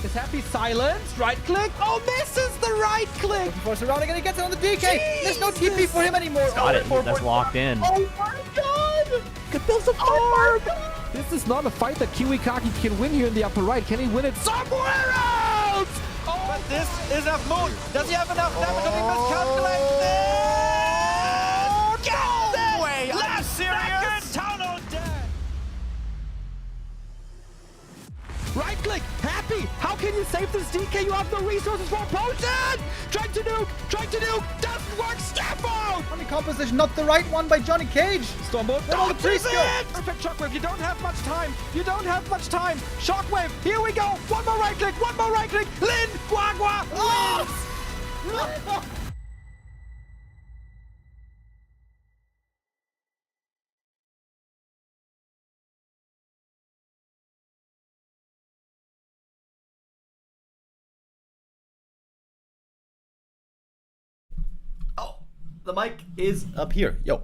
Is Happy silenced? Right click. Oh, misses the right click. Looking for surrounding and he gets it on the DK. There's no TP for him anymore. Got it. That's locked in. Oh my god. Could build some Oh my god. This is not a fight that Kiwikaki can win here in the upper right. Can he win it somewhere else? Oh, But this is enough moon. Does he have enough damage? Does he miscalculate this? no way. Are you serious? Tunnel dead. Right click, Happy. How can you save this DK? You have no resources for a potion. Trying to nuke. Doesn't work. Step out. Money composition, not the right one by Johnny Cage. Stormbolt, Where all the trees go? Perfect shockwave. You don't have much time. Shockwave. Here we go. One more right click. Lin, Guagua. Oh! The mic is up here. Yo.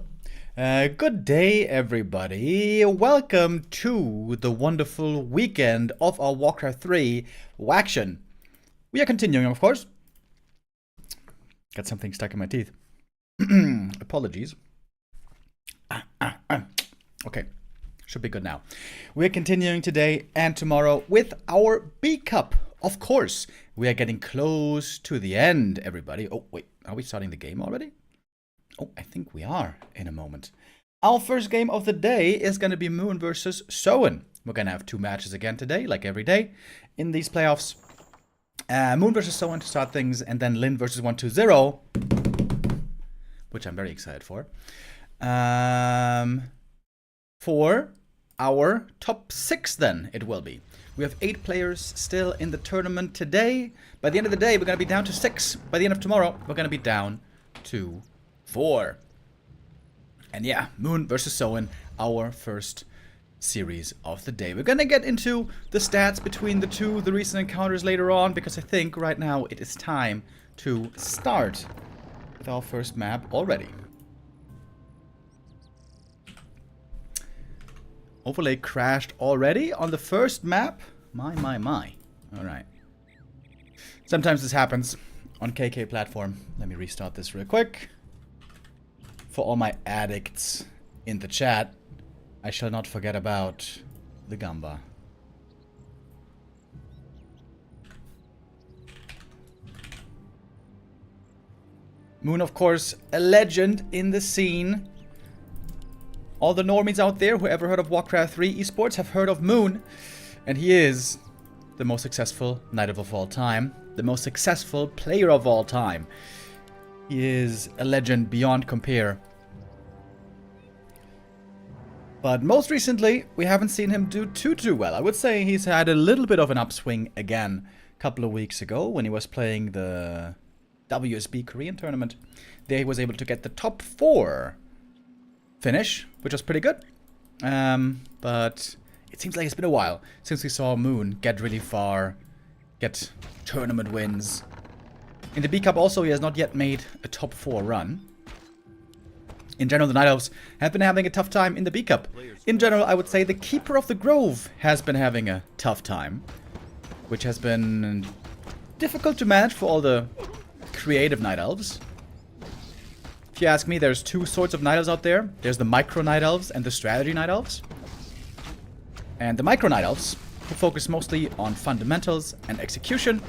Good day, everybody. Welcome to the wonderful weekend of our Warcraft 3 Waction. We are continuing, of course. Got something stuck in my teeth. Apologies. Okay. Should be good now. We're continuing today and tomorrow with our B Cup. Of course, we are getting close to the end, everybody. Oh, wait. Are we starting the game already? Oh, I think we are in a moment. Our first game of the day is going to be Moon versus Soin. We're going to have 2 matches again today, like every day in these playoffs. Moon versus Soin to start things, and then Lin versus 120, which I'm very excited for. For our top 6 then, it will be. We have 8 players still in the tournament today. By the end of the day, we're going to be down to 6. By the end of tomorrow, we're going to be down to 4. And yeah, Moon versus Soin, our first series of the day. We're gonna get into the stats between the two, the recent encounters later on, because I think right now it is time to start with our first map already. Overlay crashed already on the first map. My. Alright. Sometimes this happens on KK platform. Let me restart this real quick. For all my addicts in the chat, I shall not forget about the Gamba. Moon, of course, a legend in the scene. All the normies out there who ever heard of Warcraft 3 esports have heard of Moon. And he is the most successful Night Elf of all time. The most successful player of all time. He is a legend beyond compare. But most recently, we haven't seen him do too well. I would say he's had a little bit of an upswing again a couple of weeks ago when he was playing the WSB Korean tournament. There he was able to get the top 4 finish, which was pretty good. But it seems like it's been a while since we saw Moon get really far, get tournament wins. In the B Cup also, he has not yet made a top 4 run. In general, the Night Elves have been having a tough time in the B Cup. In general, I would say the Keeper of the Grove has been having a tough time, which has been difficult to manage for all the creative Night Elves. If you ask me, there's 2 sorts of Night Elves out there. There's the Micro Night Elves and the Strategy Night Elves. And the Micro Night Elves, who focus mostly on fundamentals and execution,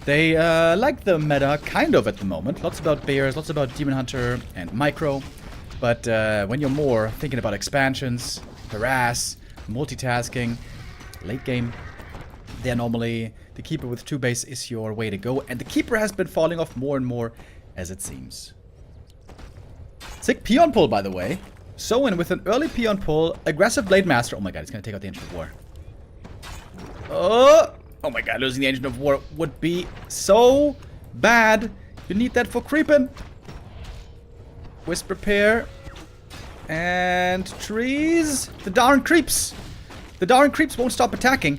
they like the meta kind of at the moment. Lots about Bears, lots about Demon Hunter and Micro. But when you're more thinking about expansions, harass, multitasking, late game, they're normally the Keeper with 2 base is your way to go. And the Keeper has been falling off more and more as it seems. Sick Peon pull, by the way. Soin with an early Peon pull, aggressive Blade Master. Oh my god, he's gonna take out the Ancient of War. Oh my god, losing the Ancient of War would be so bad. You need that for creeping. Wisp Repair. And trees. The darn creeps. The darn creeps won't stop attacking.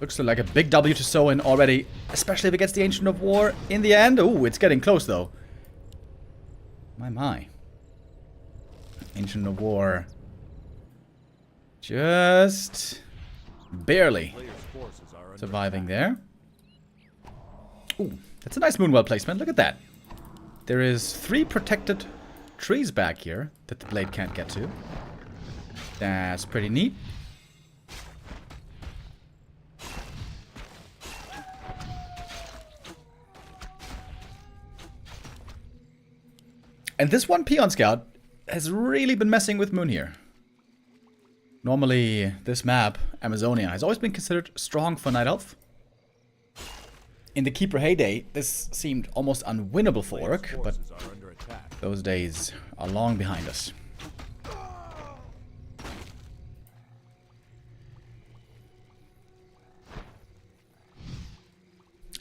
Looks like a big W to Soin already. Especially if it gets the Ancient of War in the end. Ooh, it's getting close though. My. Ancient of War. Just barely surviving there. Ooh, that's a nice Moonwell placement. Look at that. There is 3 protected trees back here that the blade can't get to. That's pretty neat. And this one Peon Scout has really been messing with Moon here. Normally, this map, Amazonia, has always been considered strong for Night Elf. In the Keeper heyday, this seemed almost unwinnable for Orc, but those days are long behind us.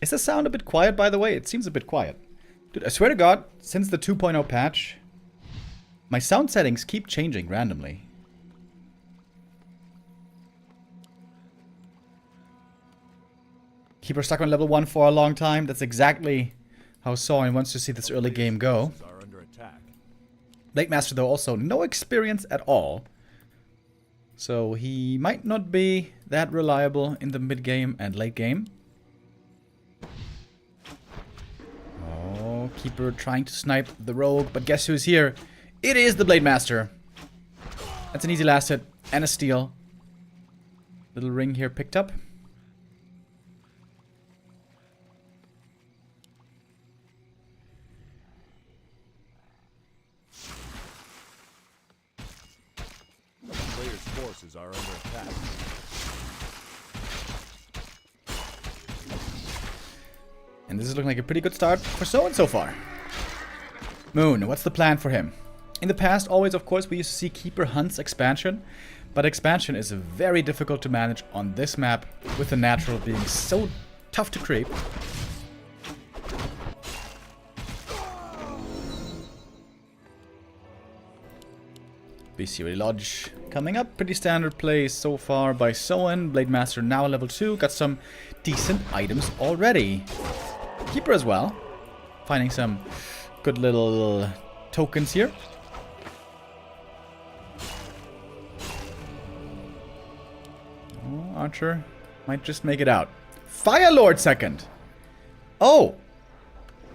Is the sound a bit quiet, by the way? It seems a bit quiet. Dude, I swear to God, since the 2.0 patch, my sound settings keep changing randomly. Keeper stuck on level 1 for a long time. That's exactly how Soin wants to see this early game go. Blade Master, though, also no experience at all. So he might not be that reliable in the mid game and late game. Oh, Keeper trying to snipe the rogue, but guess who's here? It is the Blade Master. That's an easy last hit and a steal. Little ring here picked up. Players' forces are under attack. And this is looking like a pretty good start for Soin so far. Moon, what's the plan for him? In the past, always, of course, we used to see Keeper hunts expansion. But expansion is very difficult to manage on this map, with the natural being so tough to creep. Bestiary Lodge coming up. Pretty standard play so far by Soin. Blade Master now level 2. Got some decent items already. Keeper as well. Finding some good little tokens here. Oh, Archer might just make it out. Fire Lord second. Oh!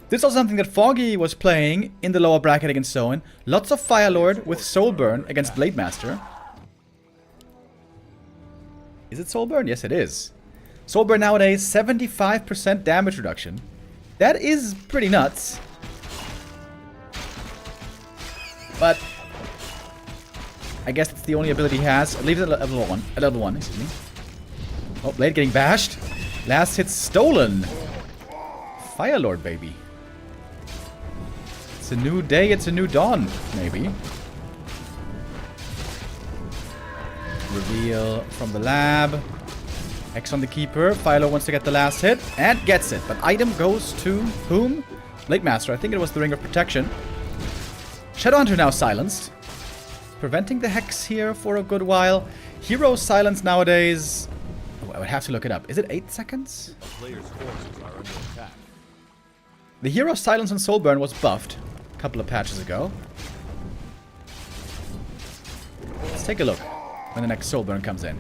This is also something that Foggy was playing in the lower bracket against Soin. Lots of Fire Lord with Soul Burn against Blade Master. Is it Soul Burn? Yes, it is. Soul Burn nowadays, 75% damage reduction. That is pretty nuts. But I guess it's the only ability he has. Leaves it at level 1, excuse me. Oh, Blade getting bashed. Last hit stolen. Fire Lord, baby. It's a new day, it's a new dawn, maybe. Reveal from the lab. X on the Keeper. Philo wants to get the last hit and gets it. But item goes to whom? Blade Master. I think it was the Ring of Protection. Shadowhunter now silenced. Preventing the Hex here for a good while. Hero silence nowadays. Oh, I would have to look it up. Is it 8 seconds? Players' forces are under attack. The Hero silence on Soulburn was buffed a couple of patches ago. Let's take a look when the next Soulburn comes in.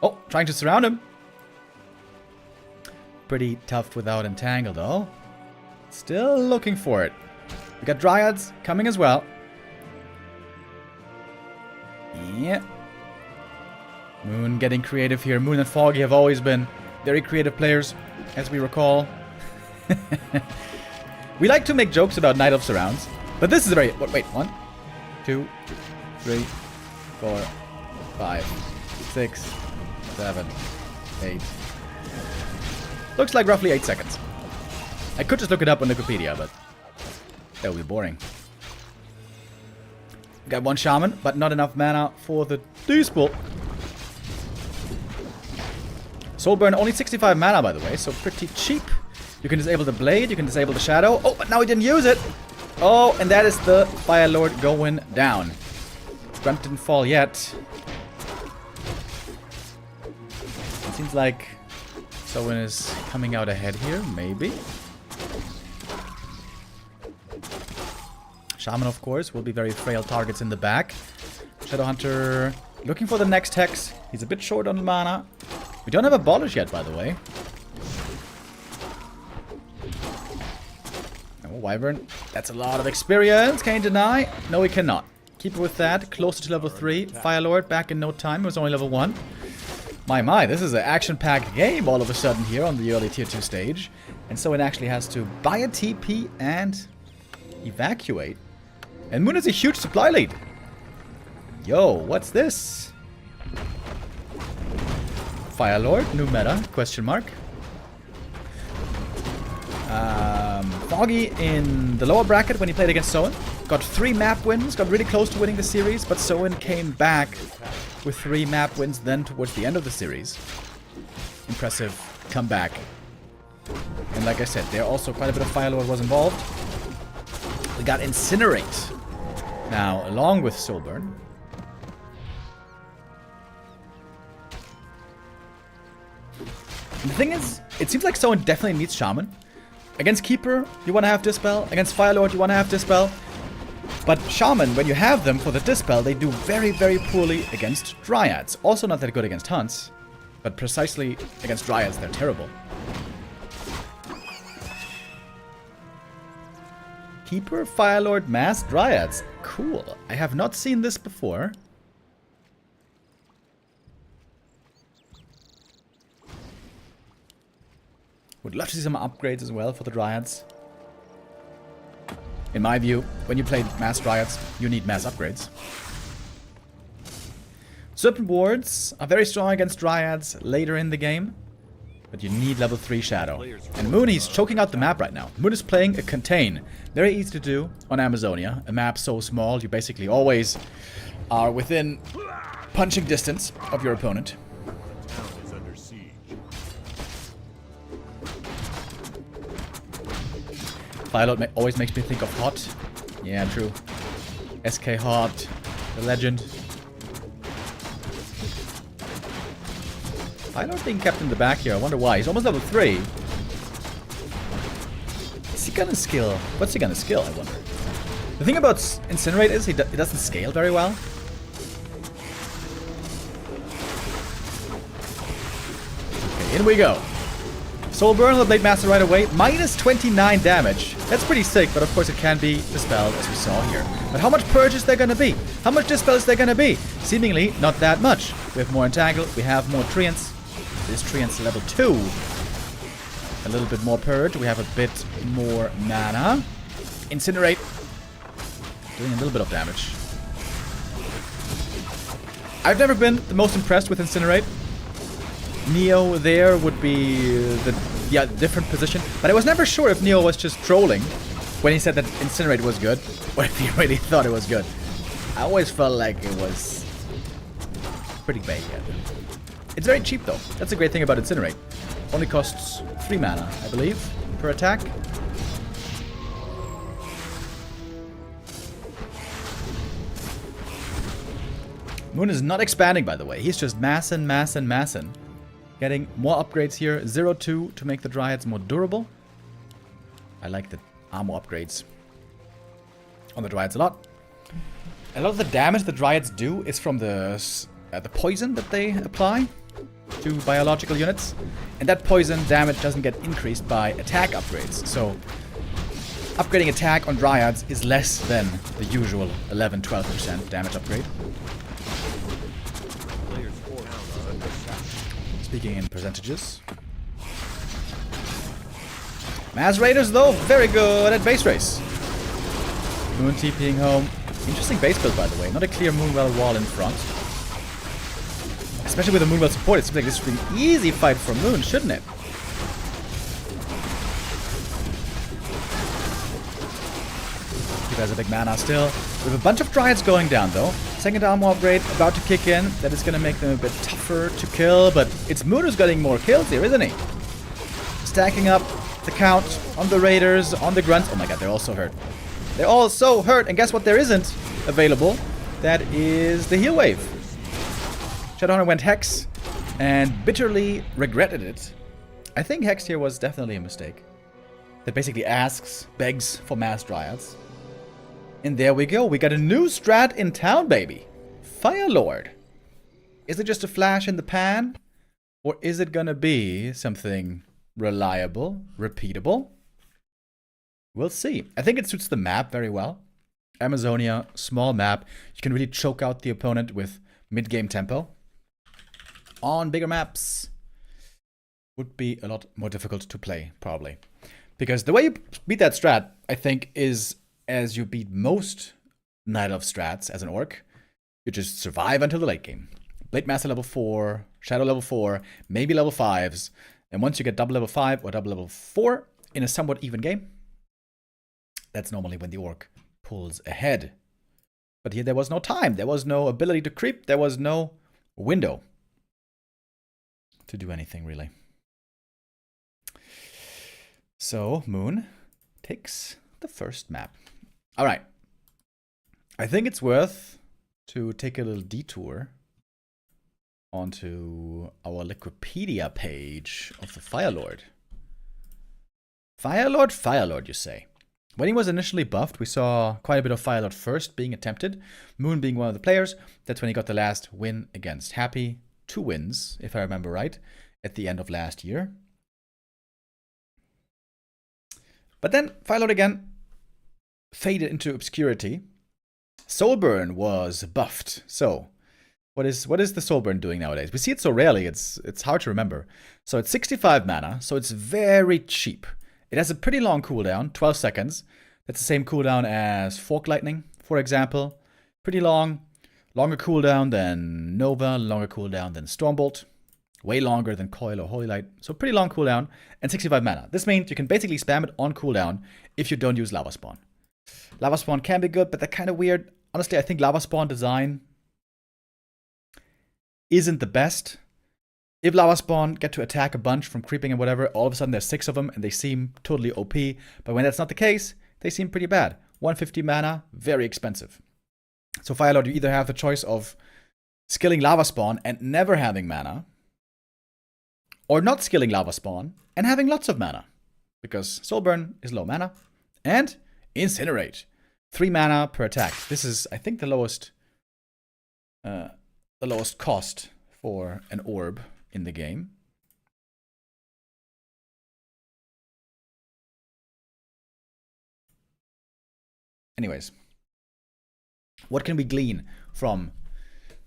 Oh, trying to surround him. Pretty tough without Entangle, though. Still looking for it. We got Dryads coming as well. Yeah. Moon getting creative here. Moon and Foggy have always been very creative players, as we recall. We like to make jokes about Night Elf surrounds, but this is very... Wait, 1, 2, 3, 4, 5, 6, 7, 8. Looks like roughly 8 seconds. I could just look it up on Wikipedia, but that would be boring. We got 1 Shaman, but not enough mana for the Deathbolt. Soulburn only 65 mana, by the way, so pretty cheap. You can disable the Blade, you can disable the Shadow. Oh, but now he didn't use it! Oh, and that is the Fire Lord going down. Grunt didn't fall yet. It seems like Soin is coming out ahead here, maybe. Shaman, of course, will be very frail targets in the back. Shadowhunter Looking for the next Hex. He's a bit short on mana. We don't have a Abolish yet, by the way. Oh, Wyvern. That's a lot of experience. Can he deny? No, he cannot. Keep it with that. Closer to level 3. Firelord back in no time. It was only level 1. My, this is an action-packed game all of a sudden here on the early tier 2 stage. And Soin actually has to buy a TP and evacuate. And Moon is a huge supply lead. Yo, what's this? Firelord, new meta, question mark. Foggy in the lower bracket when he played against Soin. Got 3 map wins, got really close to winning the series, but Soin came back with 3 map wins then towards the end of the series. Impressive comeback. And like I said, there also quite a bit of Firelord was involved. We got Incinerate now, along with Soulburn. And the thing is, it seems like Soin definitely needs Shaman. Against Keeper, you want to have Dispel. Against Firelord, you want to have Dispel. But Shaman, when you have them for the Dispel, they do very, very poorly against Dryads. Also not that good against Hunts, but precisely against Dryads, they're terrible. Keeper, Firelord, Mass, Dryads. Cool. I have not seen this before. Would love to see some upgrades as well for the Dryads. In my view, when you play Mass Dryads, you need mass upgrades. Serpent Wards are very strong against Dryads later in the game, but you need level 3 Shadow. And Moon, he's choking out the map right now. Moon is playing a Contain. Very easy to do on Amazonia. A map so small, you basically always are within punching distance of your opponent. Firelord always makes me think of Hot. Yeah, true. SK Hot, the legend. Firelord being kept in the back here. I wonder why. He's almost level 3. Is he gonna skill? What's he gonna skill, I wonder? The thing about Incinerate is it doesn't scale very well. Okay, in we go. Soulburn on the Blade Master right away. Minus 29 damage. That's pretty sick, but of course it can be dispelled, as we saw here. But how much purge is there gonna be? How much dispel is there gonna be? Seemingly not that much. We have more Entangle, we have more Treants. This Treant's level 2. A little bit more purge, we have a bit more mana. Incinerate. Doing a little bit of damage. I've never been the most impressed with Incinerate. Neo there would be the different position, but I was never sure if Neo was just trolling when he said that Incinerate was good, or if he really thought it was good. I always felt like it was pretty bad. It's very cheap though. That's a great thing about Incinerate. Only costs 3 mana, I believe, per attack. Moon is not expanding, by the way. He's just massing. Getting more upgrades here. 0-2 to make the Dryads more durable. I like the armor upgrades on the Dryads a lot. A lot of the damage the Dryads do is from the poison that they apply to biological units. And that poison damage doesn't get increased by attack upgrades. So upgrading attack on Dryads is less than the usual 11-12% damage upgrade. Speaking in percentages. Mass Raiders, though, very good at base race. Moon TPing home. Interesting base build, by the way. Not a clear Moonwell wall in front. Especially with the Moonwell support, it seems like this should be an easy fight for Moon, shouldn't it? He has a big mana still. We have a bunch of Dryads going down, though. Second armor upgrade about to kick in. That is going to make them a bit tougher to kill, but it's Moon who's getting more kills here, isn't he? Stacking up the count on the Raiders, on the Grunts. Oh my god, they're all so hurt. They're all so hurt, and guess what there isn't available? That is the heal wave. Shadowhunter went Hex, and bitterly regretted it. I think Hex here was definitely a mistake. That basically begs for Mass Dryads. And there we go. We got a new strat in town, baby. Firelord. Is it just a flash in the pan? Or is it gonna be something reliable, repeatable? We'll see. I think it suits the map very well. Amazonia, small map. You can really choke out the opponent with mid-game tempo. On bigger maps, would be a lot more difficult to play, probably. Because the way you beat that strat, I think, is as you beat most Night Elf strats as an orc. You just survive until the late game. Blade Master level 4, Shadow level 4, maybe level 5s. And once you get double level 5 or double level 4 in a somewhat even game, that's normally when the orc pulls ahead. But here there was no time. There was no ability to creep. There was no window to do anything, really. So, Moon takes the first map. All right. I think it's worth to take a little detour onto our Wikipedia page of the Firelord. Firelord, you say? When he was initially buffed, we saw quite a bit of Firelord first being attempted. Moon being one of the players. That's when he got the last win against Happy. 2 wins, if I remember right, at the end of last year. But then Firelord again faded into obscurity. Soulburn was buffed. So, what is the Soulburn doing nowadays? We see it so rarely, it's hard to remember. So it's 65 mana, so it's very cheap. It has a pretty long cooldown, 12 seconds. That's the same cooldown as Fork Lightning, for example. Pretty long. Longer cooldown than Nova, longer cooldown than Stormbolt. Way longer than Coil or Holy Light. So pretty long cooldown and 65 mana. This means you can basically spam it on cooldown if you don't use Lava Spawn. Lava Spawn can be good, but they're kind of weird. Honestly, I think Lava Spawn design isn't the best. If Lava Spawn get to attack a bunch from creeping and whatever, all of a sudden there's 6 of them and they seem totally OP. But when that's not the case, they seem pretty bad. 150 mana, very expensive. So Firelord, you either have the choice of skilling Lava Spawn and never having mana, or not skilling Lava Spawn and having lots of mana. Because Soulburn is low mana. And Incinerate. 3 mana per attack. This is, I think, the lowest cost for an orb in the game. Anyways, what can we glean from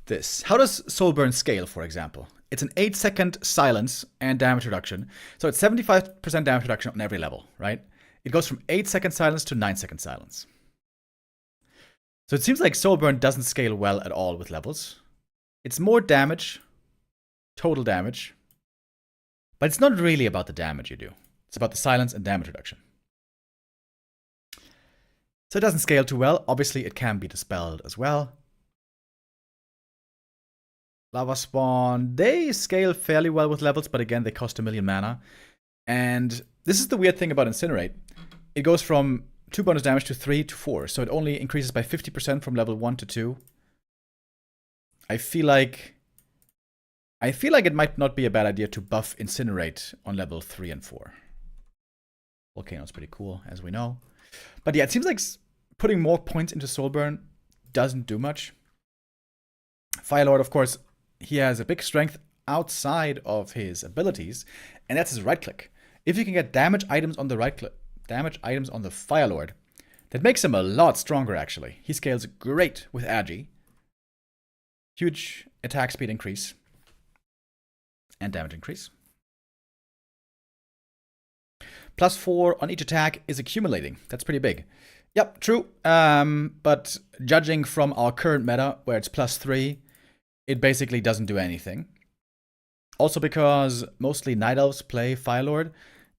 this? How does Soulburn scale, for example? It's an 8-second silence and damage reduction. So it's 75% damage reduction on every level, right? It goes from 8-second silence to 9-second silence. So it seems like Soulburn doesn't scale well at all with levels. It's more damage, total damage, but it's not really about the damage you do. It's about the silence and damage reduction. So it doesn't scale too well. Obviously, it can be dispelled as well. Lava Spawn, they scale fairly well with levels, but again, they cost 1 million mana. And this is the weird thing about Incinerate. It goes from 2 bonus damage to 3 to 4, so it only increases by 50% from level 1 to 2. I feel like it might not be a bad idea to buff Incinerate on level 3 and 4. Volcano's pretty cool, as we know. But yeah, it seems like putting more points into Soulburn doesn't do much. Firelord, of course, he has a big strength outside of his abilities, and that's his right click. If you can get damage items on the right click, damage items on the Firelord, that makes him a lot stronger, actually. He scales great with Agi. Huge attack speed increase and damage increase. +4 on each attack is accumulating. That's pretty big. Yep, true. But judging from our current meta, where it's +3, it basically doesn't do anything. Also because mostly Night Elves play Firelord,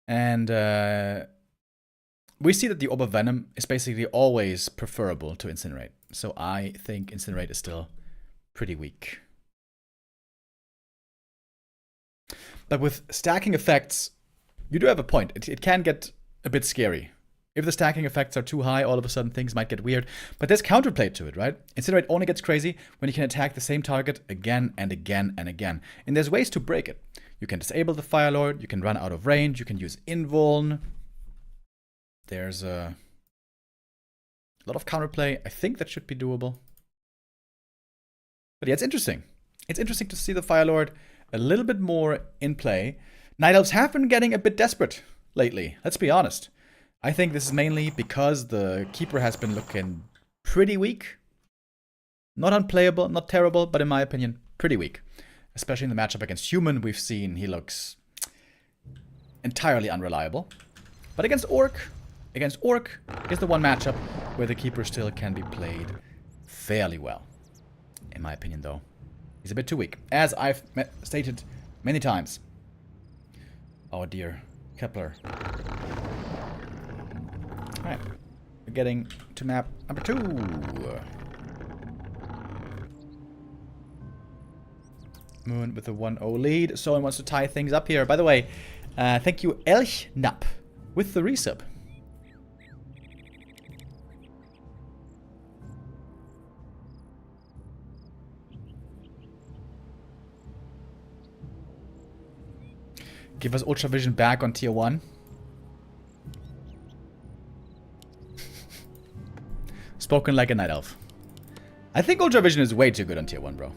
and we see that the Orb of Venom is basically always preferable to Incinerate. So I think Incinerate is still pretty weak. But with stacking effects, you do have a point. It can get a bit scary. If the stacking effects are too high, all of a sudden things might get weird. But there's counterplay to it, right? Incinerate only gets crazy when you can attack the same target again and again and again. And there's ways to break it. You can disable the Firelord, you can run out of range, you can use Invuln. There's a lot of counterplay. I think that should be doable. But yeah, it's interesting. It's interesting to see the Fire Lord a little bit more in play. Night Elves have been getting a bit desperate lately, let's be honest. I think this is mainly because the Keeper has been looking pretty weak. Not unplayable, not terrible, but in my opinion, pretty weak. Especially in the matchup against Human, we've seen he looks entirely unreliable. But against Orc is the one matchup where the Keeper still can be played fairly well. In my opinion, though. He's a bit too weak, as I've stated many times. Oh dear, Kepler. Alright, we're getting to map number 2. Moon with a 1-0 lead. Soin wants to tie things up here. By the way, thank you eer0 with the resub. Give us Ultra Vision back on tier 1. Spoken like a Night Elf. I think Ultra Vision is way too good on tier 1, bro.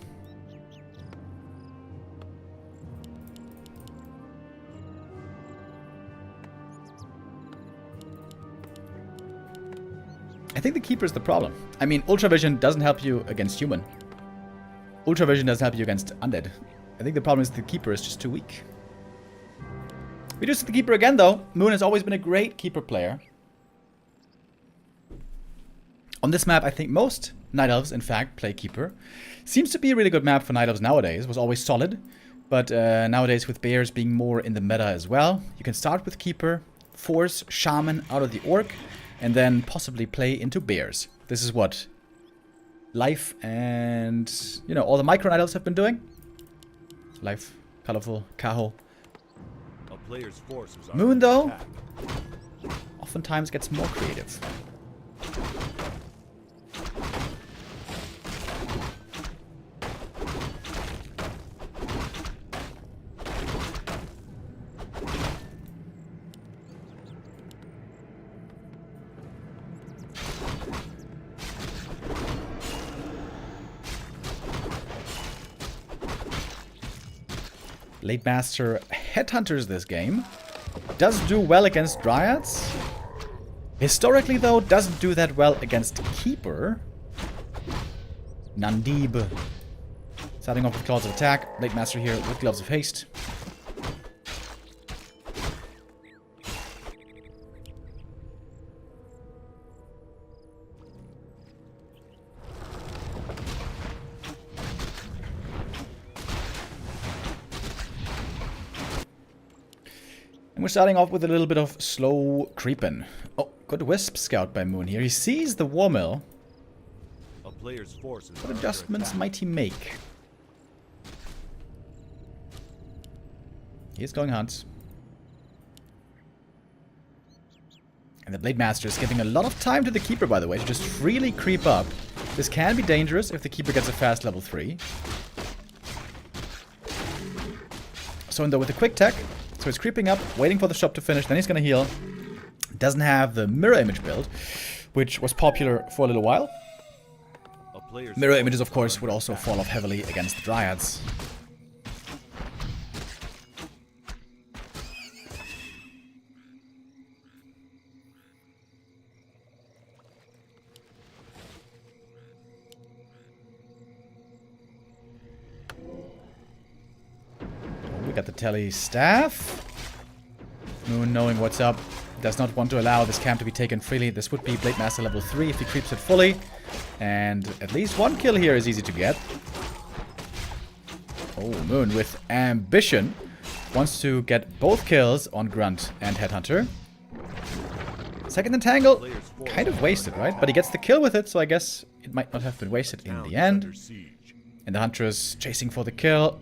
I think the Keeper is the problem. I mean, Ultra Vision doesn't help you against Human. Ultra Vision doesn't help you against Undead. I think the problem is the Keeper is just too weak. We do see the Keeper again, though. Moon has always been a great Keeper player. On this map, I think most Night Elves, in fact, play Keeper. Seems to be a really good map for Night Elves nowadays. It was always solid. But nowadays, with Bears being more in the meta as well, you can start with Keeper, force Shaman out of the Orc, and then possibly play into Bears. This is what Life and, you know, all the micro Night Elves have been doing. Life, Colorful, Kaho. Player's forces are Moon, though, attack. oftentimes gets more creative. Late Master headhunters this game. Does do well against Dryads. Historically, though, doesn't do that well against Keeper. Nandib. Starting off with Claws of Attack. Late Master here with Gloves of Haste. We're starting off with a little bit of slow creeping. Oh, good Wisp Scout by Moon here. He sees the War Mill. A player's forces What are adjustments under might he make? He is going hunts. And the Blade Master is giving a lot of time to the Keeper, by the way, to just freely creep up. This can be dangerous if the Keeper gets a fast level 3. So, though, with a quick tech. So he's creeping up, waiting for the shop to finish, then he's gonna heal. Doesn't have the mirror image build, which was popular for a little while. A player's Mirror forces images, of course, are would under also attack. fall off heavily against the Dryads. We got the Telly staff. Moon, knowing what's up, does not want to allow this camp to be taken freely. This would be Blade Master level 3 if he creeps it fully. And at least one kill here is easy to get. Oh, Moon with ambition wants to get both kills on Grunt and Headhunter. Second Entangle, kind of wasted, right? But he gets the kill with it, so I guess it might not have been wasted in Town the is end. under siege. And the Huntress chasing for the kill.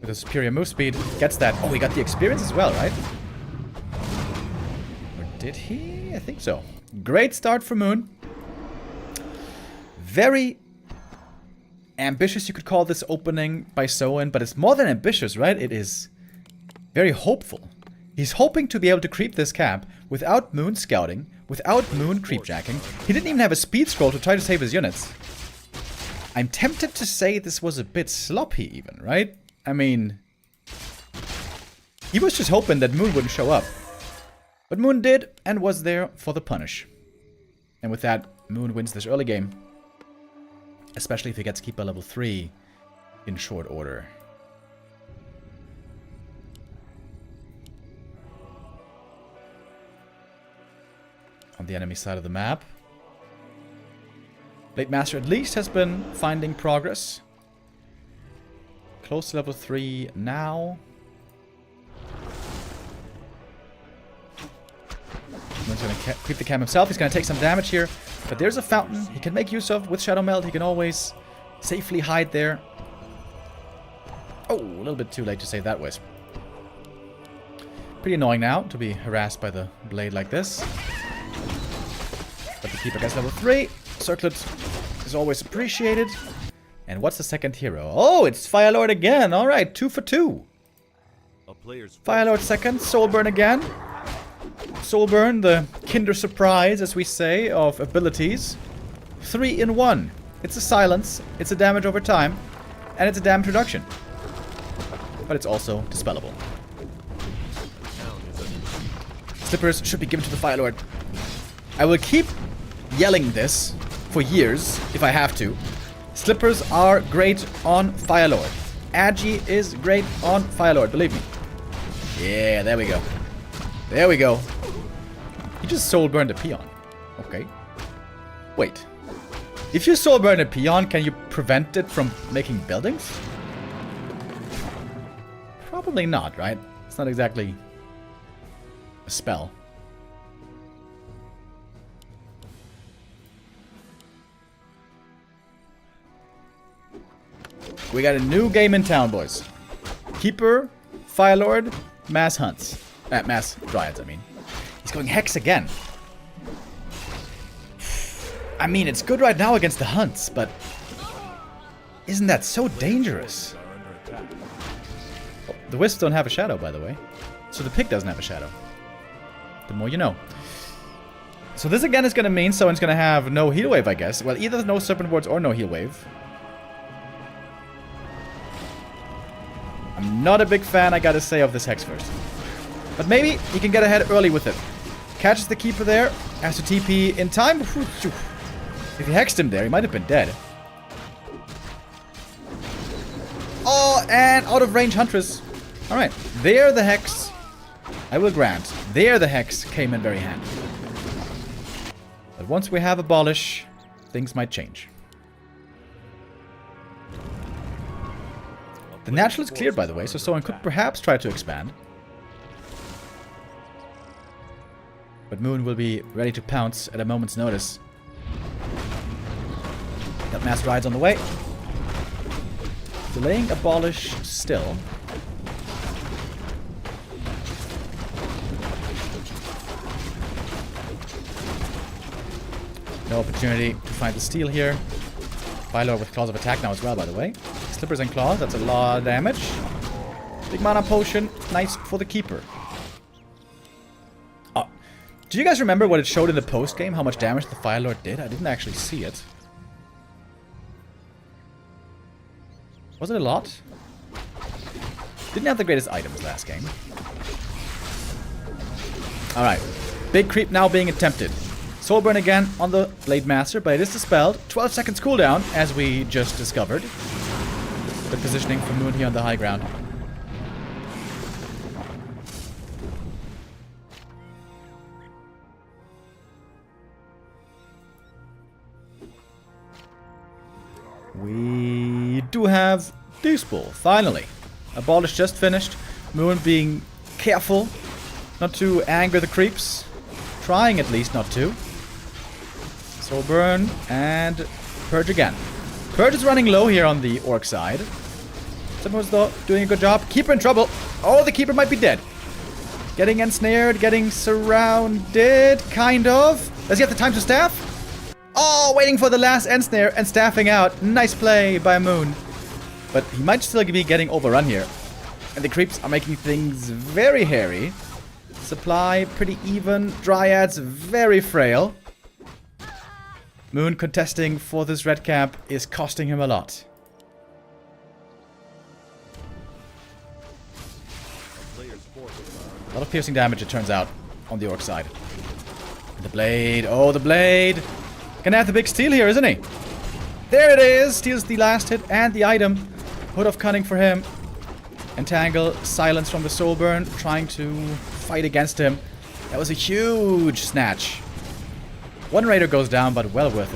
With a superior move speed, gets that. Oh, he got the experience as well, right? Or did he? I think so. Great start for Moon. Very ambitious, you could call this opening by Soin, but it's more than ambitious, right? It is very hopeful. He's hoping to be able to creep this camp without Moon scouting, without Moon creepjacking. He didn't even have a speed scroll to try to save his units. I'm tempted to say this was a bit sloppy even, right? I mean, he was just hoping that Moon wouldn't show up. But Moon did, and was there for the punish. And with that, Moon wins this early game. Especially if he gets keeper level 3 in short order. On the enemy side of the map, Blade Master at least has been finding progress. Close to level 3 now. He's going to creep the cam himself. He's going to take some damage here. But there's a fountain he can make use of with Shadow Meld. He can always safely hide there. Oh, a little bit too late to save that wisp. Pretty annoying now to be harassed by the blade like this. But the keeper gets level 3. Circlet is always appreciated. And what's the second hero? Oh, it's Firelord again. Alright, 2 for 2. A player's Firelord second, Soulburn again. Soulburn, the Kinder Surprise, as we say, of abilities. 3 in 1. It's a silence, it's a damage over time, and it's a damage reduction. But it's also dispellable. Slippers should be given to the Firelord. I will keep yelling this for years, if I have to. Slippers are great on Firelord. Agi is great on Firelord, believe me. Yeah, there we go. There we go. He just soul burned a peon. Okay. Wait. If you soul burn a peon, can you prevent it from making buildings? Probably not, right? It's not exactly a spell. We got a new game in town, boys. Keeper, Firelord, Mass Hunts. Mass Dryads, I mean. He's going Hex again. I mean, it's good right now against the Hunts, but isn't that so dangerous? Oh, the Wisps don't have a shadow, by the way. So the pig doesn't have a shadow. The more you know. So this again is going to mean someone's going to have no heal wave, I guess. Well, either no Serpent Wards or no heal wave. I'm not a big fan, I gotta say, of this Hex first. But maybe he can get ahead early with it. Catches the Keeper there. Has to TP in time. If he hexed him there, he might have been dead. Oh, and out of range Huntress. Alright, there the Hex, I will grant, there the Hex came in very handy. But once we have Abolish, things might change. The natural is cleared, by the way, so someone could perhaps try to expand. But Moon will be ready to pounce at a moment's notice. That Mass Ride's on the way. Delaying Abolish still. No opportunity to find the steal here. Philo with Claws of Attack now as well, by the way. Slippers and Claws, that's a lot of damage. Big mana potion, nice for the Keeper. Oh, do you guys remember what it showed in the post game? How much damage the Firelord did? I didn't actually see it. Was it a lot? Didn't have the greatest items last game. Alright. Big creep now being attempted. Soulburn again on the Blade Master, but it is dispelled. 12 seconds cooldown, as we just discovered. Good positioning for Moon here on the high ground. We do have Deuce Bull, finally. Abolish just finished. Moon being careful not to anger the creeps. Trying at least not to. Soulburn and Purge again. Purge is running low here on the Orc side. Someone's though doing a good job. Keeper in trouble. Oh, the Keeper might be dead. Getting ensnared, getting surrounded, kind of. Does he have the time to staff? Oh, waiting for the last ensnare and staffing out. Nice play by Moon. But he might still be getting overrun here. And the creeps are making things very hairy. Supply pretty even. Dryads very frail. Moon contesting for this red cap is costing him a lot. A lot of piercing damage, it turns out, on the orc side. The blade. Oh, the blade. Gonna have the big steal here, isn't he? There it is. Steals the last hit and the item. Hood of Cunning for him. Entangle. Silence from the Soulburn. Trying to fight against him. That was a huge snatch. One raider goes down, but well worth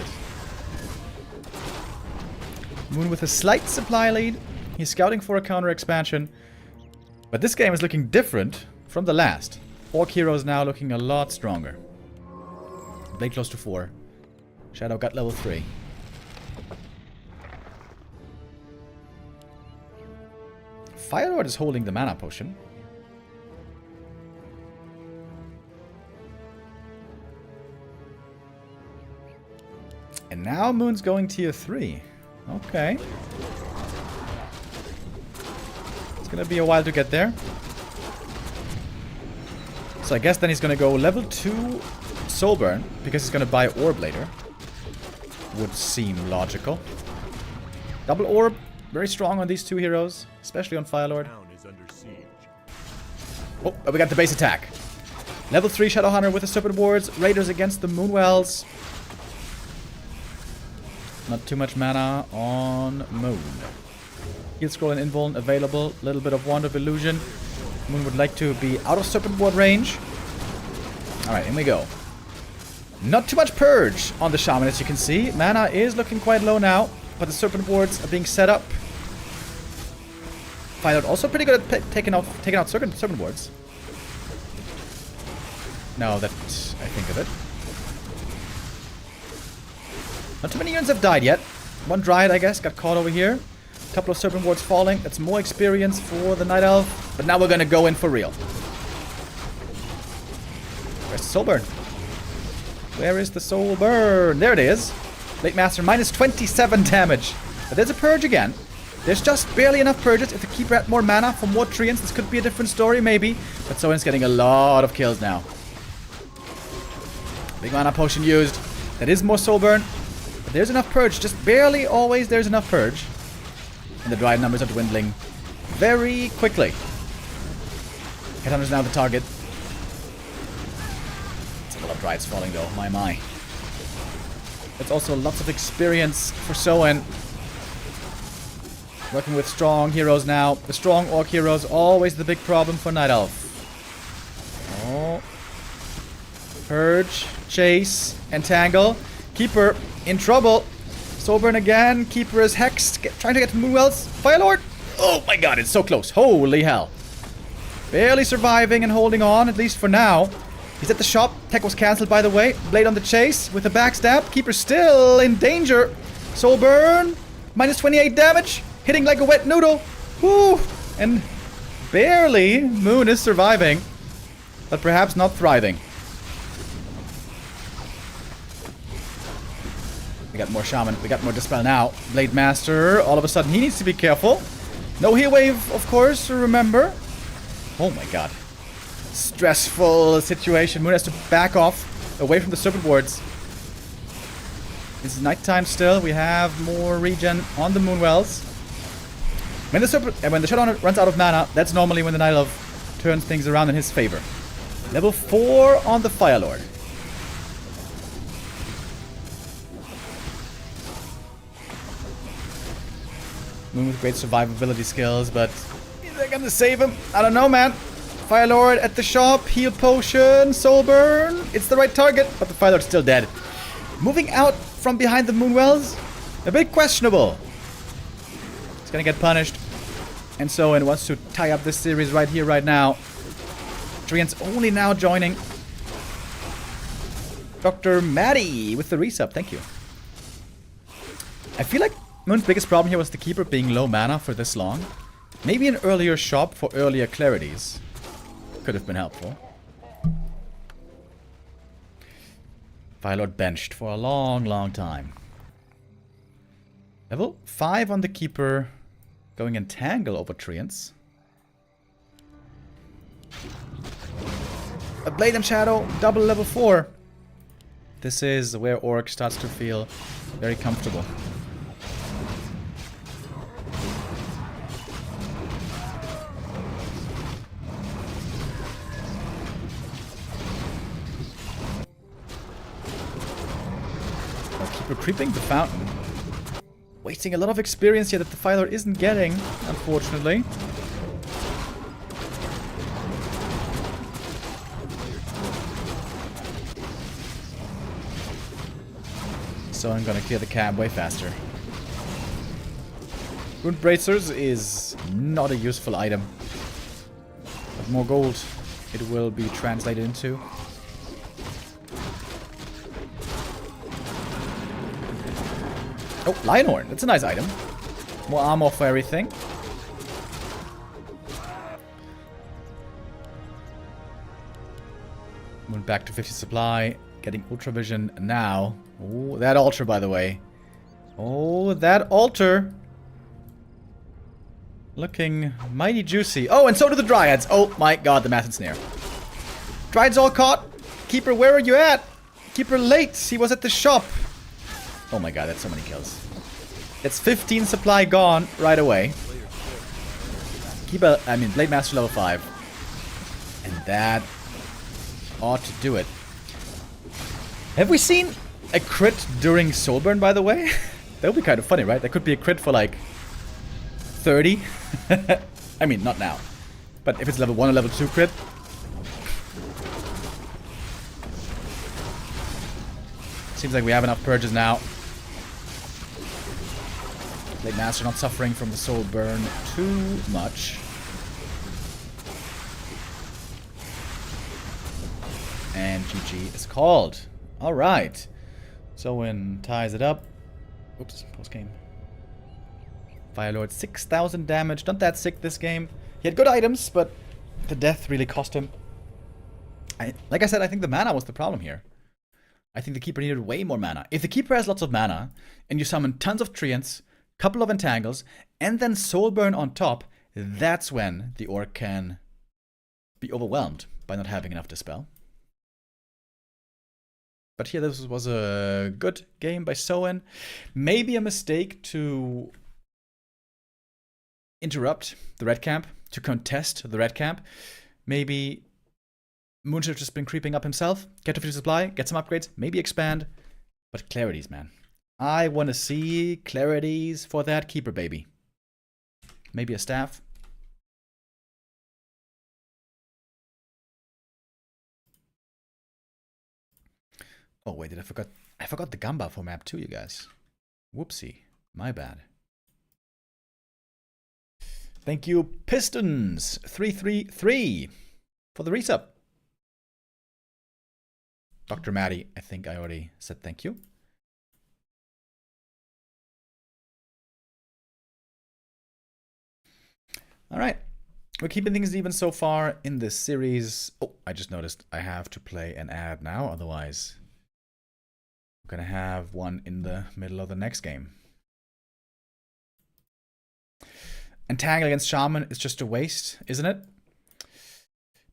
it. Moon with a slight supply lead. He's scouting for a counter expansion. But this game is looking different from the last. Orc heroes now looking a lot stronger. Blade close to 4. Shadow got level 3. Firelord is holding the mana potion. And now Moon's going tier 3. Okay. It's gonna be a while to get there. So I guess then he's gonna go level 2 Soulburn, because he's gonna buy Orb later. Would seem logical. Double Orb, very strong on these two heroes, especially on Firelord. Oh, we got the base attack. Level 3 Shadowhunter with the Serpent Wards, Raiders against the Moonwells. Not too much mana on Moon. Heal Scroll and Invuln available. Little bit of Wand of Illusion. Moon would like to be out of Serpent Ward range. Alright, in we go. Not too much Purge on the Shaman, as you can see. Mana is looking quite low now, but the Serpent Wards are being set up. Firelord also pretty good at taking out Serpent Wards. Now that I think of it. Not too many units have died yet. One Dryad, I guess, got caught over here. A couple of Serpent Wards falling. That's more experience for the Night Elf. But now we're gonna go in for real. Where's the Soulburn? Where is the Soulburn? There it is. Blade Master minus 27 damage. But there's a Purge again. There's just barely enough Purges. If the Keeper had more mana for more Treants, this could be a different story, maybe. But Soin's getting a lot of kills now. Big mana potion used. That is more Soulburn. But there's enough Purge. Just barely always there's enough Purge. And the Dryad numbers are dwindling very quickly. Headhunter's now the target. It's a lot of Dryads falling though. My. It's also lots of experience for Soin. Working with strong heroes now. The strong Orc heroes, always the big problem for Night Elf. Oh. Purge, Chase, Entangle. Keeper in trouble. Soulburn again. Keeper is hexed. Trying to get to Moonwells. Firelord. Oh my god, it's so close. Holy hell. Barely surviving and holding on, at least for now. He's at the shop. Tech was cancelled, by the way. Blade on the chase with a backstab. Keeper still in danger. Soulburn. Minus 28 damage. Hitting like a wet noodle. Woo. And barely Moon is surviving. But perhaps not thriving. We got more Shaman. We got more Dispel now. Blade Master. All of a sudden, he needs to be careful. No heal wave, of course, remember. Oh my god. Stressful situation. Moon has to back off. Away from the Serpent Wards. It's nighttime still. We have more regen on the Moonwells. When the Shadowhunter runs out of mana, that's normally when the Night Elf turns things around in his favor. Level 4 on the Firelord. Moon with great survivability skills, but is that gonna save him? I don't know, man. Firelord at the shop, heal potion, Soulburn. It's the right target, but the Firelord's still dead. Moving out from behind the Moonwells, a bit questionable. He's gonna get punished. And Soin wants to tie up this series right here, right now. Treants only now joining. Dr. Maddie with the resub, thank you. I feel like Moon's biggest problem here was the Keeper being low mana for this long. Maybe an earlier shop for earlier clarities could have been helpful. Firelord benched for a long time. Level 5 on the Keeper. Going Entangle over Treants. A Blade and Shadow, double level 4. This is where Orc starts to feel very comfortable. Keeper creeping the fountain. Wasting a lot of experience here that the Filer isn't getting, unfortunately. So I'm gonna clear the cab way faster. Wound Bracers is not a useful item. But more gold it will be translated into. Oh, Lionhorn. That's a nice item. More armor for everything. Went back to 50 supply. Getting Ultra Vision now. Oh, that altar, by the way. Oh, that altar. Looking mighty juicy. Oh, and so do the Dryads. Oh my god, the Mass and Snare. Dryads all caught. Keeper, where are you at? Keeper late. He was at the shop. Oh my god, that's so many kills. It's 15 supply gone right away. Blade Master level 5. And that ought to do it. Have we seen a crit during Soulburn, by the way? That would be kind of funny, right? That could be a crit for like 30. I mean, not now. But if it's level 1 or level 2 crit. Seems like we have enough purges now. Blade Master not suffering from the soul burn too much. And GG is called. Alright. Soin ties it up. Oops, post game. Firelord, 6,000 damage. Not that sick this game. He had good items, but the death really cost him. Like I said, I think the mana was the problem here. I think the Keeper needed way more mana. If the Keeper has lots of mana, and you summon tons of Treants, couple of Entangles, and then Soul Burn on top, that's when the Orc can be overwhelmed by not having enough Dispel. But here, this was a good game by Soin. Maybe a mistake to interrupt the red camp, to contest the red camp. Maybe Moon should have just been creeping up himself, get to 50 supply, get some upgrades, maybe expand. But Clarities, man. I want to see Clarities for that Keeper baby. Maybe a staff. Oh wait, I forgot the Gamba for map 2, you guys. Whoopsie. My bad. Thank you, Pistons 333 for the resub. Dr. Maddie, I think I already said thank you. All right. We're keeping things even so far in this series. Oh, I just noticed I have to play an ad now, otherwise I'm gonna have one in the middle of the next game. Entangle against Shaman is just a waste, isn't it?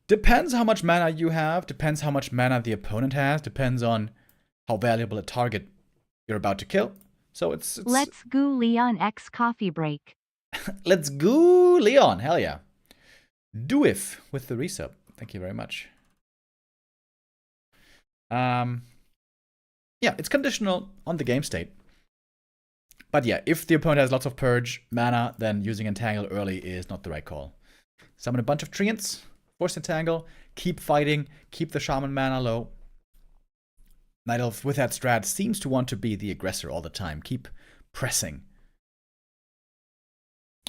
Depends how much mana you have, depends how much mana the opponent has, depends on how valuable a target you're about to kill. So it's Let's go Leon X coffee break. Let's go Leon, hell yeah. Do if with the resub. Thank you very much. Yeah, it's conditional on the game state. But yeah, if the opponent has lots of purge mana, then using Entangle early is not the right call. Summon a bunch of Treants, force Entangle, keep fighting, keep the Shaman mana low. Night Elf with that strat seems to want to be the aggressor all the time. Keep pressing.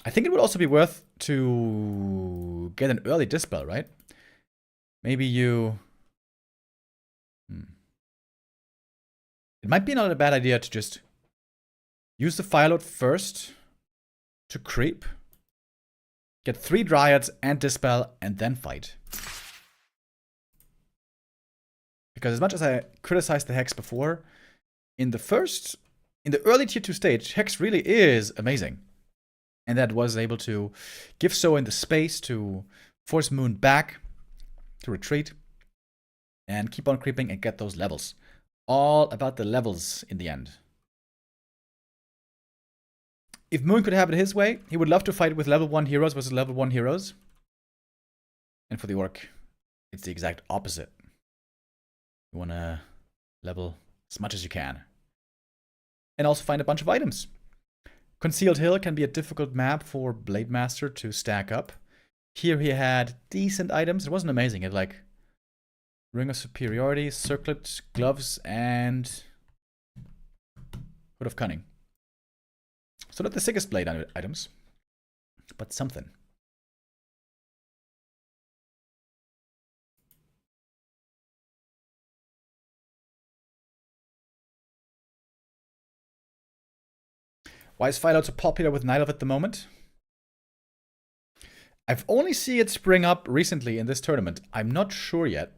I think it would also be worth to get an early Dispel, right? Maybe you... It might be not a bad idea to just use the Firelord first to creep, get 3 Dryads and Dispel, and then fight. Because as much as I criticized the Hex before, in the early tier 2 stage, Hex really is amazing. And that was able to give Soin the space to force Moon back, to retreat, and keep on creeping and get those levels. all about the levels in the end. If Moon could have it his way, he would love to fight with level 1 heroes versus level 1 heroes. And for the Orc, it's the exact opposite. You want to level as much as you can. And also find a bunch of items. Concealed Hill can be a difficult map for Blade Master to stack up. Here he had decent items. It wasn't amazing. It had like Ring of Superiority, Circlet, Gloves, and Hood of Cunning. So not the sickest blade items, but something. Why is Philo so popular with Night Elf at the moment? I've only seen it spring up recently in this tournament. I'm not sure yet.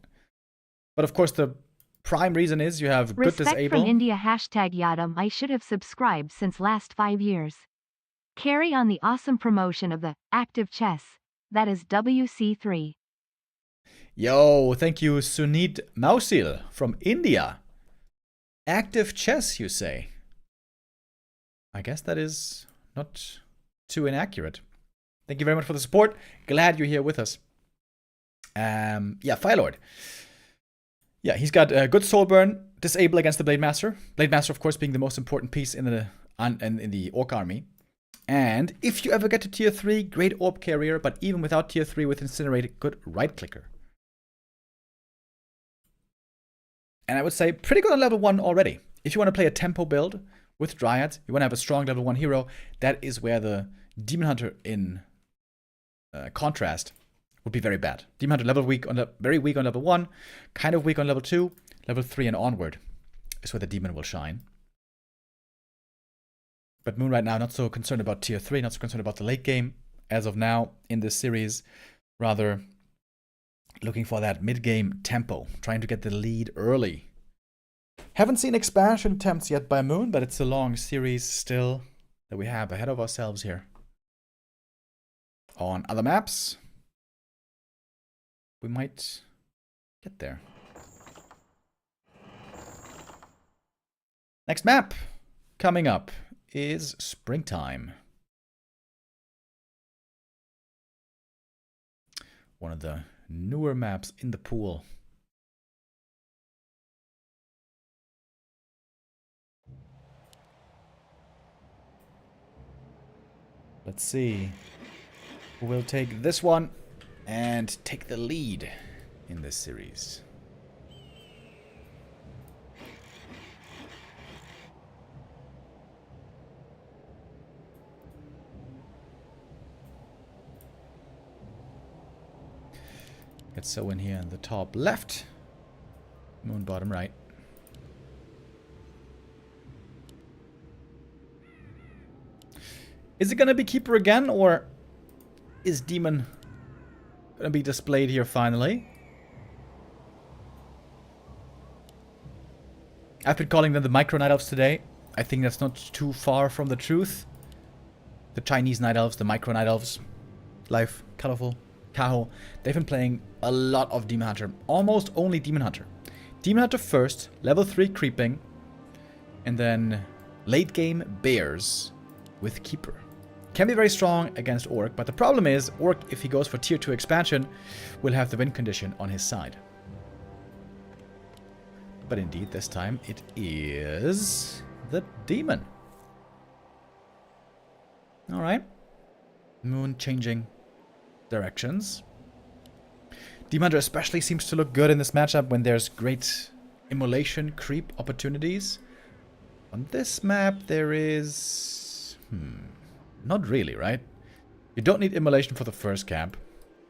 But of course the prime reason is you have good Respect disable. from India #Yadam. I should have subscribed since last 5 years. Carry on the awesome promotion of the active chess. That is WC3. Yo, thank you Sunit Mausil from India. Active chess, you say? I guess that is not too inaccurate. Thank you very much for the support. Glad you're here with us. Yeah, Firelord. Yeah, he's got a good soul burn, disable against the Blade Master. Blade Master, of course, being the most important piece in the Orc army. And if you ever get to tier 3, great Orb carrier, but even without tier 3 with Incinerate, good right clicker. And I would say pretty good on level 1 already. If you want to play a tempo build with Dryads, you want to have a strong level 1 hero, that is where the Demon Hunter in contrast would be very bad. Demon Hunter very weak on level 1, kind of weak on level 2, level 3 and onward is where the Demon will shine. But Moon right now not so concerned about tier 3, not so concerned about the late game as of now in this series, rather looking for that mid-game tempo, trying to get the lead early. Haven't seen expansion attempts yet by Moon, but it's a long series still that we have ahead of ourselves here. On other maps, we might get there. Next map coming up is Springtime. One of the newer maps in the pool. Let's see who will take this one and take the lead in this series. Get Soin here in the top left, Moon bottom right. Is it gonna be Keeper again, or is Demon gonna be displayed here finally? I've been calling them the Micro Night Elves today. I think that's not too far from the truth. The Chinese Night Elves, the Micro Night Elves. Life, colorful, Kaho. They've been playing a lot of Demon Hunter. Almost only Demon Hunter. Demon Hunter first, level 3 creeping. And then late game Bears with Keeper. Can be very strong against Orc, but the problem is, Orc, if he goes for tier 2 expansion, will have the win condition on his side. But indeed, this time it is the Demon. Alright. Moon changing directions. Demon Hunter especially seems to look good in this matchup when there's great immolation creep opportunities. On this map, there is... not really, right? You don't need immolation for the first camp.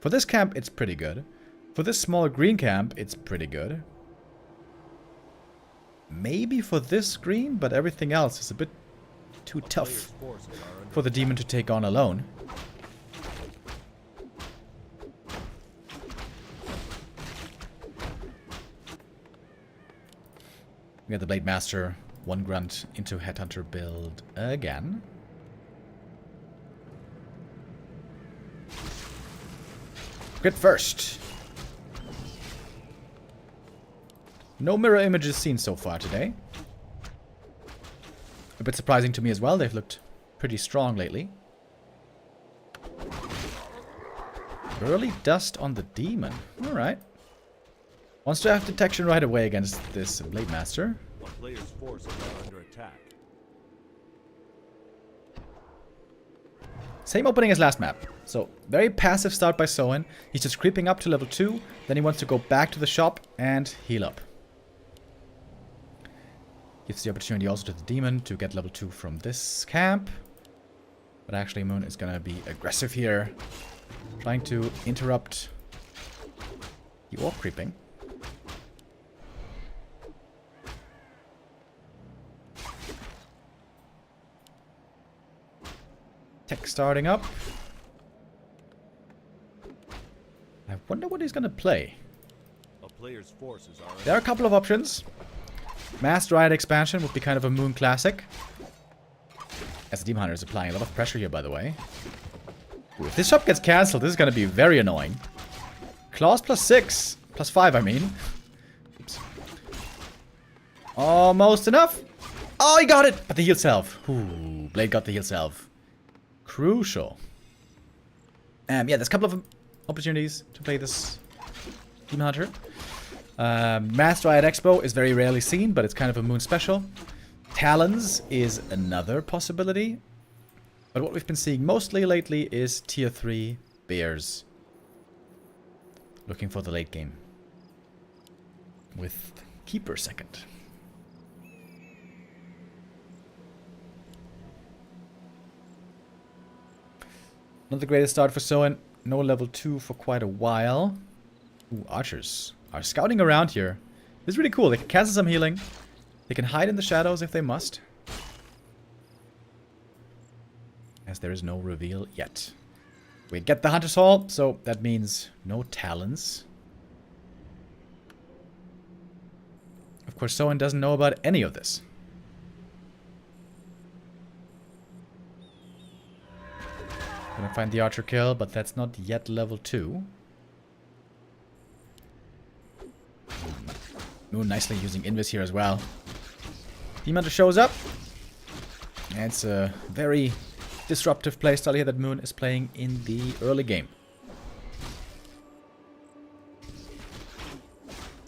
For this camp, it's pretty good. For this small green camp, it's pretty good. Maybe for this green, but everything else is a bit too tough for the Demon to take on alone. We got the Blade Master, 1 grunt into Headhunter build again. Crit first. No mirror images seen so far today. A bit surprising to me as well. They've looked pretty strong lately. Early dust on the demon. Alright. Wants to have detection right away against this Blade Master. A player's forces are under attack. Same opening as last map. So, very passive start by Soin. He's just creeping up to level 2. Then he wants to go back to the shop and heal up. Gives the opportunity also to the demon to get level 2 from this camp. But actually Moon is gonna be aggressive here. Trying to interrupt the orc creeping. Tech starting up. I wonder what he's gonna play. A player's forces are There are a couple of options. Mass Dryad expansion would be kind of a Moon classic. As the Demon Hunter is applying a lot of pressure here, by the way. Ooh, if this shop gets cancelled, this is gonna be very annoying. Claws +6. +5, I mean. Oops. Almost enough. Oh, he got it! But the heal self. Ooh, Blade got the heal self. Crucial. Yeah, there's a couple of opportunities to play this Demon Hunter. Mass Dryad Expo is very rarely seen, but it's kind of a Moon special. Talons is another possibility. But what we've been seeing mostly lately is tier 3 bears. Looking for the late game. With Keeper second. Not the greatest start for Soin. No level 2 for quite a while. Ooh, archers are scouting around here. This is really cool. They can cancel some healing. They can hide in the shadows if they must. As there is no reveal yet. We get the Hunter's Hall, so that means no talons. Of course, Soin doesn't know about any of this. Gonna find the archer kill, but that's not yet level 2. Moon nicely using Invis here as well. Demon Hunter shows up. And it's a very disruptive playstyle here that Moon is playing in the early game.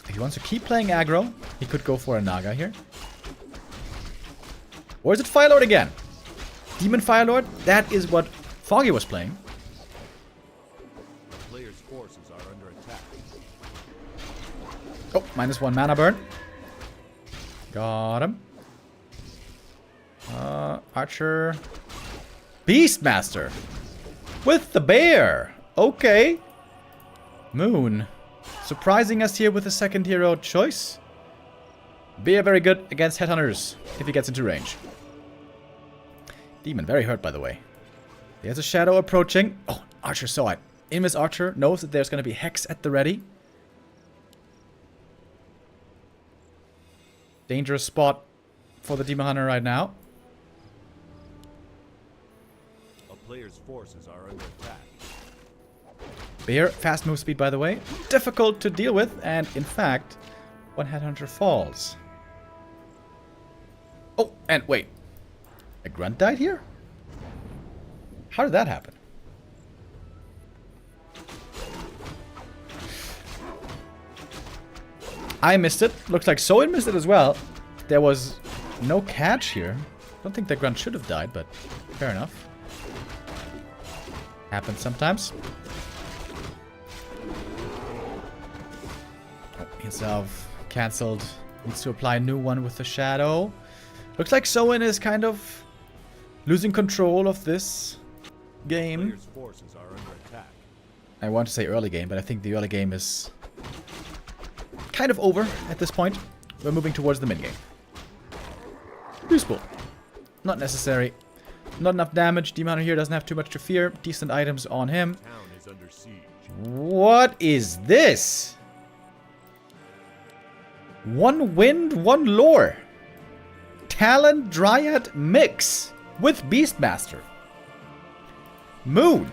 If he wants to keep playing aggro, he could go for a Naga here. Or is it Firelord again? Demon Firelord? That is what Foggy was playing. The player's forces are under attack. Oh, -1 mana burn. Got him. Archer. Beastmaster. With the bear. Okay. Moon. Surprising us here with a second hero choice. Bear very good against headhunters if he gets into range. Demon very hurt, by the way. There's a shadow approaching. Oh, Archer saw it. Invis Archer knows that there's going to be Hex at the ready. Dangerous spot for the Demon Hunter right now. A player's forces are under attack. Bear, fast move speed, by the way. Difficult to deal with, and in fact, one headhunter falls. Oh, and wait. A grunt died here? How did that happen? I missed it. Looks like Soin missed it as well. There was no catch here. Don't think that grunt should have died, but fair enough. Happens sometimes. Oh, himself cancelled. Needs to apply a new one with the shadow. Looks like Soin is kind of losing control of this game. Player's forces are under attack. I want to say early game, but I think the early game is kind of over at this point. We're moving towards the mid game. Useful. Not necessary. Not enough damage. Demon Hunter here doesn't have too much to fear. Decent items on him. Town is under siege. What is this? One wind, one lore. Talon Dryad mix with Beastmaster. Moon.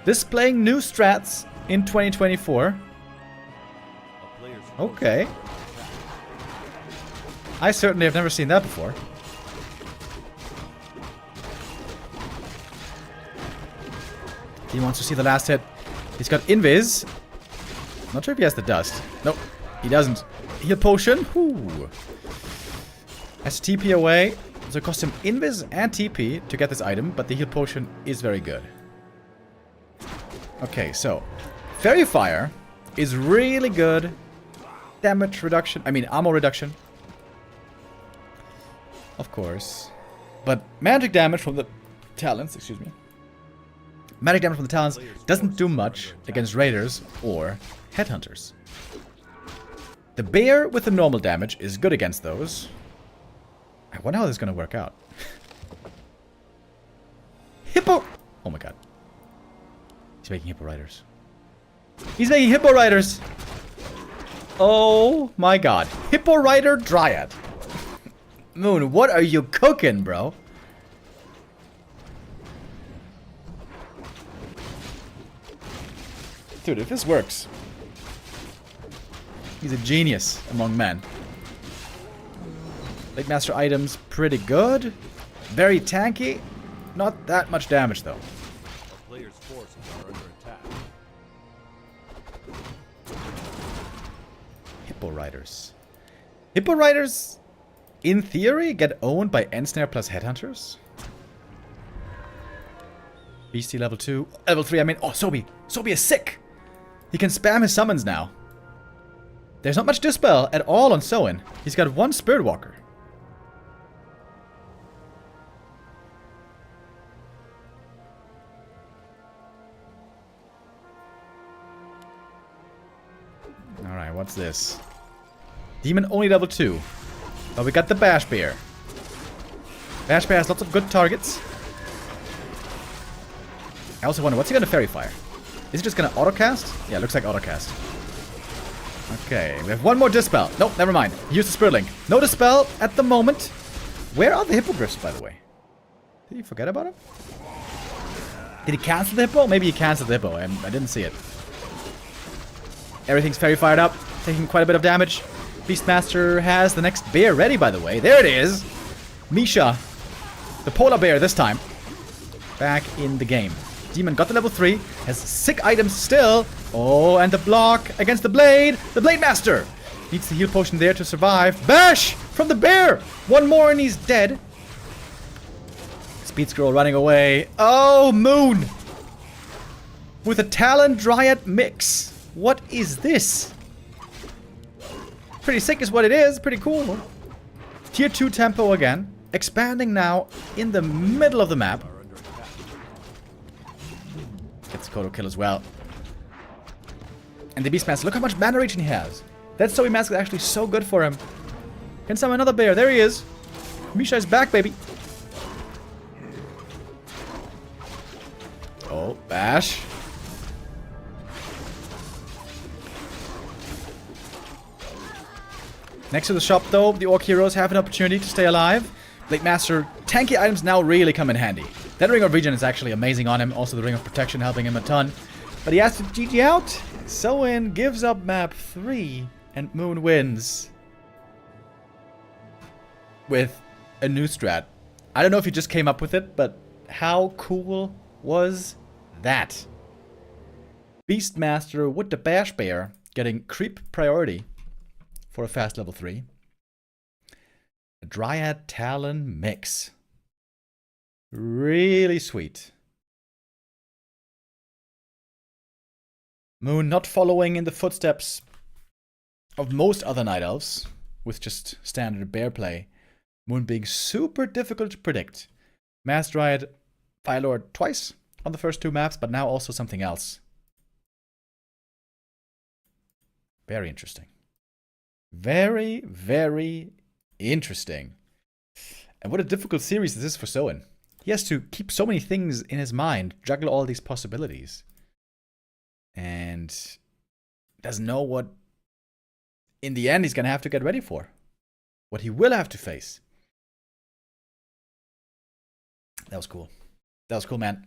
Displaying new strats in 2024. Okay. I certainly have never seen that before. He wants to see the last hit. He's got Invis. Not sure if he has the dust. Nope, he doesn't. Heal potion. Whoo. Has TP away. So it costs him Invis and TP to get this item, but the heal potion is very good. Okay, so Fairy Fire is really good. Damage reduction. I mean, ammo reduction. Of course. But magic damage from the talents, excuse me. Magic damage from the talents doesn't do much against raiders or headhunters. The bear with the normal damage is good against those. I wonder how this is going to work out. Hippo! Oh my god. He's making Hippo Riders. He's making Hippo Riders! Oh my god. Hippo Rider Dryad. Moon, what are you cooking, bro? Dude, if this works, he's a genius among men. Lake Master items, pretty good. Very tanky. Not that much damage, though. Our player's forces are under attack. Hippo Riders. Hippo Riders, in theory, get owned by Ensnare plus Headhunters. Beastie level 2. Level 3, I mean... Oh, Sobi! Sobi is sick! He can spam his summons now. There's not much Dispel at all on Soin. He's got one Spirit Walker. Alright, what's this? Demon only level 2. But we got the Bash Bear. Bash Bear has lots of good targets. I also wonder, what's he gonna Fairy Fire? Is he just gonna autocast? Yeah, looks like autocast. Okay, we have one more Dispel. Nope, never mind. He used the Spirit Link. No Dispel at the moment. Where are the Hippogriffs, by the way? Did he forget about him? Did he cancel the Hippo? Maybe he canceled the Hippo. I didn't see it. Everything's Fairy Fired up, taking quite a bit of damage. Beastmaster has the next bear ready, by the way. There it is. Misha, the polar bear this time, back in the game. Demon got the level 3, has sick items still. Oh, and the block against the Blade. The Blade Master needs the heal potion there to survive. Bash from the bear. One more and he's dead. Speed Scroll running away. Oh, Moon with a Talon Dryad mix. What is this? Pretty sick is what it is. Pretty cool. Tier 2 tempo again. Expanding now in the middle of the map. Gets Kodo kill as well. And the Beastmaster, look how much mana regen he has. That Zoe mask is actually so good for him. Can summon another bear. There he is. Misha is back, baby. Oh, Bash. Next to the shop, though, the Orc heroes have an opportunity to stay alive. Blade Master, tanky items now really come in handy. That Ring of Regen is actually amazing on him. Also, the Ring of Protection helping him a ton. But he has to GG out. Soin gives up map 3, and Moon wins. With a new strat. I don't know if he just came up with it, but how cool was that? Beastmaster with the Bash Bear getting creep priority for a fast level 3. A Dryad Talon mix. Really sweet. Moon not following in the footsteps of most other Night Elves with just standard bear play. Moon being super difficult to predict. Mass Dryad Fire Lord twice on the first 2 maps, but now also something else. Very interesting. Very, very interesting. And what a difficult series this is for Soin. He has to keep so many things in his mind, juggle all these possibilities. And doesn't know what, in the end, he's going to have to get ready for. What he will have to face. That was cool. That was cool, man.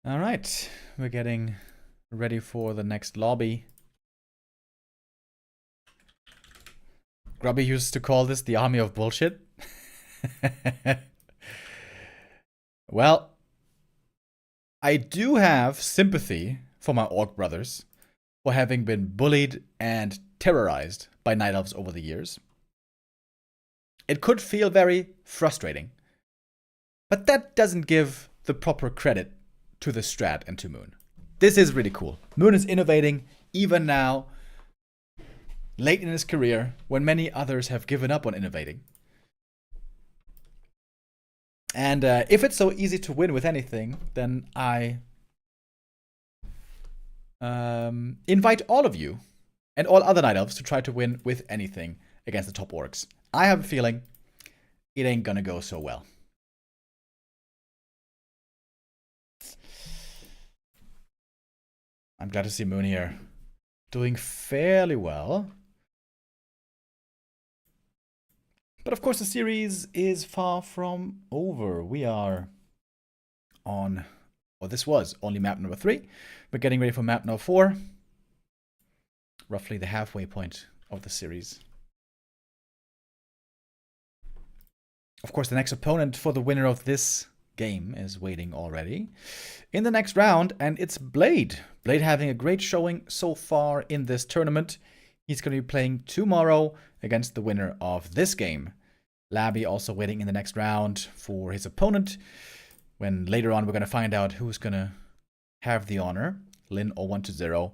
Alright, we're getting ready for the next lobby. Grubby used to call this the army of bullshit. Well, I do have sympathy for my orc brothers for having been bullied and terrorized by night elves over the years. It could feel very frustrating, but that doesn't give the proper credit to the strat and to Moon. This is really cool. Moon is innovating even now, late in his career, when many others have given up on innovating. And if it's so easy to win with anything, then I invite all of you and all other night elves to try to win with anything against the top orcs. I have a feeling it ain't gonna go so well. I'm glad to see Moon here doing fairly well. But of course the series is far from over. We are on, well, this was only map number 3. We're getting ready for map number 4. Roughly the halfway point of the series. Of course, the next opponent for the winner of this game is waiting already in the next round, and it's Blade. Blade having a great showing so far in this tournament. He's going to be playing tomorrow against the winner of this game. Labby also waiting in the next round for his opponent, when later on we're going to find out who's going to have the honor. Lin or 1-0.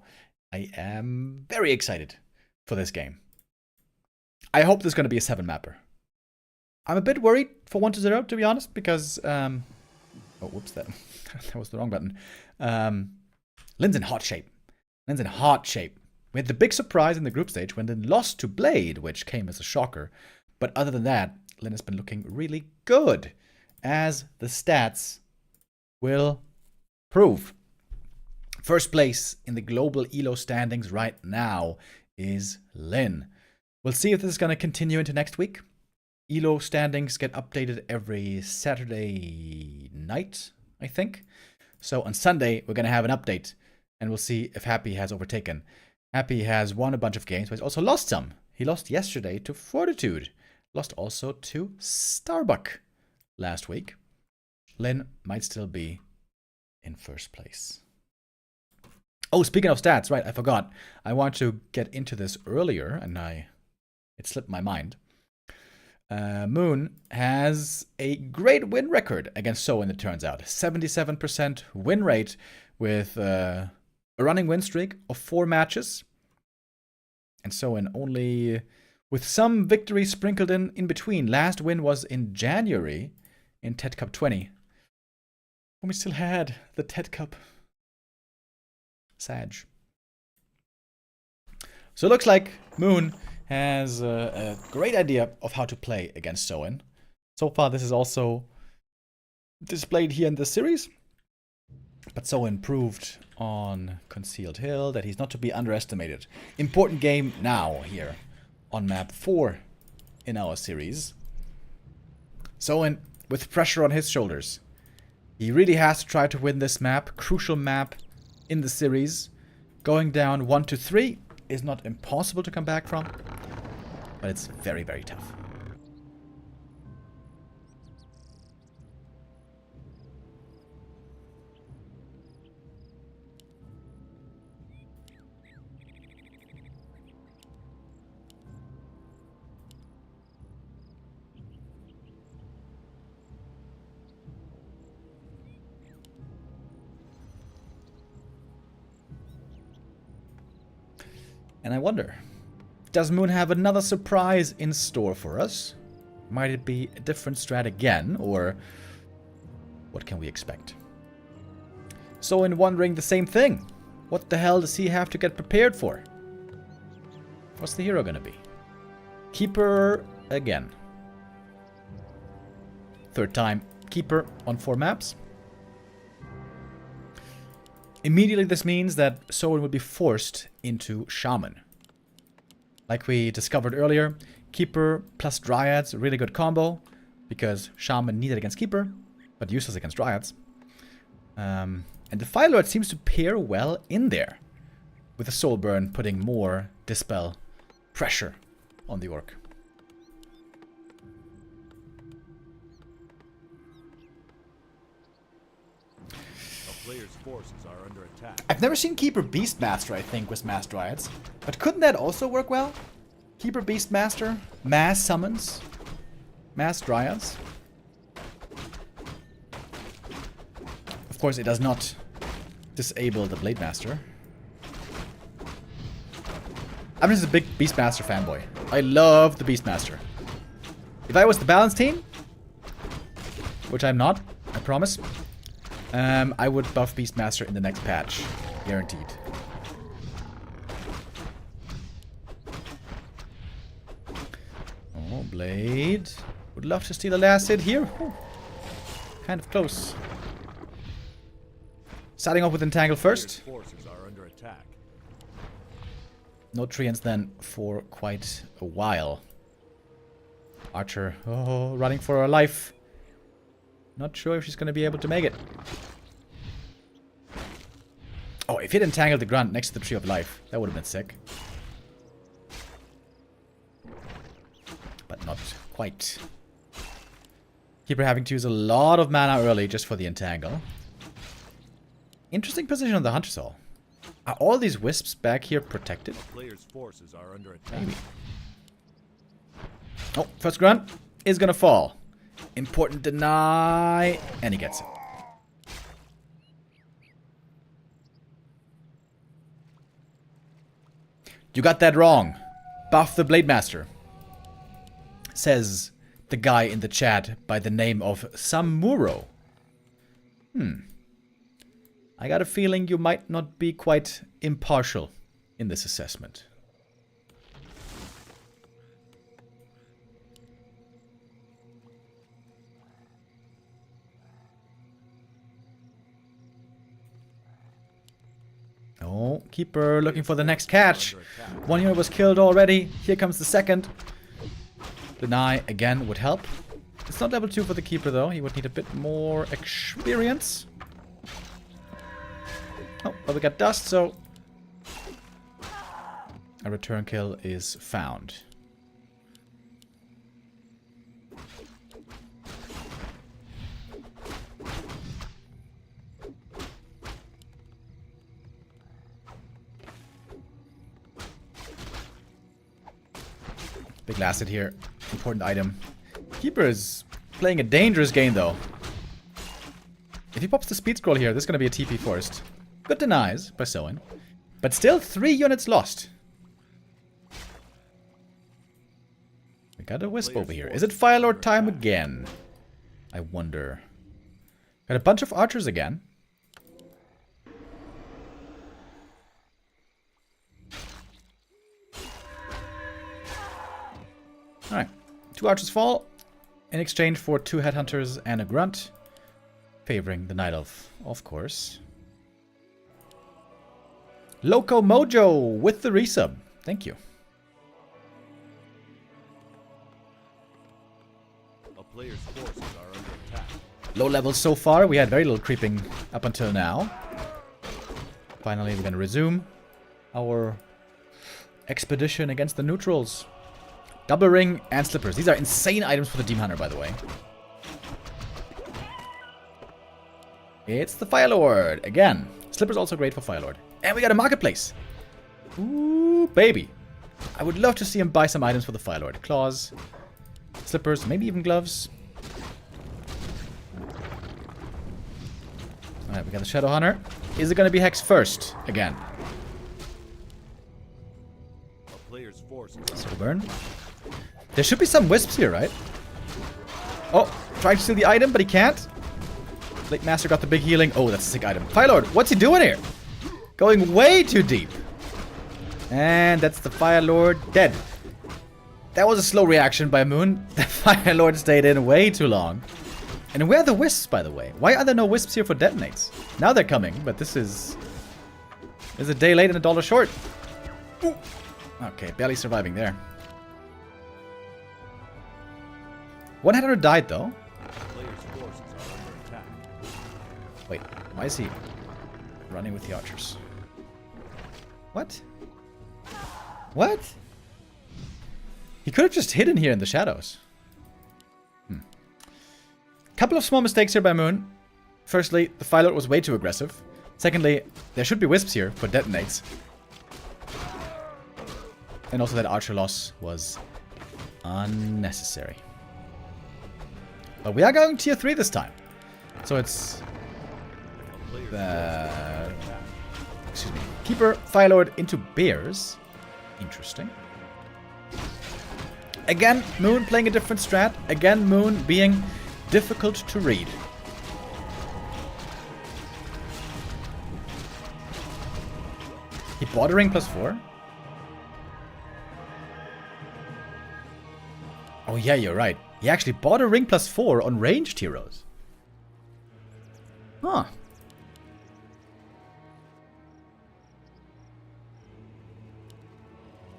I am very excited for this game. I hope there's going to be a 7-mapper. I'm a bit worried for 1-0, to be honest, because... oh, whoops, that was the wrong button. Lin's in hot shape. Lin's in hot shape. We had the big surprise in the group stage when Lin lost to Blade, which came as a shocker. But other than that, Lin has been looking really good, as the stats will prove. First place in the global ELO standings right now is Lin. We'll see if this is going to continue into next week. ELO standings get updated every Saturday night, I think. So on Sunday, we're going to have an update, and we'll see if Happy has overtaken. Happy has won a bunch of games, but he's also lost some. He lost yesterday to Fortitude. Lost also to Starbuck last week. Lin might still be in first place. Oh, speaking of stats, right, I forgot. I want to get into this earlier, and it slipped my mind. Moon has a great win record against Soin, it turns out. 77% win rate with a running win streak of 4 matches. And Soin only with some victories sprinkled in between. Last win was in January in TED Cup 20. When we still had the TED Cup Sag. So it looks like Moon has a great idea of how to play against Soin. So far, this is also displayed here in this series. But Soin proved on Concealed Hill that he's not to be underestimated. Important game now here on map 4 in our series. Soin with pressure on his shoulders. He really has to try to win this map. Crucial map in the series. Going down 1-3 is not impossible to come back from, but it's very, very tough. And I wonder, does Moon have another surprise in store for us? Might it be a different strat again, or what can we expect? Soin wondering the same thing. What the hell does he have to get prepared for? What's the hero gonna be? Keeper again. Third time Keeper on 4 maps. Immediately this means that Soin will be forced into Shaman. Like we discovered earlier, Keeper plus Dryads, a really good combo, because Shaman needed against Keeper, but useless against Dryads. And And the Fire Lord seems to pair well in there. With the Soul Burn putting more Dispel pressure on the Orc. A player's forces are under attack. I've never seen Keeper Beastmaster, I think, with Mass Dryads. But couldn't that also work well? Keeper Beastmaster, Mass Summons, Mass Dryads. Of course, it does not disable the Blade Master. I'm just a big Beastmaster fanboy. I love the Beastmaster. If I was the balance team, which I'm not, I promise, I would buff Beastmaster in the next patch. Guaranteed. Oh, Blade. Would love to steal a last hit here. Whew. Kind of close. Starting off with Entangle first. Forces are under attack. No treants then for quite a while. Archer, oh, running for her life. Not sure if she's going to be able to make it. Oh, if he'd entangled the grunt next to the Tree of Life, that would have been sick. But not quite. Keeper having to use a lot of mana early just for the entangle. Interesting position on the Hunter Soul. Are all these wisps back here protected? Player's forces are under attack. Maybe. Oh, first grunt is gonna fall. Important deny. And he gets it. You got that wrong. Buff the Blade Master. Says the guy in the chat by the name of Samuro. I got a feeling you might not be quite impartial in this assessment. Oh, Keeper looking for the next catch. One unit was killed already. Here comes the second. Deny again would help. It's not level 2 for the Keeper though. He would need a bit more experience. Oh, but we got dust, so a return kill is found. Big last hit here. Important item. Keeper is playing a dangerous game though. If he pops the speed scroll here, this is going to be a TP forest. Good denies by Soin. But still 3 units lost. We got a wisp over here. Is it Firelord time again? I wonder. Got a bunch of archers again. Alright. 2 archers fall in exchange for 2 headhunters and a grunt. Favoring the Night Elf, of course. Loco Mojo with the resub. Thank you. A player's forces are under attack. Low levels so far. We had very little creeping up until now. Finally, we're going to resume our expedition against the neutrals. Double ring and slippers. These are insane items for the Demon Hunter, by the way. It's the Firelord again. Slippers also great for Firelord. And we got a marketplace. Ooh, baby. I would love to see him buy some items for the Firelord. Claws, slippers, maybe even gloves. Alright, we got the Shadow Hunter. Is it going to be Hex first? Again. A player's forces Soul Burn. There should be some wisps here, right? Oh, trying to steal the item, but he can't. Blade Master got the big healing. Oh, that's a sick item. Firelord, what's he doing here? Going way too deep. And that's the Firelord dead. That was a slow reaction by Moon. The Firelord stayed in way too long. And where are the wisps, by the way? Why are there no wisps here for detonates? Now they're coming, but this is a day late and a dollar short. Ooh. Okay, barely surviving there. 100 died though. player's forces are under attack. Wait, why is he? running with the archers. What? What? He could have just hidden here in the shadows. Couple of small mistakes here by Moon. Firstly, the Fire Lord was way too aggressive. Secondly, there should be wisps here for detonates. And also that archer loss was unnecessary. But we are going tier 3 this time. So it's... excuse me. Keeper, Fire Lord into bears. Interesting. Again, Moon playing a different strat. Again, Moon being difficult to read. He bought a ring +4. Oh yeah, you're right. He actually bought a ring +4 on ranged heroes. Huh.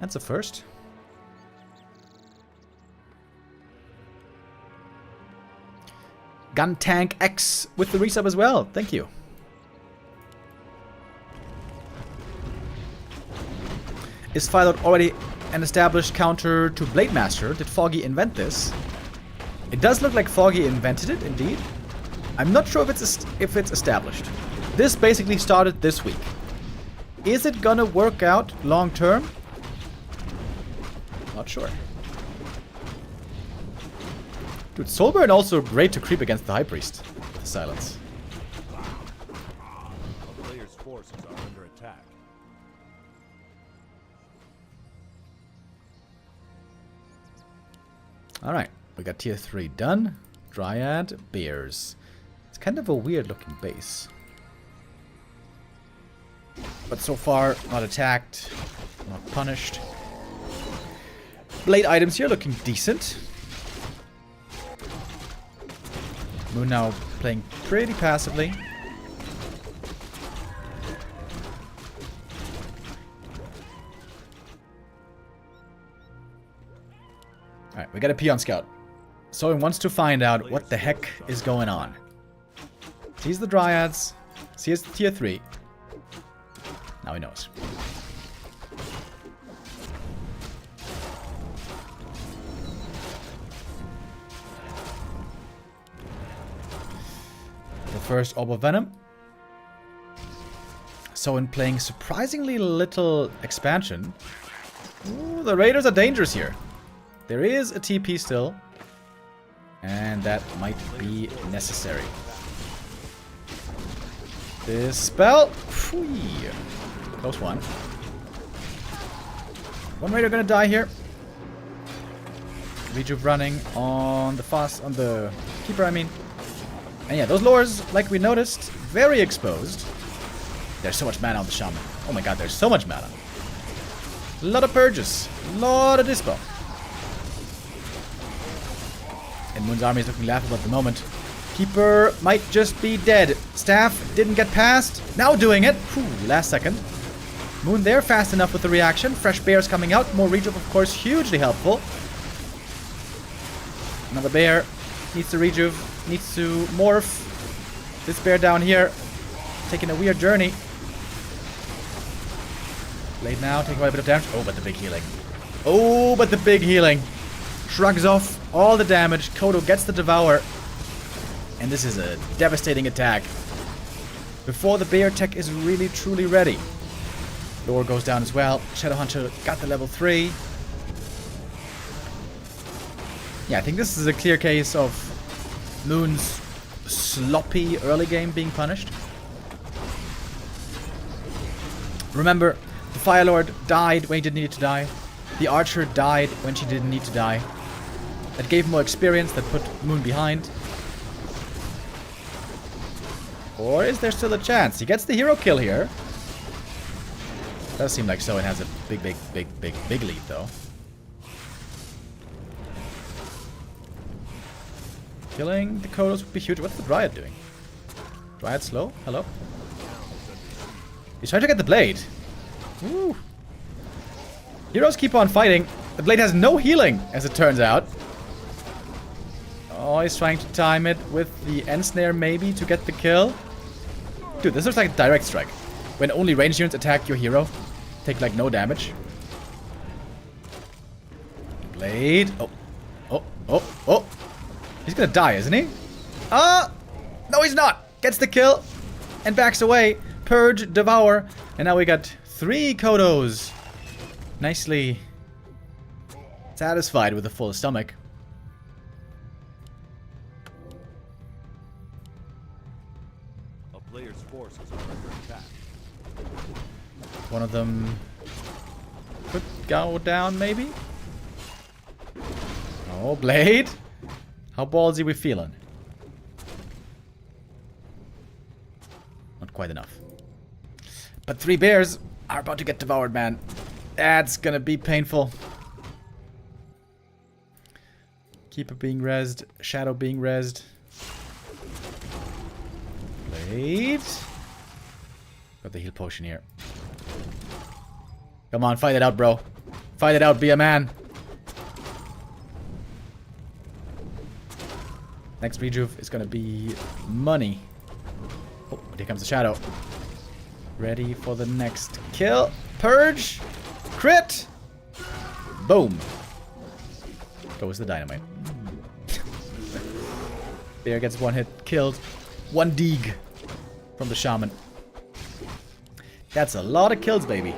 That's a first. Gun Tank X with the resub as well. Thank you. Is Fire Lord already an established counter to Blade Master? Did Foggy invent this? It does look like Foggy invented it, indeed. I'm not sure if it's established. This basically started this week. Is it gonna work out long term? Not sure. Dude, Soulburn also great to creep against the High Priest. The silence. A player's forces are under attack. Alright, we got tier 3 done. Dryad, Bears. It's kind of a weird looking base. But so far, not attacked, not punished. Blade items here looking decent. Moon now playing pretty passively. Alright, we got a Peon Scout. Soin wants to find out what the heck is going on. Sees the Dryads. Sees the tier 3. Now he knows. The first Orb of Venom. Soin playing surprisingly little expansion. Ooh, the Raiders are dangerous here. There is a TP still. And that might be necessary. This spell. Whee. Close one. One Raider gonna die here. Rejuve running on the Keeper, I mean. And yeah, those lures, like we noticed, very exposed. There's so much mana on the Shaman. Oh my god, there's so much mana. A lot of purges. A lot of dispo. And Moon's army is looking laughable at the moment. Keeper might just be dead. Staff didn't get past. Now doing it. Whew, last second. Moon there, fast enough with the reaction. Fresh bears coming out. More rejuve, of course, hugely helpful. Another bear. Needs to rejuve. Needs to morph. This bear down here. Taking a weird journey. Blade now, taking quite a bit of damage. Oh, but the big healing. Oh, but the big healing. Shrugs off all the damage. Kodo gets the Devour. And this is a devastating attack. Before the bear tech is really truly ready. Lore goes down as well. Shadowhunter got the level 3. Yeah, I think this is a clear case of Moon's sloppy early game being punished. Remember, the Fire Lord died when he didn't need to die. The Archer died when she didn't need to die. That gave more experience, that put Moon behind. Or is there still a chance? He gets the hero kill here. Does seem like Soin has a big lead though. Killing the Kodos would be huge. What's the Dryad doing? Dryad slow? Hello? He's trying to get the blade. Woo. Heroes keep on fighting. The blade has no healing, as it turns out. Oh, he's trying to time it with the end snare maybe to get the kill. Dude, this looks like a direct strike. when only ranged units attack your hero, take like no damage. Blade. Oh. Oh. Oh. Oh. He's gonna die, isn't he? Ah! No, he's not! Gets the kill and backs away. Purge, Devour. And now we got 3 Kodos. Nicely satisfied with a full stomach. A player's forces are under attack. One of them could go down, maybe? Oh, Blade. How ballsy we feeling? Not quite enough. But 3 bears are about to get devoured, man. That's gonna be painful. Keeper being rezzed. Shadow being rezzed. Blade. Got the heal potion here. Come on, fight it out, bro. Fight it out, be a man. Next rejuve is gonna be money. Oh, but here comes the shadow. Ready for the next kill. Purge. Crit. Boom. Goes the dynamite. Bear gets 1 hit, killed. 1 deeg from the shaman. That's a lot of kills, baby.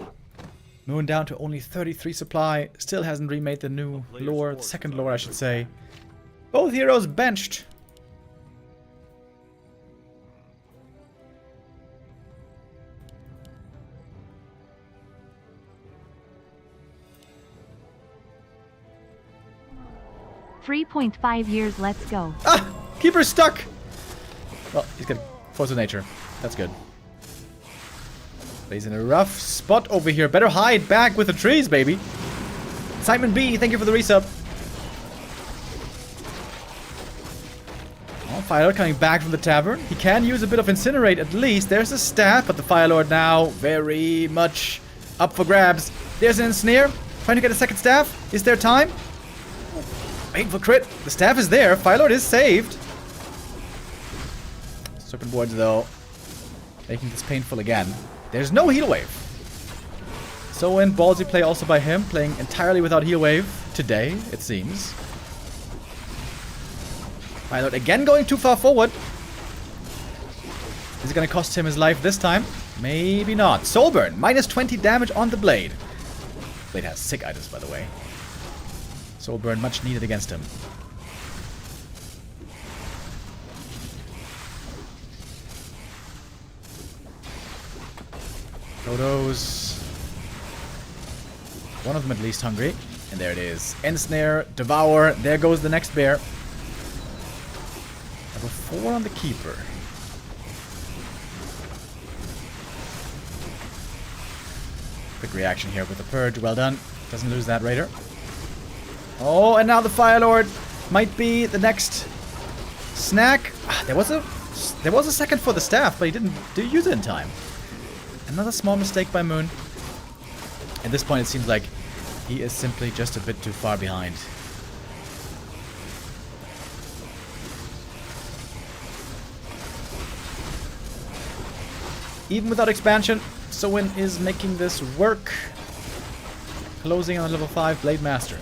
Moon down to only 33 supply. Still hasn't remade the new lore, the second lore, I should say. Both heroes benched. 3.5 years, let's go. Ah! Keeper's stuck! Well, he's got Force of Nature. That's good. But he's in a rough spot over here. Better hide back with the trees, baby. Simon B, thank you for the resub. Oh, Firelord coming back from the tavern. He can use a bit of Incinerate at least. There's a staff, but the Firelord now very much up for grabs. There's an Ensnare. Trying to get a second staff. Is there time? Waiting for crit. The staff is there. Firelord is saved. Serpent Wards, though, making this painful again. There's no heal wave. Soin, ballsy play also by him, playing entirely without heal wave today, it seems. Firelord again going too far forward. Is it going to cost him his life this time? Maybe not. Soulburn, minus 20 damage on the Blade. Blade has sick items, by the way. Soulburn much needed against him. Kodos. One of them at least hungry. And there it is. Ensnare, Devour. There goes the next bear. Level 4 on the Keeper. Quick reaction here with the Purge. Well done. Doesn't lose that Raider. Oh, and now the Firelord might be the next snack. Ah, there was a second for the staff, but he didn't use it in time. Another small mistake by Moon. At this point, it seems like he is simply just a bit too far behind. Even without expansion, Soin is making this work. Closing on level 5 Blade Master.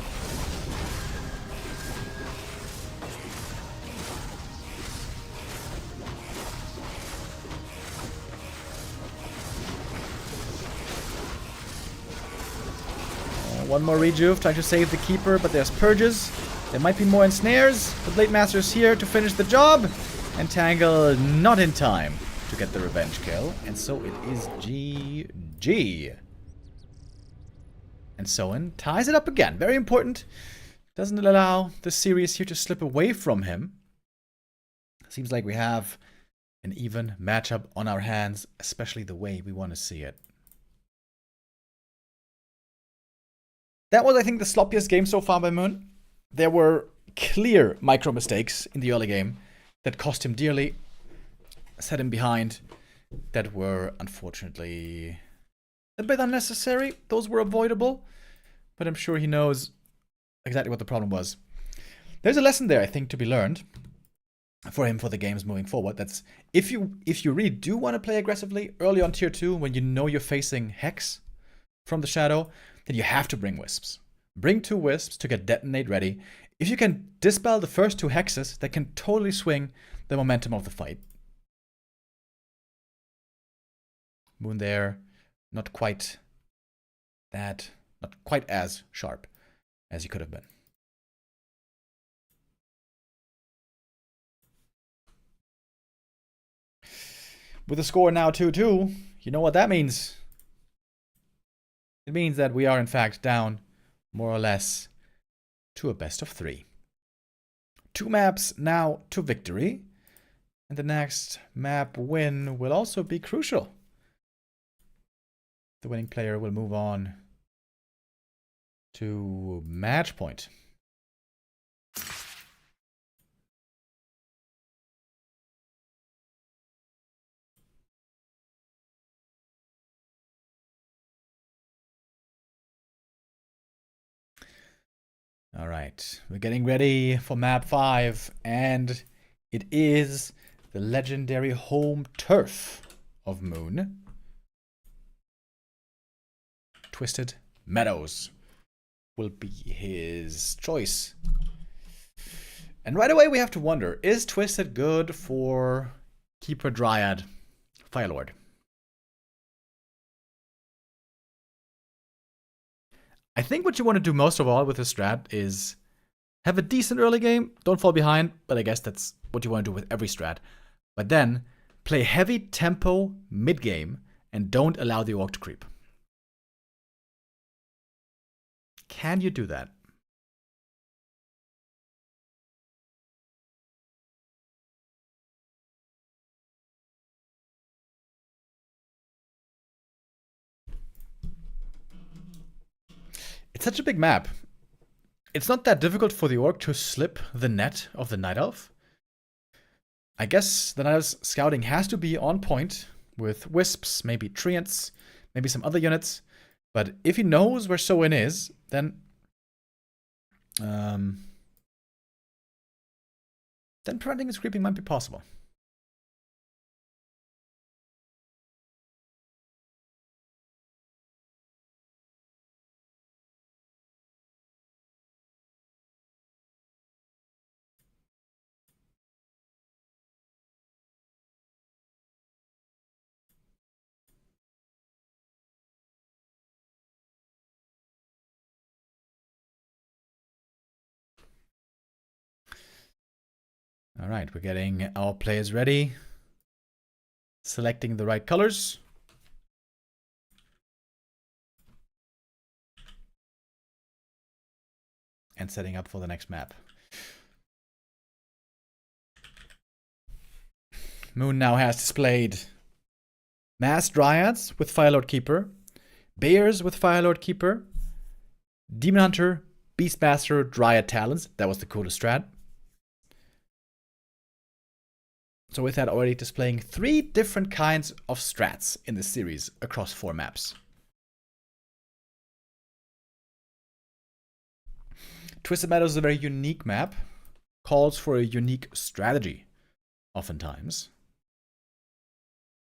One more rejuve, trying to save the Keeper, but there's Purges. There might be more Ensnares. The Blade Master's here to finish the job. And Tangle not in time to get the revenge kill. And so it is GG. And Soin ties it up again. Very important. Doesn't allow the series here to slip away from him. Seems like we have an even matchup on our hands, especially the way we want to see it. That was, I think, the sloppiest game so far by Moon. There were clear micro mistakes in the early game that cost him dearly, set him behind, that were unfortunately a bit unnecessary. Those were avoidable, but I'm sure he knows exactly what the problem was. There's a lesson there, I think, to be learned. for him for the games moving forward. That's if you really do want to play aggressively early on tier 2 when you know you're facing Hex from the Shadow, then you have to bring Wisps. Bring 2 Wisps to get Detonate ready. If you can dispel the first 2 Hexes, that can totally swing the momentum of the fight. Moon there, not quite as sharp as he could have been. With the score now 2-2, you know what that means. It means that we are in fact down more or less to a best of 3. 2 maps now to victory. And the next map win will also be crucial. The winning player will move on to match point. All right, we're getting ready for map 5, and it is the legendary home turf of Moon. Twisted Meadows will be his choice. And right away we have to wonder, is Twisted good for Keeper Dryad Firelord? I think what you want to do most of all with this strat is have a decent early game, don't fall behind, but I guess that's what you want to do with every strat. But then play heavy tempo mid game and don't allow the orc to creep. Can you do that? It's such a big map. It's not that difficult for the orc to slip the net of the Night Elf. I guess the Night Elf's scouting has to be on point with Wisps, maybe Treants, maybe some other units. But if he knows where Soin is, then preventing his creeping might be possible. All right, we're getting our players ready. Selecting the right colors. And setting up for the next map. Moon now has displayed Mass Dryads with Firelord Keeper, Bears with Firelord Keeper, Demon Hunter, Beastmaster, Dryad Talons. That was the coolest strat. So with that, already displaying 3 different kinds of strats in this series across 4 maps. Twisted Meadows is a very unique map. Calls for a unique strategy, oftentimes.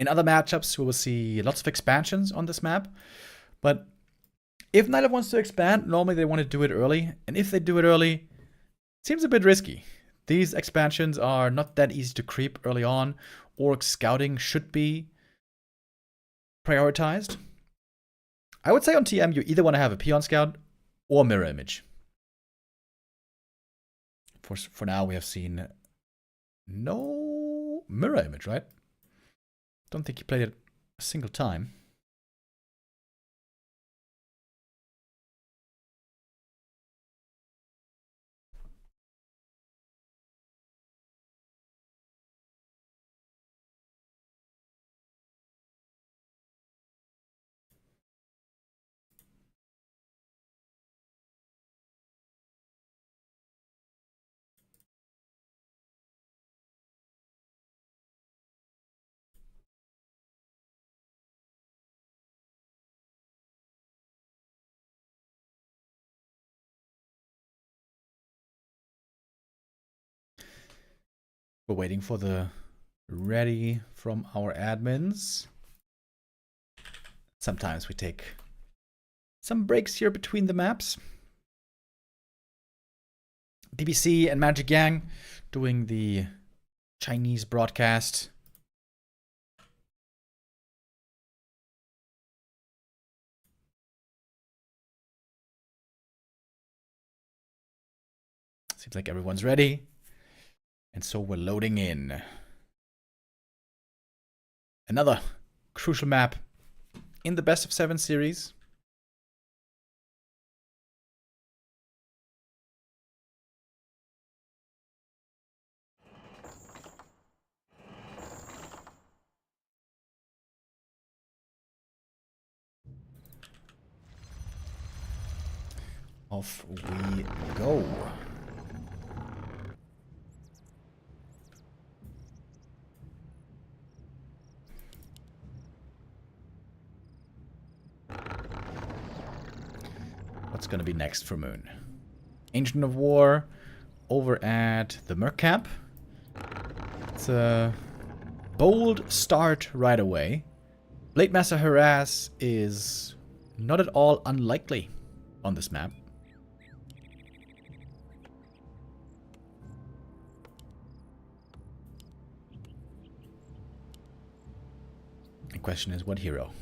In other matchups, we will see lots of expansions on this map. But if Night Elf wants to expand, normally they want to do it early. And if they do it early, it seems a bit risky. These expansions are not that easy to creep early on. Orc scouting should be prioritized. I would say on TM, you either want to have a Peon Scout or Mirror Image. For now, we have seen no Mirror Image, right? Don't think he played it a single time. We're waiting for the ready from our admins. Sometimes we take some breaks here between the maps. BBC and Magic Yang doing the Chinese broadcast. Seems like everyone's ready. And so we're loading in. Another crucial map in the best of 7 series. Off we go. What's going to be next for Moon? Ancient of War over at the Merc Camp. It's a bold start right away. Blade Master Harass is not at all unlikely on this map. The question is, what hero?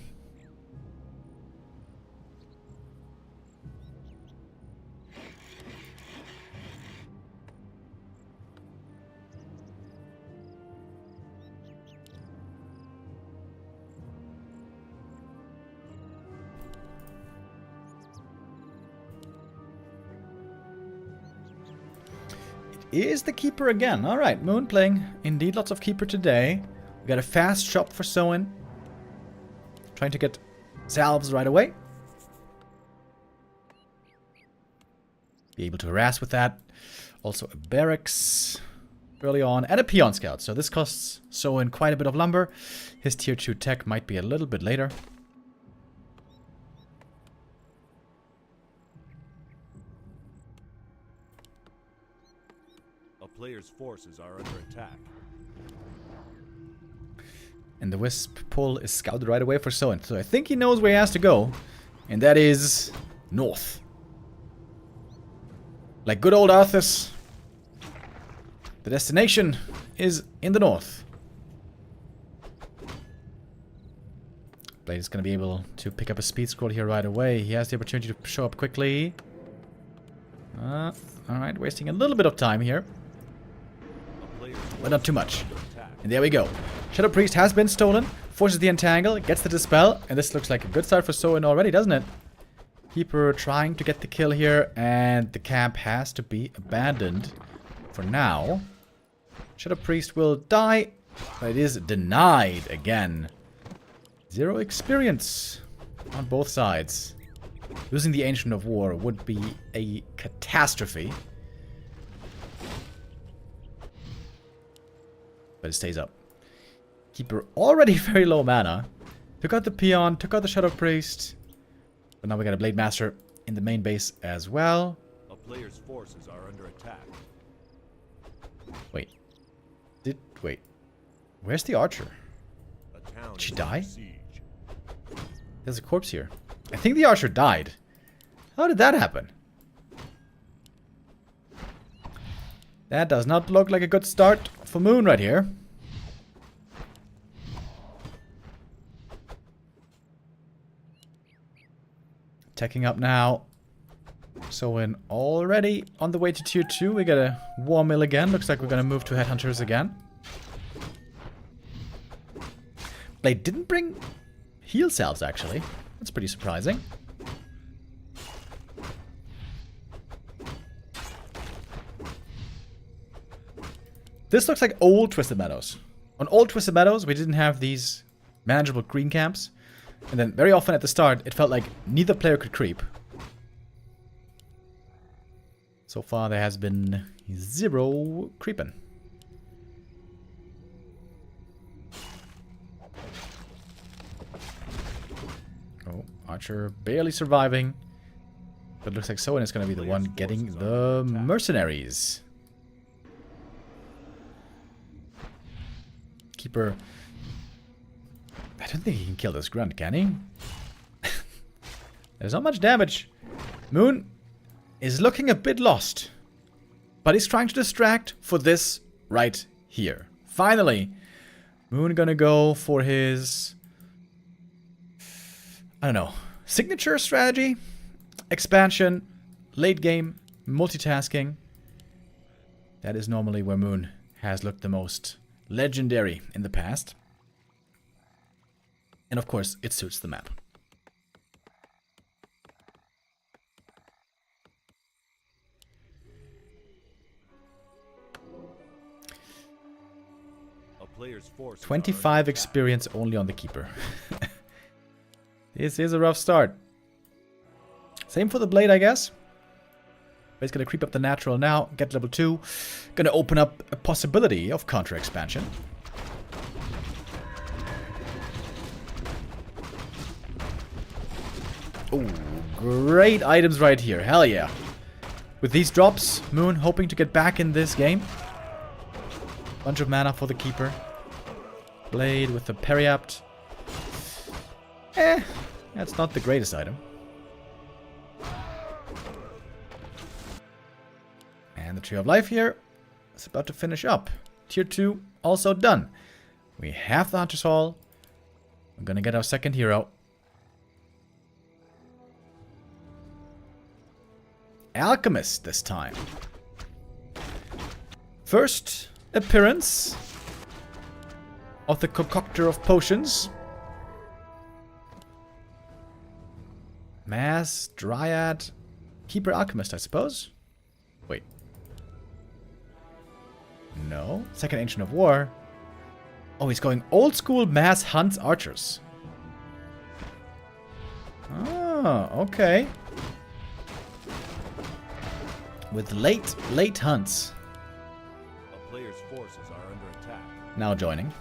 Is the Keeper again. Alright, Moon playing indeed lots of Keeper today. We got a fast shop for Soin. Trying to get salves right away. Be able to harass with that. Also a barracks early on and a peon scout. So this costs Soin quite a bit of lumber. His tier 2 tech might be a little bit later. A player's forces are under attack. And the Wisp pull is scouted right away for Soin. So I think he knows where he has to go. And that is north. Like good old Arthas. The destination is in the north. Blade is going to be able to pick up a speed scroll here right away. He has the opportunity to show up quickly. Alright, wasting a little bit of time here. But not too much. And there we go. Shadow Priest has been stolen. Forces the Entangle. Gets the Dispel. And this looks like a good start for Soin already, doesn't it? Keeper trying to get the kill here. And the camp has to be abandoned for now. Shadow Priest will die. But it is denied again. 0 experience on both sides. Losing the Ancient of War would be a catastrophe. But it stays up. Keeper already very low mana. Took out the Peon, took out the Shadow Priest. But now we got a Blade Master in the main base as well. A player's forces are under attack. Wait. Wait. Where's the Archer? A town Did she is die? under siege. There's a corpse here. I think the Archer died. How did that happen? That does not look like a good start for Moon right here. Teching up now. Soin already on the way to tier 2. We got a War Mill again. Looks like we're gonna move to Headhunters again. Blade didn't bring heal salves actually. That's pretty surprising. This looks like old Twisted Meadows. On old Twisted Meadows, we didn't have these manageable green camps. And then very often at the start, it felt like neither player could creep. So far, there has been 0 creeping. Oh, Archer barely surviving. But it looks like Soin is going to be the one getting the mercenaries. Keeper... I don't think he can kill this grunt, can he? There's not much damage. Moon is looking a bit lost. But he's trying to distract for this right here. Finally, Moon gonna go for his... I don't know. Signature strategy? Expansion. Late game. Multitasking. That is normally where Moon has looked the most legendary in the past. And of course, it suits the map. A player's force. 25 experience only on the Keeper. This is a rough start. Same for the Blade, I guess. But it's gonna creep up the natural now, get level 2. Gonna open up a possibility of counter expansion. Oh, great items right here. Hell yeah. With these drops, Moon hoping to get back in this game. Bunch of mana for the Keeper. Blade with the Periapt. That's not the greatest item. And the Tree of Life here is about to finish up. Tier 2 also done. We have the Hunter's Hall. We're gonna get our second hero. Alchemist this time. First appearance of the concoctor of potions. Mass, Dryad, Keeper Alchemist, I suppose. Wait. No. Second Ancient of War. Oh, he's going old school Mass Hunts Archers. Oh, okay. With late hunts. A player's forces are under attack. Now joining.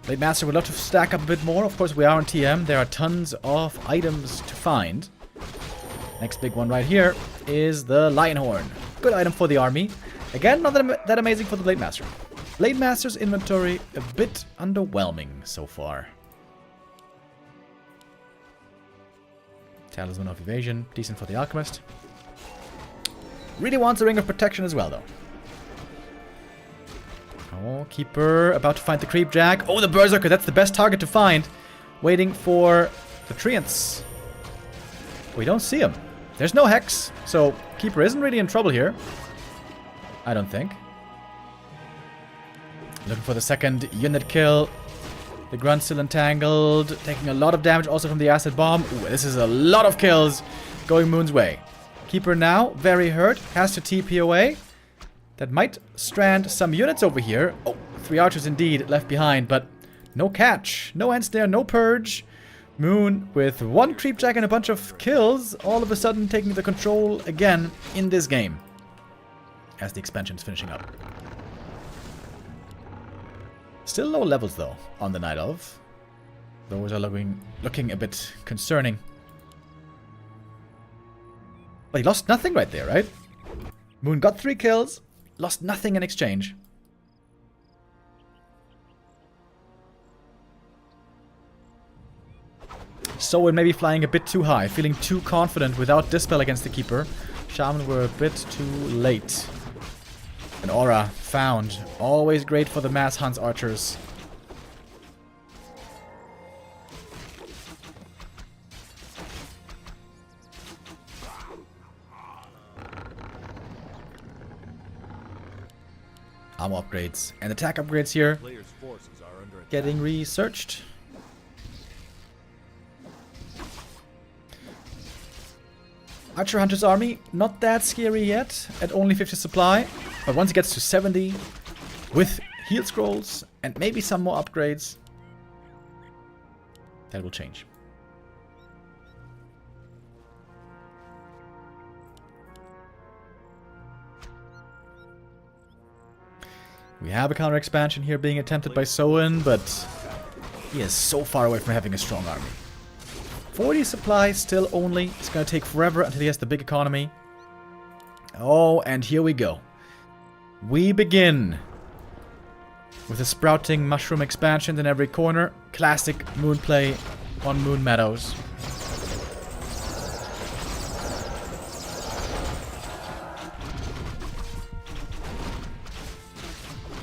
Blade Master would love to stack up a bit more. Of course, we are on TM. There are tons of items to find. Next big one right here is the Lionhorn. Good item for the army. Again, not that amazing for the Blade Master. Blade Master's inventory a bit underwhelming so far. Talisman of Evasion, decent for the Alchemist. Really wants a Ring of Protection as well, though. Oh, Keeper about to find the Creep Jack. Oh, the Berserker, that's the best target to find. Waiting for the Treants. We don't see him. There's no Hex, so Keeper isn't really in trouble here. I don't think. Looking for the second unit kill. The Grunt still entangled, taking a lot of damage also from the Acid Bomb. Ooh, this is a lot of kills going Moon's way. Keeper now, very hurt, has to TP away. That might strand some units over here. Oh, 3 archers indeed left behind, but no catch. No Ensnare, no Purge. Moon with 1 Creepjack and a bunch of kills, all of a sudden taking the control again in this game. As the expansion is finishing up. Still low levels though on the Night Elf. Those are looking a bit concerning. But he lost nothing right there, right? Moon got 3 kills, lost nothing in exchange. Soin maybe flying a bit too high, feeling too confident without Dispel against the Keeper. Shaman were a bit too late. An aura found. Always great for the Mass Hunts Archers. Armor upgrades and attack upgrades here. Player's forces are under attack. Getting researched. Archer Hunter's army, not that scary yet, at only 50 supply. But once it gets to 70, with heal scrolls and maybe some more upgrades, that will change. We have a counter expansion here being attempted by Soin, but he is so far away from having a strong army. 40 supply still only. It's going to take forever until he has the big economy. Oh, and here we go. We begin with the sprouting mushroom expansions in every corner. Classic Moon play on Moon Meadows.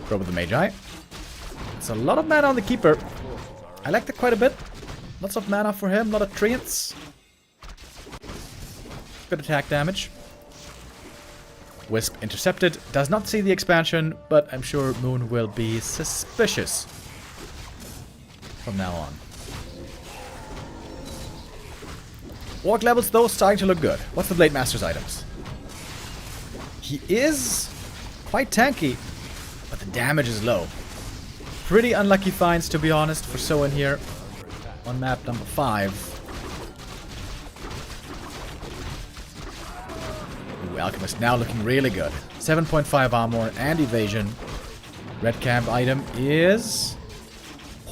Go with the Magi. It's a lot of mana on the Keeper. I like that quite a bit. Lots of mana for him, a lot of treants. Good attack damage. Wisp intercepted. Does not see the expansion, but I'm sure Moon will be suspicious from now on. Orc levels, though, starting to look good. What's the Blade Master's items? He is quite tanky, but the damage is low. Pretty unlucky finds, to be honest, for Soin here on map number 5. Ooh, Alchemist now looking really good. 7.5 armor and evasion. Red camp item is...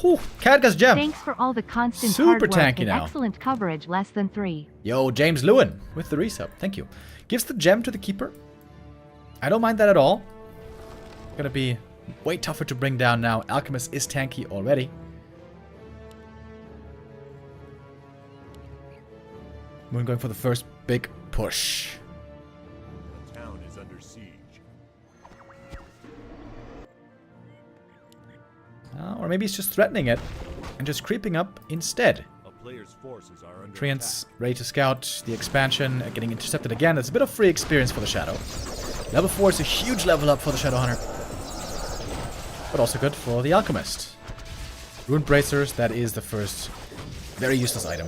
Whew, Khadga's Gem. Thanks for all the constant Super hard work tanky and now. excellent coverage, less than 3. Yo, James Lewin with the resub. Thank you. Gives the gem to the Keeper. I don't mind that at all. Gonna be way tougher to bring down now. Alchemist is tanky already. Moon going for the first big push. The town is under siege. Or maybe he's just threatening it and just creeping up instead. A player's forces are under Treants ready to scout the expansion, getting intercepted again. That's a bit of free experience for the Shadow. Level 4 is a huge level up for the Shadow Hunter. But also good for the Alchemist. Rune Bracers, that is the first very useless item.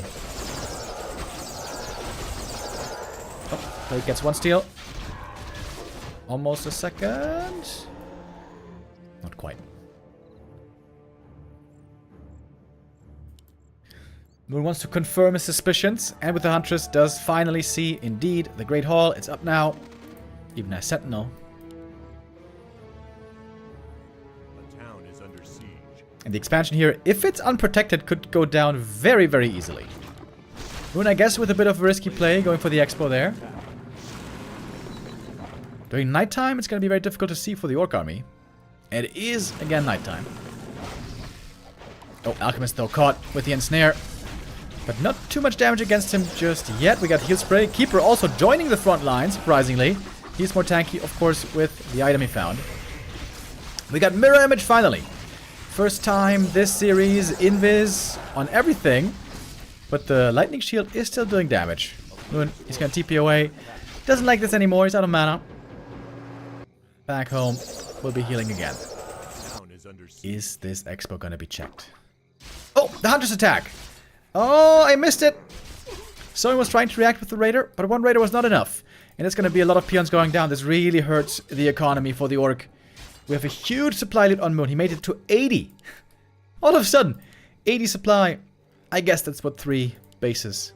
Oh, Blade gets 1 steal. Almost a second. Not quite. Moon wants to confirm his suspicions, and with the Huntress does finally see, indeed, the Great Hall. It's up now. Even as Sentinel. The town is under siege. And the expansion here, if it's unprotected, could go down very, very easily. Moon, I guess, with a bit of a risky play, going for the Expo there. During nighttime, it's going to be very difficult to see for the Orc army. And it is, again, nighttime. Oh, Alchemist, though, caught with the Ensnare. But not too much damage against him just yet. We got Heal Spray. Keeper also joining the front line, surprisingly. He's more tanky, of course, with the item he found. We got Mirror Image finally. First time this series, Invis on everything. But the Lightning Shield is still doing damage. Moon, he's going to TP away. Doesn't like this anymore. He's out of mana. Back home. We'll be healing again. The town is under siege. Is this Expo going to be checked? Oh, the Hunter's attack. Oh, I missed it. Someone was trying to react with the Raider, but 1 Raider was not enough. And it's going to be a lot of peons going down. This really hurts the economy for the Orc. We have a huge supply lead on Moon. He made it to 80. All of a sudden, 80 supply. I guess that's what 3 bases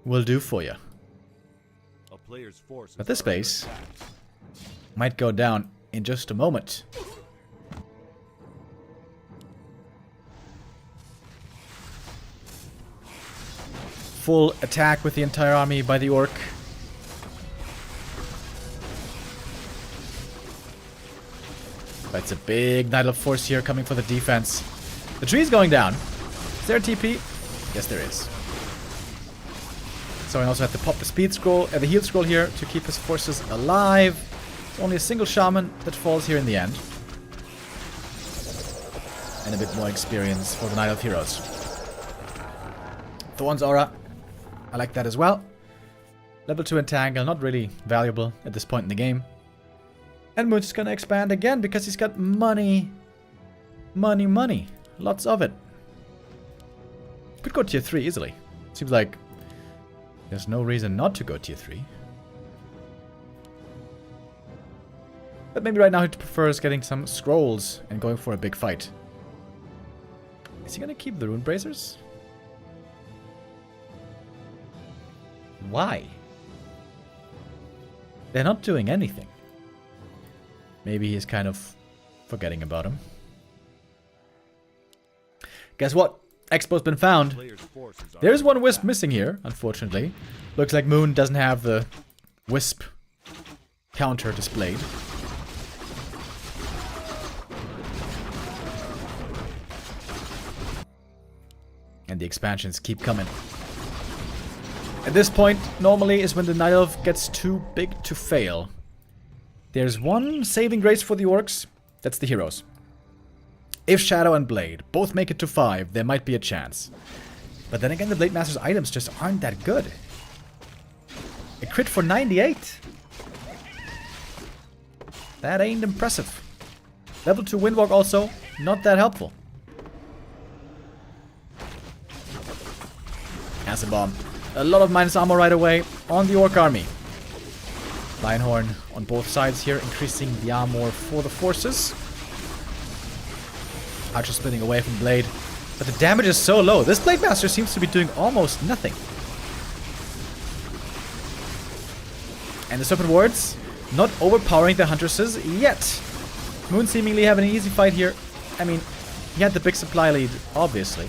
will do for you. A player's forces But this are under base attack. might go down in just a moment. Full attack with the entire army by the Orc. But it's a big Knight of Force here coming for the defense. The tree's going down. Is there a TP? Yes, there is. So I also have to pop the speed scroll, the heal scroll here to keep his forces alive. It's only a single shaman that falls here in the end. And a bit more experience for the Knight of Heroes. Thorn's Aura. I like that as well. Level 2 Entangle, not really valuable at this point in the game. And Moon's gonna expand again because he's got money. Money, money. Lots of it. Could go tier 3 easily. Seems like there's no reason not to go tier 3. But maybe right now he prefers getting some scrolls and going for a big fight. Is he gonna keep the Rune Bracers? Why? They're not doing anything. Maybe he's kind of forgetting about him. Guess what? Expo's been found. Player's forces are There's under one Wisp attack. missing here, unfortunately. Looks like Moon doesn't have the Wisp counter displayed. And the expansions keep coming. At this point, normally is when the Night Elf gets too big to fail. There's one saving grace for the orcs. That's the heroes. If Shadow and Blade both make it to 5, there might be a chance. But then again, the Blade Master's items just aren't that good. A crit for 98. That ain't impressive. Level 2 Windwalk also, not that helpful. Acid Bomb. A lot of minus armor right away on the Orc army. Lionhorn on both sides here, increasing the armor for the forces. Archer splitting away from Blade. But the damage is so low. This Blade Master seems to be doing almost nothing. And the Serpent Wards not overpowering the Huntresses yet. Moon seemingly having an easy fight here. I mean, he had the big supply lead, obviously.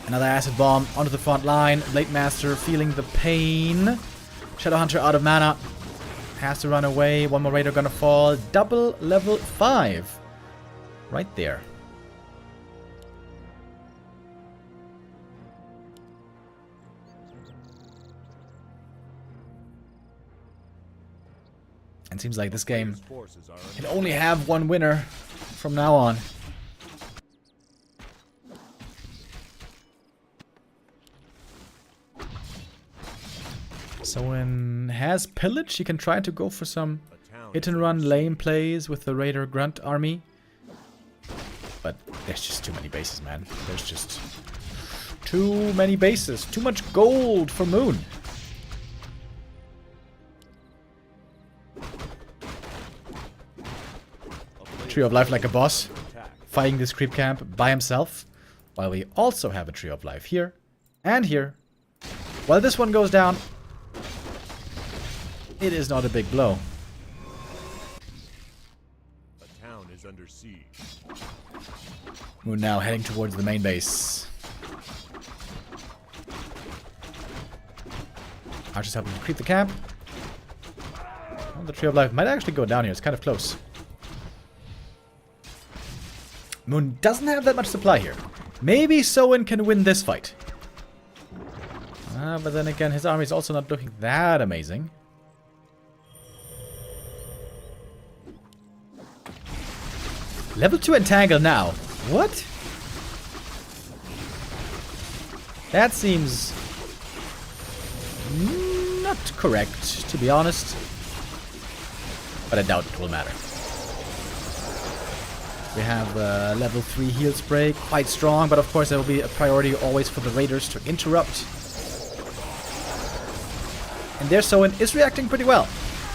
Another Acid Bomb onto the front line. Blade Master feeling the pain. Shadow Hunter out of mana. Has to run away. One more Raider gonna fall. Double level 5. Right there. And seems like this game can only have one winner from now on. Soin has pillage. He can try to go for some hit and run lame plays with the Raider Grunt army. But there's just too many bases, man. There's just too many bases. Too much gold for Moon. Tree of Life like a boss. Fighting this creep camp by himself. While we also have a Tree of Life here and here. While this one goes down, it is not a big blow. A town is under siege. Moon now heading towards the main base. Archer's helping to creep the camp. Well, the Tree of Life might actually go down here. It's kind of close. Moon doesn't have that much supply here. Maybe Soin can win this fight. But then again, his army is also not looking that amazing. Level 2 Entangle now. What? That seems not correct, to be honest. But I doubt it will matter. We have level 3 heal spray, quite strong, but of course there will be a priority always for the Raiders to interrupt. And there Soin is reacting pretty well.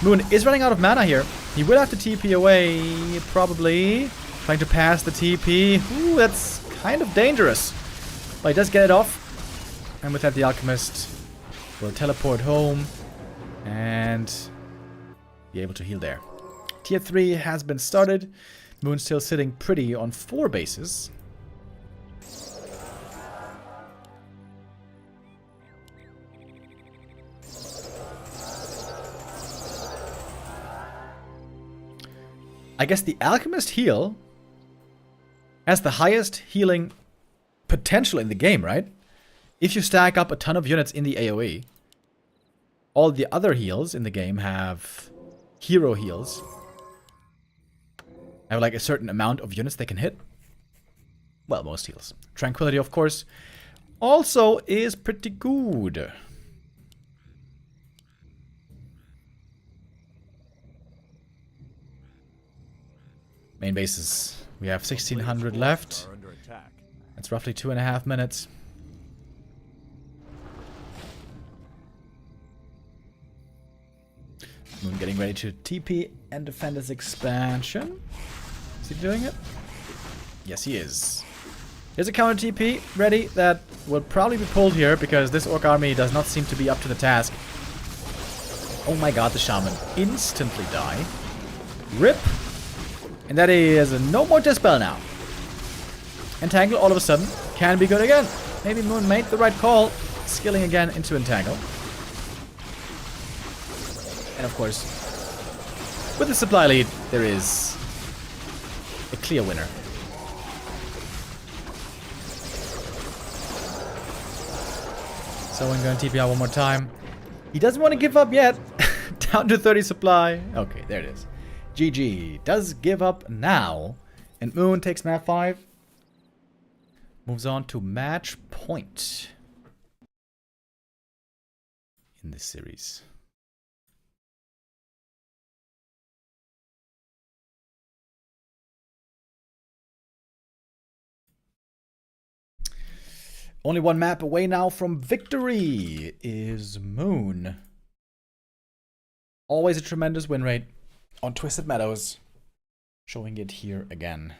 Moon is running out of mana here. He will have to TP away, probably. Trying to pass the TP. Ooh, that's kind of dangerous. But he does get it off. And with that, the Alchemist will teleport home and be able to heal there. Tier 3 has been started. Moon still sitting pretty on 4 bases. I guess the Alchemist heal has the highest healing potential in the game, right? If you stack up a ton of units in the AoE, all the other heals in the game have hero heals. Have like a certain amount of units they can hit. Well, most heals. Tranquility, of course, also is pretty good. Main bases. We have 1600 left. That's roughly 2.5 minutes. Moon getting ready to TP and defend his expansion. Is he doing it? Yes, he is. Here's a counter TP ready that will probably be pulled here because this Orc army does not seem to be up to the task. Oh my god, the Shaman instantly die. RIP. And that is no more Dispel now. Entangle all of a sudden can be good again. Maybe Moon made the right call, skilling again into Entangle. And of course, with the supply lead, there is a clear winner. So I'm going to TP out one more time. He doesn't want to give up yet. Down to 30 supply. Okay, there it is. GG does give up now. And Moon takes map 5. Moves on to match point in this series. Only one map away now from victory is Moon. Always a tremendous win rate on Twisted Meadows. Showing it here again.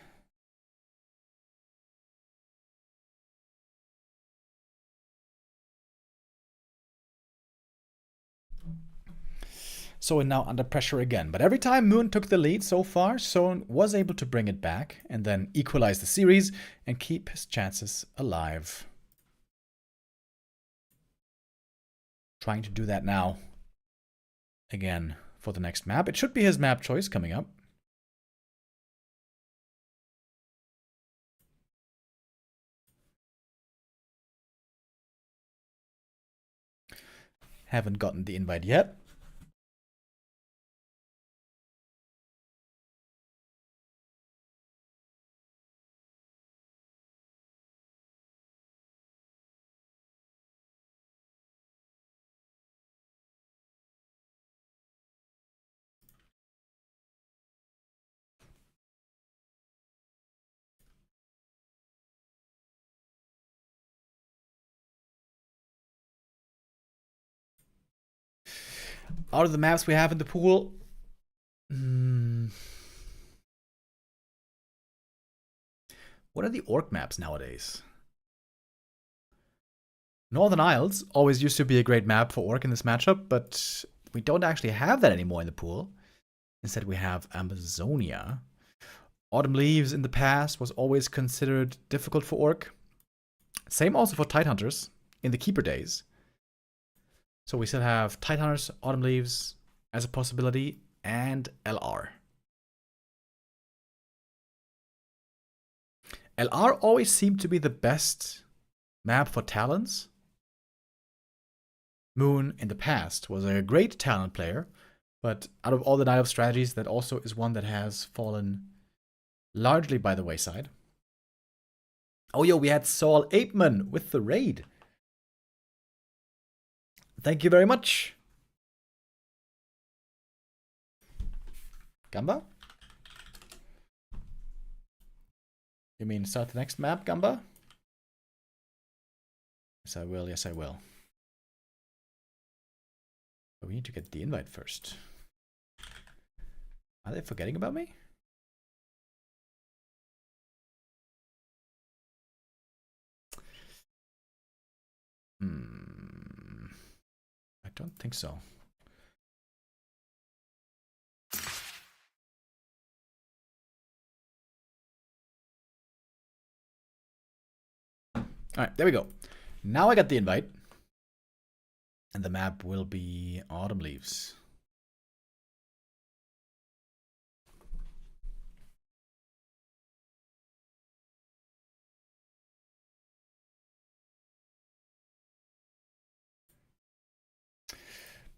Soin now under pressure again. But every time Moon took the lead so far, Soin was able to bring it back and then equalize the series and keep his chances alive. Trying to do that now. Again, for the next map. It should be his map choice coming up. Haven't gotten the invite yet. Out of the maps we have in the pool, what are the orc maps nowadays? Northern Isles always used to be a great map for orc in this matchup, but we don't actually have that anymore in the pool. Instead we have Amazonia. Autumn Leaves in the past was always considered difficult for orc. Same also for Tidehunters in the Keeper days. So we still have Tidehunters, Autumn Leaves as a possibility, and LR. LR always seemed to be the best map for talents. Moon in the past was a great talent player, but out of all the Night of strategies, that also is one that has fallen largely by the wayside. Oh, yo, we had Saul Apeman with the raid. Thank you very much. Gamba? You mean start the next map, Gamba? Yes, I will. Yes, I will. But we need to get the invite first. Are they forgetting about me? I don't think so. Alright, there we go. Now I got the invite. And the map will be Autumn Leaves.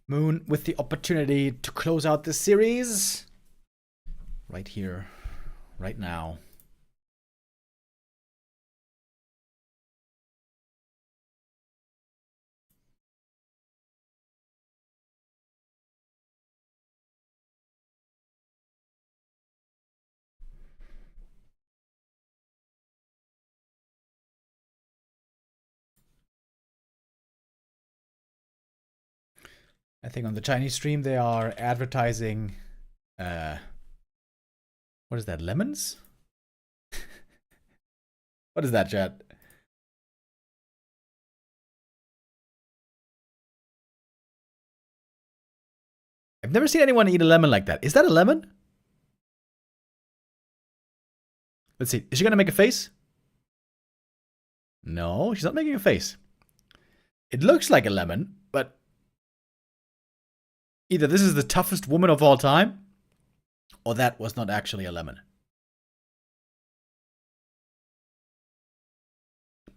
Moon with the opportunity to close out this series. Right here, right now. I think on the Chinese stream they are advertising, what is that, lemons? What is that, chat? I've never seen anyone eat a lemon like that. Is that a lemon? Let's see. Is she gonna make a face? No, she's not making a face. It looks like a lemon, but Either this is the toughest woman of all time, or that was not actually a lemon.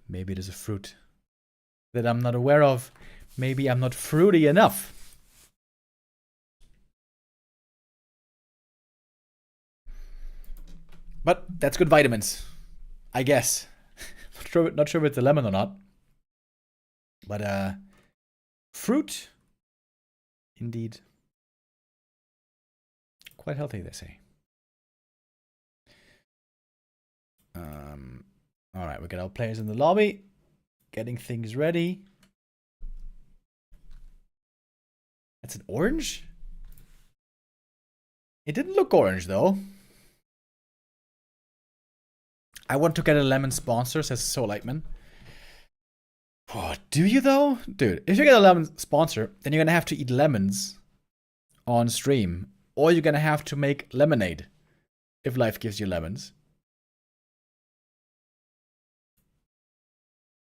Maybe it is a fruit that I'm not aware of. Maybe I'm not fruity enough. But that's good vitamins, I guess. Not sure if it's a lemon or not. But fruit, indeed. Quite healthy, they say. All right, we got our players in the lobby, getting things ready. That's an orange? It didn't look orange, though. I want to get a lemon sponsor, says Soul Lightman. Oh, do you, though? Dude, if you get a lemon sponsor, then you're going to have to eat lemons on stream. Or you're going to have to make lemonade if life gives you lemons.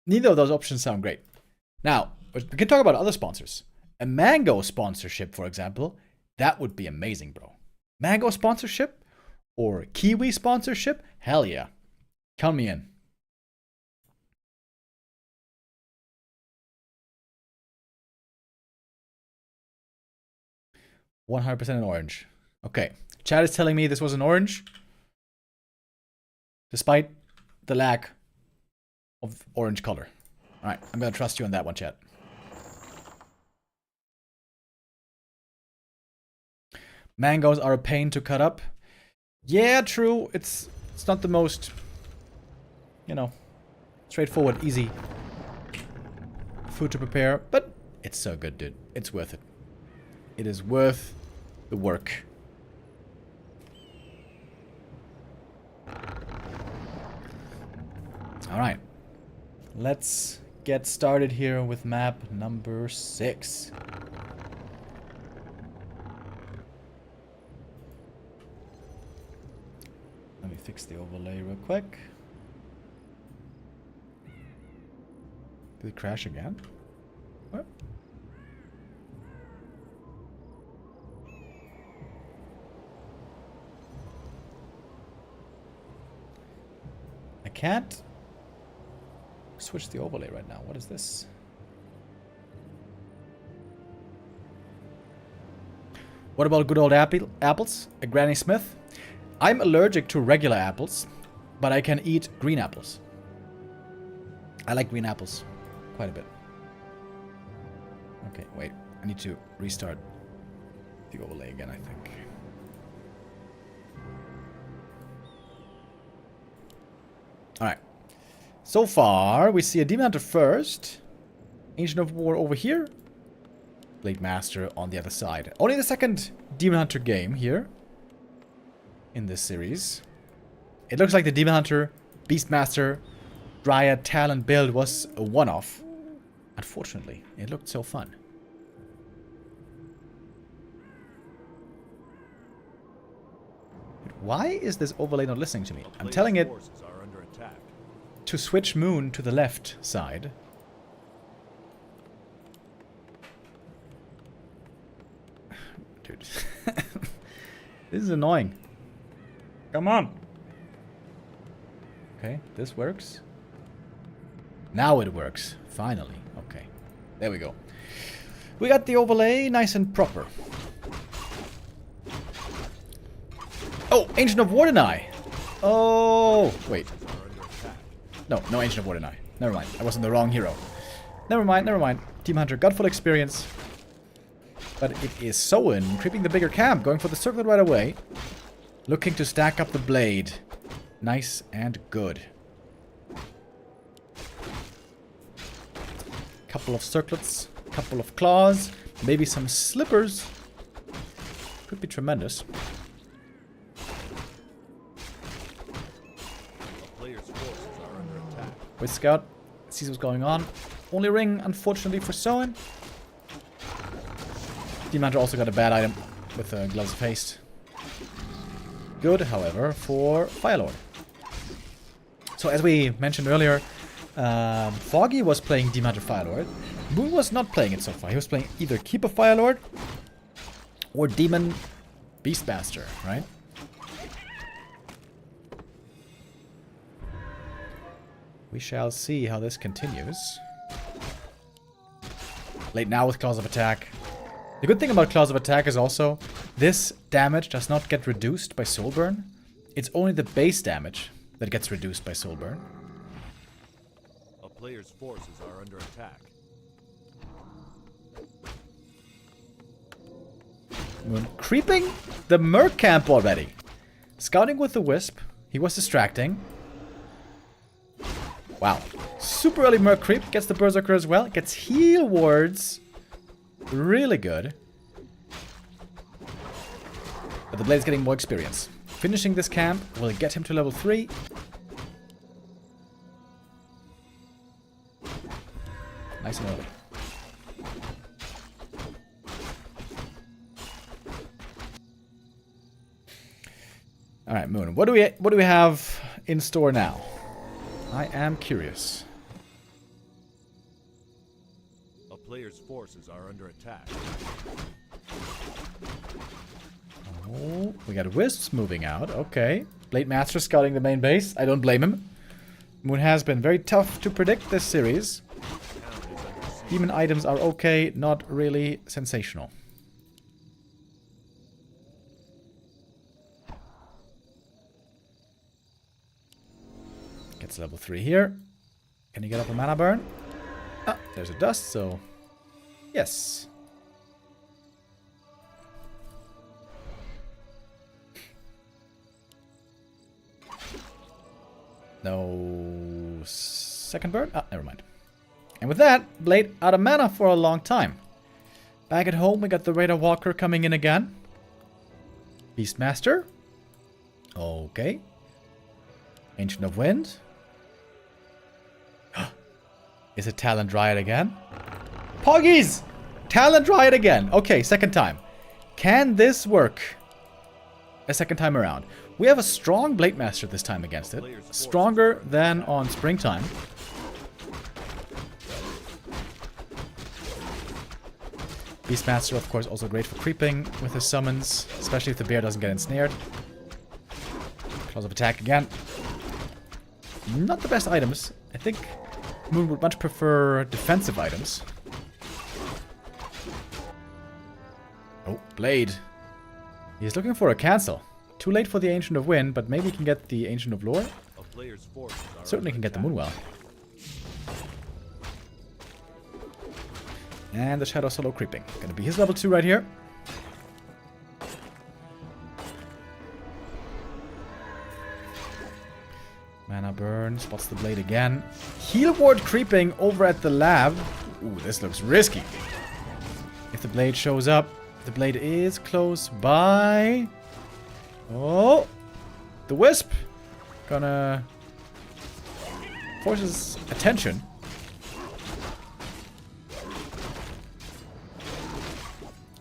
Neither of those options sound great. Now, we can talk about other sponsors. A mango sponsorship, for example, that would be amazing, bro. Mango sponsorship or kiwi sponsorship? Hell yeah. Count me in. "100% an orange." Okay. Chat is telling me this was an orange. Despite the lack of orange color. Alright, I'm gonna trust you on that one, chat. Mangoes are a pain to cut up. Yeah, true. It's not the most, you know, straightforward, easy food to prepare, but it's so good, dude. It's worth it. It is worth the work. Alright. Let's get started here with map number 6. Let me fix the overlay real quick. Did it crash again? What? I can't switch the overlay right now. What is this? What about good old apples? A Granny Smith? I'm allergic to regular apples, but I can eat green apples. I like green apples quite a bit. Okay, wait. I need to restart the overlay again, I think. Alright. So far, we see a Demon Hunter first. Ancient of War over here. Blade Master on the other side. Only the second Demon Hunter game here in this series. It looks like the Demon Hunter, Beastmaster, Dryad Talon build was a one-off. Unfortunately, it looked so fun. Why is this overlay not listening to me? I'm telling it to switch moon to the left side. Dude. This is annoying. Come on. Okay, this works. Now it works. Finally. Okay. There we go. We got the overlay nice and proper. Oh, Ancient of Wardenai. Oh, wait. No Ancient of Wardenai. Never mind. I was in the wrong hero. Never mind. Team Hunter got full experience. But it is Soin creeping the bigger camp, going for the circlet right away. Looking to stack up the blade. Nice and good. Couple of circlets, couple of claws, maybe some slippers. Could be tremendous. With Scout, sees what's going on. Only ring, unfortunately, for Soin. Demon Hunter also got a bad item with Gloves of Haste. Good, however, for Firelord. So as we mentioned earlier, Foggy was playing Demon Hunter Firelord. Moon was not playing it so far. He was playing either Keeper Firelord Or Demon Beastmaster, right? We shall see how this continues. Late now with Claws of Attack. The good thing about Claws of Attack is also this damage does not get reduced by Soul Burn. It's only the base damage that gets reduced by Soul Burn. A player's forces are under attack. Moon creeping the Merc camp already. Scouting with the Wisp. He was distracting. Wow. Super early Merc creep. Gets the Berserker as well. Gets heal wards. Really good. But the Blade's getting more experience. Finishing this camp will get him to level 3. Nice and early. All right, Moon. What do we have in store now? I am curious. A player's forces are under attack. Oh, we got Wisps moving out. Okay. Blade Master scouting the main base. I don't blame him. Moon has been very tough to predict this series. Demon items are okay, not really sensational. Gets level 3 here. Can you get up a mana burn? Ah, there's a dust, so yes. No second burn? Ah, never mind. And with that, Blade out of mana for a long time. Back at home, we got the Raider Walker coming in again. Beastmaster. Okay. Ancient of Wind. Is it Talon Dryad again? Poggies! Talon Dryad again. Okay, second time. Can this work a second time around? We have a strong Blade Master this time against it. Stronger than on Springtime. Beastmaster, of course, also great for creeping with his summons, especially if the bear doesn't get ensnared. Claws of Attack again. Not the best items. I think Moon would much prefer defensive items. Oh, Blade. He's looking for a cancel. Too late for the Ancient of Wind, but maybe he can get the Ancient of Lore. Certainly can get the Moonwell. And the Shadow Solo creeping. Gonna be his level 2 right here. Mana burn, spots the Blade again. Heal ward creeping over at the lab. Ooh, this looks risky. If the Blade shows up, the Blade is close by. Oh, the Wisp. Gonna force his attention.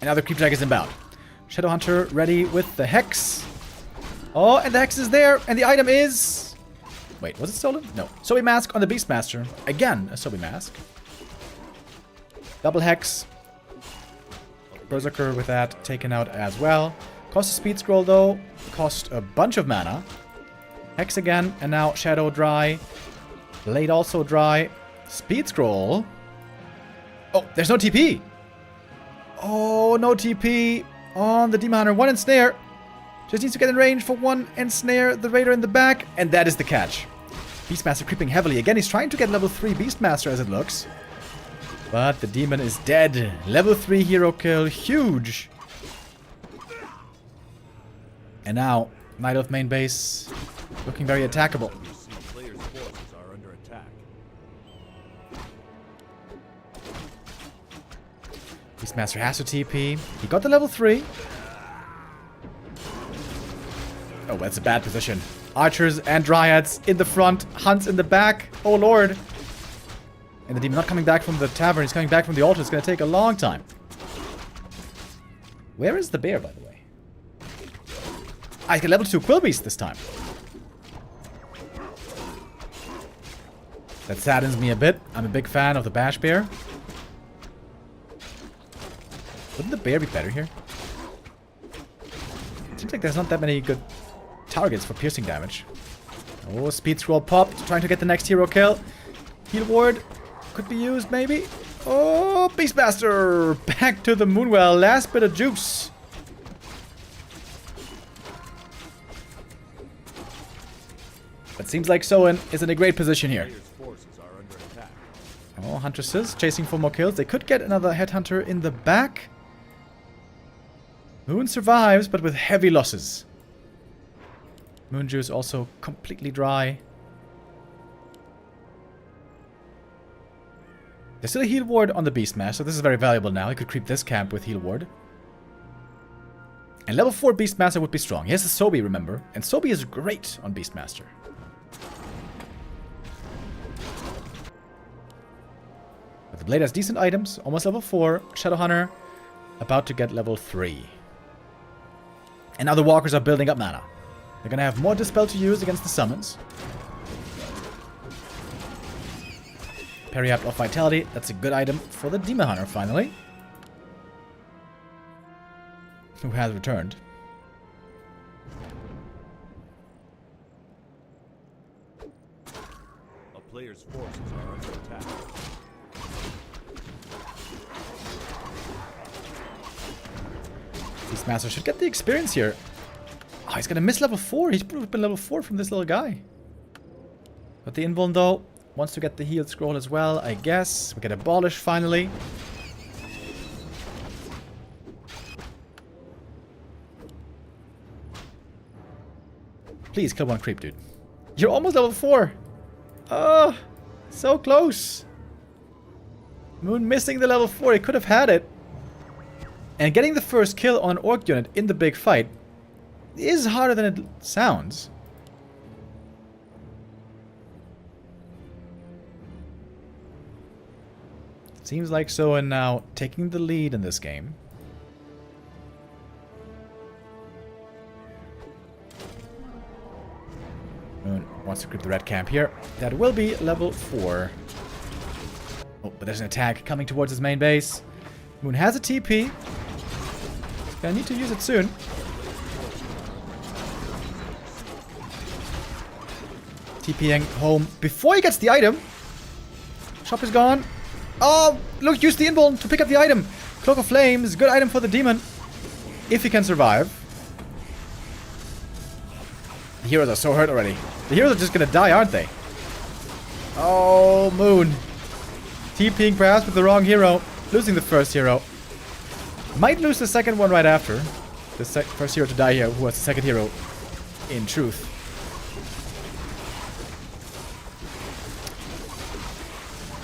Another creep drag is inbound. Shadow Hunter ready with the Hex. Oh, and the Hex is there, and the item is... Wait, was it stolen? No. Sobi Mask on the Beastmaster. Again, a Sobi Mask. Double Hex. Berserker with that taken out as well. Cost a Speed Scroll, though. Cost a bunch of mana. Hex again, and now Shadow dry. Blade also dry. Speed Scroll. Oh, there's no TP. Oh, no TP on the Demon Hunter. One ensnare. Just needs to get in range for one ensnare the Raider in the back. And that is the catch. Beastmaster creeping heavily. Again, he's trying to get level 3 Beastmaster as it looks. But the demon is dead. Level 3 hero kill. Huge. And now, Knight of main base. Looking very attackable. Players' forces are under attack. Beastmaster has to TP. He got the level 3. Oh, that's a bad position. Archers and Dryads in the front. Hunts in the back. Oh, Lord. And the demon not coming back from the tavern. He's coming back from the altar. It's going to take a long time. Where is the bear, by the way? I get level 2 Quillbeast this time. That saddens me a bit. I'm a big fan of the Bash Bear. Wouldn't the bear be better here? Seems like there's not that many good targets for piercing damage. Oh, speed scroll popped. Trying to get the next hero kill. Heal ward could be used, maybe. Oh, Beastmaster! Back to the Moonwell. Last bit of juice. But seems like Soin is in a great position here. Player's forces are under attack. Oh, Huntresses chasing for more kills. They could get another Headhunter in the back. Moon survives, but with heavy losses. Moon juice also completely dry. There's still a heal ward on the Beastmaster. This is very valuable now. He could creep this camp with heal ward. And level 4 Beastmaster would be strong. He has a Sobi, remember. And Sobi is great on Beastmaster. But the blade has decent items. Almost level 4. Shadowhunter about to get level 3. And now the walkers are building up mana. They're gonna have more Dispel to use against the summons. Periapt of Vitality. That's a good item for the Demon Hunter, finally. Who has returned. A player's forces are under attack. Beastmaster should get the experience here. Oh, he's gonna miss level 4. He's been level 4 from this little guy. But the Invuln, though, wants to get the healed scroll as well, I guess. We get Abolish finally. Please kill one creep, dude. You're almost level 4. Oh, so close. Moon missing the level 4. He could have had it. And getting the first kill on an orc unit in the big fight is harder than it sounds. Seems like Soin now taking the lead in this game. Moon wants to creep the red camp here. That will be level 4. Oh, but there's an attack coming towards his main base. Moon has a TP. Gonna need to use it soon. TPing home before he gets the item. Shop is gone. Oh, look, use the Invuln to pick up the item. Cloak of Flames, good item for the demon. If he can survive. The heroes are so hurt already. The heroes are just gonna die, aren't they? Oh, Moon. TPing perhaps with the wrong hero. Losing the first hero. Might lose the second one right after. The first hero to die here, who was the second hero in truth.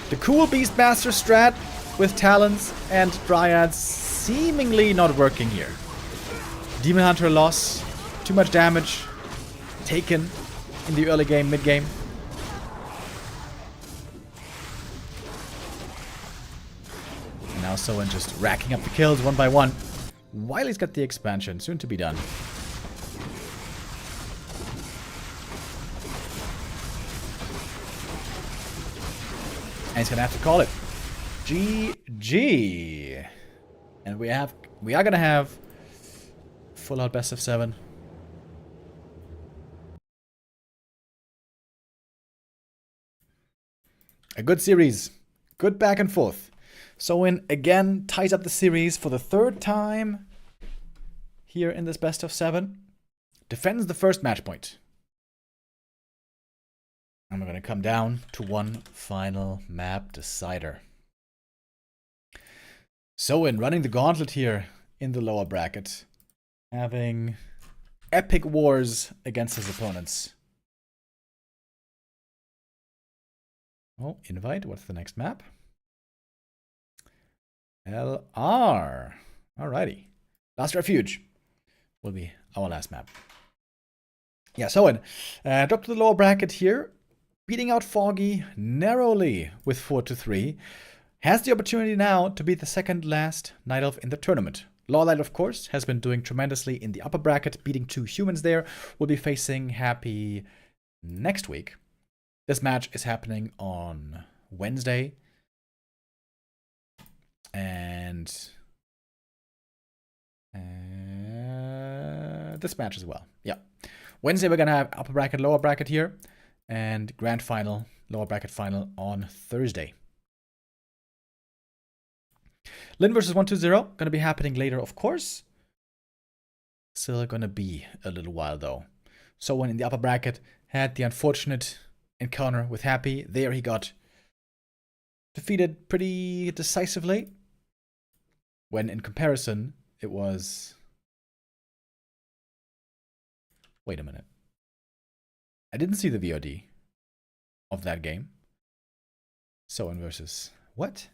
The cool Beastmaster strat with Talons and Dryads seemingly not working here. Demon Hunter loss. Too much damage taken in the early game, mid game. And now Soin just racking up the kills one by one. Wiley's got the expansion, soon to be done. And he's gonna have to call it. GG. And we are gonna have full out best of 7. A good series. Good back and forth. Soin again ties up the series for the 3rd time here in this best of 7. Defends the first match point. And we're going to come down to one final map decider. Soin running the gauntlet here in the lower bracket. Having epic wars against his opponents. Oh, invite. What's the next map? LR. Alrighty. Last Refuge will be our last map. Yeah, Soin dropped to the lower bracket here. Beating out Foggy narrowly with 4-3. Has the opportunity now to be the second last Night Elf in the tournament. Lawlight, of course, has been doing tremendously in the upper bracket, beating 2 humans there. Will be facing Happy next week. This match is happening on Wednesday. And this match as well. Yeah. Wednesday, we're going to have upper bracket, lower bracket here. And grand final, lower bracket final on Thursday. Lin versus 120. Going to be happening later, of course. Still going to be a little while, though. Soin in the upper bracket had the unfortunate encounter with Happy. There he got defeated pretty decisively. When in comparison, it was... Wait a minute. I didn't see the VOD of that game. Soin versus... What?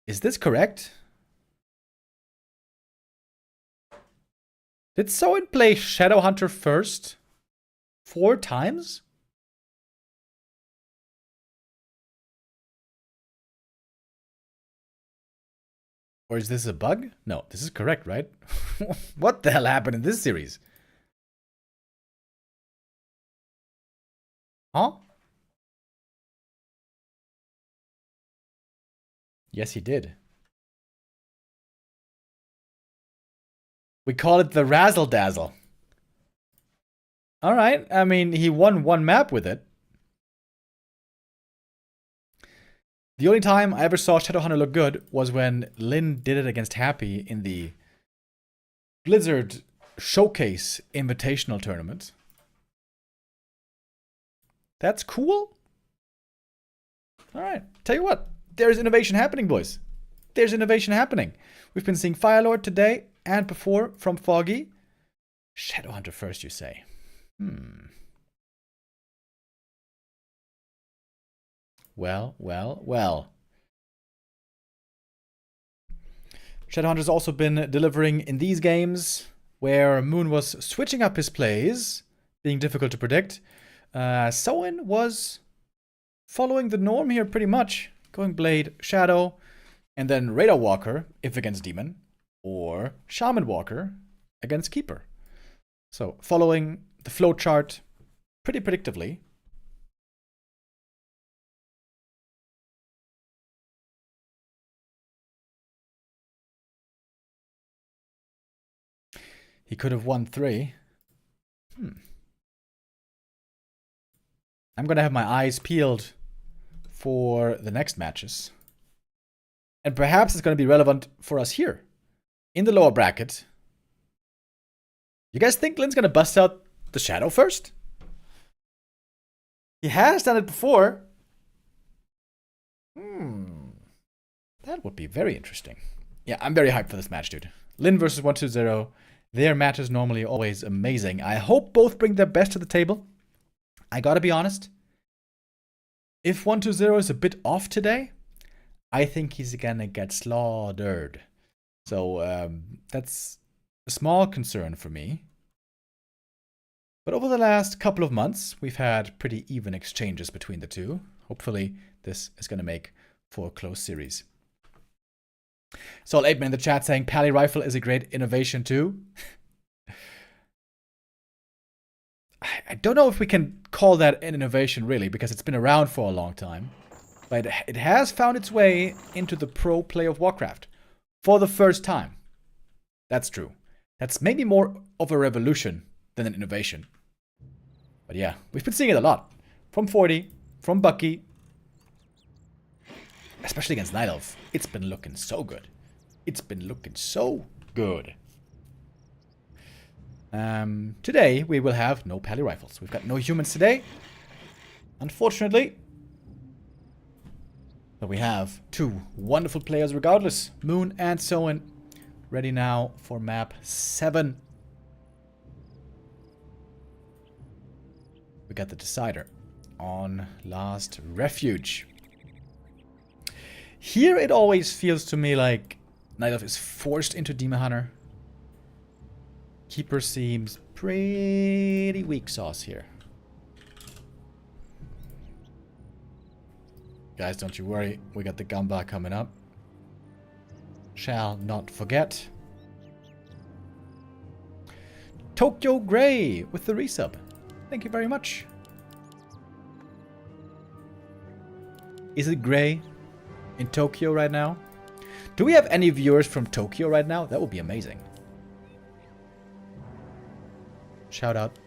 Is this correct? Did Soin play Shadowhunter first? 4 times? Or is this a bug? No, this is correct, right? What the hell happened in this series? Huh? Yes, he did. We call it the Razzle Dazzle. Alright, I mean, he won 1 map with it. The only time I ever saw Shadowhunter look good was when Lin did it against Happy in the Blizzard Showcase Invitational Tournament. That's cool. Alright, tell you what, there's innovation happening, boys. There's innovation happening. We've been seeing Firelord today and before from Foggy. Shadowhunter first, you say? Well. Shadowhunter's also been delivering in these games where Moon was switching up his plays, being difficult to predict. Soin was following the norm here pretty much, going Blade, Shadow, and then Radar Walker if against Demon, or Shaman Walker against Keeper. So following the flowchart pretty predictably. He could have won 3. I'm going to have my eyes peeled for the next matches. And perhaps it's going to be relevant for us here in the lower bracket. You guys think Lin's going to bust out the Shadow first? He has done it before. That would be very interesting. Yeah, I'm very hyped for this match, dude. Lin versus 120. Their match is normally always amazing. I hope both bring their best to the table. I gotta be honest. If 120 is a bit off today, I think he's gonna get slaughtered. So that's a small concern for me. But over the last couple of months, we've had pretty even exchanges between the two. Hopefully, this is gonna make for a close series. Saul 8man in the chat saying Pally Rifle is a great innovation too. I don't know if we can call that an innovation really, because it's been around for a long time. But it has found its way into the pro play of Warcraft for the first time. That's true. That's maybe more of a revolution than an innovation. But yeah, we've been seeing it a lot. From 40, from Bucky. Especially against Night Elf. It's been looking so good. It's been looking so good. Today, we will have no Pally Rifles. We've got no humans today. Unfortunately. But we have 2 wonderful players regardless. Moon and Soin. Ready now for map 7. We got the decider on Last Refuge. Here it always feels to me like Night Elf is forced into Demon Hunter. Keeper seems pretty weak sauce here. Guys, don't you worry. We got the Gamba coming up. Shall not forget. Tokyo Grey with the resub. Thank you very much. Is it gray in Tokyo right now? Do we have any viewers from Tokyo right now? That would be amazing. Shout out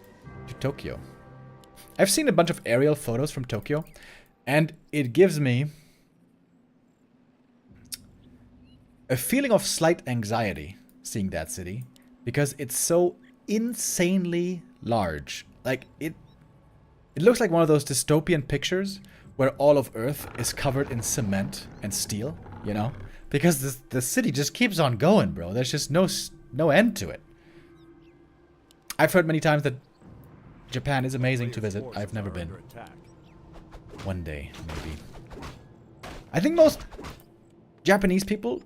to Tokyo. I've seen a bunch of aerial photos from Tokyo, and it gives me a feeling of slight anxiety seeing that city, because it's so insanely large. Like, it looks like one of those dystopian pictures where all of Earth is covered in cement and steel, you know? Because the city just keeps on going, bro. There's just no end to it. I've heard many times that Japan is amazing to visit. I've never been. One day, maybe. I think most Japanese people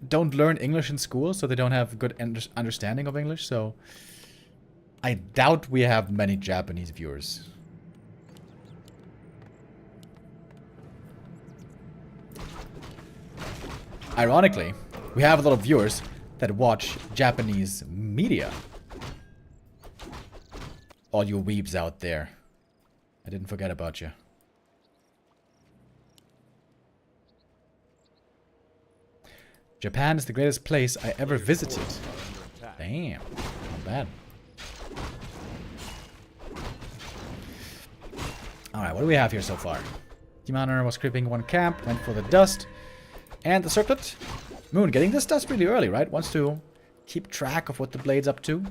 don't learn English in school, so they don't have good understanding of English, so I doubt we have many Japanese viewers. Ironically, we have a lot of viewers that watch Japanese media. All you weebs out there. I didn't forget about you. Japan is the greatest place I ever visited. Damn, not bad. Alright, what do we have here so far? Demoner was creeping one camp, went for the dust. And the circlet. Moon getting this dust really early, right? Wants to keep track of what the blade's up to.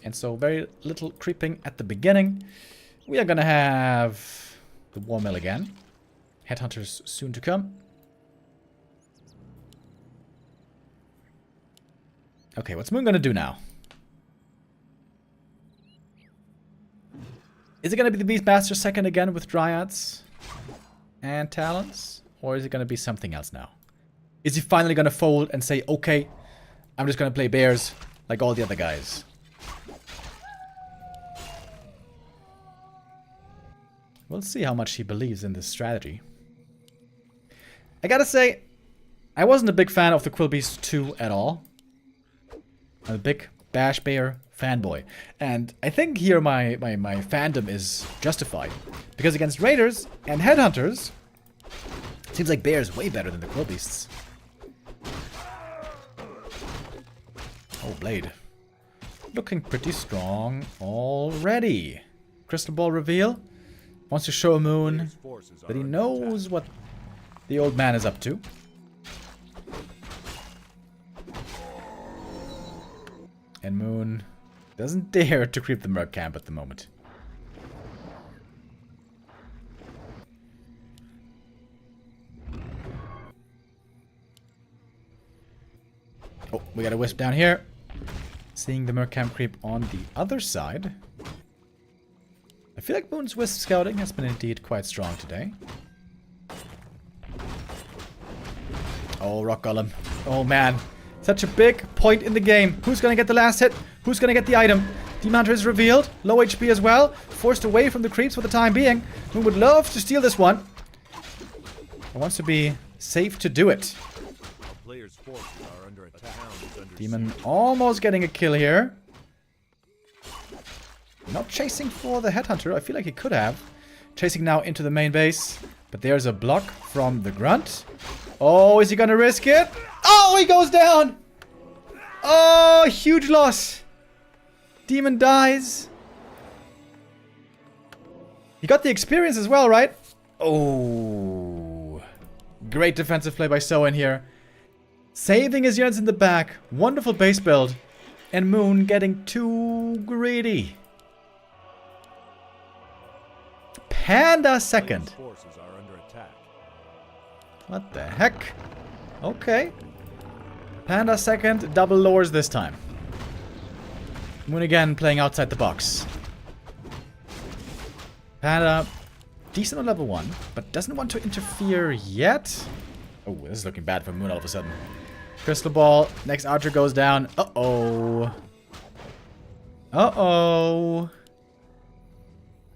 And so very little creeping at the beginning. We are gonna have the war mill again. Headhunters soon to come. Okay, what's Moon gonna do now? Is it gonna be the Beastmaster second again with Dryads and Talons? Or is it gonna be something else now? Is he finally gonna fold and say, okay, I'm just gonna play bears like all the other guys? We'll see how much he believes in this strategy. I gotta say, I wasn't a big fan of the Quillbeast 2 at all. I'm a big Bash Bear fanboy. And I think here my fandom is justified. Because against Raiders and Headhunters, it seems like Bear is way better than the Quillbeasts. Oh, Blade. Looking pretty strong already. Crystal Ball reveal. Wants to show Moon that he knows what the old man is up to. And Moon doesn't dare to creep the Merc camp at the moment. Oh, we got a Wisp down here. Seeing the Merc camp creep on the other side. I feel like Moon's Wisp scouting has been indeed quite strong today. Oh, Rock Golem. Oh, man. Such a big point in the game. Who's gonna get the last hit? Who's gonna get the item? Demon Hunter is revealed. Low HP as well. Forced away from the creeps for the time being. Moon would love to steal this one. He wants to be safe to do it. Player's forces are under attack. Demon almost getting a kill here. Not chasing for the Headhunter. I feel like he could have. Chasing now into the main base. But there's a block from the Grunt. Oh, is he gonna risk it? Oh, he goes down! Oh, huge loss. Demon dies. He got the experience as well, right? Oh. Great defensive play by Soin here. Saving his units in the back. Wonderful base build. And Moon getting too greedy. Panda second. Forces are under attack. What the heck? Okay. Panda second, double lures this time. Moon again playing outside the box. Panda, decent on level 1, but doesn't want to interfere yet. Oh, this is looking bad for Moon all of a sudden. Crystal Ball, next archer goes down. Uh-oh. Uh-oh.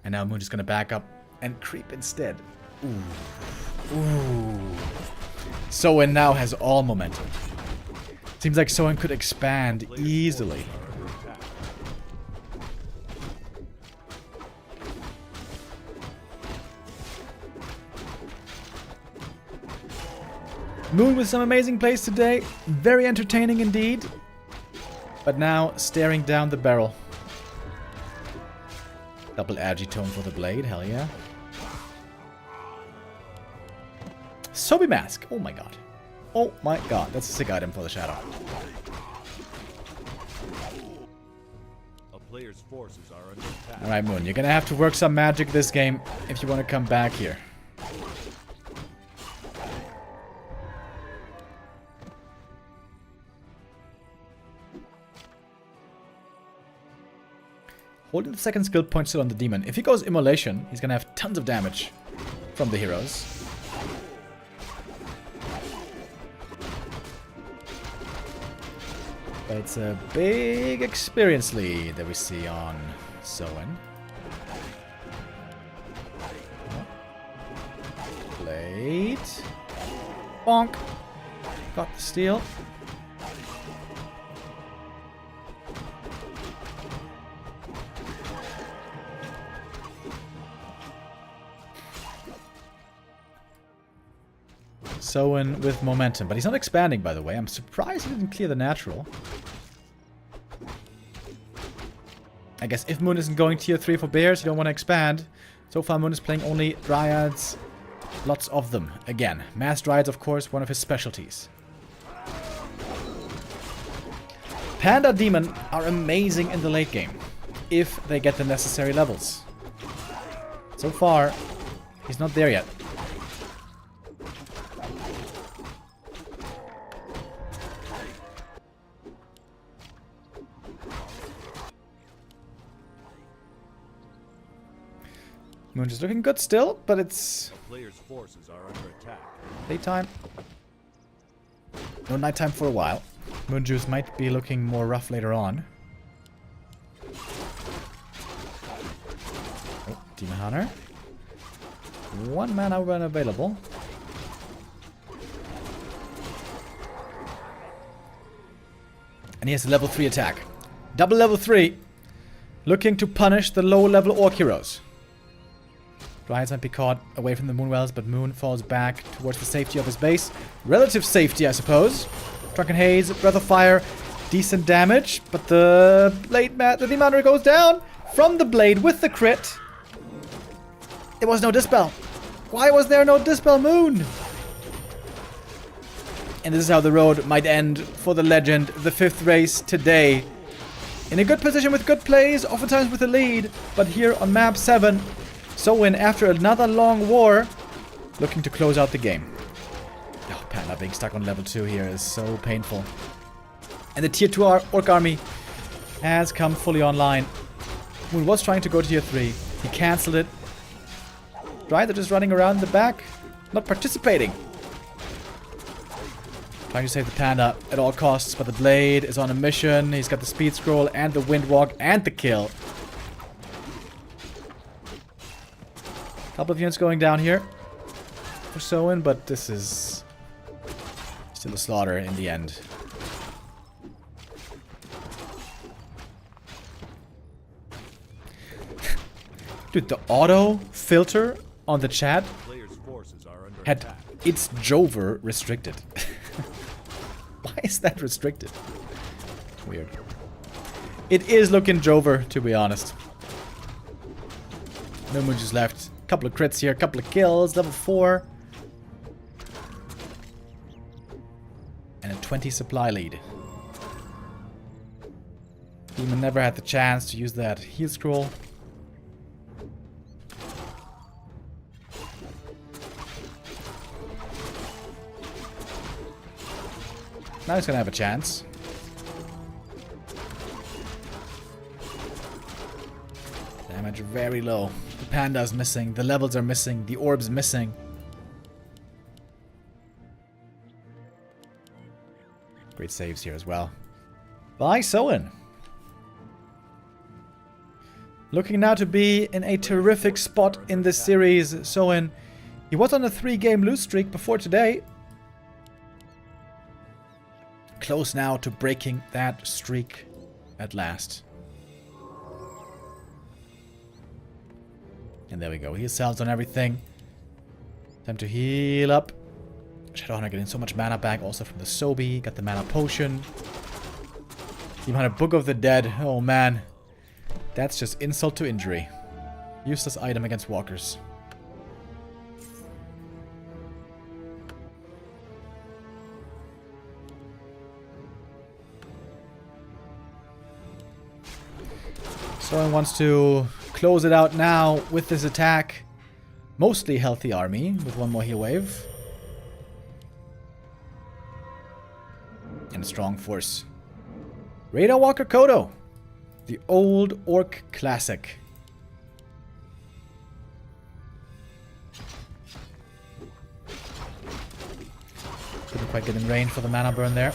And now Moon just gonna back up and creep instead. Ooh. Ooh. Soin now has all momentum. Seems like Soin could expand easily. Moon with some amazing plays today. Very entertaining indeed. But now staring down the barrel. Double agitome for the blade. Hell yeah. Sobi Mask. Oh my god. Oh my god. That's a sick item for the Shadow. A player's forces are under attack. Alright, Moon. You're gonna have to work some magic this game if you want to come back here. Holding the second skill point still on the demon. If he goes Immolation, he's gonna have tons of damage from the heroes. But it's a big experience lead that we see on Soin. Blade. Bonk. Got the steal. Soin with momentum, but he's not expanding, by the way. I'm surprised he didn't clear the natural. I guess if Moon isn't going tier 3 for bears, you don't want to expand. So far, Moon is playing only Dryads. Lots of them. Again, Mass Dryads, of course, one of his specialties. Panda Demon are amazing in the late game, if they get the necessary levels. So far, he's not there yet. Moon is looking good still, but it's Player's forces are under attack. daytime. No nighttime for a while. Moon Juice might be looking more rough later on. Oh, Demon Hunter. One mana when available. And he has a level 3 attack. Double level 3. Looking to punish the low level Orc heroes. Dryads might be caught away from the Moonwells, but Moon falls back towards the safety of his base. Relative safety, I suppose. Drunken Haze, Breath of Fire, decent damage, but the blade the Demon Hunter goes down from the blade with the crit. There was no Dispel. Why was there no Dispel, Moon? And this is how the road might end for the legend, the 5th race today. In a good position with good plays, oftentimes with a lead, but here on map 7, Soin, after another long war, looking to close out the game. Oh, Panda being stuck on level 2 here is so painful. And the tier 2 Orc army has come fully online. Moon was trying to go to tier 3. He cancelled it. Dryads are just running around in the back, not participating. Trying to save the Panda at all costs, but the Blade is on a mission. He's got the Speed Scroll and the Windwalk and the kill. Couple of units going down here for Soin, but this is still a slaughter in the end. Dude, the auto filter on the chat Player's forces are under had attack. its Jover restricted. Why is that restricted? Weird. It is looking Jover, to be honest. No Moon just left. Couple of crits here, couple of kills, level 4. And a 20 supply lead. Demon never had the chance to use that heal scroll. Now he's gonna have a chance. Damage very low. The Panda's missing. The levels are missing. The orb's missing. Great saves here as well. By Soin. Looking now to be in a terrific spot in this series. Soin, he was on a 3-game lose streak before today. Close now to breaking that streak at last. And there we go. He sells on everything. Time to heal up. Shadowhunter getting so much mana back also from the Sobi. Got the mana potion. Demon Hunter, Book of the Dead. Oh man. That's just insult to injury. Useless item against walkers. Soin wants to close it out now with this attack. Mostly healthy army with one more heal wave. And a strong force. Radar Walker Kodo. The old orc classic. Couldn't quite get in range for the mana burn there.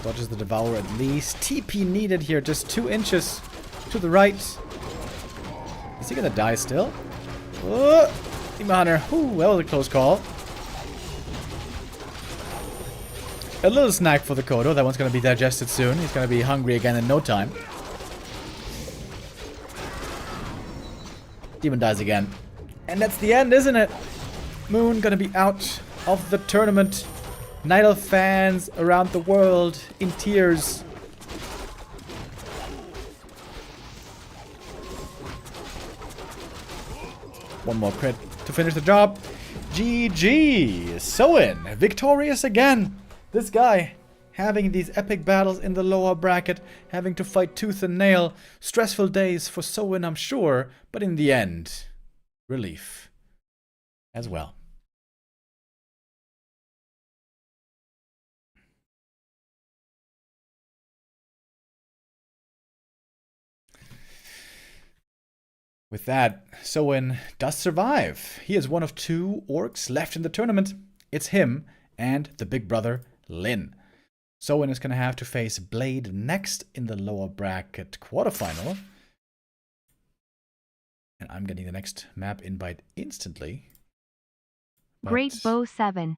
Dodges the Devourer at least. TP needed here, just 2 inches to the right. Is he gonna die still? Oh, Demon Hunter. Ooh, that was a close call. A little snack for the Kodo. That one's gonna be digested soon. He's gonna be hungry again in no time. Demon dies again. And that's the end, isn't it? Moon gonna be out of the tournament. Night Elf fans around the world in tears. One more crit to finish the job. GG! Soin, victorious again. This guy having these epic battles in the lower bracket, having to fight tooth and nail. Stressful days for Soin, I'm sure, but in the end, relief as well. With that, Soin does survive. He is one of 2 orcs left in the tournament. It's him and the big brother, Lin. Soin is going to have to face Blade next in the lower bracket quarterfinal. And I'm getting the next map invite instantly. Great Bow 7.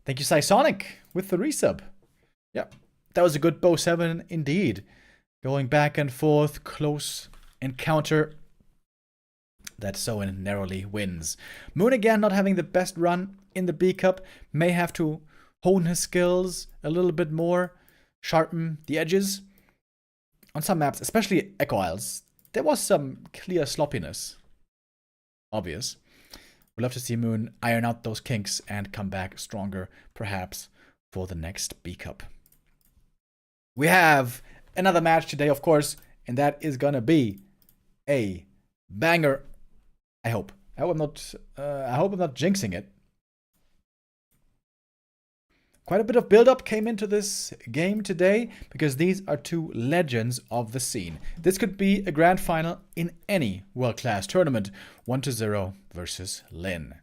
Thank you, Sonic, with the resub. Yep, that was a good Bow 7 indeed. Going back and forth, close encounter. That Soin narrowly wins. Moon again not having the best run in the B Cup. May have to hone his skills a little bit more. Sharpen the edges. On some maps, especially Echo Isles, there was some clear sloppiness. Obvious. We'd love to see Moon iron out those kinks and come back stronger, perhaps, for the next B Cup. We have another match today, of course, and that is gonna be a banger. I hope. I hope I'm not jinxing it. Quite a bit of build-up came into this game today because these are 2 legends of the scene. This could be a grand final in any world-class tournament. 1-0 versus Lin.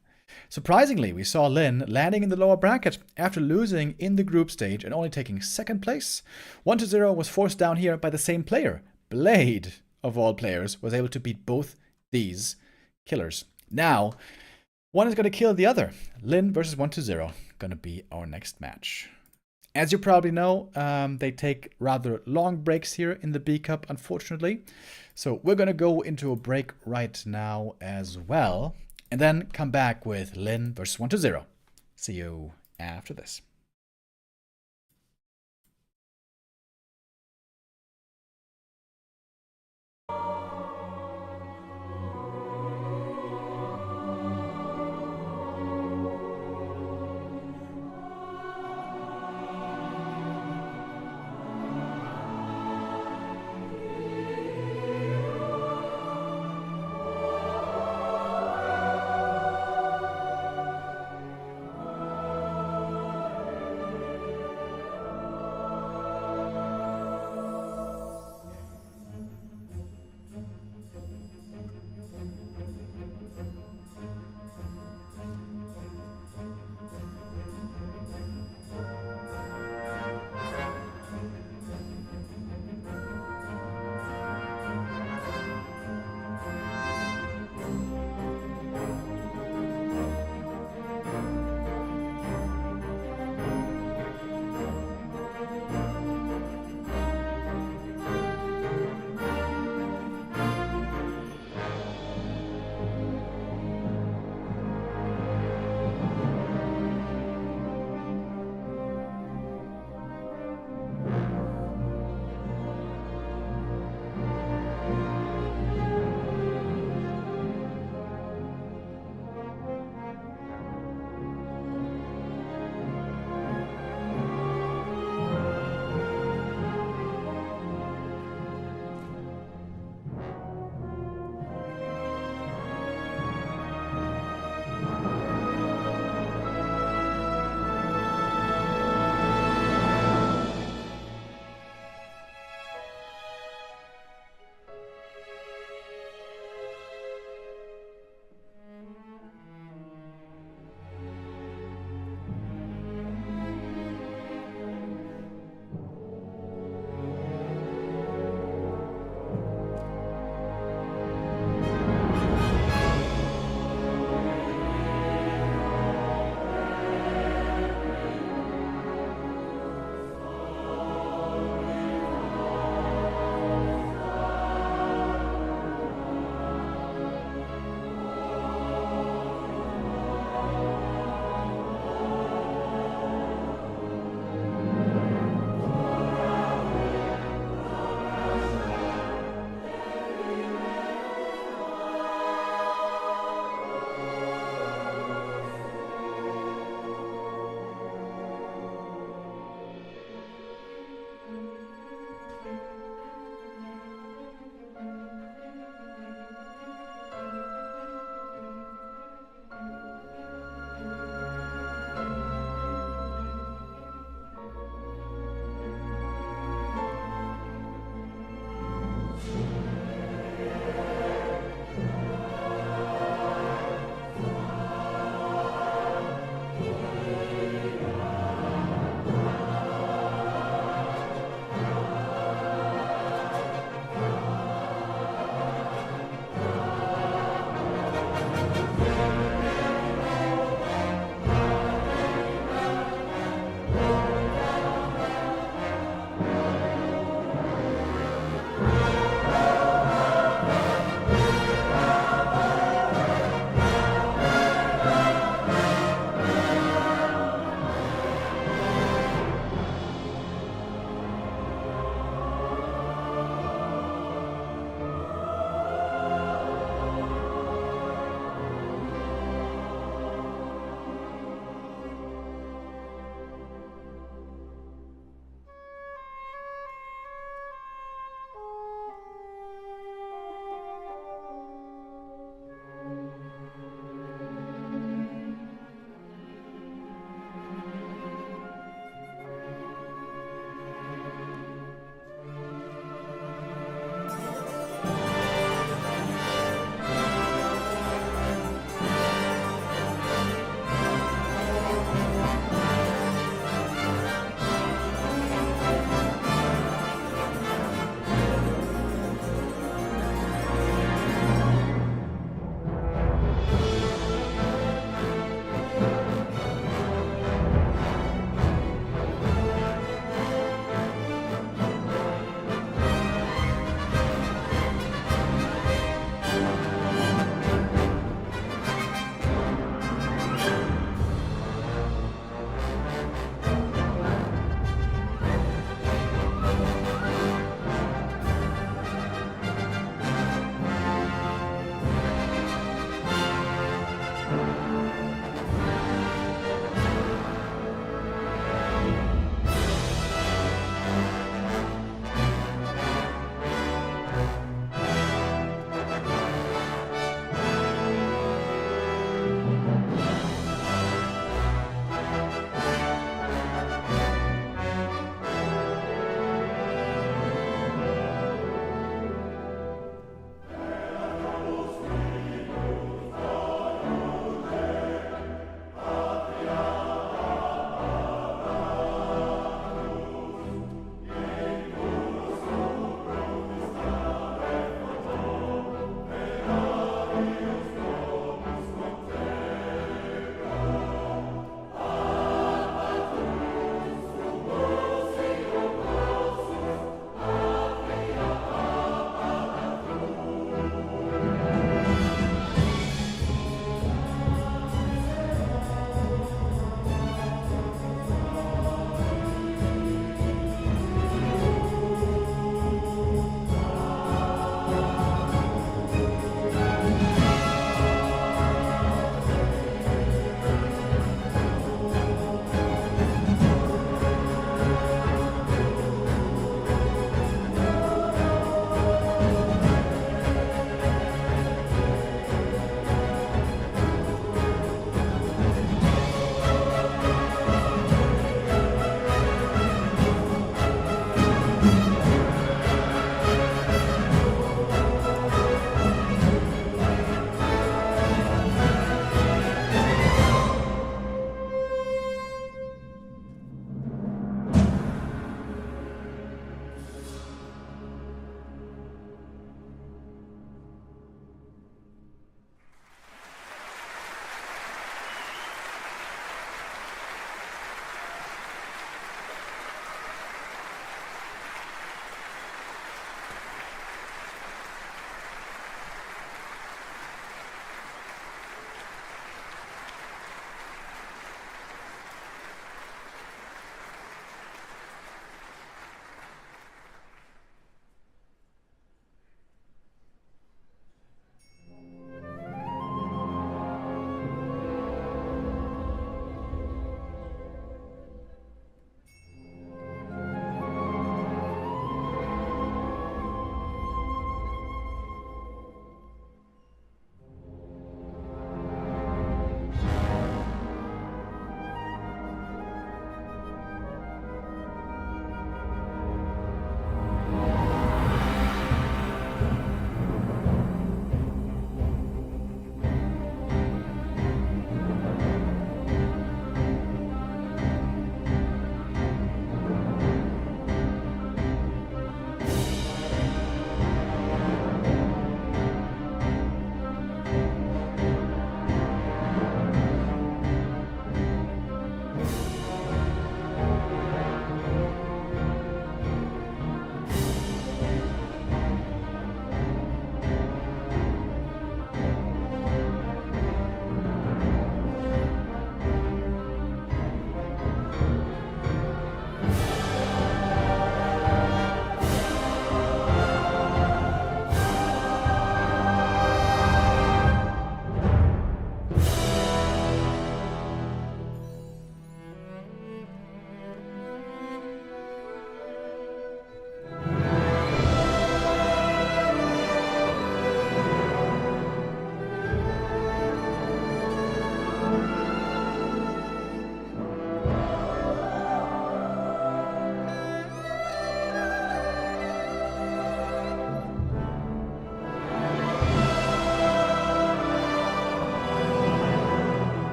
Surprisingly, we saw Lin landing in the lower bracket after losing in the group stage and only taking 2nd place. 1-0 was forced down here by the same player. Blade, of all players, was able to beat both these killers. Now, one is going to kill the other. Lin versus 1-0. Going to be our next match. As you probably know, they take rather long breaks here in the B Cup, unfortunately. So we're going to go into a break right now as well. And then come back with Lin versus 1-0. See you after this.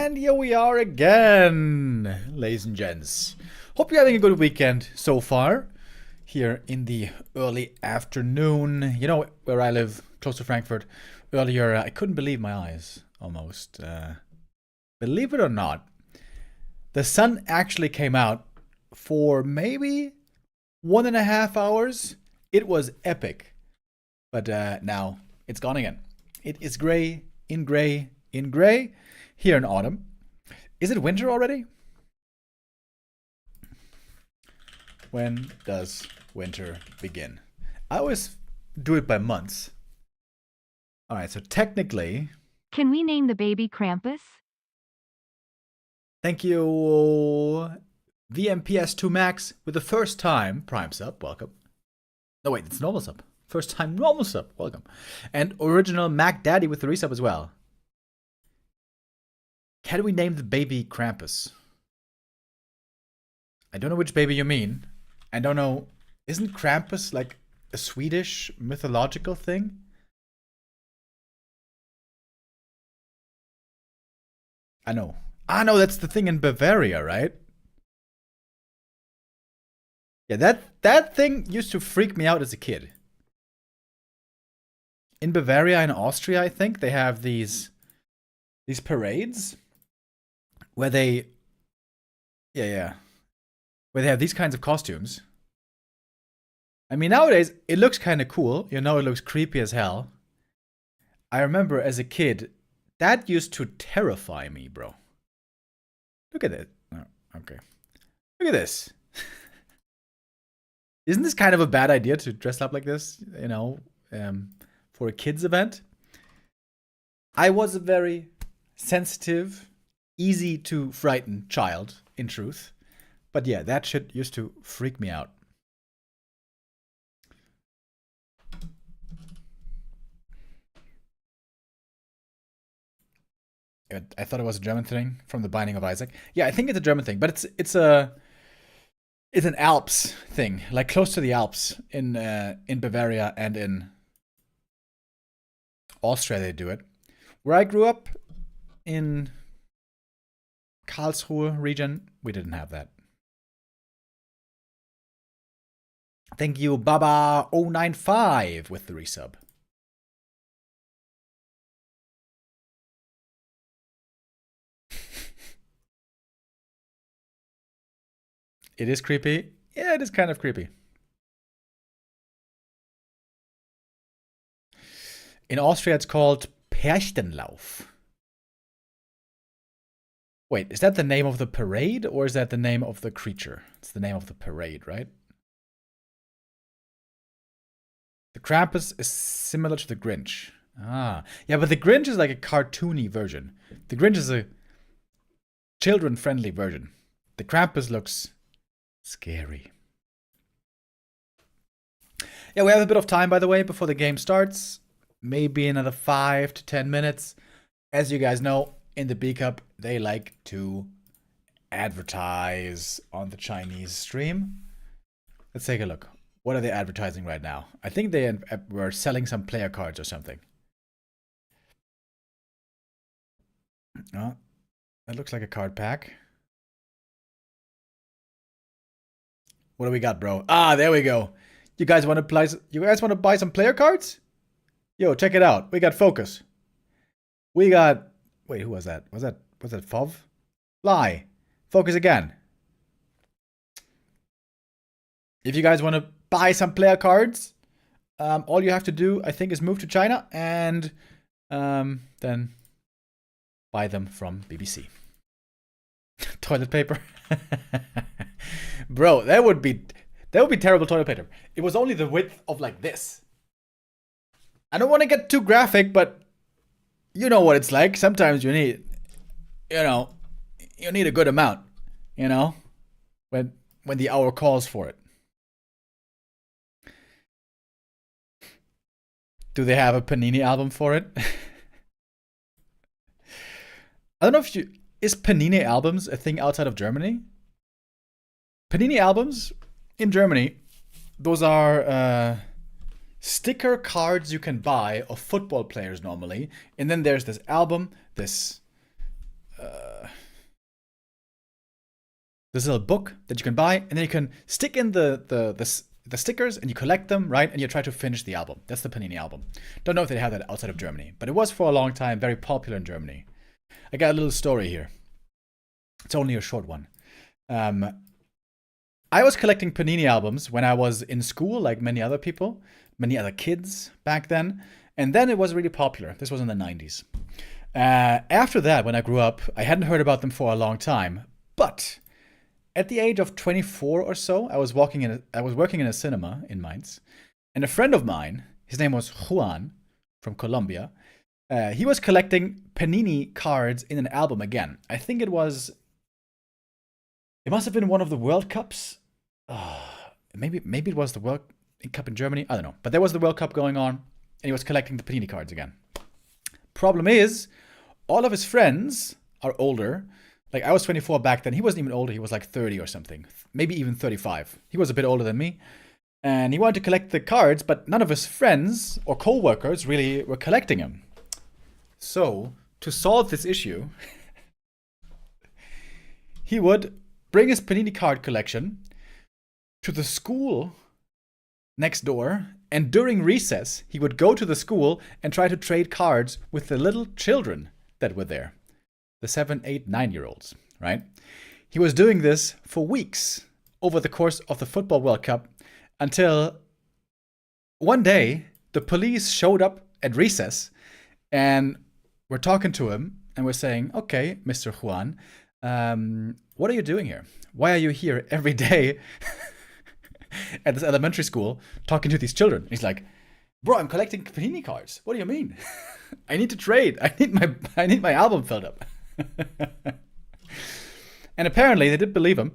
And here we are again, ladies and gents. Hope you're having a good weekend so far. Here in the early afternoon. You know, where I live, close to Frankfurt. Earlier, I couldn't believe my eyes, almost. Believe it or not, the sun actually came out for maybe 1.5 hours. It was epic. But now, it's gone again. It is gray, in gray, in gray. Here in autumn. Is it winter already? When does winter begin? I always do it by months. Alright, so technically... Can we name the baby Krampus? Thank you, VMPS2 Max, with the first time Prime sub. Welcome. No, wait, it's normal sub. First time normal sub. Welcome. And original Mac Daddy with the resub as well. Can we name the baby Krampus? I don't know which baby you mean. I don't know. Isn't Krampus like a Swedish mythological thing? I know. Ah, no, that's the thing in Bavaria, right? Yeah, that thing used to freak me out as a kid. In Bavaria and Austria, I think, they have these parades where they, where they have these kinds of costumes. I mean, nowadays, it looks kind of cool. You know, it looks creepy as hell. I remember as a kid, that used to terrify me, bro. Look at it. Oh, okay. Look at this. Isn't this kind of a bad idea to dress up like this, you know, for a kids event? I was a very sensitive, easy to frighten child, in truth. But yeah, that shit used to freak me out. I thought it was a German thing from The Binding of Isaac. Yeah, I think it's a German thing, but it's an Alps thing, like close to the Alps in Bavaria and in Austria they do it. Where I grew up in Karlsruhe region, we didn't have that. Thank you, Baba095 with the resub. It is creepy. Yeah, it is kind of creepy. In Austria, it's called Perchtenlauf. Wait, is that the name of the parade or is that the name of the creature? It's the name of the parade, right? The Krampus is similar to the Grinch. Ah, yeah, but the Grinch is like a cartoony version. The Grinch is a children-friendly version. The Krampus looks scary. Yeah, we have a bit of time, by the way, before the game starts. Maybe another 5 to 10 minutes. As you guys know, in the B Cup, they like to advertise on the Chinese stream. Let's take a look. What are they advertising right now? I think they were selling some player cards or something. Oh, that looks like a card pack. What do we got, bro? Ah, there we go. You guys want to buy some player cards? Yo, check it out. We got Focus. We got... Wait, who was that? Was that Fov? Lie. Focus again. If you guys want to buy some player cards, all you have to do, I think, is move to China and then buy them from BBC. Toilet paper. Bro, that would be terrible toilet paper. It was only the width of like this. I don't want to get too graphic, but you know what it's like. Sometimes you need, you need a good amount, when the hour calls for it. Do they have a Panini album for it? I don't know if is Panini albums a thing outside of Germany? Panini albums in Germany, those are sticker cards you can buy of football players normally. And then there's this album, this this little book that you can buy, and then you can stick in the stickers and you collect them, right? And you try to finish the album. That's the Panini album. Don't know if they have that outside of Germany, but it was for a long time very popular in Germany. I got a little story here. It's only a short one. I was collecting Panini albums when I was in school, like many other people, many other kids back then. And then it was really popular. This was in the 90s. After that, when I grew up, I hadn't heard about them for a long time. But at the age of 24 or so, I was working in a cinema in Mainz. And a friend of mine, his name was Juan from Colombia, he was collecting Panini cards in an album again. I think it must have been one of the World Cups. Maybe it was the World Cup in Germany. I don't know. But there was the World Cup going on, and he was collecting the Panini cards again. Problem is, all of his friends are older. Like, I was 24 back then. He wasn't even older. He was like 30 or something. Maybe even 35. He was a bit older than me. And he wanted to collect the cards, but none of his friends or co-workers really were collecting them. So, to solve this issue, he would bring his Panini card collection to the school next door, and during recess, he would go to the school and try to trade cards with the little children that were there. The 7, 8, 9-year-olds, right? He was doing this for weeks over the course of the Football World Cup until one day the police showed up at recess and were talking to him and were saying, okay, Mr. Juan, what are you doing here? Why are you here every day at this elementary school talking to these children? And he's like, bro, I'm collecting Panini cards. What do you mean? I need to trade. I need my album filled up. And apparently they did believe him,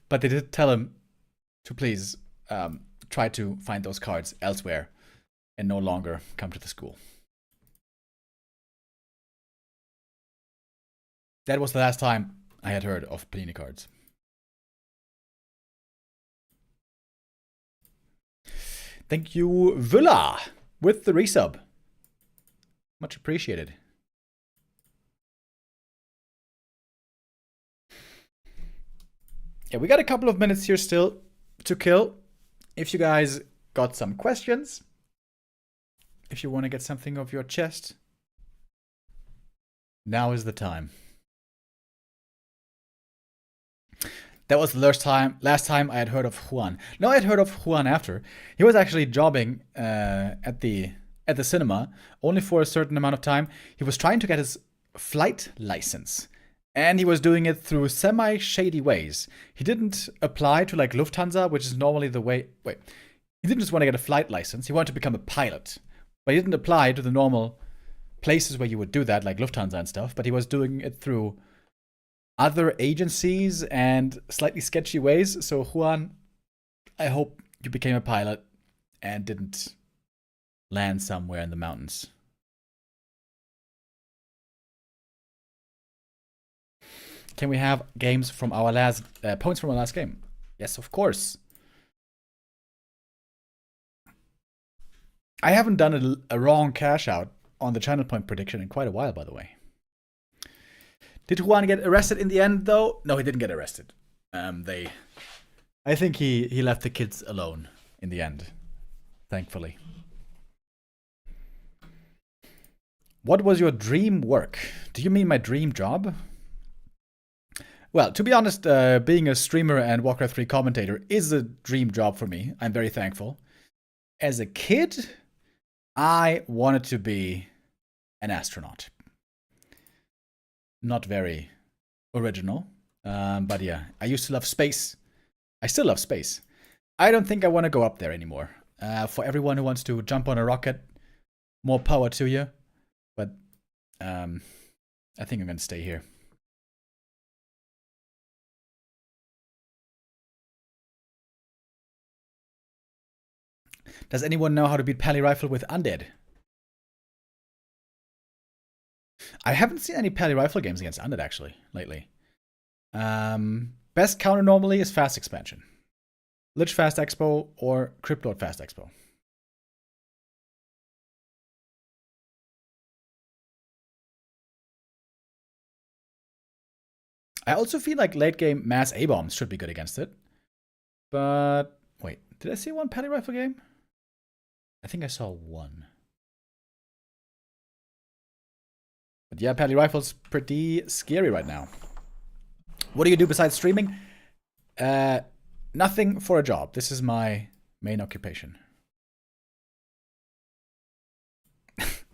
but they did tell him to please try to find those cards elsewhere and no longer come to the school. That was the last time I had heard of Panini cards. Thank you, Villa, with the resub. Much appreciated. Yeah, we got a couple of minutes here still to kill. If you guys got some questions, if you want to get something off your chest, now is the time. That was the last time I had heard of Juan. No, I had heard of Juan after. He was actually jobbing at the cinema only for a certain amount of time. He was trying to get his flight license, and he was doing it through semi-shady ways. He didn't apply to like Lufthansa, which is normally the way. Wait, he didn't just want to get a flight license. He wanted to become a pilot, but he didn't apply to the normal places where you would do that, like Lufthansa and stuff. But he was doing it through other agencies and slightly sketchy ways. So Juan, I hope you became a pilot and didn't land somewhere in the mountains. Can we have games from our last points from our last game? Yes, of course. I haven't done a wrong cash out on the channel point prediction in quite a while, by the way. Did Juan get arrested in the end, though? No, he didn't get arrested. I think he left the kids alone in the end, thankfully. What was your dream work? Do you mean my dream job? Well, to be honest, being a streamer and Warcraft 3 commentator is a dream job for me. I'm very thankful. As a kid, I wanted to be an astronaut. Not very original, but yeah, I used to love space. I still love space. I don't think I want to go up there anymore. For everyone who wants to jump on a rocket, more power to you. But I think I'm going to stay here. Does anyone know how to beat Pally Rifle with Undead? I haven't seen any Pally Rifle games against Undead, actually, lately. Best counter normally is Fast Expansion. Lich Fast Expo or Cryptlord Fast Expo. I also feel like late game mass A-bombs should be good against it. But wait, did I see one pally rifle game? I think I saw one. But yeah, pally rifle's pretty scary right now. What do you do besides streaming? Nothing for a job. This is my main occupation.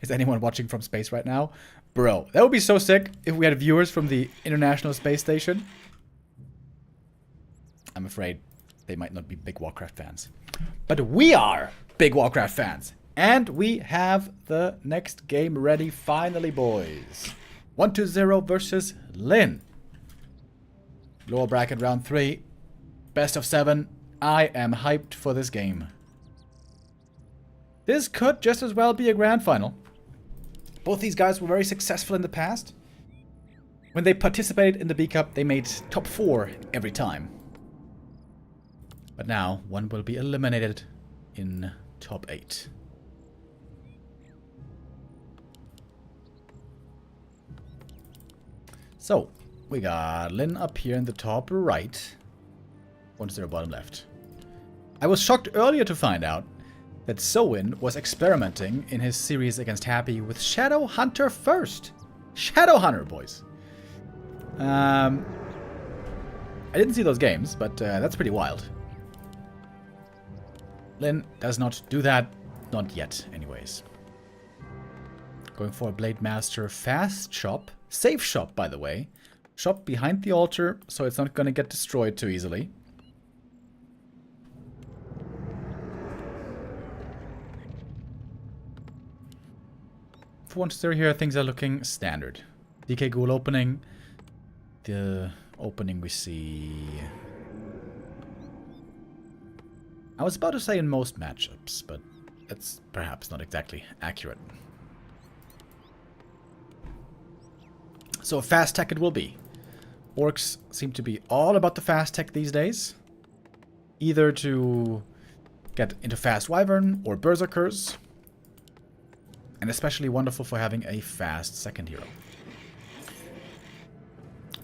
Is anyone watching from space right now? Bro, that would be so sick if we had viewers from the International Space Station. I'm afraid they might not be big Warcraft fans. But we are big Warcraft fans. And we have the next game ready finally, boys. 1-2-0 versus Lin. Lower bracket round 3. Best of 7. I am hyped for this game. This could just as well be a grand final. Both these guys were very successful in the past. When they participated in the B Cup, they made top 4 every time. But now, one will be eliminated in top 8. So, we got Lin up here in the top right. 1-0 bottom left. I was shocked earlier to find out that Soin was experimenting in his series against Happy with Shadow Hunter first. Shadow Hunter, boys. I didn't see those games, but that's pretty wild. Lin does not do that. Not yet, anyways. Going for a Blade Master fast shop. Safe shop, by the way. Shop behind the altar, so it's not going to get destroyed too easily. For 1-0 here, things are looking standard. DK Ghoul opening. The opening we see... I was about to say in most matchups, but that's perhaps not exactly accurate. So fast tech it will be. Orcs seem to be all about the fast tech these days. Either to get into fast Wyvern or Berserkers. And especially wonderful for having a fast second hero.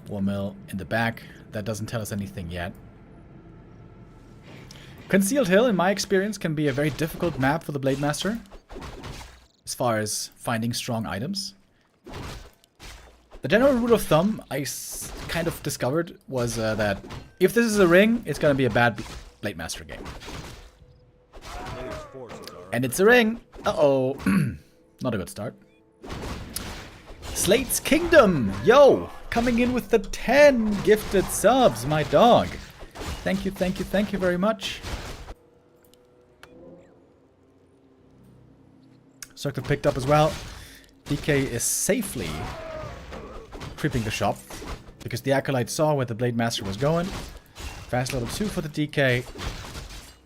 War Mill in the back. That doesn't tell us anything yet. Concealed Hill, in my experience, can be a very difficult map for the Blade Master. As far as finding strong items. The general rule of thumb I kind of discovered was that if this is a ring, it's going to be a bad Blade Master game. And it's a ring. Uh-oh. Not a good start. Slate's Kingdom! Yo! Coming in with the 10 gifted subs, my dog. Thank you, thank you, thank you very much. Circle picked up as well. DK is safely creeping the shop because the Acolyte saw where the Blade Master was going. Fast level 2 for the DK.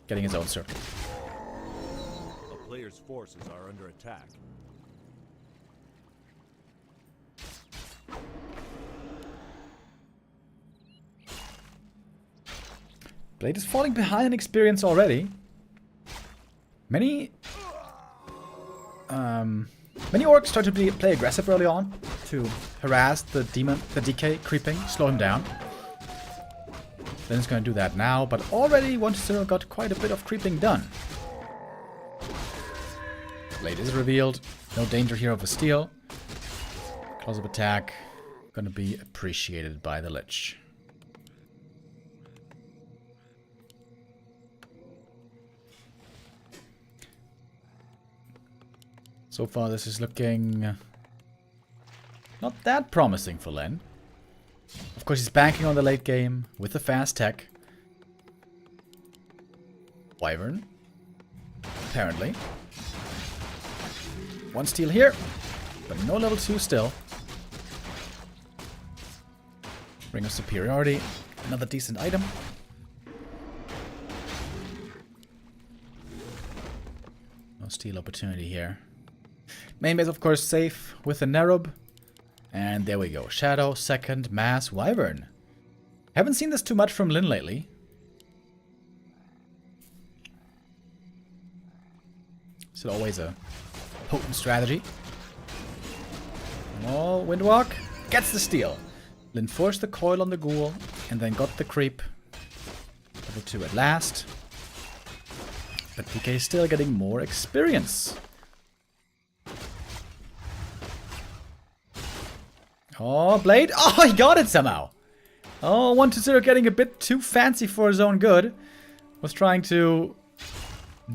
Getting his own circle. A player's forces are under attack. Blade is falling behind in experience already. Many orcs start to play aggressive early on to harass the DK creeping, slow him down. Then it's going to do that now, but already 1-0 got quite a bit of creeping done. Blade is revealed. No danger here of a steal. Close-up attack. Going to be appreciated by the Lich. So far, this is looking not that promising for Len. Of course, he's banking on the late game with the fast tech. Wyvern. Apparently. One steal here, but no level 2 still. Ring of Superiority. Another decent item. No steal opportunity here. Main base, of course, safe with the Nerub. And there we go. Shadow, second, Mass, Wyvern. Haven't seen this too much from Lin lately. So always a potent strategy. Oh, Windwalk gets the steal. Lin forced the coil on the ghoul, and then got the creep. Level 2 at last. But PK is still getting more experience. Oh, Blade. Oh, he got it somehow. Oh, 1-0 getting a bit too fancy for his own good. Was trying to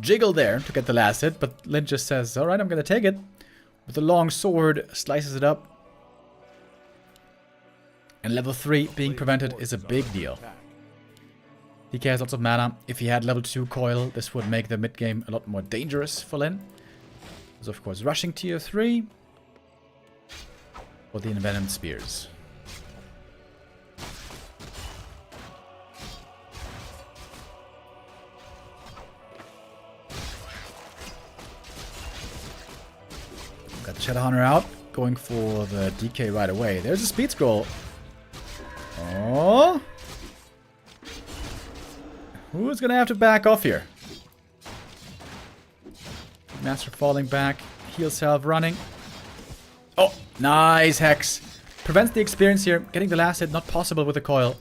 jiggle there to get the last hit, but Lin just says, alright, I'm gonna take it. With the long sword, slices it up. And level 3 being prevented is a big deal. DK has lots of mana. If he had level 2 coil, this would make the mid game a lot more dangerous for Lin. He's of course rushing tier 3. For the envenomed spears. Got the Shadowhunter out, going for the DK right away. There's a speed scroll. Oh! Who's gonna have to back off here? Master falling back, heal self running. Oh, nice Hex. Prevents the experience here. Getting the last hit, not possible with the coil.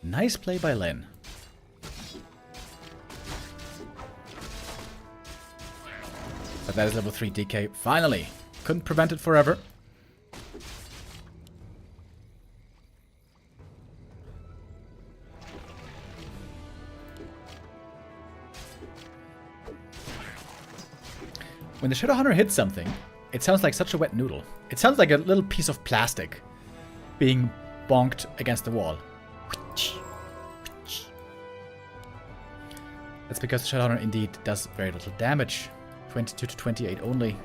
Nice play by Lin. But that is level 3 DK. Finally. Couldn't prevent it forever. When the Shadowhunter hits something, it sounds like such a wet noodle. It sounds like a little piece of plastic being bonked against the wall. That's because the Shadowhunter indeed does very little damage. 22 to 28 only.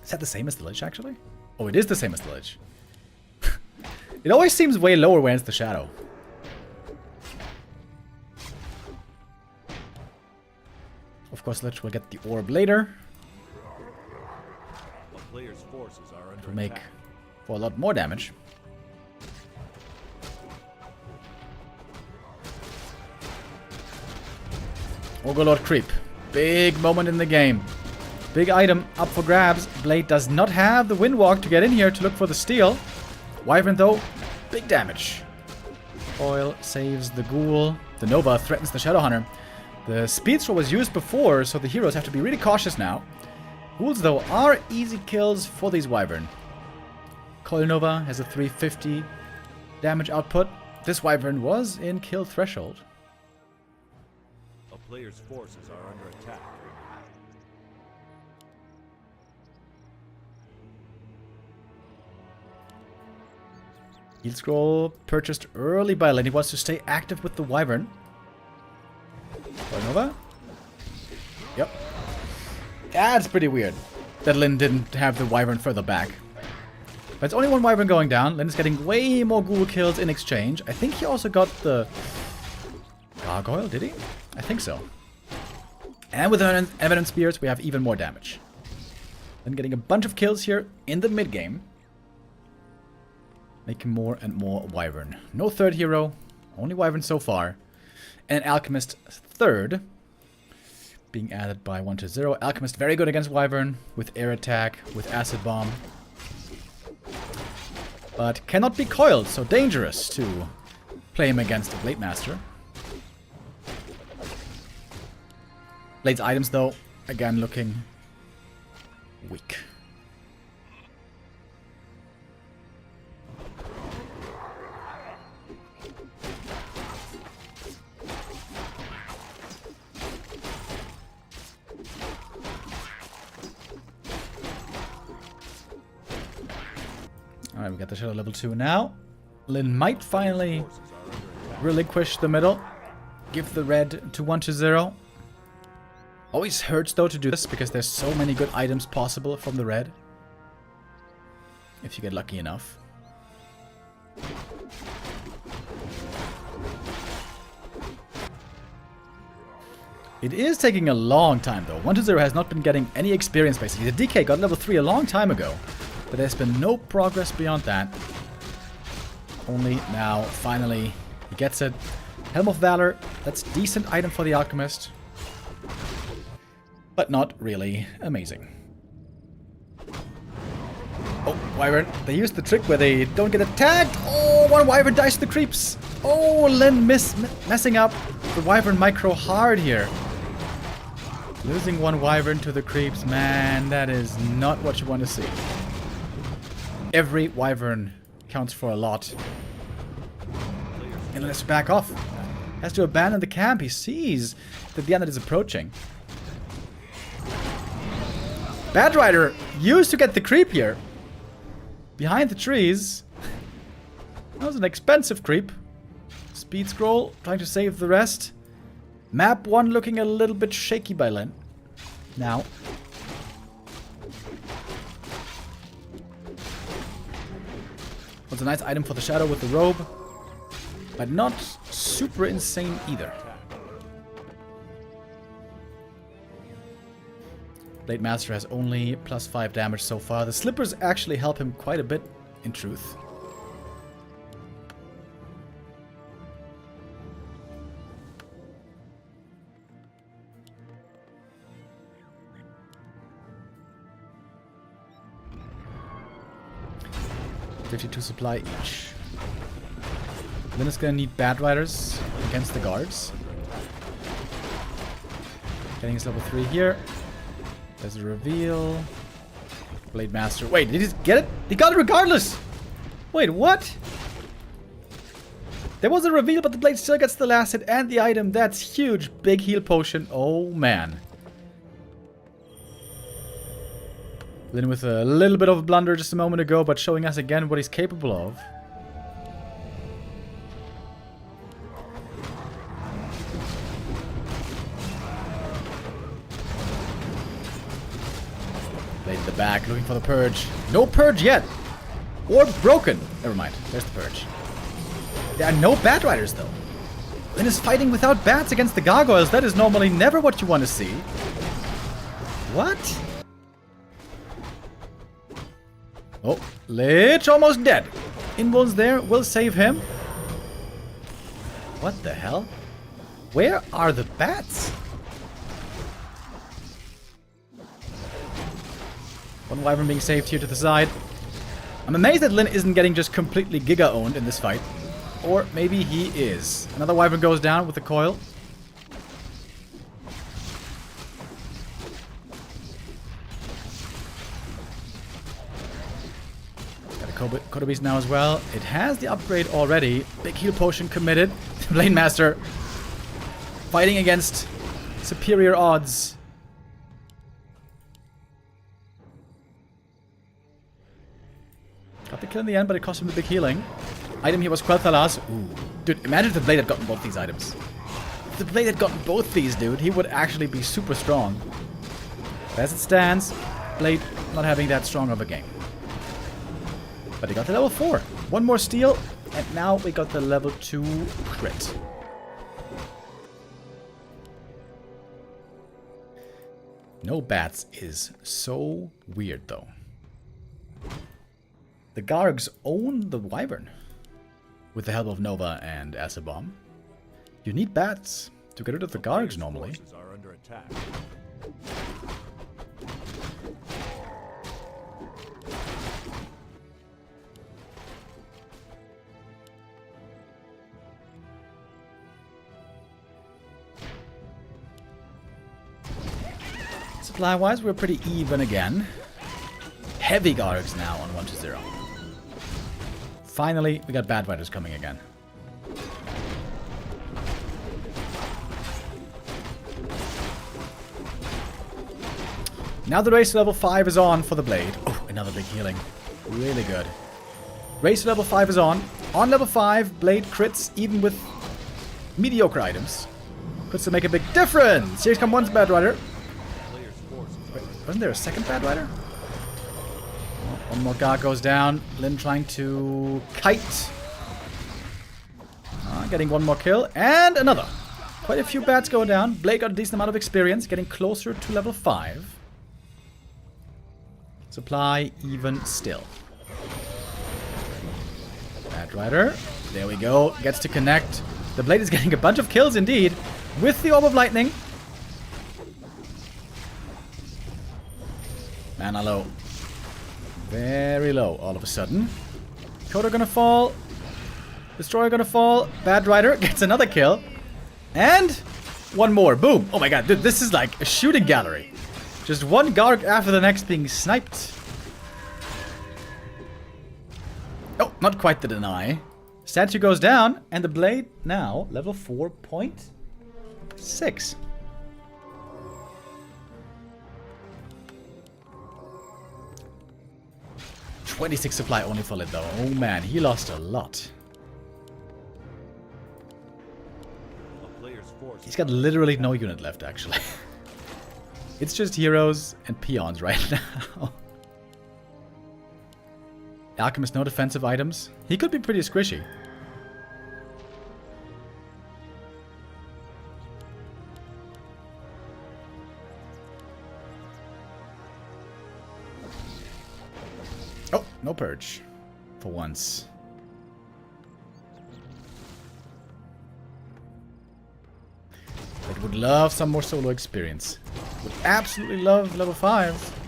Is that the same as the Lich, actually? Oh, it is the same as the Lich. It always seems way lower when it's the Shadow. Of course, Lich will get the orb later. A player's forces are under To make attack. for a lot more damage. Ogolord Creep. Big moment in the game. Big item up for grabs. Blade does not have the Windwalk to get in here to look for the steal. Wyvern though, big damage. Oil saves the Ghoul. The Nova threatens the Shadowhunter. The speed throw was used before, so the heroes have to be really cautious now. Ghouls though are easy kills for these Wyvern. Coil Nova has a 350 damage output. This Wyvern was in kill threshold. A player's forces are under attack. Heal scroll purchased early by Lin. He wants to stay active with the Wyvern. Coil Nova. Yep. That's pretty weird that Lin didn't have the Wyvern further back. But it's only one Wyvern going down. Lin is getting way more Ghoul kills in exchange. I think he also got the Gargoyle, did he? I think so. And with the Evidence Spears, we have even more damage. Lin getting a bunch of kills here in the mid-game. Making more and more Wyvern. No third hero, only Wyvern so far. And Alchemist third. Being added by 1-0. Alchemist very good against Wyvern. With air attack, with acid bomb. But cannot be coiled, so dangerous to play him against the Blade Master. Blade's items though, again looking weak. Alright, we got the Shadow level 2 now. Lin might finally relinquish the middle. Give the red to 1-0. Always hurts though to do this because there's so many good items possible from the red. If you get lucky enough. It is taking a long time though. 1-0 has not been getting any experience basically. The DK got level 3 a long time ago. But there's been no progress beyond that. Only now, finally, he gets it. Helm of Valor, that's a decent item for the Alchemist. But not really amazing. Oh, Wyvern. They use the trick where they don't get attacked. Oh, one Wyvern dies to the creeps. Oh, Lin messing up the Wyvern micro hard here. Losing one Wyvern to the creeps, man, that is not what you want to see. Every Wyvern counts for a lot. And let's back off. Has to abandon the camp. He sees that the end is approaching. Bad Rider used to get the creep here. Behind the trees. That was an expensive creep. Speed scroll, trying to save the rest. Map 1 looking a little bit shaky by Lin. Now. Was a nice item for the shadow with the robe. But not super insane either. Blade Master has only +5 damage so far. The slippers actually help him quite a bit, in truth. $52 supply each. Then it's gonna need Bad Riders against the guards. Getting his level 3 here. There's a reveal. Blade Master. Wait, did he get it? He got it regardless! Wait, what? There was a reveal, but the blade still gets the last hit and the item. That's huge. Big heal potion. Oh, man. Lin with a little bit of a blunder just a moment ago, but showing us again what he's capable of. Blade in the back, looking for the purge. No purge yet! Or broken. Never mind. There's the purge. There are no Bat Riders, though. Lin is fighting without bats against the gargoyles. That is normally never what you want to see. What? Oh, Lich almost dead. Invuls there will save him. What the hell? Where are the bats? One Wyvern being saved here to the side. I'm amazed that Lin isn't getting just completely Giga-owned in this fight. Or maybe he is. Another Wyvern goes down with the coil. Kotobe's now as well. It has the upgrade already. Big heal potion committed. Blade Master fighting against superior odds. Got the kill in the end, but it cost him the big healing. Item here was Quel'Thalas. Ooh. Dude, imagine if the blade had gotten both these items. If the blade had gotten both these, dude, he would actually be super strong. But as it stands, Blade not having that strong of a game. But he got the level 4. One more steal, and now we got the level 2 crit. No bats is so weird, though. The Gargs own the Wyvern. With the help of Nova and Acid Bomb. You need bats to get rid of the Gargs normally. Are under attack. Supply-wise, we're pretty even again. Heavy Gargs now on 1-0. Finally, we got Bad Riders coming again. Now the race to level 5 is on for the Blade. Oh, another big healing. Really good. Race to level 5 is on. On level 5, Blade crits even with mediocre items. Could still make a big difference. Here's come one Bad Rider. Wait, wasn't there a second Bad Rider? One more guard goes down. Lin trying to kite. Getting one more kill. And another. Quite a few bats go down. Blade got a decent amount of experience. Getting closer to level 5. Supply even still. Bad Rider. There we go. Gets to connect. The Blade is getting a bunch of kills indeed. With the Orb of Lightning. Mana low. Very low all of a sudden. Coder gonna fall. Destroyer gonna fall. Bad Rider gets another kill. And one more. Boom. Oh my god, dude, this is like a shooting gallery. Just one Garg after the next being sniped. Oh, not quite the deny. Statue goes down, and the blade now level 4.6. $26 supply only for it though. Oh man, he lost a lot. A player's force. He's got literally no unit left actually. It's just heroes and peons right now. Alchemist, no defensive items. He could be pretty squishy. Oh, no purge. For once. But would love some more solo experience. Would absolutely love level 5.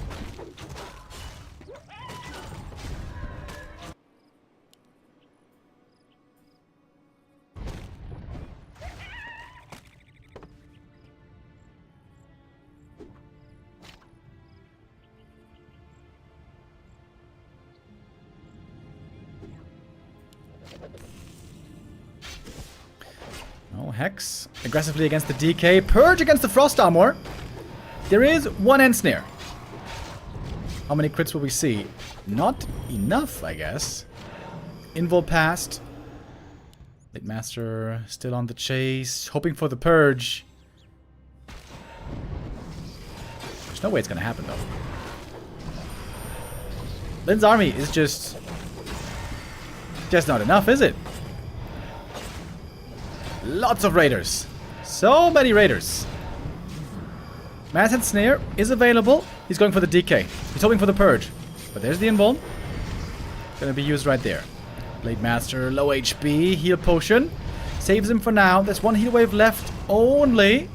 No Hex. Aggressively against the DK. Purge against the Frost Armor. There is one Ensnare. How many crits will we see? Not enough, I guess. Invul passed. Blade Master still on the chase. Hoping for the Purge. There's no way it's gonna happen, though. Lin's army is just not enough, is it? Lots of raiders. So many raiders. Mass and Snare is available. He's going for the DK. He's hoping for the Purge. But there's the Invuln. Gonna be used right there. Blade Master, low HP. Heal Potion. Saves him for now. There's one heal wave left only.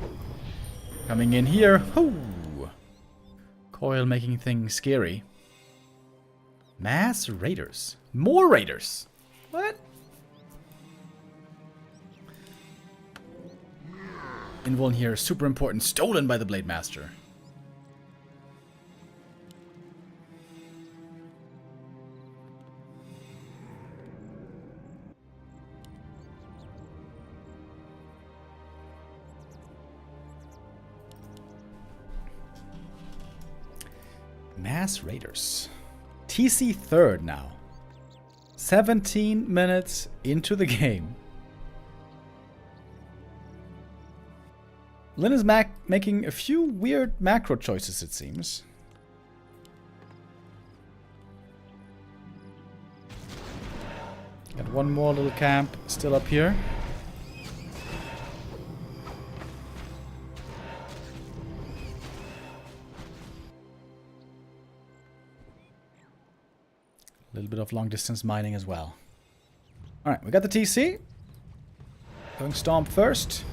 Coming in here. Whoo. Coil making things scary. Mass raiders. More raiders. What? Invuln here, super important. Stolen by the Blade Master. Mass Raiders. TC third now. 17 minutes into the game. Lin is making a few weird macro choices, it seems. Got one more little camp still up here. A little bit of long distance mining as well. Alright, we got the TC. Going Stomp first.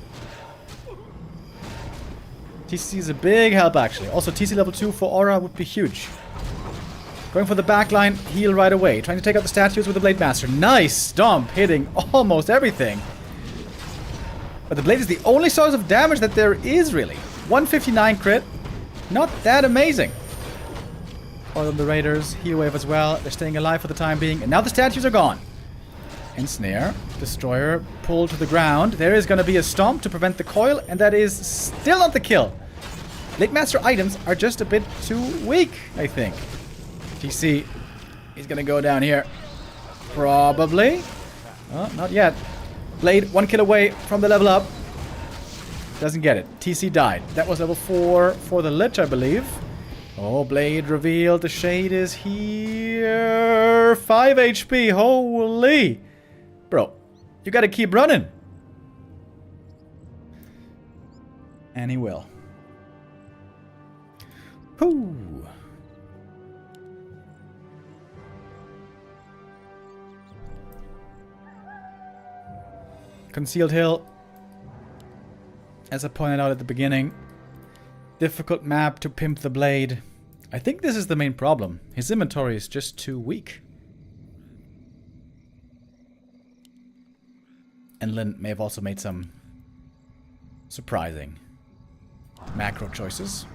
TC is a big help actually. Also TC level 2 for Aura would be huge. Going for the backline, heal right away. Trying to take out the statues with the Blade Master. Nice Stomp, hitting almost everything. But the Blade is the only source of damage that there is really. 159 crit. Not that amazing. All of the Raiders, heal wave as well. They're staying alive for the time being. And now the statues are gone. Ensnare, Destroyer, pulled to the ground. There is going to be a Stomp to prevent the coil, and that is still not the kill. Blade Master items are just a bit too weak, I think. TC, he's going to go down here. Probably. Oh, not yet. Blade, 1 kill away from the level up. Doesn't get it. TC died. That was level 4 for the Lich, I believe. Oh, Blade revealed. The Shade is here. 5 HP. Holy. Bro, you gotta keep running. And he will. Whoo. Concealed Hill. As I pointed out at the beginning. Difficult map to pimp the Blade. I think this is the main problem. His inventory is just too weak. And Lin may have also made some surprising macro choices.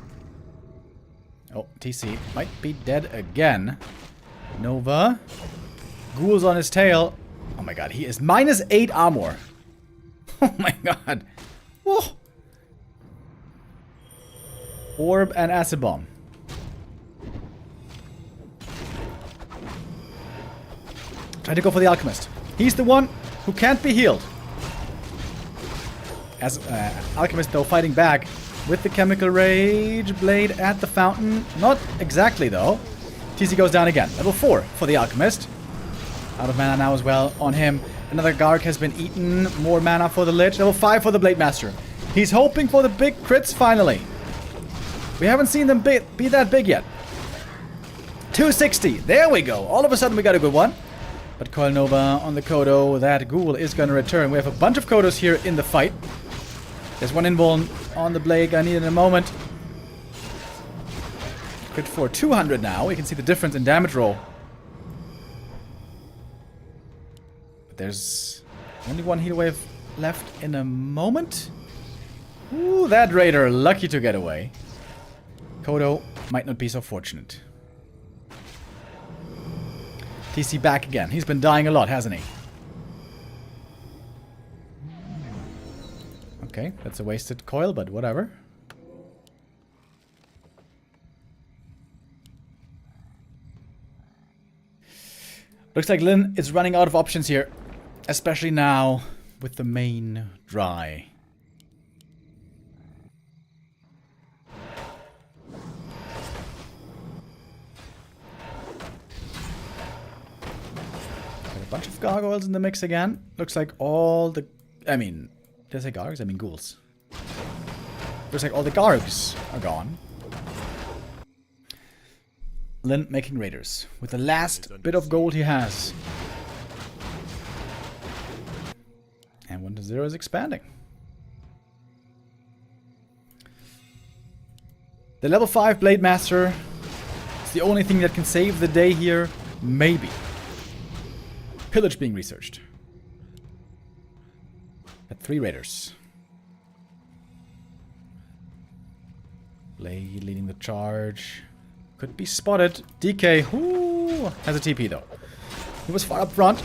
Oh, TC might be dead again. Nova. Ghoul's on his tail. Oh my god, he is -8 armor. Oh my god. Whoa. Orb and acid bomb. Try to go for the alchemist. He's the one who can't be healed. As alchemist though fighting back with the chemical rage blade at the fountain. Not exactly though. TC goes down again. Level 4 for the alchemist. Out of mana now as well on him. Another Garg has been eaten. More mana for the Lich. Level 5 for the Blade Master. He's hoping for the big crits finally. We haven't seen them be that big yet. 260. There we go. All of a sudden we got a good one. But Coil Nova on the Kodo. That Ghoul is going to return. We have a bunch of Kodos here in the fight. There's one invuln on the Blade I need in a moment. Crit for 200 now. We can see the difference in damage roll. But there's only one heal wave left in a moment. Ooh, that Raider lucky to get away. Kodo might not be so fortunate. TC back again. He's been dying a lot, hasn't he? Okay, that's a wasted coil, but whatever. Looks like Lin is running out of options here. Especially now with the main dry. Got a bunch of gargoyles in the mix again. Looks like all the... I mean... Did I say gargs? I mean ghouls. Looks like all the gargs are gone. Lin making raiders with the last bit of gold he has. And 1-0 is expanding. The level 5 Blade Master is the only thing that can save the day here. Maybe. Pillage being researched. At 3 raiders. Blade leading the charge. Could be spotted. DK, whoo, has a TP though. He was far up front.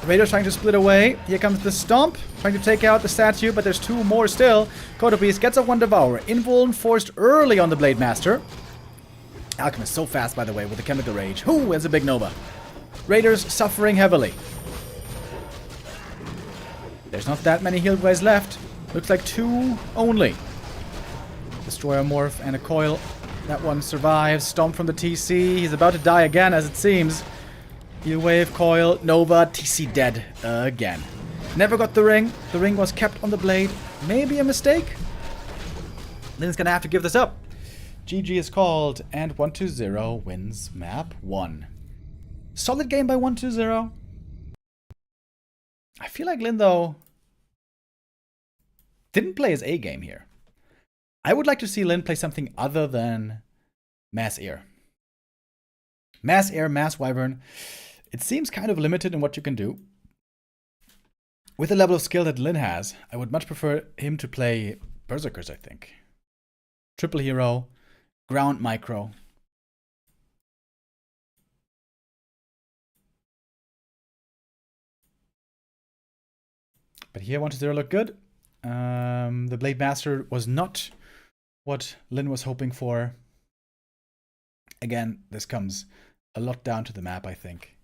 Raiders trying to split away. Here comes the stomp. Trying to take out the statue, but there's 2 more still. Kodo Beast gets a 1 Devour. Invuln forced early on the Blade Master. Alchemist so fast, by the way, with the Chemical Rage. Whoo, has a big Nova. Raiders suffering heavily. There's not that many healed guys left. Looks like 2 only. Destroyer Morph and a Coil. That one survives. Stomp from the TC. He's about to die again, as it seems. Heal Wave, Coil, Nova, TC dead again. Never got the ring. The ring was kept on the blade. Maybe a mistake? Lin's gonna have to give this up. GG is called, and 1-0 wins map 1. Solid game by 1-0. I feel like Lin, though, didn't play his A game here. I would like to see Lin play something other than Mass Ear. Mass Ear, Mass Wyvern. It seems kind of limited in what you can do. With the level of skill that Lin has, I would much prefer him to play Berserkers, I think. Triple Hero, Ground Micro. But here 1-0 looked good. The Blade Master was not what Lin was hoping for. Again, this comes a lot down to the map, I think.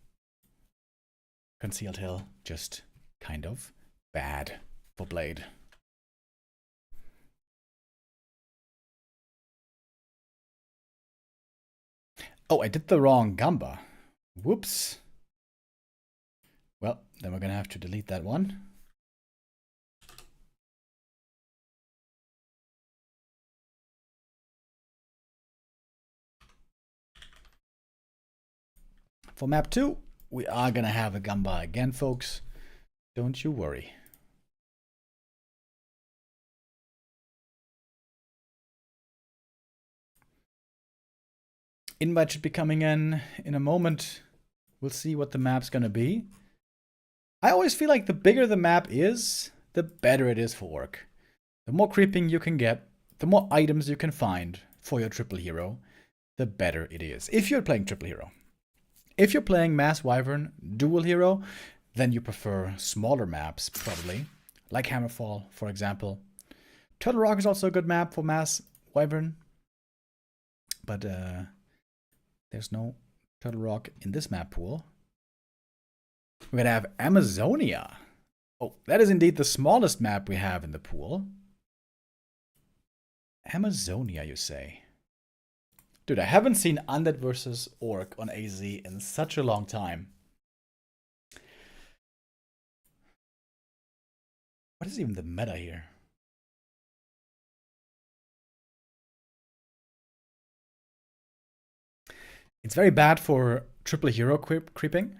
Concealed Hill, just kind of bad for Blade. Oh, I did the wrong Gamba. Whoops. Well, then we're gonna have to delete that one. For map 2, we are gonna have a Gamba again, folks. Don't you worry. Invite should be coming in a moment. We'll see what the map's gonna be. I always feel like the bigger the map is, the better it is for Orc. The more creeping you can get, the more items you can find for your triple hero, the better it is. If you're playing triple hero. If you're playing Mass Wyvern dual hero, then you prefer smaller maps, probably. Like Hammerfall, for example. Turtle Rock is also a good map for Mass Wyvern. But there's no Turtle Rock in this map pool. We're gonna have Amazonia. Oh, that is indeed the smallest map we have in the pool. Amazonia, you say? Dude, I haven't seen Undead versus Orc on AZ in such a long time. What is even the meta here? It's very bad for triple hero creeping.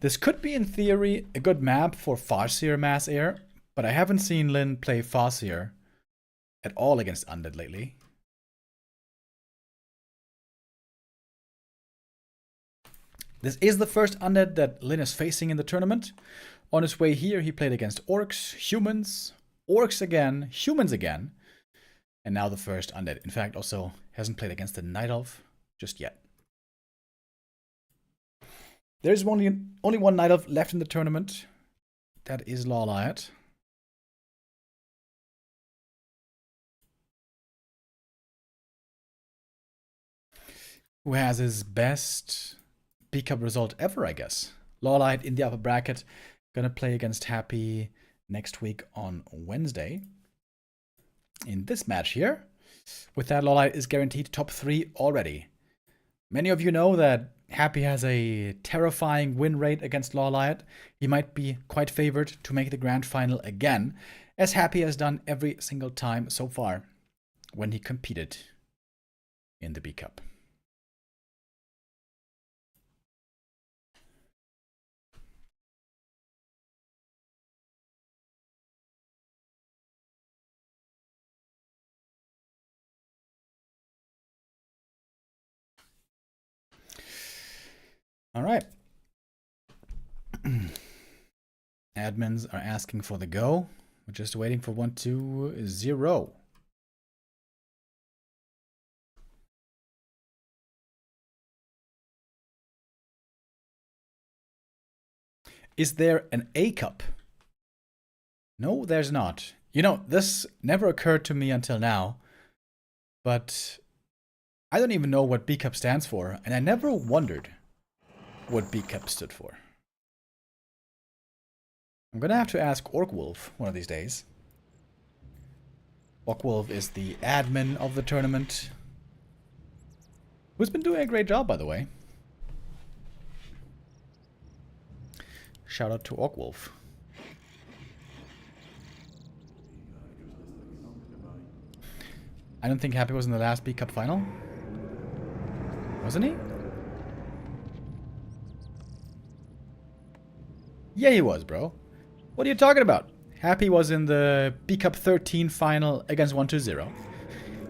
This could be, in theory, a good map for Farseer Mass Air, but I haven't seen Lin play Farseer at all against Undead lately. This is the first Undead that Lin is facing in the tournament. On his way here, he played against Orcs, Humans, Orcs again, Humans again, and now the first Undead. In fact, also hasn't played against the Night Elf just yet. There's only one Night Elf left in the tournament. That is Lawliot. Who has his best B-Cup result ever, I guess. Lawlight in the upper bracket. Gonna play against Happy next week on Wednesday. In this match here. With that, Lawlight is guaranteed top 3 already. Many of you know that Happy has a terrifying win rate against Lawliot. He might be quite favored to make the grand final again, as Happy has done every single time so far when he competed in the B-Cup. All right. Admins are asking for the go. We're just waiting for 1, 2, 0. Is there an A cup? No, there's not. You know, this never occurred to me until now, but I don't even know what B cup stands for, and I never wondered what B cup stood for. I'm gonna have to ask Orkwolf one of these days. Orkwolf is the admin of the tournament, who's been doing a great job, by the way. Shout out to Orkwolf. I don't think Happy was in the last B Cup final. Wasn't he? Yeah, he was, bro. What are you talking about? Happy was in the B Cup 13 final against 120.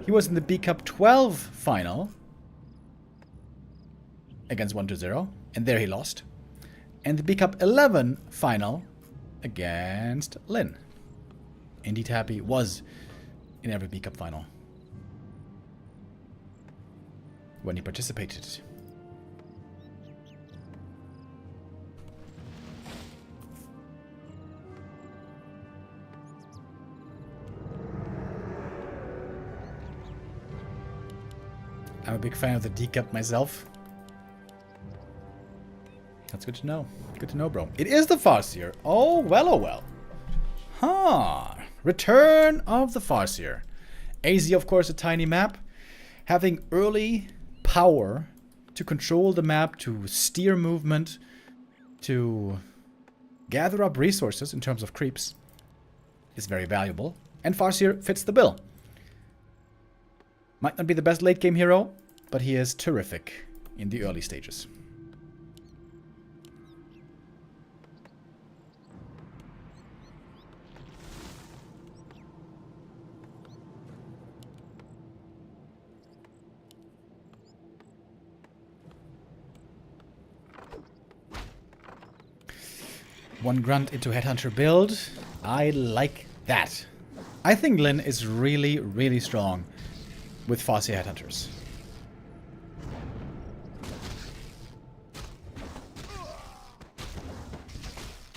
He was in the B Cup 12 final against 120, and there he lost. And the B Cup 11 final against Lin. Indeed, Happy was in every B Cup final when he participated. I'm a big fan of the D Cup myself. That's good to know. Good to know, bro. It is the Farseer. Oh, well, oh, well. Huh. Return of the Farseer. AZ, of course, a tiny map. Having early power to control the map, to steer movement, to gather up resources in terms of creeps is very valuable. And Farseer fits the bill. Might not be the best late game hero, but he is terrific in the early stages. One grunt into Headhunter build. I like that. I think Lin is really, really strong with Farseer Headhunters.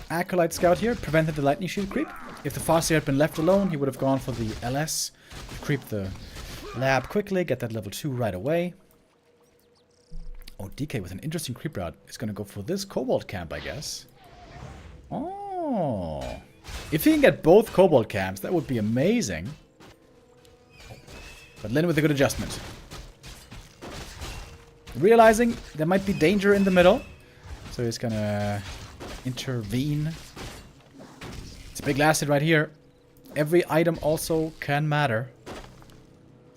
Acolyte Scout here prevented the lightning shield creep. If the Farseer had been left alone, he would have gone for the LS. Creep the lab quickly, get that level 2 right away. Oh, DK with an interesting creep route is going to go for this Cobalt camp, I guess. Oh. If he can get both Cobalt camps, that would be amazing. But Lin with a good adjustment. Realizing there might be danger in the middle. So he's going to intervene. It's a big last hit right here. Every item also can matter.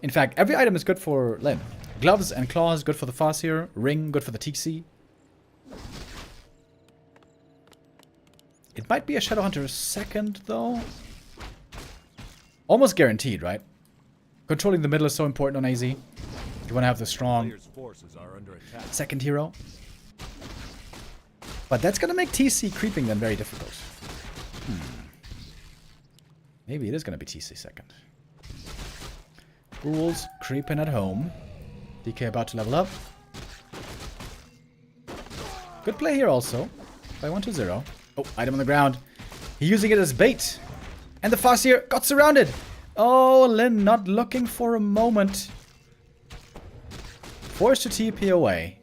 In fact, every item is good for Lin. Gloves and claws good for the Farseer. Ring good for the TC. It might be a Shadowhunter second though. Almost guaranteed, right? Controlling the middle is so important on AZ. You want to have the strong second hero. But that's going to make TC creeping then very difficult. Maybe it is going to be TC second. Ghouls creeping at home. DK about to level up. Good play here also. By 1-0. Oh, item on the ground. He's using it as bait. And the Farseer got surrounded. Oh, Lin not looking for a moment. Forced to TP away.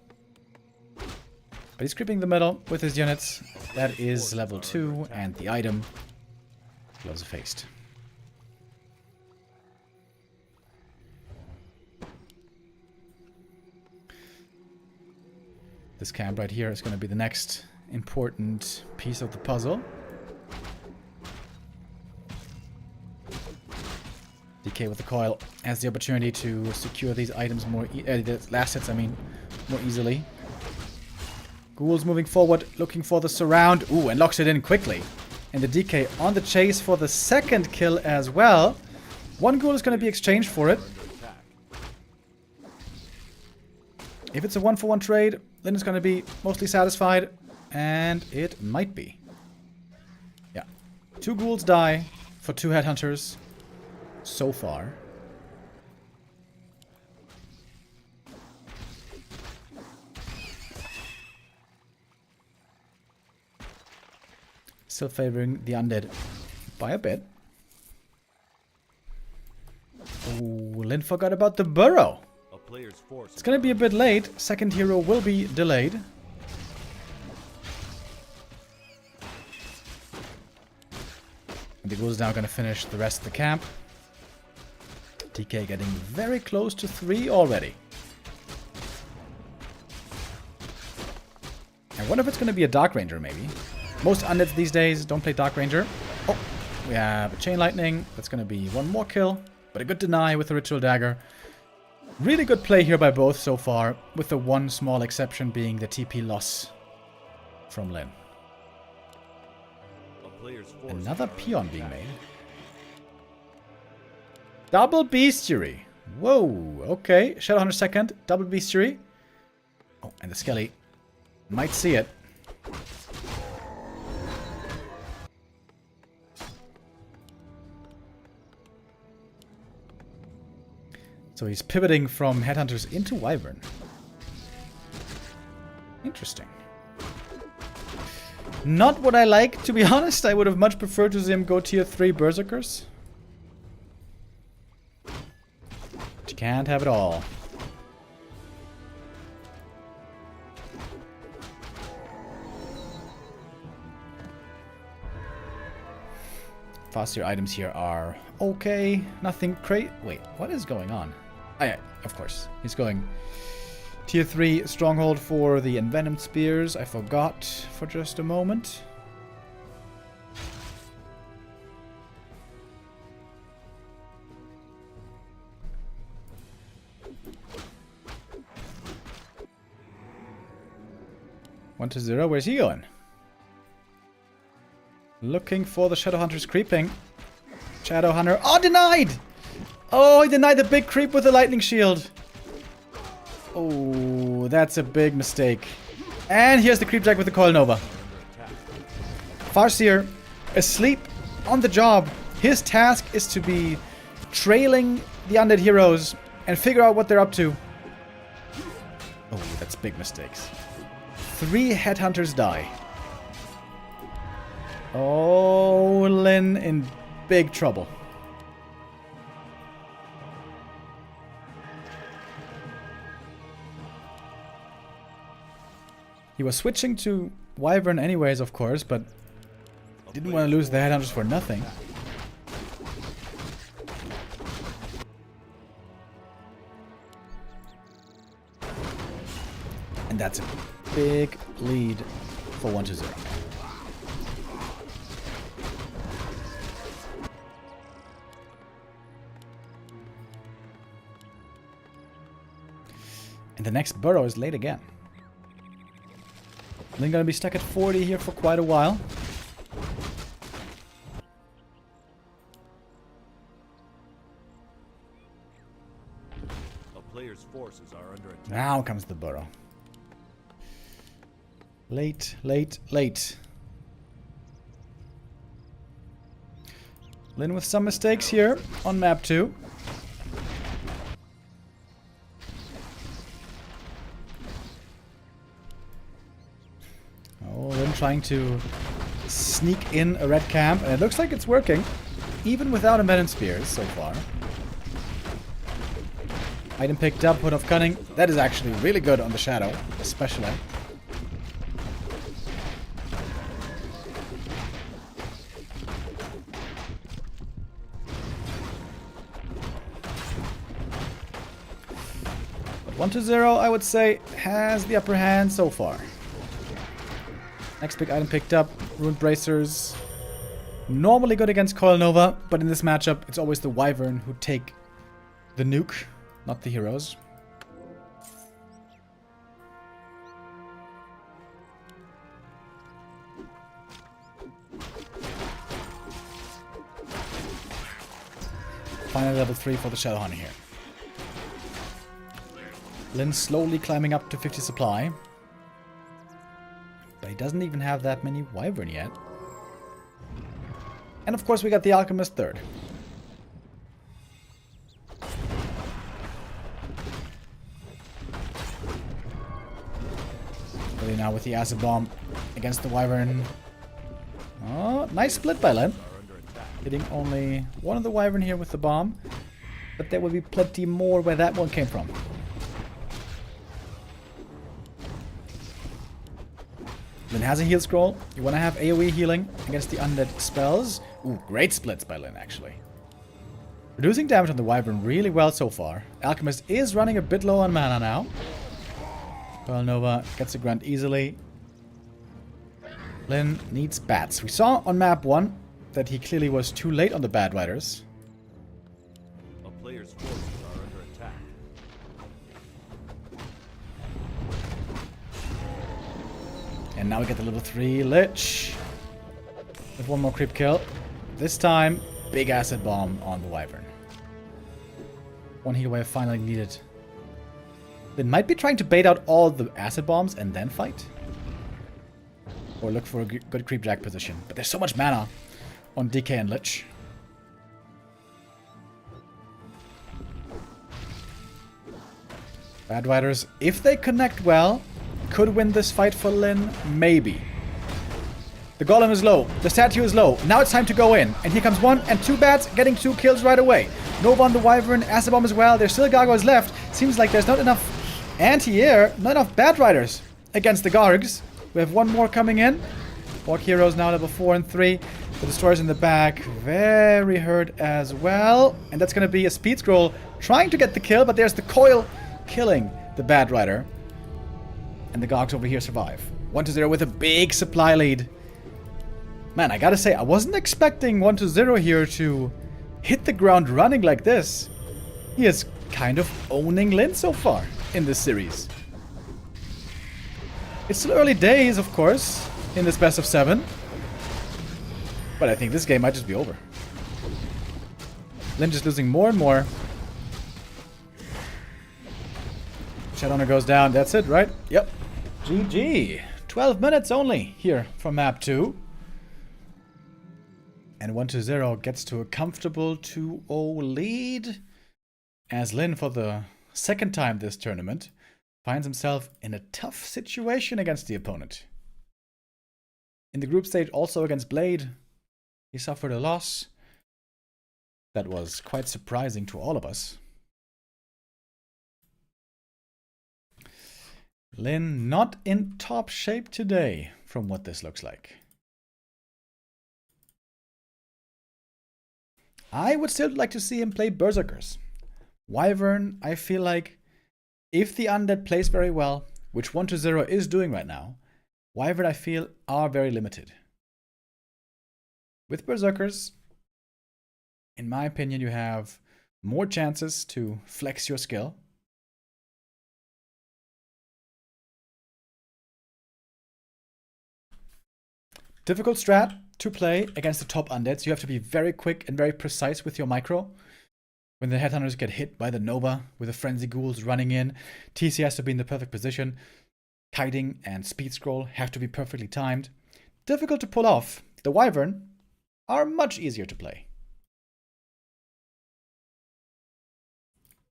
But he's creeping the middle with his units. That is level 2. And the item. Gloves effaced. This camp right here is going to be the next important piece of the puzzle. DK with the coil has the opportunity to secure these items more, the last hits, I mean, more easily. Ghouls moving forward, looking for the surround. Ooh, and locks it in quickly. And the DK on the chase for the second kill as well. One ghoul is going to be exchanged for it. If it's a 1-for-1 trade, Lin is going to be mostly satisfied. And it might be. Yeah. 2 ghouls die for 2 headhunters so far. Still favoring the undead by a bit. Oh, Lin forgot about the burrow. It's going to be a bit late. Second hero will be delayed. The ghoul is now going to finish the rest of the camp. TK getting very close to 3 already. I wonder if it's going to be a Dark Ranger maybe. Most undeads these days don't play Dark Ranger. Oh, we have a Chain Lightning. That's going to be 1 more kill. But a good deny with the Ritual Dagger. Really good play here by both so far. With the one small exception being the TP loss from Lin. Another peon being made. Double Bestiary. Whoa, okay. Shadowhunter second. Double Bestiary. Oh, and the Skelly might see it. So he's pivoting from Headhunters into Wyvern. Interesting. Not what I like, to be honest. I would have much preferred to see him go tier 3 Berserkers. But you can't have it all. Faster items here are okay. Nothing crazy. Wait, what is going on? Oh yeah, of course. He's going tier 3 stronghold for the envenomed spears. I forgot for just a moment. One to 0. Where's he going? Looking for the Shadowhunters creeping. Shadowhunter. Oh, denied! Oh, he denied the big creep with the lightning shield. Oh, that's a big mistake. And here's the creep jack with the Coil Nova. Farseer, asleep on the job. His task is to be trailing the undead heroes and figure out what they're up to. Oh, that's big mistakes. 3 headhunters die. Oh, Lin in big trouble. He was switching to Wyvern anyways, of course, but didn't want to lose the headhunters for nothing. And that's a big lead for 1-0. And the next burrow is late again. Then gonna be stuck at 40 here for quite a while. A player's forces are under attack. Now comes the burrow. Late, late, late. Lin with some mistakes here on map 2. Oh, Lin trying to sneak in a red camp, and it looks like it's working, even without embedded spears so far. Item picked up, Hood of Cunning. That is actually really good on the Shadow, especially. But 1-0, I would say, has the upper hand so far. Next big item picked up, Ruined Bracers. Normally good against Coil Nova, but in this matchup, it's always the Wyvern who take the nuke, not the heroes. Final level 3 for the Shadowhunter here. Lin slowly climbing up to 50 supply. But he doesn't even have that many Wyvern yet. And of course we got the Alchemist third. Really now with the Acid Bomb against the Wyvern. Oh, nice split by Lin. Hitting only one of the Wyvern here with the bomb. But there will be plenty more where that one came from. Lin has a heal scroll. You want to have AoE healing against the undead spells. Ooh, great splits by Lin, actually. Reducing damage on the Wyvern really well so far. Alchemist is running a bit low on mana now. Coil Nova gets a grunt easily. Lin needs bats. We saw on map 1 that he clearly was too late on the Bad Riders. A player's forces are under attack. And now we get the level 3 Lich. With one more creep kill. This time, big acid bomb on the Wyvern. One heal wave finally needed. They might be trying to bait out all the acid bombs and then fight. Or look for a good creep jack position. But there's so much mana on DK and Lich. Bad Riders, if they connect well, could win this fight for Lin, maybe. The Golem is low, the statue is low, now it's time to go in. And here comes 1 and 2 bats, getting 2 kills right away. Nova on the Wyvern, Acid Bomb as well, there's still gargoyles left. Seems like there's not enough anti-air, not enough Bad Riders against the Gargs. We have one more coming in. Orc Heroes now level 4 and 3. The Destroyers in the back, very hurt as well. And that's going to be a Speed Scroll trying to get the kill, but there's the Coil killing the Bad Rider. And the Gargs over here survive. 1-0 with a big supply lead. Man, I gotta say, I wasn't expecting 1-0 here to hit the ground running like this. He is kind of owning Lin so far in this series. It's still early days, of course, in this best of 7. But I think this game might just be over. Lin just losing more and more. Shadowhunter goes down. That's it, right? Yep. GG. 12 minutes only here from map 2. And 1-0 gets to a comfortable 2-0 lead. As Lin, for the second time this tournament, finds himself in a tough situation against the opponent. In the group stage, also against Blade, he suffered a loss. That was quite surprising to all of us. Lin not in top shape today, from what this looks like. I would still like to see him play Berserkers. Wyvern, I feel like, if the Undead plays very well, which 1-0 is doing right now, Wyvern, I feel, are very limited. With Berserkers, in my opinion, you have more chances to flex your skill. Difficult strat to play against the top Undeads. You have to be very quick and very precise with your micro. When the Headhunters get hit by the Nova with the Frenzy Ghouls running in, TC has to be in the perfect position. Kiting and Speed Scroll have to be perfectly timed. Difficult to pull off. The Wyvern are much easier to play.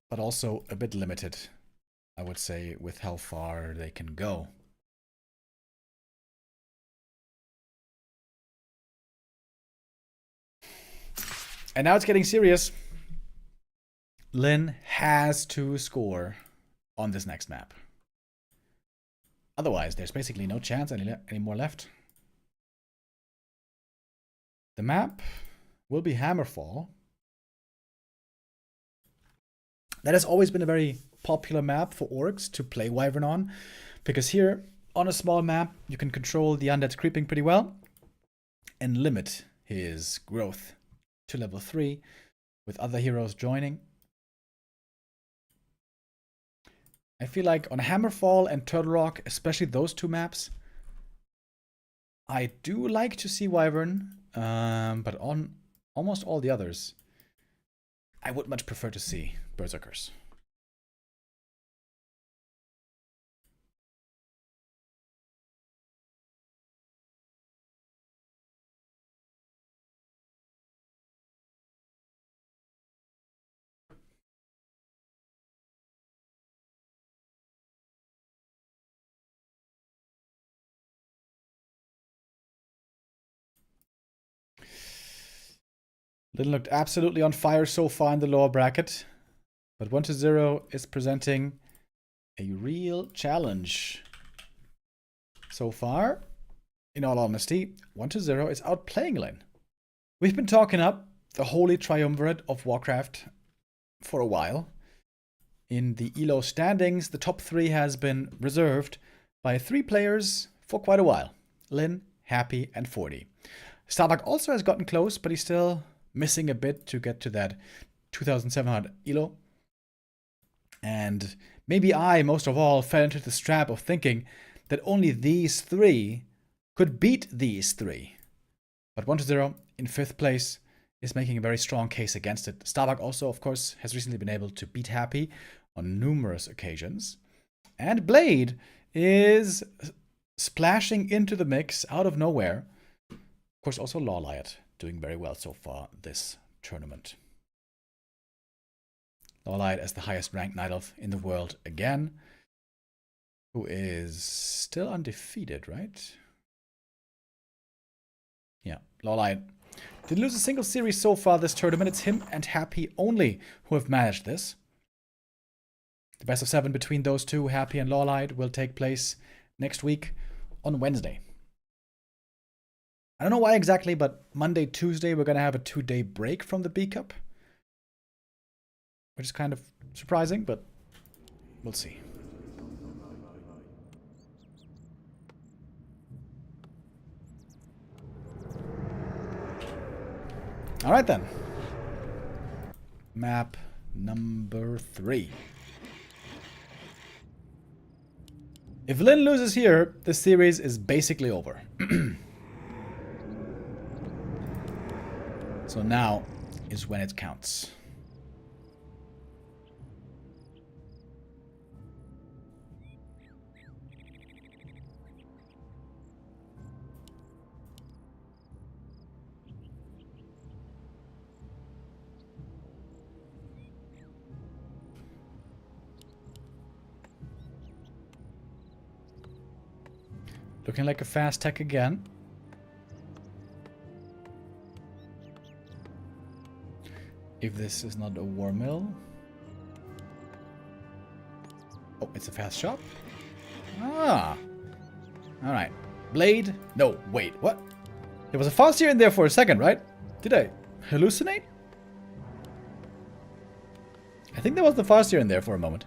But also a bit limited, I would say, with how far they can go. And now it's getting serious. Lin has to score on this next map. Otherwise, there's basically no chance anymore left. The map will be Hammerfall. That has always been a very popular map for orcs to play Wyvern on, because here, on a small map, you can control the undeads creeping pretty well and limit his growth to level 3 with other heroes joining. I feel like on Hammerfall and Turtle Rock, especially those two maps, I do like to see Wyvern, but on almost all the others, I would much prefer to see Berserkers. Little looked absolutely on fire so far in the lower bracket, but 1-0 is presenting a real challenge. So far, in all honesty, 1-0 is outplaying Lin. We've been talking up the holy triumvirate of Warcraft for a while. In the ELO standings, the top 3 has been reserved by 3 players for quite a while. Lin, Happy, and 40. Starbuck also has gotten close, but he's still missing a bit to get to that 2,700 ELO. And maybe I, most of all, fell into the trap of thinking that only these 3 could beat these 3. But 1-0 in 5th place is making a very strong case against it. Starbuck also, of course, has recently been able to beat Happy on numerous occasions. And Blade is splashing into the mix out of nowhere. Of course, also Lawliot doing very well so far this tournament. Lawliot as the highest ranked Night Elf in the world again, who is still undefeated, right? Yeah, Lawliot didn't lose a single series so far this tournament. It's him and Happy only who have managed this. The best of 7 between those two, Happy and Lawlight, will take place next week on Wednesday. I don't know why exactly, but Monday, Tuesday, we're going to have a 2-day break from the B Cup. Which is kind of surprising, but we'll see. All right, then. Map number 3. If Lin loses here, the series is basically over. So now is when it counts. Looking like a fast tech again. If this is not a war mill. Oh, it's a fast shop. Ah. Alright. Blade. No, wait, what? There was a Farseer in there for a second, right? Did I hallucinate? I think there was the Farseer in there for a moment.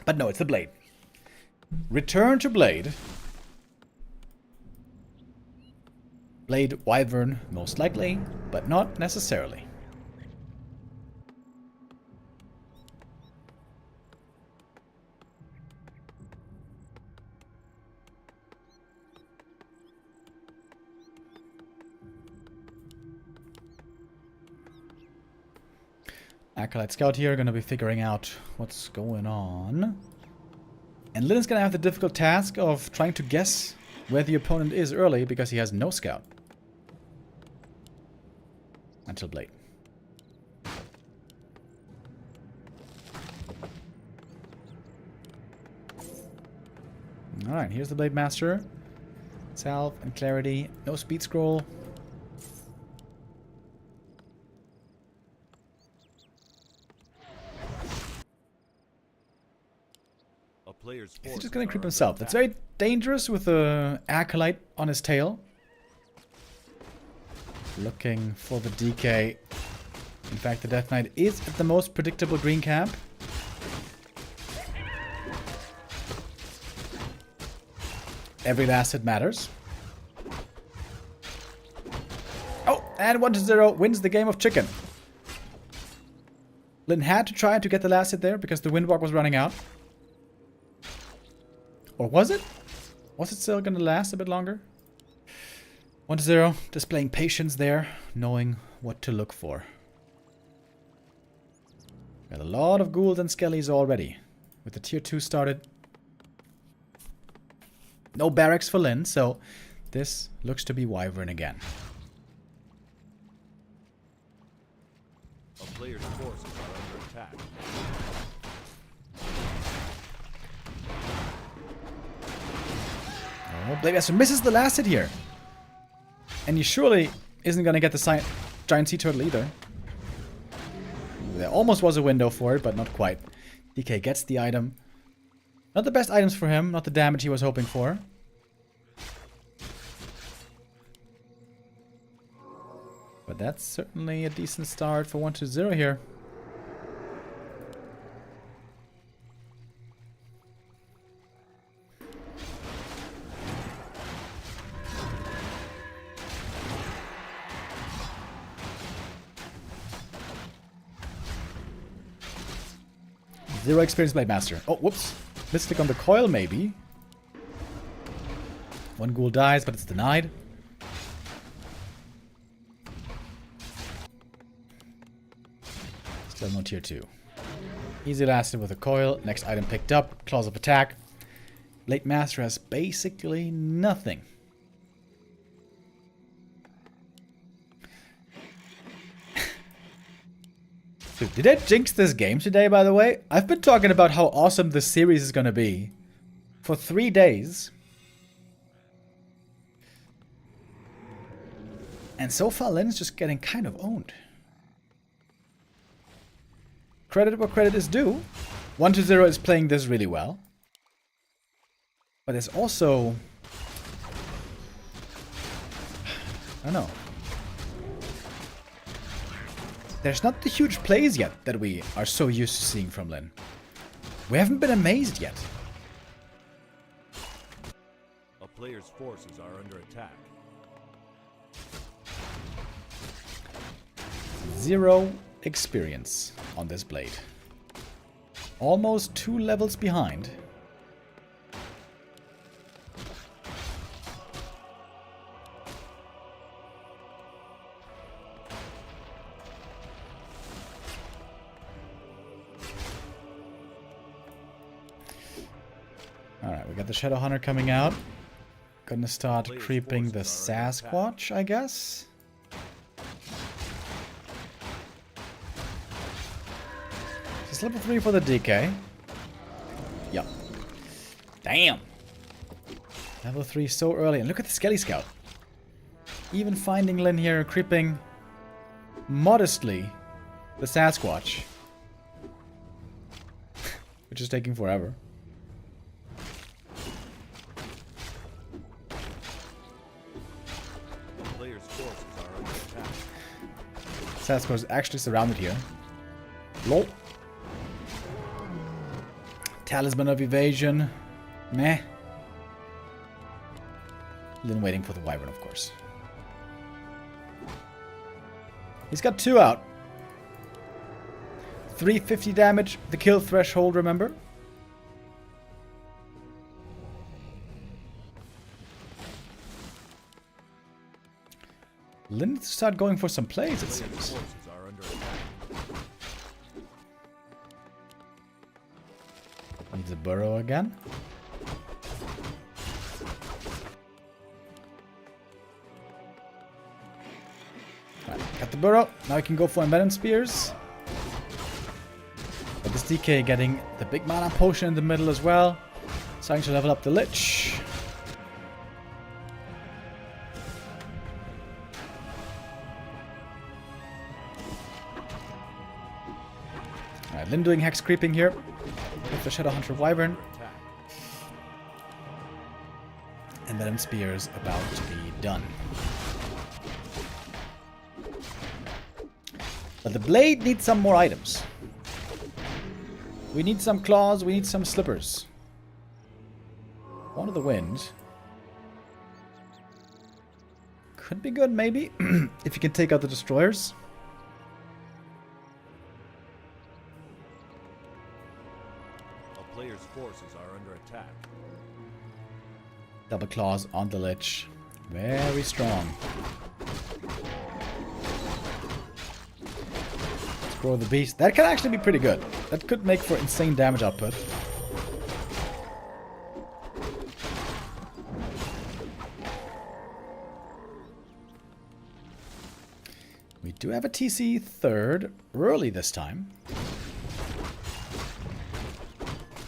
But no, it's the Blade. Return to Blade. Blade Wyvern, most likely, but not necessarily. Acolyte Scout here, gonna be figuring out what's going on. And Lynn's gonna have the difficult task of trying to guess where the opponent is early because he has no scout. Until Blade. Alright, here's the Blade Master. Salve and Clarity. No speed scroll. He's just gonna creep himself. That's very dangerous with the Acolyte on his tail. Looking for the DK. In fact, the Death Knight is at the most predictable green camp. Every last hit matters. Oh, and 1-0 wins the game of chicken. Lynn had to try to get the last hit there because the Windwalk was running out. Or was it? Was it still going to last a bit longer? 1-0, displaying patience there, knowing what to look for. Got a lot of ghouls and skellies already. With the tier 2 started. No barracks for Lynn, so this looks to be Wyvern again. A player's forces are under attack. Oh, Blade Master misses the last hit here. And he surely isn't going to get the giant sea turtle either. There almost was a window for it, but not quite. DK gets the item. Not the best items for him, not the damage he was hoping for. But that's certainly a decent start for 1-0 here. Zero experience Blade Master. Oh, whoops. Misclick on the coil, maybe. One ghoul dies, but it's denied. Still no tier 2. Easy lasted with a coil. Next item picked up. Claws of attack. Blade Master has basically nothing. Dude, did I jinx this game today, by the way? I've been talking about how awesome this series is gonna be for 3 days. And so far, Lynn's just getting kind of owned. Credit where credit is due. 1-0 is playing this really well. But there's also... I don't know. There's not the huge plays yet that we are so used to seeing from Lynn. We haven't been amazed yet. A player's forces are under attack. 0 experience on this blade. Almost 2 levels behind. Alright, we got the Shadow Hunter coming out. Gonna start creeping the Sasquatch, I guess. It's level 3 for the DK. Yep. Damn. Level 3 so early. And look at the Skelly Scout. Even finding Lynn here, creeping modestly the Sasquatch. Which is taking forever. The player's forces are under attack. Sasquatch is actually surrounded here. Lol. Talisman of Evasion. Meh. Lynn waiting for the Wyvern, of course. He's got 2 out. 350 damage, the kill threshold, remember? Lynn needs to start going for some plays, it seems. Forces are under attack. Needs a burrow again. Right, got the burrow. Now we can go for Envenom Spears. But this DK getting the big mana potion in the middle as well. Starting to level up the Lich. Alright, Lynn doing Hex creeping here. With the Shadow Hunter Wyvern. And Venom Spears about to be done. But the blade needs some more items. We need some claws, we need some slippers. One of the wind. Could be good, maybe. If you can take out the destroyers. A player's forces are under attack. Double claws on the Lich. Very strong. Grow the beast. That can actually be pretty good. That could make for insane damage output. We do have a TC third early this time.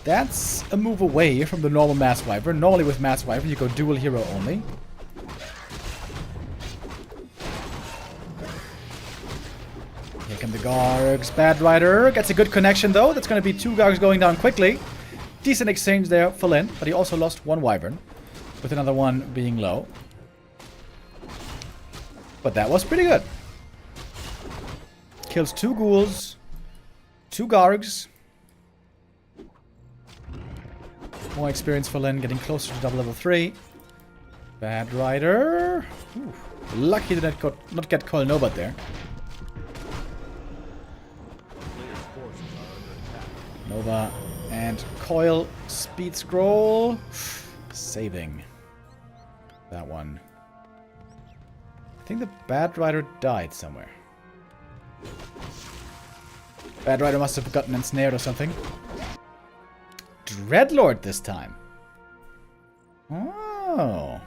That's a move away from the normal Mass Wyvern. Normally with Mass Wyvern you go dual hero only. Here come the Gargs. Bad Rider gets a good connection though. That's going to be 2 Gargs going down quickly. Decent exchange there for Lynn, but he also lost 1 Wyvern. With another one being low. But that was pretty good. Kills 2 Ghouls. 2 Gargs. More experience for Lynn, getting closer to double level 3. Bad Rider. Ooh, lucky to not get Coil Nobat there. Nova and Coil. Speed Scroll. Saving. That one. I think the Bad Rider died somewhere. Bad Rider must have gotten ensnared or something. Dreadlord this time. Oh.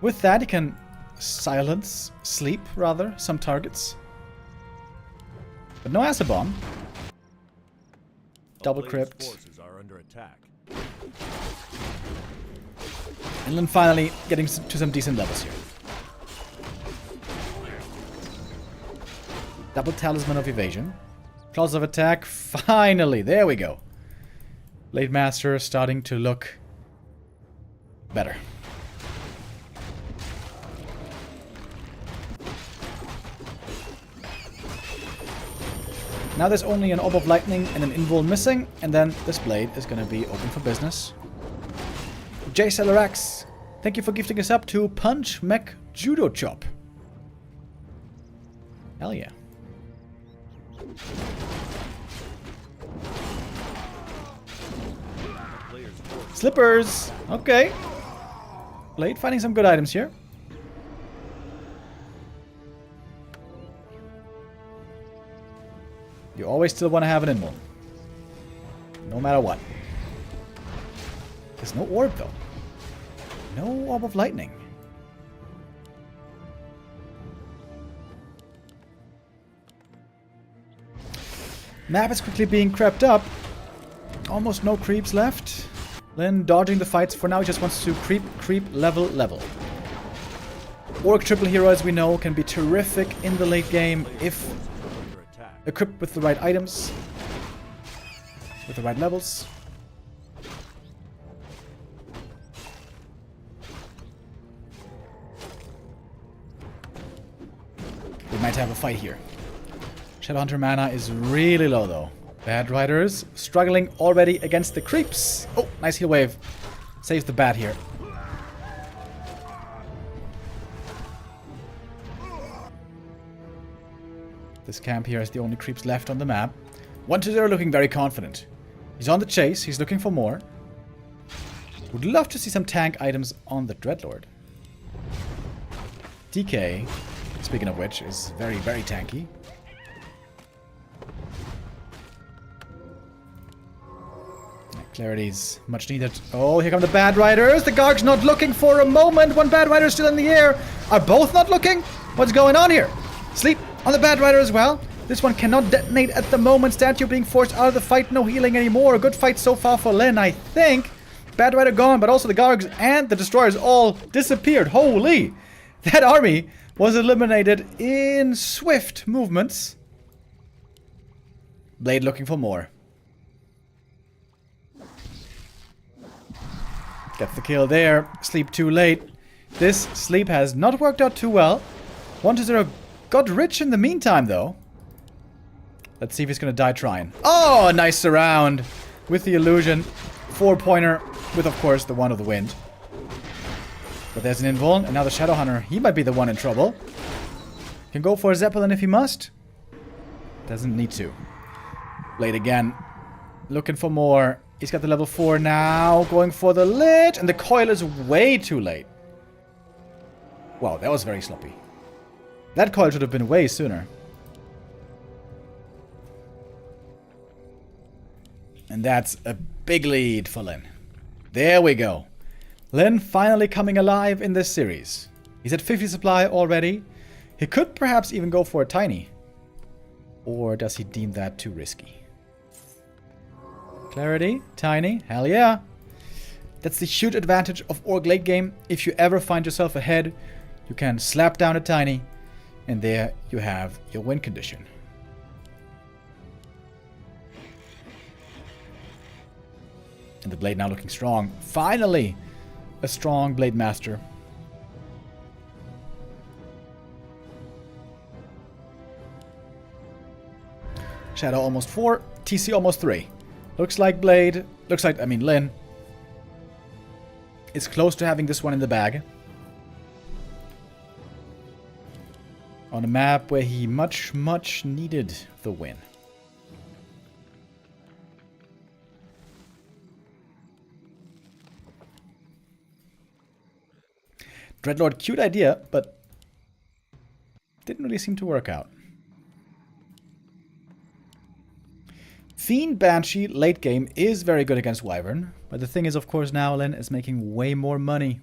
With that, he can sleep, rather, some targets. But no Acid Bomb. Double Crypt. Forces are under attack. And then finally getting to some decent levels here. Double Talisman of Evasion. Claws of Attack. Finally, there we go. Blade Master starting to look better. Now there's only an Orb of Lightning and an Invul missing, and then this blade is going to be open for business. J Celerax, thank you for gifting us up to Punch Mech Judo Chop. Hell yeah. Slippers! Okay. Blade finding some good items here. You always still want to have an Invul. No matter what. There's no orb though. No Orb of Lightning. Map is quickly being crept up. Almost no creeps left. Lin dodging the fights for now. He just wants to creep, level. Orc triple hero, as we know, can be terrific in the late game if Under attack. equipped with the right items, with the right levels. We might have a fight here. Shadowhunter mana is really low though. Bad Riders struggling already against the creeps. Oh, nice heal wave. Saves the bat here. This camp here is the only creeps left on the map. 1-0 looking very confident. He's on the chase. He's looking for more. Would love to see some tank items on the Dreadlord. DK, speaking of which, is very, very tanky. Clarity's much needed. Oh, here come the Bad Riders. The Garg's not looking for a moment. One Bad Rider still in the air. Are both not looking? What's going on here? Sleep on the Bad Rider as well. This one cannot detonate at the moment. Statue being forced out of the fight. No healing anymore. A good fight so far for Lin, I think. Bad Rider gone, but also the Gargs and the Destroyers all disappeared. Holy! That army was eliminated in swift movements. Blade looking for more. Gets the kill there. Sleep too late. This sleep has not worked out too well. 1-0 got rich in the meantime, though. Let's see if he's going to die trying. Oh, nice surround with the illusion. 4-pointer with, of course, the One of the Wind. But there's an invuln, and now the Shadowhunter. He might be the one in trouble. Can go for a Zeppelin if he must. Doesn't need to. Blade again. Looking for more. He's got the level 4 now. Going for the Lich. And the coil is way too late. Wow, that was very sloppy. That coil should have been way sooner. And that's a big lead for Lin. There we go. Lin finally coming alive in this series. He's at 50 supply already. He could perhaps even go for a tiny. Or does he deem that too risky? Clarity, tiny, hell yeah. That's the huge advantage of Orc late game. If you ever find yourself ahead, you can slap down a tiny, and there you have your win condition. And the Blade now looking strong. Finally, a strong Blade Master. Shadow almost 4, TC almost 3. Looks like Blade, Lin is close to having this one in the bag. On a map where he much needed the win. Dreadlord, cute idea, but didn't really seem to work out. Fiend Banshee late game is very good against Wyvern, but the thing is, of course, now Lin is making way more money.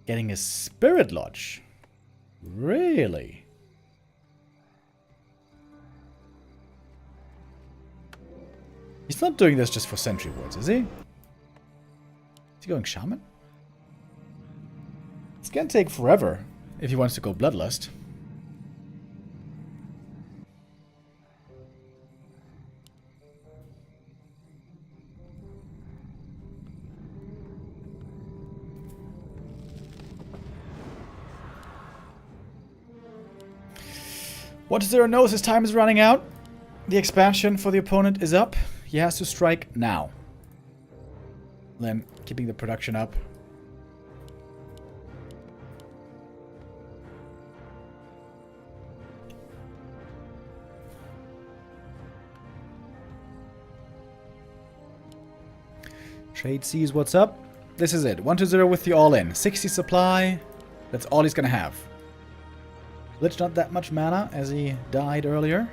Getting a Spirit Lodge. Really? He's not doing this just for Sentry Wards, is he? Is he going Shaman? It's gonna take forever if he wants to go Bloodlust. What Zero knows his time is running out. The expansion for the opponent is up. He has to strike now. Then keeping the production up. Trade sees what's up. This is it. 1-0 with the all-in. 60 supply. That's all he's gonna have. Lich not that much mana as he died earlier.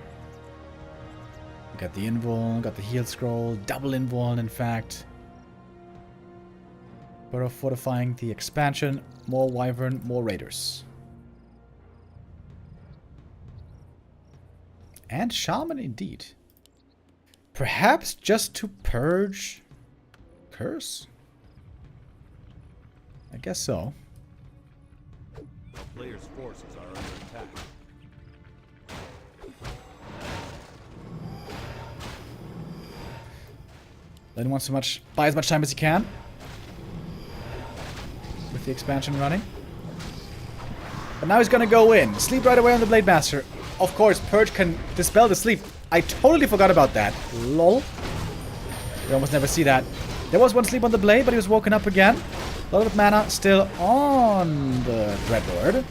Got the invuln, got the heal scroll, double invuln in fact. Burrow fortifying the expansion, more Wyvern, more Raiders. And Shaman indeed. Perhaps just to purge Curse? I guess so. The player's forces are under attack. Lin wants to buy as much time as he can. With the expansion running. But now he's gonna go in. Sleep right away on the Blade Master. Of course, Purge can dispel the sleep. I totally forgot about that. Lol. We almost never see that. There was one sleep on the Blade, but he was woken up again. A lot of mana still on the Dreadlord.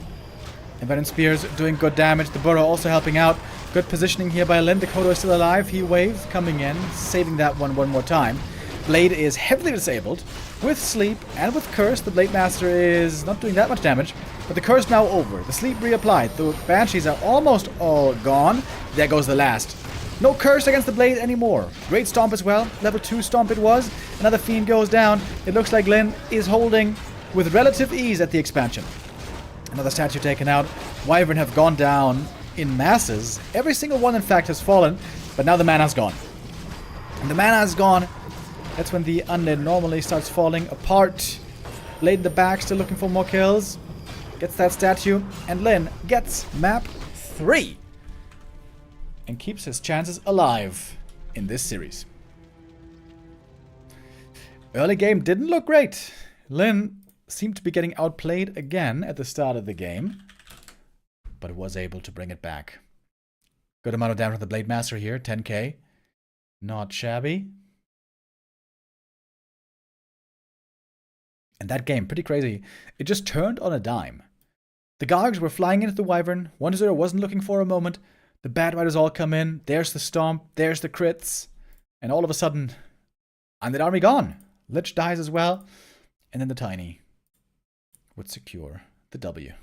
Envenom Spears doing good damage. The Burrow also helping out. Good positioning here by Lin. Dakota is still alive. He Wave coming in, saving that one more time. Blade is heavily disabled. With Sleep and with Curse, the Blade Master is not doing that much damage. But the Curse now over. The Sleep reapplied. The Banshees are almost all gone. There goes the last. No Curse against the Blade anymore. Great Stomp as well. Level 2 Stomp it was. Another Fiend goes down. It looks like Lin is holding with relative ease at the expansion. Another statue taken out. Wyvern have gone down in masses. Every single one, in fact, has fallen. But now the mana's gone. And the mana is gone. That's when the undead normally starts falling apart. Blade in the back, still looking for more kills. Gets that statue. And Lin gets map 3. And keeps his chances alive in this series. Early game didn't look great. Lin seemed to be getting outplayed again at the start of the game. But was able to bring it back. Good amount of damage on the Blade Master here. 10k. Not shabby. And that game, pretty crazy. It just turned on a dime. The Gargs were flying into the Wyvern. 1-0 wasn't looking for a moment. The Bad Riders all come in. There's the Stomp. There's the crits. And all of a sudden, Undead Army gone. Lich dies as well. And then the Tiny would secure the W.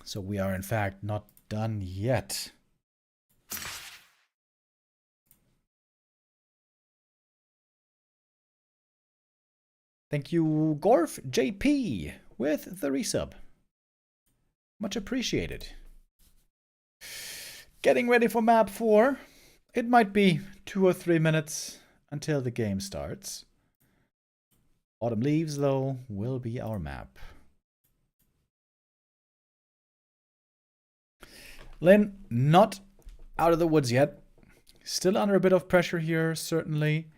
So we are in fact not done yet. Thank you, Gorf JP, with the resub. Much appreciated. Getting ready for map 4. It might be 2 or 3 minutes until the game starts. Autumn Leaves, though, will be our map. Lin, not out of the woods yet. Still under a bit of pressure here, certainly.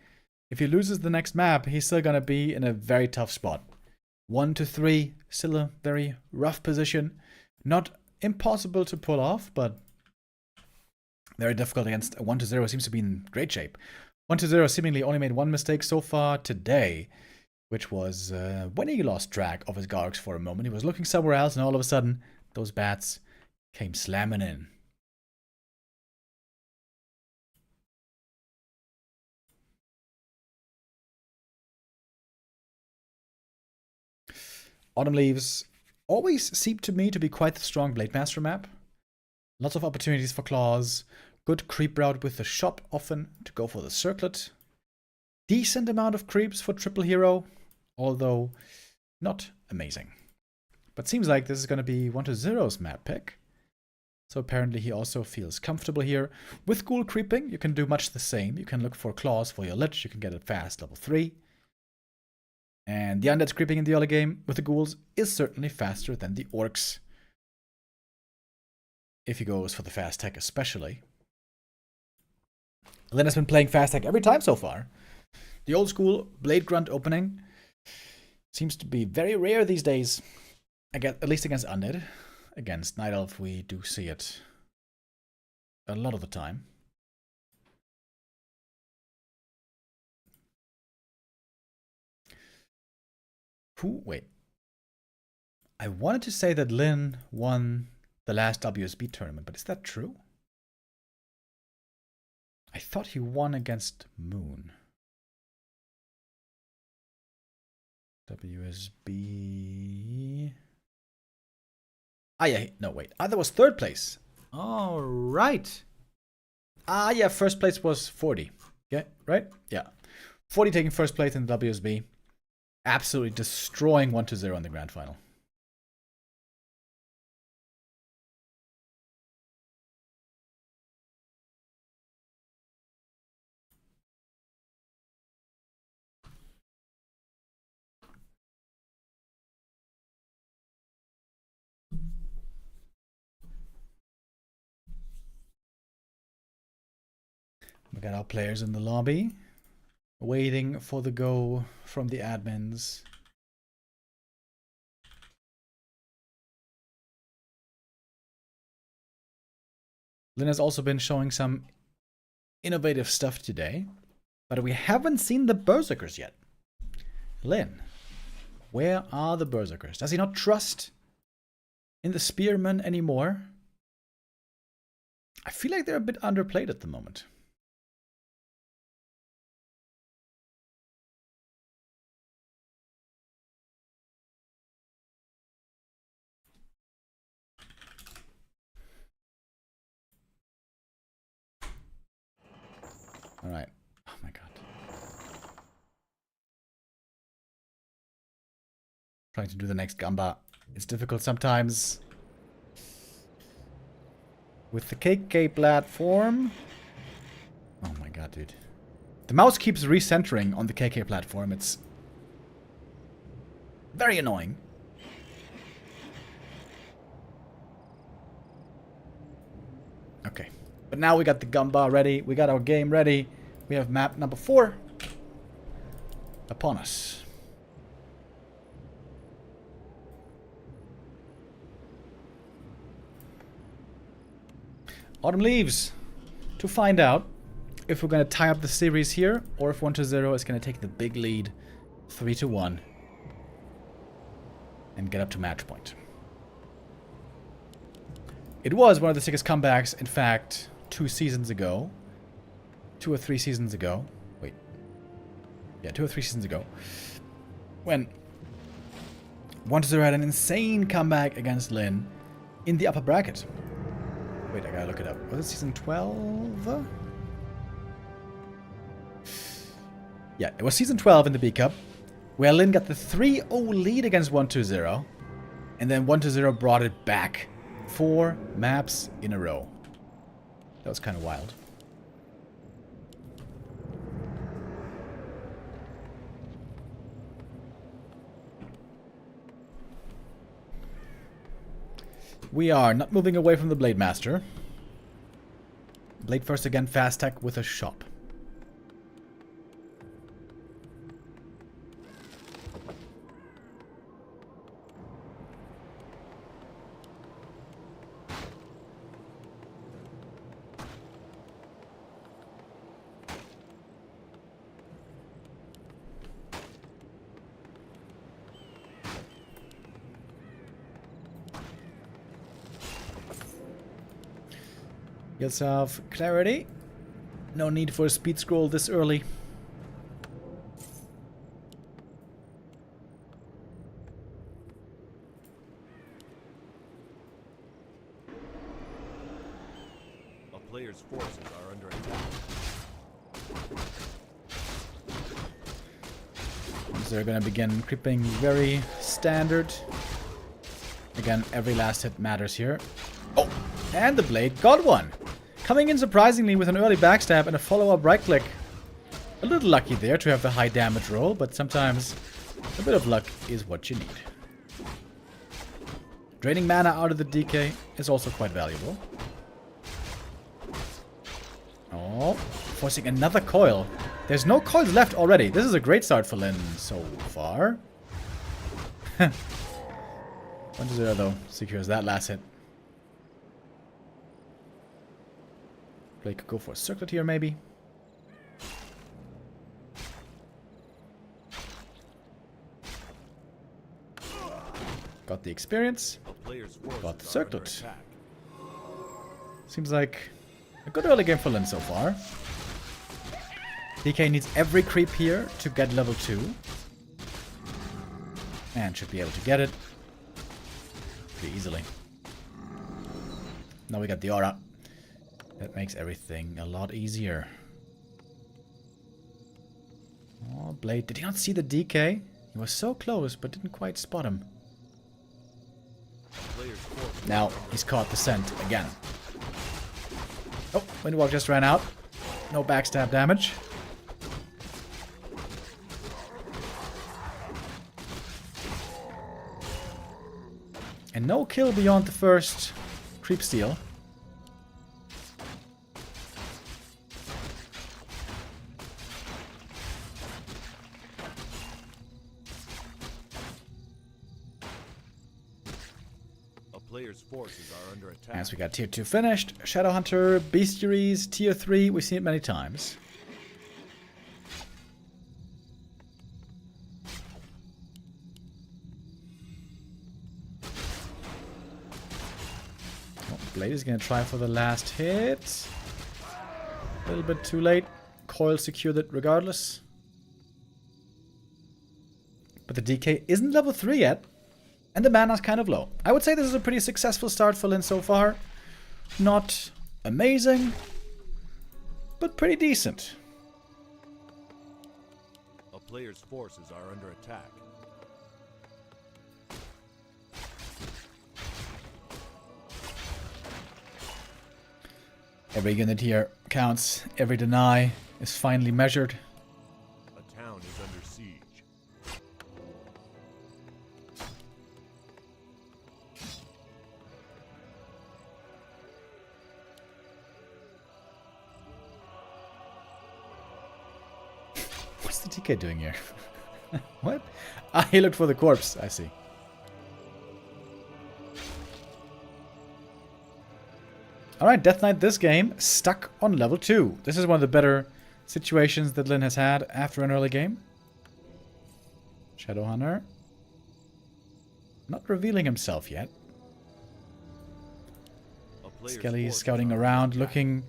If he loses the next map, he's still going to be in a very tough spot. 1 to 3, still a very rough position. Not impossible to pull off, but very difficult against a 1 to 0. Seems to be in great shape. 1 to 0 seemingly only made one mistake so far today, which was when he lost track of his Gargs for a moment. He was looking somewhere else, and all of a sudden, those bats came slamming in. Autumn Leaves always seemed to me to be quite the strong Blade Master map. Lots of opportunities for claws. Good creep route with the shop often to go for the circlet. Decent amount of creeps for Triple Hero, although not amazing. But seems like this is going to be 1 to 0's map pick. So apparently he also feels comfortable here. With Ghoul creeping, you can do much the same. You can look for claws for your Lich. You can get it fast, level 3. And the Undead's creeping in the early game with the Ghouls is certainly faster than the Orcs. If he goes for the fast tech especially. Lin has been playing fast tech every time so far. The old school Blade Grunt opening seems to be very rare these days. At least against Undead. Against Night Elf we do see it a lot of the time. Wait. I wanted to say that Lin won the last WSB tournament, but is that true? I thought he won against Moon. WSB. Ah, yeah. No, wait. Ah, that was 3rd place. All right. Ah, yeah. 1st place was 40. Yeah, right? Yeah. 40 taking 1st place in the WSB. Absolutely destroying 1 to 0 in the grand final. We got our players in the lobby, waiting for the go from the admins. Lynn has also been showing some innovative stuff today, but we haven't seen the Berserkers yet. Lynn, where are the Berserkers? Does he not trust in the Spearmen anymore? I feel like they're a bit underplayed at the moment. All right. Oh my god. Trying to do the next Gamba. It's difficult sometimes. With the KK platform. Oh my god, dude. The mouse keeps recentering on the KK platform. It's very annoying. Okay. But now we got the Gamba ready. We got our game ready. We have map number 4 upon us. Autumn leaves to find out if we're going to tie up the series here or if 1-0 is going to take the big lead 3-1 and get up to match point. It was one of the sickest comebacks, in fact, 2 seasons ago. 2 or 3 seasons ago. Wait. Yeah, 2 or 3 seasons ago. When 1-0 had an insane comeback against Lynn in the upper bracket. Wait, I gotta look it up. Was it season 12? Yeah, it was season 12 in the B Cup, where Lynn got the 3-0 lead against 1-0, and then 1-0 brought it back 4 maps in a row. That was kind of wild. We are not moving away from the Blade Master. Blade first again, fast tech with a shop. Yourself clarity. No need for a speed scroll this early. A player's forces are under attack. So they're gonna begin creeping very standard. Again, every last hit matters here. Oh, and the Blade got one. Coming in surprisingly with an early backstab and a follow-up right-click. A little lucky there to have the high damage roll, but sometimes a bit of luck is what you need. Draining mana out of the DK is also quite valuable. Oh, forcing another coil. There's no coils left already. This is a great start for Lynn so far. 1-0 though, secures that last hit. Blade could go for a circlet here, maybe. Got the experience. Got the circlet. Seems like a good early game for Lynn so far. DK needs every creep here to get level 2. And should be able to get it pretty easily. Now we got the aura. That makes everything a lot easier. Oh, Blade. Did he not see the DK? He was so close, but didn't quite spot him. Now, he's caught the scent again. Oh, Windwalk just ran out. No backstab damage. And no kill beyond the first creep steal. player's forces are under attack. As we got tier 2 finished, Shadow Hunter, Bestiaries, tier 3, we've seen it many times. Oh, Blade is gonna try for the last hit. A little bit too late. Coil secured it regardless. But the DK isn't level 3 yet. And the mana's kind of low. I would say this is a pretty successful start for Lin so far. Not amazing, but pretty decent. A player's forces are under attack. Every unit here counts. Every deny is finally measured. A town is under siege. What's the TK doing here? What? Ah, he looked for the corpse. I see. Alright, Death Knight this game, stuck on level 2. This is one of the better situations that Lin has had after an early game. Shadow Hunter. Not revealing himself yet. Skelly scouting around, looking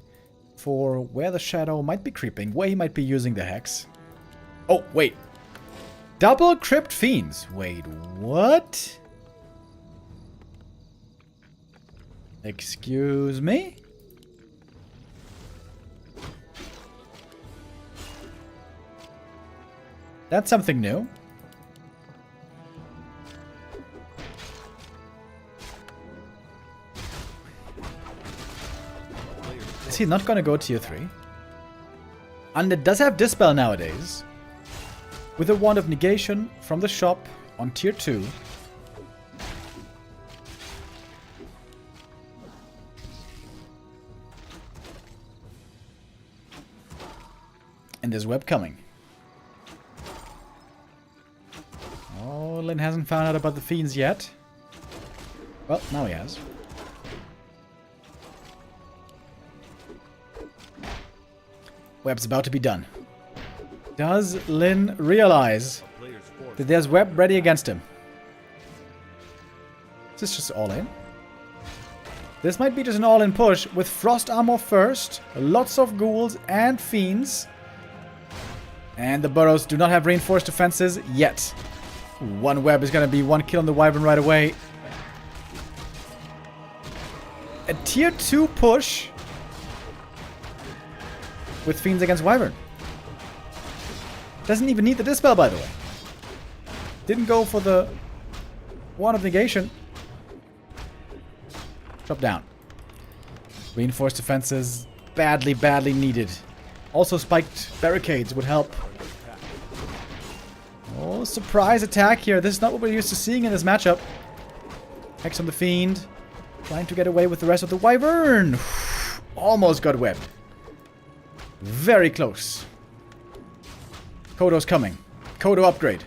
for where the Shadow might be creeping, where he might be using the Hex. Oh, wait. Double Crypt Fiends. Wait, what? Excuse me? That's something new. Is he not gonna go tier 3? Undead does have Dispel nowadays. With a Wand of Negation from the shop on tier 2. And there's web coming. Oh, Lin hasn't found out about the fiends yet. Well, now he has. Web's about to be done. Does Lin realize that there's web ready against him? Is this just all in? This might be just an all-in push with frost armor first, lots of ghouls and fiends. And the burrows do not have reinforced defenses yet. One web is going to be one kill on the wyvern right away. A tier 2 push with fiends against wyvern. Doesn't even need the dispel, by the way. Didn't go for the Wand of Negation. Drop down. Reinforced defenses badly, badly needed. Also spiked barricades would help. Oh, surprise attack here. This is not what we're used to seeing in this matchup. Hex on the Fiend. Trying to get away with the rest of the Wyvern. Almost got webbed. Very close. Kodo's coming. Kodo upgrade.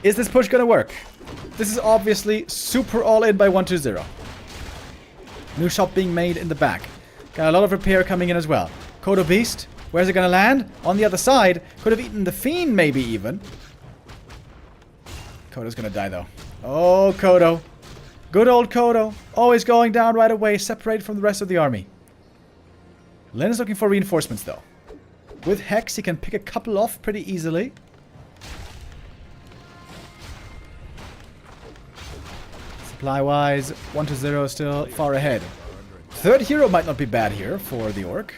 Is this push gonna work? This is obviously super all-in by 120. New shop being made in the back. Got a lot of repair coming in as well. Kodo Beast. Where's it gonna land? On the other side. Could have eaten the Fiend maybe even. Kodo's gonna die though. Oh, Kodo. Good old Kodo. Always going down right away. Separated from the rest of the army. Lin is looking for reinforcements though. With Hex he can pick a couple off pretty easily. Supply-wise, 120 still far ahead. Third hero might not be bad here for the Orc.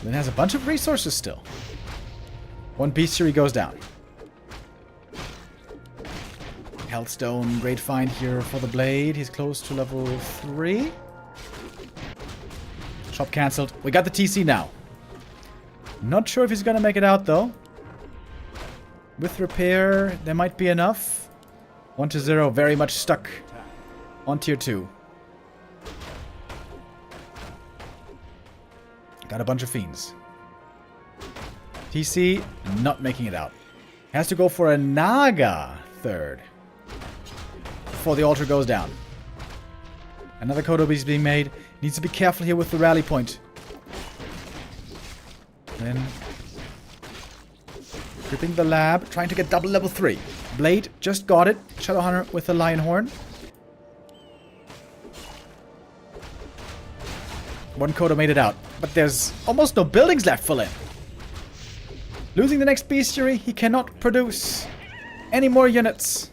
Lin has a bunch of resources still. One bestiary goes down. Healthstone, great find here for the blade. He's close to level 3. Shop cancelled. We got the TC now. Not sure if he's gonna make it out though. With repair, there might be enough. 120, very much stuck on tier 2. Got a bunch of fiends. TC not making it out. Has to go for a Naga third before the altar goes down. Another Kodo is being made. Needs to be careful here with the rally point. Then gripping the lab, trying to get double level 3. Blade just got it. Shadowhunter with the Lion Horn. One Kodo made it out, but there's almost no buildings left for Lin. Losing the next bestiary, he cannot produce any more units.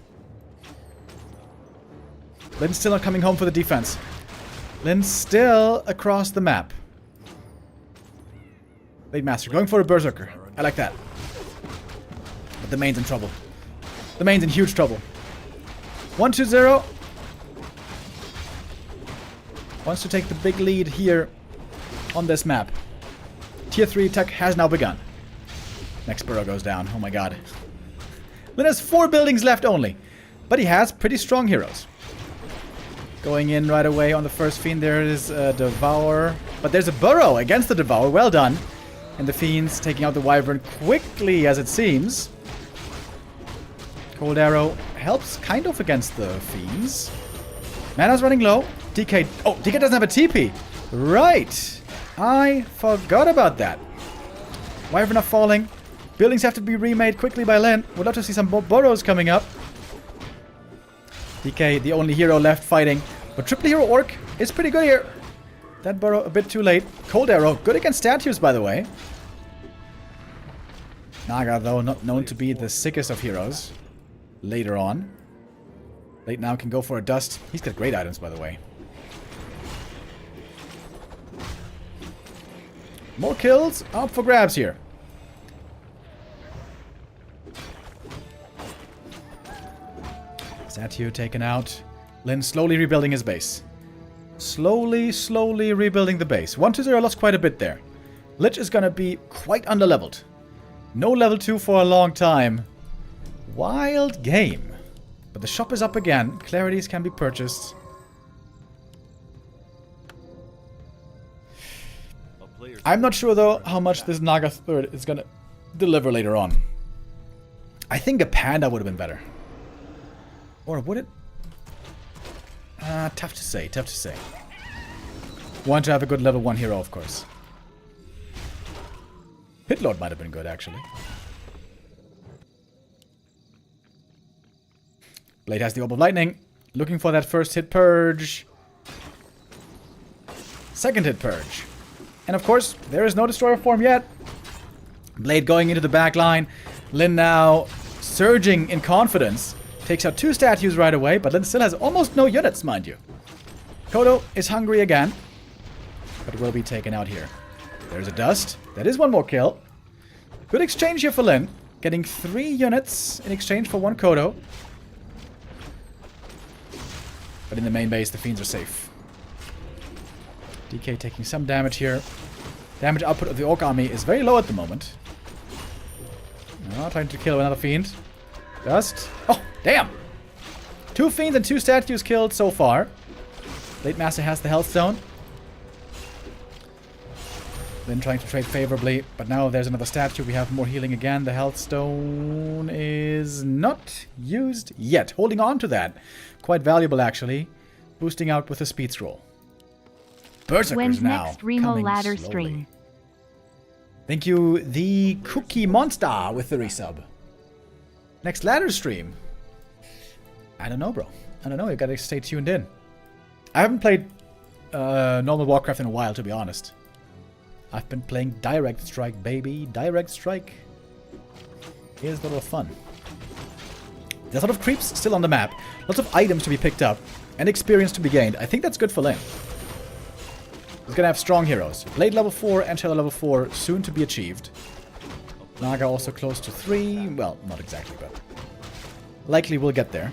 Lin's still not coming home for the defense. Lin's still across the map. Blade Master going for a Berserker. I like that. But the main's in trouble. The main's in huge trouble. 1-2-0. Wants to take the big lead here on this map. Tier 3 attack has now begun. Next burrow goes down. Oh my god. Lin has 4 buildings left only. But he has pretty strong heroes. Going in right away on the first Fiend. There is a Devour. But there's a burrow against the Devour. Well done. And the Fiends taking out the Wyvern quickly as it seems. Cold Arrow helps kind of against the Fiends. Mana's running low. DK. Oh, DK doesn't have a TP. Right. I forgot about that. Wyvern are falling. Buildings have to be remade quickly by Lin. Would love to see some more burrows coming up. DK, the only hero left fighting. But Triple Hero Orc is pretty good here. That burrow a bit too late. Cold Arrow, good against statues, by the way. Naga, though, not known to be the sickest of heroes. Later on. Late now can go for a Dust. He's got great items, by the way. More kills up for grabs here. Statue taken out. Lin slowly rebuilding his base. Slowly rebuilding the base. 1-2-0 lost quite a bit there. Lich is gonna be quite underleveled. No level 2 for a long time. Wild game. But the shop is up again. Clarities can be purchased. I'm not sure though how much this Naga third is gonna deliver later on. I think a Panda would have been better. Or would it? Tough to say, tough to say. Want to have a good level 1 hero, of course. Pitlord might have been good, actually. Blade has the Orb of Lightning. Looking for that first hit purge. Second hit purge. And of course, there is no Destroyer form yet. Blade going into the back line. Lin now surging in confidence. Takes out 2 statues right away, but Lin still has almost no units, mind you. Kodo is hungry again, but will be taken out here. There's a Dust. That is 1 more kill. Good exchange here for Lin. Getting 3 units in exchange for 1 Kodo. But in the main base, the Fiends are safe. DK taking some damage here. Damage output of the Orc army is very low at the moment. Trying to kill another Fiend. Dust. Oh, damn! 2 Fiends and 2 statues killed so far. Blade Master has the Health Stone. Then trying to trade favorably, but now there's another statue. We have more healing again. The Health Stone is not used yet. Holding on to that. Quite valuable, actually. Boosting out with a Speed Scroll. Berserkers When's now next Remo coming ladder slowly. stream? Thank you, the Cookie Monster, with the resub. Next ladder stream? I don't know, bro. I don't know. You gotta stay tuned in. I haven't played normal Warcraft in a while, to be honest. I've been playing Direct Strike, baby. Direct Strike is a lot of fun. There's a lot of creeps still on the map. Lots of items to be picked up. And experience to be gained. I think that's good for Lin. He's gonna have strong heroes. Blade level 4, Antler level 4, soon to be achieved. Naga also close to 3. Well, not exactly, but likely we'll get there.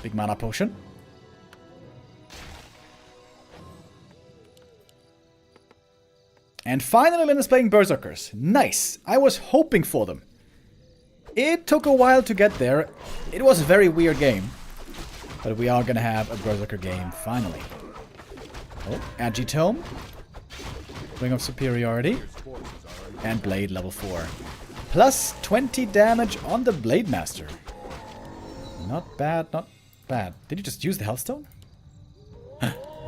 Big mana potion. And finally Lin is playing Berserkers. Nice. I was hoping for them. It took a while to get there. It was a very weird game. But we are going to have a Berserker game finally. Oh, Agitome. Ring of Superiority. Player's forces are under And Blade level 4. Plus 20 damage on the Blade Master. Not bad, not bad. Did you just use the Healthstone?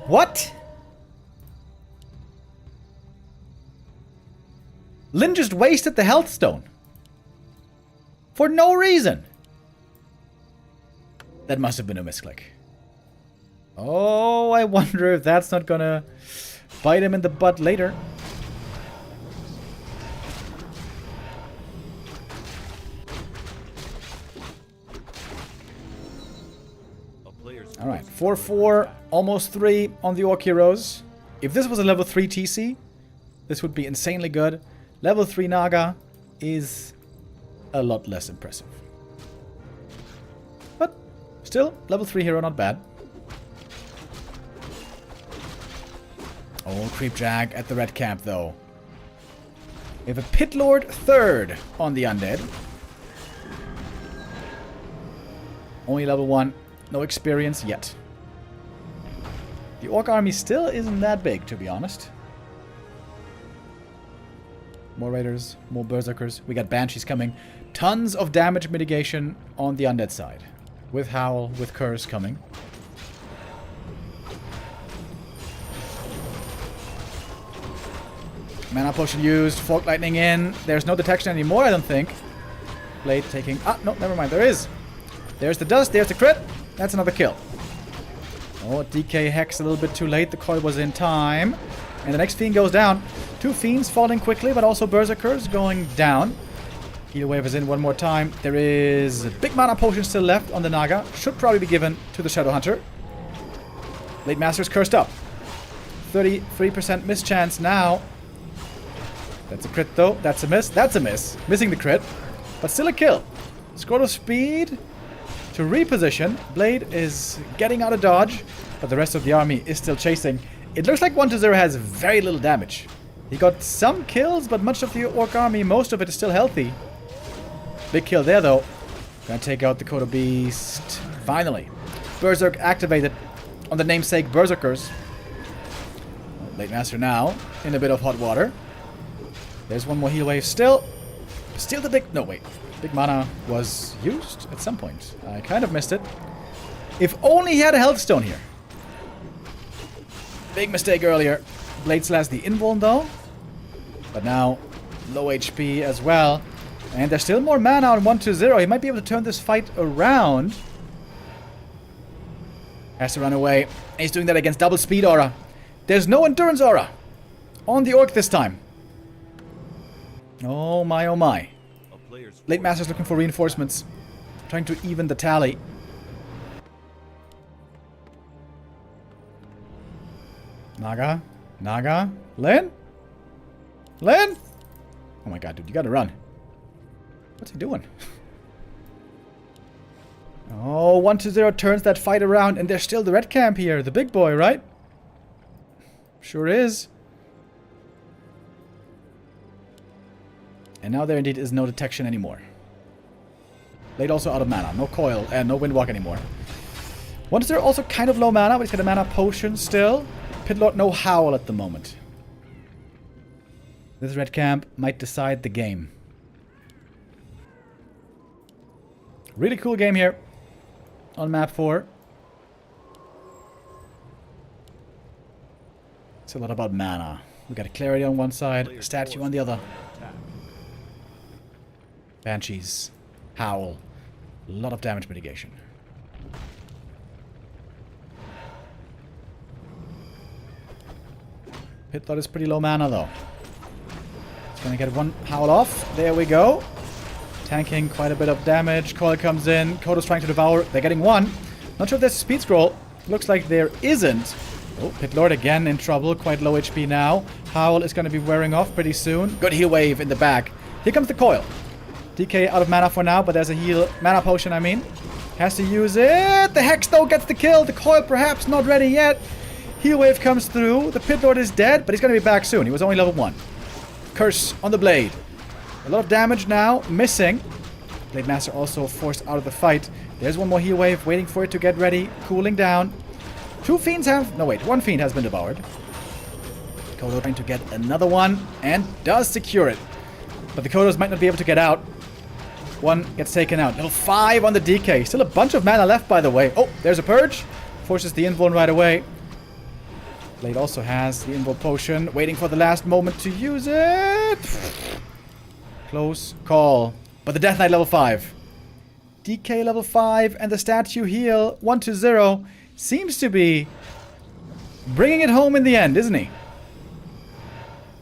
What? Lin just wasted the Healthstone. For no reason. That must have been a misclick. Oh, I wonder if that's not gonna bite him in the butt later. a player's Alright, forces 4-4, almost 3 on the Orc Heroes. If this was a level 3 TC, this would be insanely good. Level 3 Naga is a lot less impressive. But still, level 3 hero not bad. Oh, Creep Jag at the red camp though. We have a Pit Lord 3rd on the Undead. Only level 1, no experience yet. The Orc army still isn't that big, to be honest. More Raiders, more Berserkers. We got Banshees coming. Tons of damage mitigation on the Undead side. With Howl, with Curse coming. Mana Potion used, Fork Lightning in. There's no detection anymore, I don't think. Blade taking... Ah, no, never mind, there is. There's the dust, there's the crit. That's another kill. Oh, DK Hex a little bit too late. The coil was in time. And the next Fiend goes down. 2 Fiends falling quickly, but also Berserkers going down. Heal Wave is in one more time. There is a big Mana Potion still left on the Naga. Should probably be given to the Shadow Hunter. Blade Master's cursed up. 33% miss chance now. That's a crit though. That's a miss. That's a miss. Missing the crit. But still a kill. Scroll of Speed to reposition. Blade is getting out of dodge, but the rest of the army is still chasing. It looks like 1-0 has very little damage. He got some kills, but much of the Orc army, most of it is still healthy. Big kill there though. Gonna take out the Kodo Beast. Finally. Berserk activated on the namesake Berserkers. Blade Master now in a bit of hot water. There's one more heal wave still. Still the big... No, wait. Big mana was used at some point. I kind of missed it. If only he had a health stone here. Big mistake earlier. Blade Slash the invuln though. But now, low HP as well. And there's still more mana on 1-0. He might be able to turn this fight around. Has to run away. And he's doing that against double speed aura. There's no endurance aura on the Orc this time. Oh my, oh my. a player's Blade Master's looking for reinforcements. Trying to even the tally. Naga? Naga? Lin? Lin? Oh my god, dude, you gotta run. What's he doing? Oh, 1-0 turns that fight around, and there's still the red camp here. The big boy, right? Sure is. And now there indeed is no detection anymore. Blade also out of mana. No coil and no windwalk anymore. 1-0 also kind of low mana, but he's got a mana potion still. Pitlord no howl at the moment. This red camp might decide the game. Really cool game here on map 4. It's a lot about mana. We got a Clarity on one side, a Statue on the other. Banshees. Howl. A lot of damage mitigation. Pitlord is pretty low mana though. It's gonna get one Howl off. There we go. Tanking quite a bit of damage. Coil comes in. Kodo's trying to devour. They're getting one. Not sure if there's a speed scroll. Looks like there isn't. Oh, Pitlord again in trouble. Quite low HP now. Howl is going to be wearing off pretty soon. Good heal wave in the back. Here comes the coil. DK out of mana for now, but there's a heal. Mana potion, I mean. Has to use it. The Hex, though, gets the kill. The coil perhaps not ready yet. Heal wave comes through. The Pitlord is dead, but he's going to be back soon. He was only level 1. Curse on the blade. A lot of damage now. Missing. Blade Master also forced out of the fight. There's one more heal wave waiting for it to get ready. Cooling down. 2 fiends have... No, wait. 1 fiend has been devoured. Kodo trying to get another one and does secure it. But the Kodos might not be able to get out. One gets taken out. Level 5 on the DK. Still a bunch of mana left, by the way. Oh, there's a Purge. Forces the Invuln right away. Blade also has the Invul Potion. Waiting for the last moment to use it. Close call. But the Death Knight level 5. DK level 5 and the statue heal 1-0 seems to be bringing it home in the end, isn't he?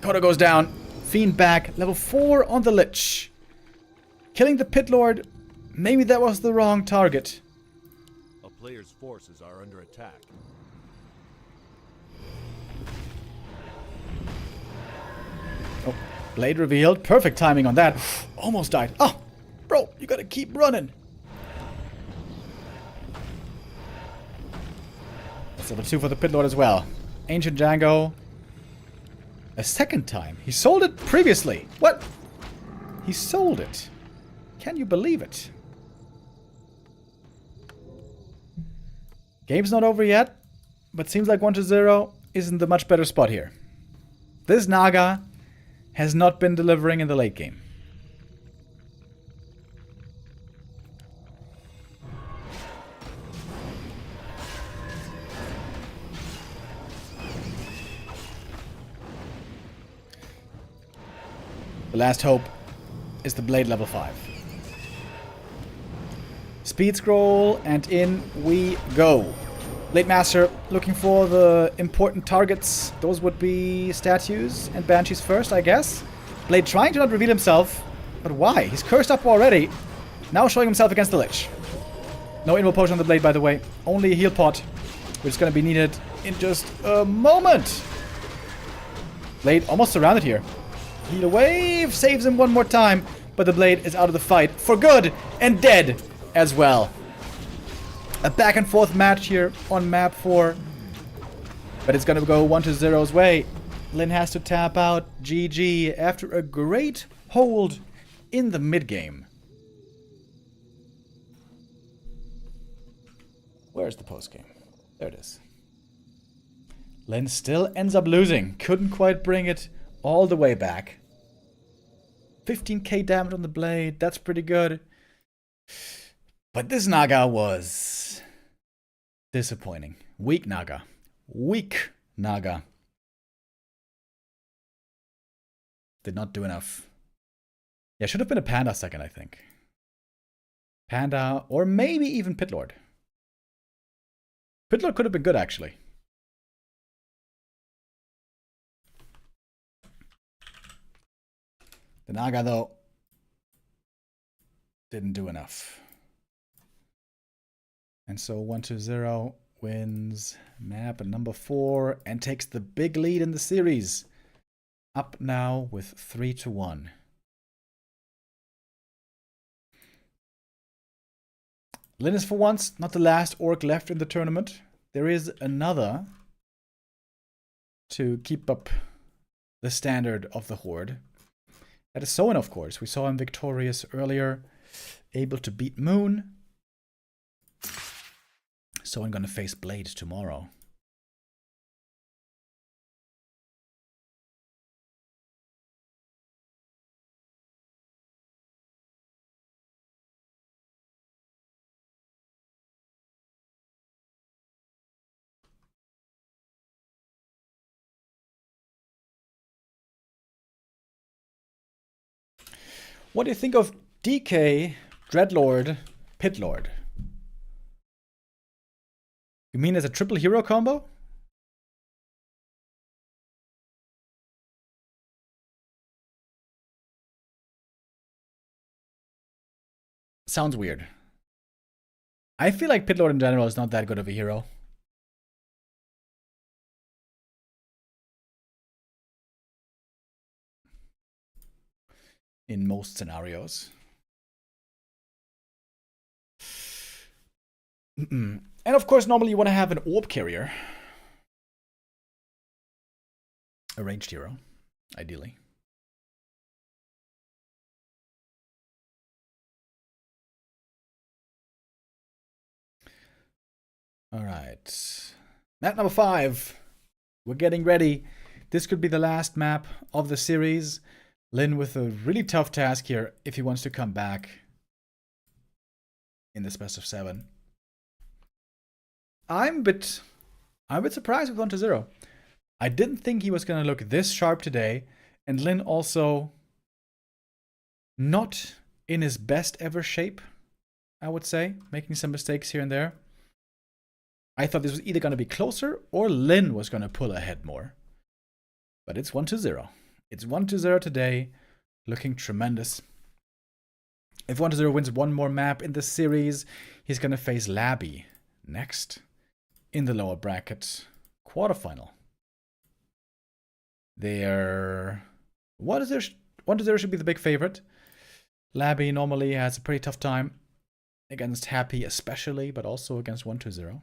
Kodo goes down. Fiend back. Level 4 on the Lich. Killing the Pit Lord. Maybe that was the wrong target. A player's forces are under attack. Oh, Blade revealed. Perfect timing on that. Almost died. Oh, bro, you gotta keep running. That's level 2 for the Pit Lord as well. Ancient Django. A second time. He sold it previously. What? He sold it. Can you believe it? Game's not over yet, but seems like 1-0 isn't the much better spot here. This Naga has not been delivering in the late game. The last hope is the Blade level 5. Speed scroll, and in we go. Blade Master looking for the important targets. Those would be statues and banshees first, I guess. Blade trying to not reveal himself. But why? He's cursed up already. Now showing himself against the Lich. No Invul Potion on the Blade, by the way. Only a heal pot, which is going to be needed in just a moment. Blade almost surrounded here. Heal wave saves him one more time. But the Blade is out of the fight for good and dead as well. A back and forth match here on map 4. But it's going to go 1-0's way. Lin has to tap out. GG after a great hold in the mid game. Where's the post game? There it is. Lin still ends up losing. Couldn't quite bring it all the way back. 15k damage on the Blade. That's pretty good. But this Naga was disappointing. Weak Naga. Weak Naga. Did not do enough. Yeah, should have been a Panda second, I think. Panda, or maybe even Pit Lord. Pit Lord could have been good, actually. The Naga, though, didn't do enough. And so 1-0 wins map number 4 and takes the big lead in the series. Up now with 3-1. Lin is for once not the last orc left in the tournament. There is another to keep up the standard of the Horde. That is Soin, of course. We saw him victorious earlier, able to beat Moon. So I'm gonna face Blade tomorrow. What do you think of DK, Dreadlord, Pitlord? You mean as a triple hero combo? Sounds weird. I feel like Pitlord in general is not that good of a hero. In most scenarios. And of course, normally you want to have an orb carrier. A ranged hero, ideally. All right. Map number 5. We're getting ready. this could be the last map of the series. Lin with a really tough task here if he wants to come back in this best of 7. I'm a bit surprised with 1-0. I didn't think he was going to look this sharp today, and Lin also not in his best ever shape, I would say, making some mistakes here and there. I thought this was either going to be closer or Lin was going to pull ahead more. But it's 1-0. It's 1-0 today, looking tremendous. If 1-0 wins one more map in the series, he's going to face Labby next in the lower bracket quarterfinal. 1-0 should be the big favorite. Labby normally has a pretty tough time against Happy especially, but also against 1-0.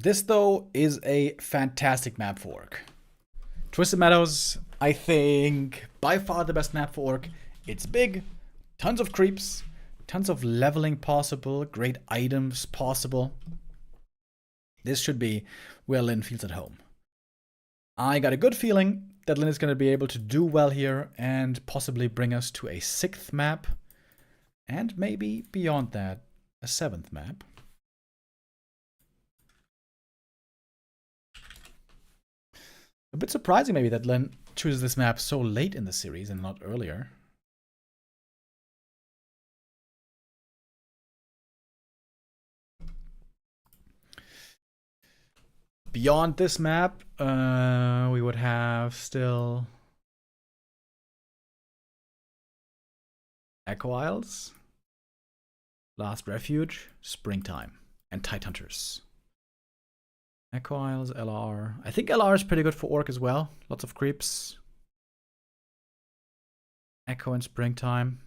This, though, is a fantastic map for Orc. Twisted Meadows, I think, by far the best map for Orc. It's big, tons of creeps, tons of leveling possible, great items possible. This should be where Lin feels at home. I got a good feeling that Lin is going to be able to do well here and possibly bring us to a 6th map. And maybe beyond that, a 7th map. A bit surprising maybe that Lin chooses this map so late in the series and not earlier. Beyond this map, we would have still Echo Isles, Last Refuge, Springtime, and Tidehunters. Echo Isles, LR. I think LR is pretty good for Orc as well. Lots of creeps. Echo and Springtime.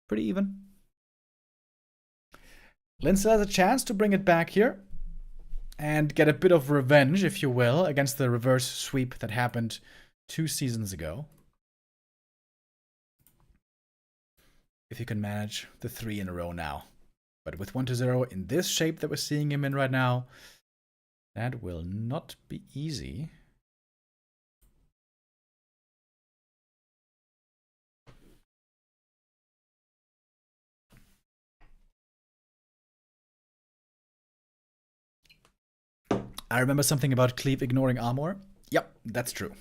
Pretty even. Lin still has a chance to bring it back here and get a bit of revenge, if you will, against the reverse sweep that happened 2 seasons ago. If you can manage the 3 in a row now. But with 1-0 in this shape that we're seeing him in right now, that will not be easy. I remember something about Cleave ignoring armor. Yep, that's true.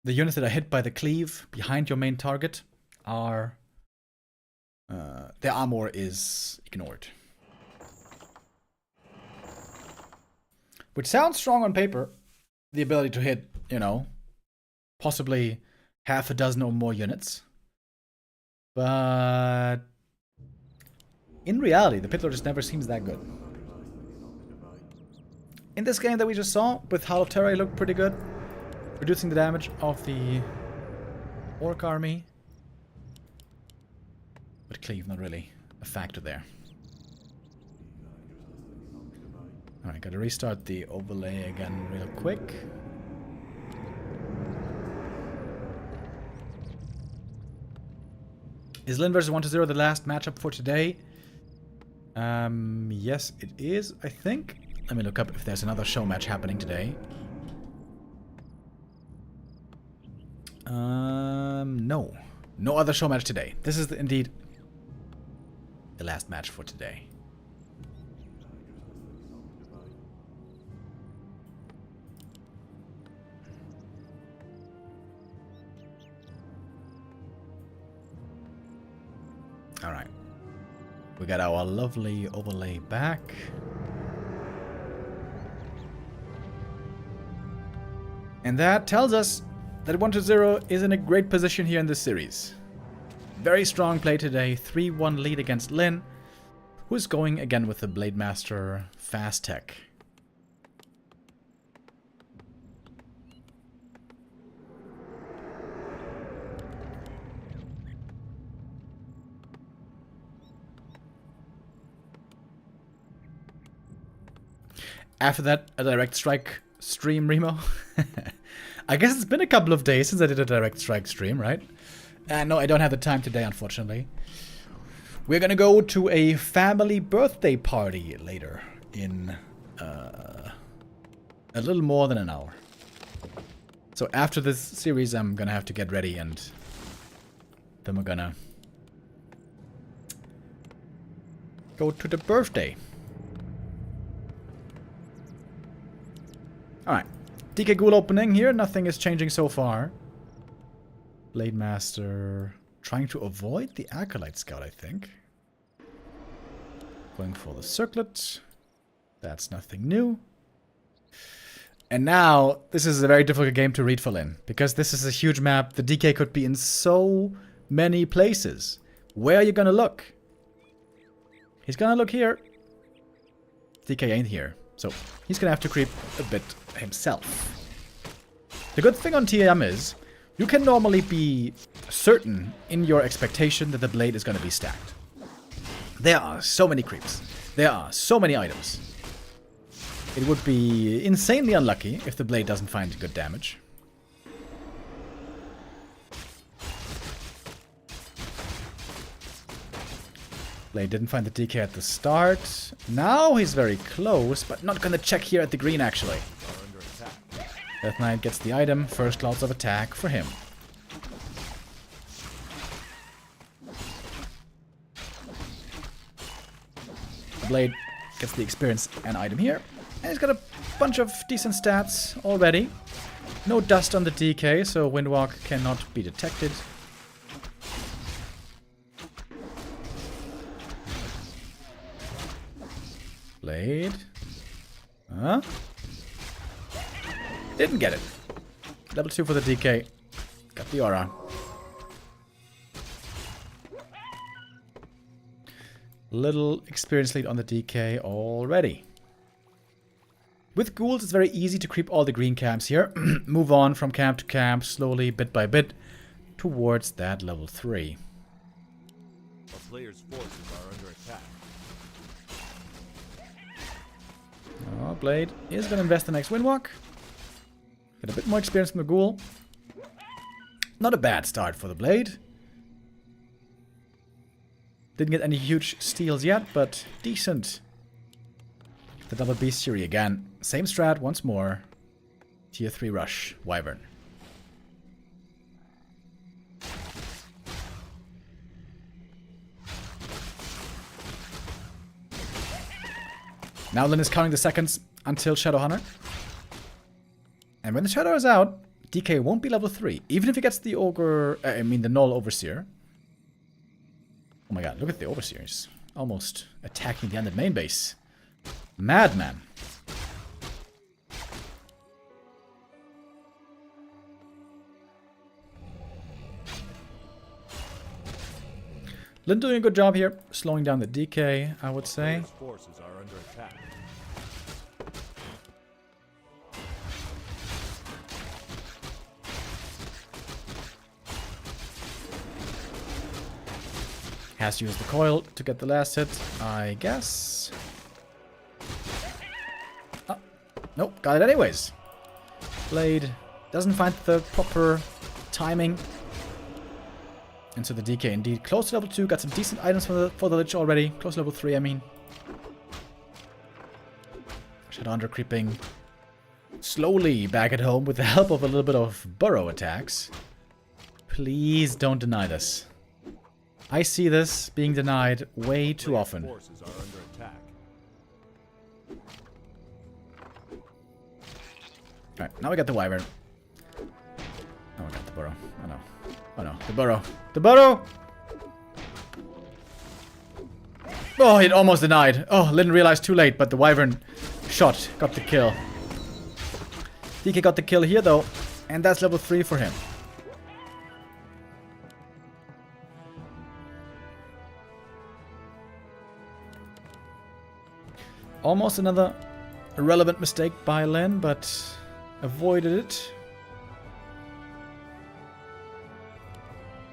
The units that are hit by the Cleave behind your main target are... their armor is ignored. Which sounds strong on paper. The ability to hit, you know, possibly half a dozen or more units. But in reality, the Pit Lord just never seems that good. In this game that we just saw, with Howl of Terror, he looked pretty good. Reducing the damage of the Orc army. But Cleave, not really a factor there. Alright, gotta restart the overlay again real quick. Is Lin vs 1-0 the last matchup for today? Yes, it is, I think. Let me look up if there's another show match happening today. No. No other show match today. This is indeed the last match for today. Alright. We got our lovely overlay back. And that tells us that 1-0 is in a great position here in this series. Very strong play today, 3-1 lead against Lin, Who's going again with the Blade Master Fast Tech? After that, a direct strike stream, Remo. I guess it's been a couple of days since I did a direct strike stream, right? No, I don't have the time today, unfortunately. We're gonna go to a family birthday party later in a little more than an hour. So after this series, I'm gonna have to get ready, and then we're gonna go to the birthday. Alright. DK Ghoul opening here. Nothing is changing so far. Blade Master trying to avoid the Acolyte Scout, I think. Going for the Circlet. That's nothing new. And now, this is a very difficult game to read for Lin. Because this is a huge map. The DK could be in so many places. Where are you gonna look? He's gonna look here. DK ain't here. So, he's gonna have to creep a bit himself. The good thing on TM is, you can normally be certain in your expectation that the blade is gonna be stacked. There are so many creeps. There are so many items. It would be insanely unlucky if the blade doesn't find good damage. Blade didn't find the DK at the start. Now he's very close, but not gonna check here at the green, actually. Death Knight gets the item. First clouds of attack for him. The Blade gets the experience and item here. And he's got a bunch of decent stats already. No dust on the DK, so Windwalk cannot be detected. Blade. Huh? Didn't get it. Level 2 for the DK. Got the aura. Little experience lead on the DK already. With ghouls, it's very easy to creep all the green camps here. Move on from camp to camp, slowly, bit by bit, towards that level 3. A player's forces are under attack. Oh, Blade is going to invest the next Windwalk. Get a bit more experience from the Ghoul. Not a bad start for the Blade. Didn't get any huge steals yet, but decent. The double bestiary again. Same strat once more. Tier 3 rush. Wyvern. Now Lin is counting the seconds until Shadowhunter. And when the Shadow is out, DK won't be level 3. Even if he gets the Ogre... the Null Overseer. Oh my god, look at the Overseer. He's almost attacking the undead main base. Madman. Lin doing a good job here, slowing down the DK, I would say. Player's forces are under attack. Has to use the coil to get the last hit, I guess. Oh, nope, got it anyways. Blade doesn't find the proper timing. And so the DK indeed close to level 2, got some decent items for the Lich already. Close to level 3, I mean. Shadowhunter creeping slowly back at home with the help of a little bit of burrow attacks. Please don't deny this. I see this being denied way too often. Forces are under attack. Alright, now we got the Wyvern. Oh, we got the burrow. Oh no. Oh no, the burrow. The burrow! Oh, it almost denied. Oh, Lin realized too late, but the Wyvern shot got the kill. DK got the kill here though, and that's level 3 for him. Almost another irrelevant mistake by Len, but avoided it.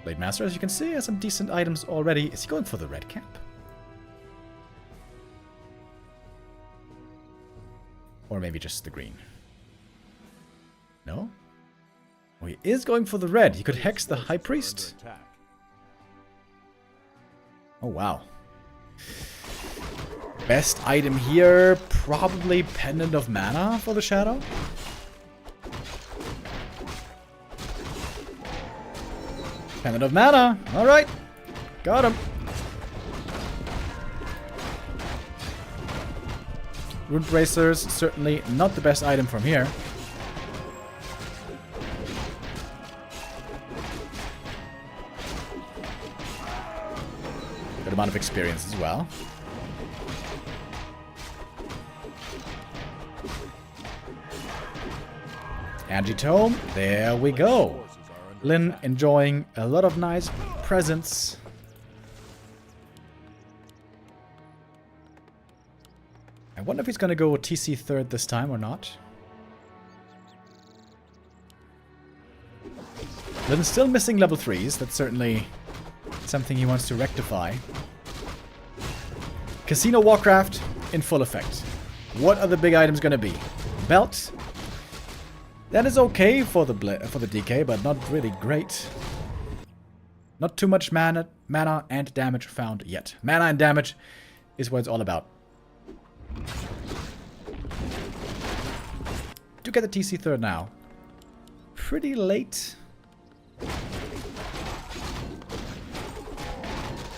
Blade Master, as you can see, has some decent items already. Is he going for the red cap? Or maybe just the green? No? Oh, he is going for the red. He could hex the High Priest. Oh, wow. Best item here, probably Pendant of Mana for the Shadow. Pendant of Mana. Alright. Got him. Rune Bracers, certainly not the best item from here. Good amount of experience as well. Agitome, there we go. Lin enjoying a lot of nice presents. I wonder if he's gonna go TC third this time or not. Lin's still missing level 3s. That's certainly something he wants to rectify. Casino Warcraft in full effect. What are the big items gonna be? Belt. That is okay for the DK, but not really great. Not too much mana and damage found yet. Mana and damage is what it's all about. Do get the TC third now. Pretty late.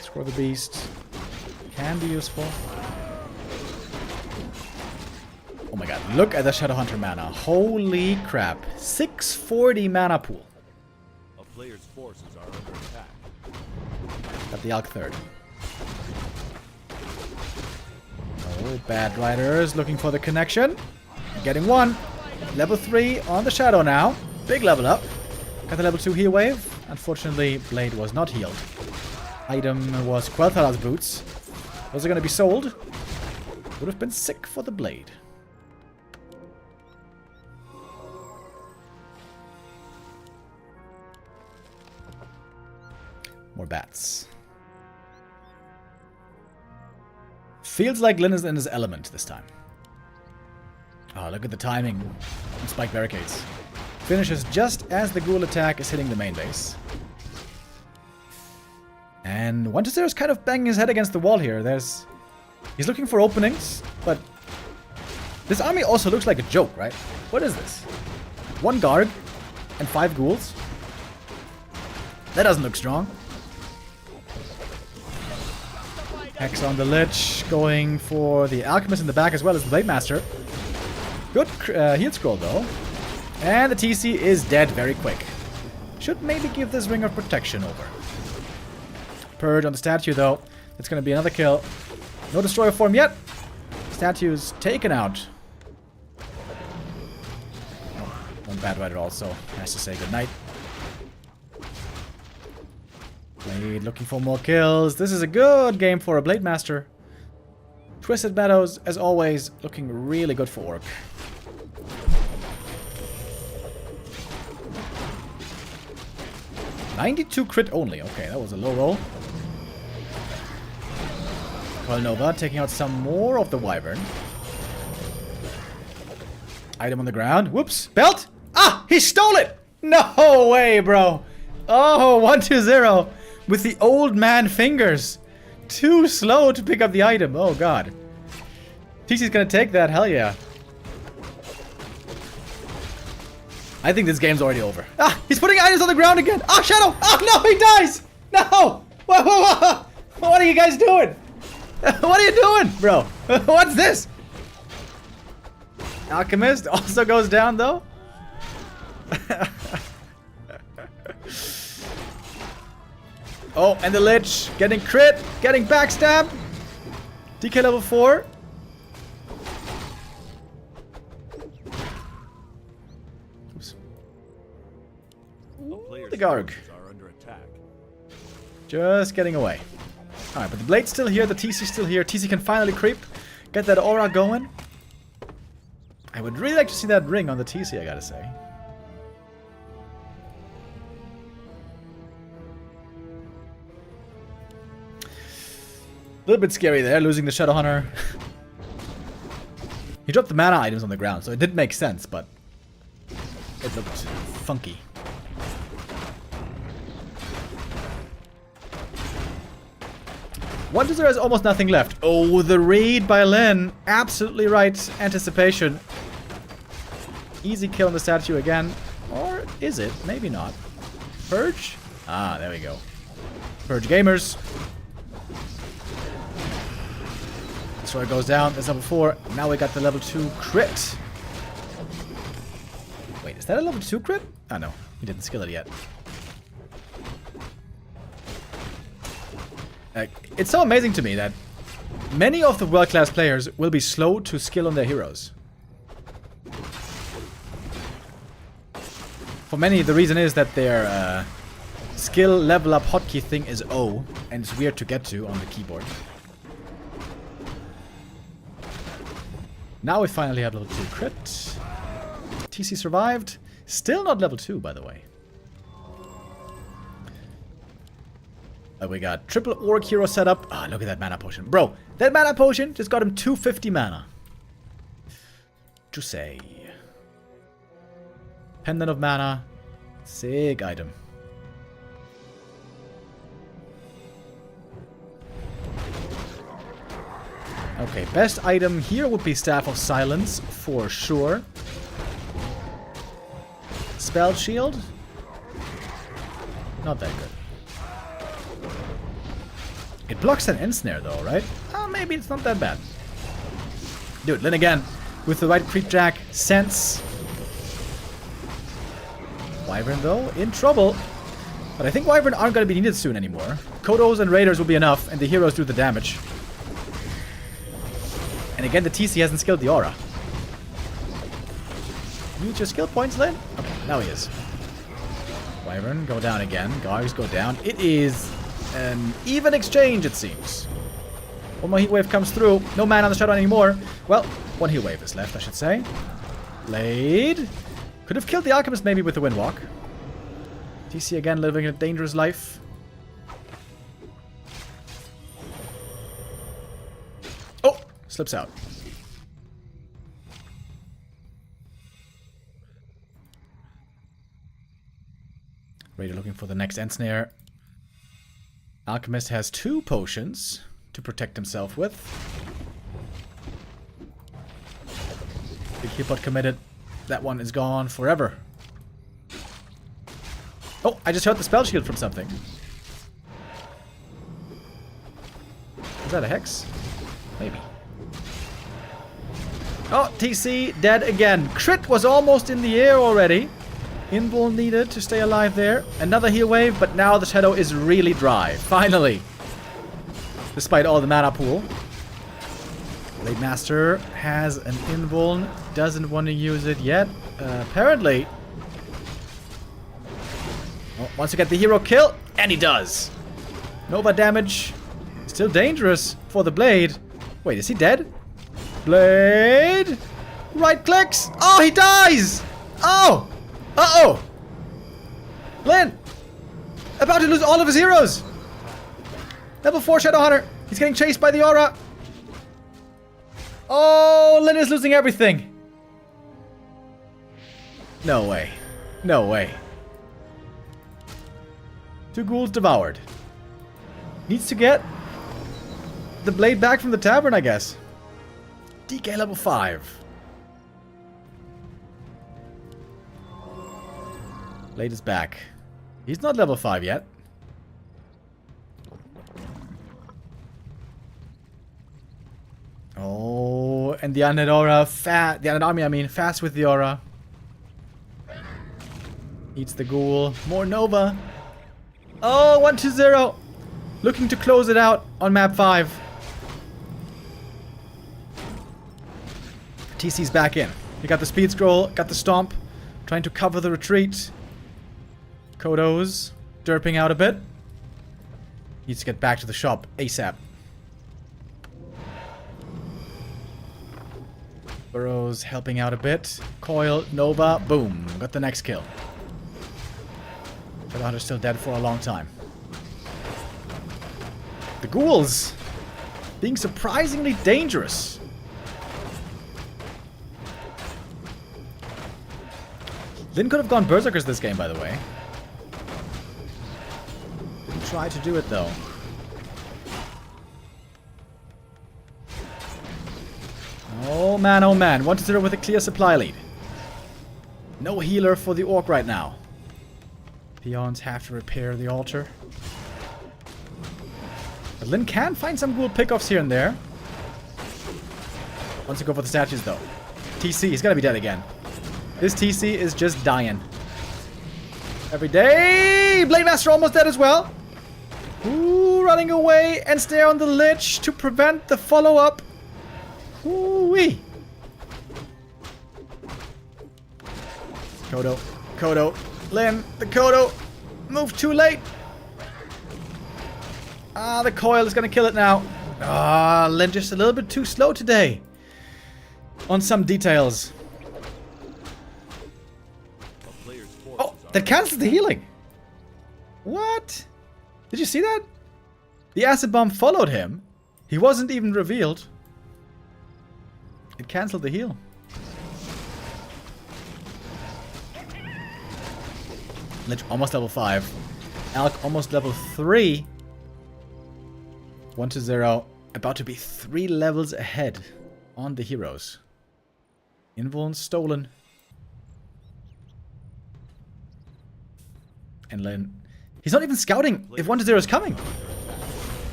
Score the beast. Can be useful. Oh my god, look at the Shadowhunter mana. Holy crap. 640 mana pool. A player's forces are under attack. Got the Alk third. Oh, Bad Riders looking for the connection. Getting one. Level 3 on the Shadow now. Big level up. Got the level 2 heal wave. Unfortunately, Blade was not healed. Item was Quel'Thala's boots. Those are going to be sold. Would have been sick for the Blade. More bats. Feels like Lin is in his element this time. Oh, look at the timing on Spike Barricades. Finishes just as the ghoul attack is hitting the main base. And 1-0 is kind of banging his head against the wall here. He's looking for openings, but this army also looks like a joke, right? What is this? 1 Garg and 5 ghouls? That doesn't look strong. Hex on the Lich, going for the Alchemist in the back as well as the Blade Master. Good heal scroll though. And the TC is dead very quick. Should maybe give this Ring of Protection over. Purge on the statue though. It's going to be another kill. No Destroyer form yet. Statue's taken out. Oh, 1 Bad Rider also has to say goodnight. Blade looking for more kills. This is a good game for a Blade Master. Twisted Meadows, as always, looking really good for Orc. $92 crit only. Okay, that was a low roll. Nova taking out some more of the Wyvern. Item on the ground. Whoops. Belt? Ah! He stole it! No way, bro. Oh, 1-2-0. With the old man fingers. Too slow to pick up the item. Oh, God. TC's gonna take that. Hell yeah. I think this game's already over. Ah! He's putting items on the ground again. Ah, Shadow! Oh, no! He dies! No! Whoa, whoa, whoa! What are you guys doing? What are you doing, bro? What's this? Alchemist also goes down, though. Oh, and the Lich getting crit, getting backstab. DK level 4. Oops. Ooh, the Garg. Just getting away. Alright, but the Blade's still here, the TC's still here. TC can finally creep. Get that aura going. I would really like to see that ring on the TC, I gotta say. A little bit scary there, losing the Shadow Hunter. He dropped the mana items on the ground, so it did make sense, but it looked funky. One to zero has almost nothing left. Oh, the read by Lin. Absolutely right. Anticipation. Easy kill on the statue again. Or is it? Maybe not. Purge? Ah, there we go. Purge gamers. Destroyer goes down. That's level 4. Now we got the level 2 crit. Wait, is that a level 2 crit? Oh no, he didn't skill it yet. It's so amazing to me that many of the world-class players will be slow to skill on their heroes. For many, the reason is that their skill level up hotkey thing is O, and it's weird to get to on the keyboard. Now we finally have level 2 crit. TC survived. Still not level 2, by the way. We got triple orc hero setup. Ah, look at that mana potion. Bro, that mana potion just got him 250 mana. To say. Pendant of mana. Sick item. Okay, best item here would be Staff of Silence, for sure. Spell Shield. Not that good. It blocks an ensnare though, right? Oh, maybe it's not that bad. Dude, Lin again. With the right creep jack. Sense. Wyvern though, in trouble. But I think Wyvern aren't going to be needed soon anymore. Kodos and Raiders will be enough, and the heroes do the damage. And again, the TC hasn't skilled the aura. Use your skill points, Lin? Okay, now he is. Wyvern, go down again. Gargs go down. It is an even exchange, it seems. One more heat wave comes through. No man on the shadow anymore. Well, one heat wave is left, I should say. Blade. Could have killed the alchemist maybe with the windwalk. TC again living a dangerous life. Oh! Slips out. Raider looking for the next ensnare. Alchemist has 2 potions to protect himself with. Big Hipot committed. That one is gone forever. Oh, I just heard the spell shield from something. Is that a hex? Maybe. Oh, TC dead again. Crit was almost in the air already. Invul needed to stay alive there. Another heal wave, but now the shadow is really dry. Finally. Despite all the mana pool. Blade Master has an invul. Doesn't want to use it yet. Apparently. Oh, wants to get the hero kill. And he does. Nova damage. Still dangerous for the Blade. Wait, is he dead? Blade. Right clicks. Oh, he dies. Oh. Uh-oh! Lin! About to lose all of his heroes! Level 4 Shadow Hunter! He's getting chased by the aura! Oh, Lin is losing everything! No way. No way. 2 ghouls devoured. Needs to get the blade back from the tavern, I guess. DK level 5. Blade is back. He's not level 5 yet. Oh, and the undead aura, the undead army, I mean, fast with the aura. Eats the ghoul. More Nova. Oh, 1-2-0. Looking to close it out on map 5. TC's back in. He got the speed scroll, got the stomp, trying to cover the retreat. Kodos derping out a bit. Needs to get back to the shop ASAP. Burrows helping out a bit. Coil, Nova, boom. Got the next kill. Shadowhunter's still dead for a long time. The ghouls being surprisingly dangerous. Lin could have gone berserkers this game, by the way. Didn't try to do it though. Oh man, 1-0 with a clear supply lead. No healer for the orc right now. Peons have to repair the altar. But Lin can find some cool pickoffs here and there. Wants to go for the statues though. TC, he's gonna be dead again. This TC is just dying. Every day! Blade Master almost dead as well. Ooh, running away and stay on the lich to prevent the follow-up. Ooh-wee. Kodo. Lin, the Kodo. Move too late. Ah, the coil is gonna kill it now. Ah, Lin just a little bit too slow today. On some details. Oh, that cancels the healing. What? Did you see that? The acid bomb followed him. He wasn't even revealed. It cancelled the heal. Lich almost level 5. Alk almost level 3. 1-0. About to be 3 levels ahead on the heroes. Invuln stolen. And Lin. He's not even scouting if 1-0 is coming.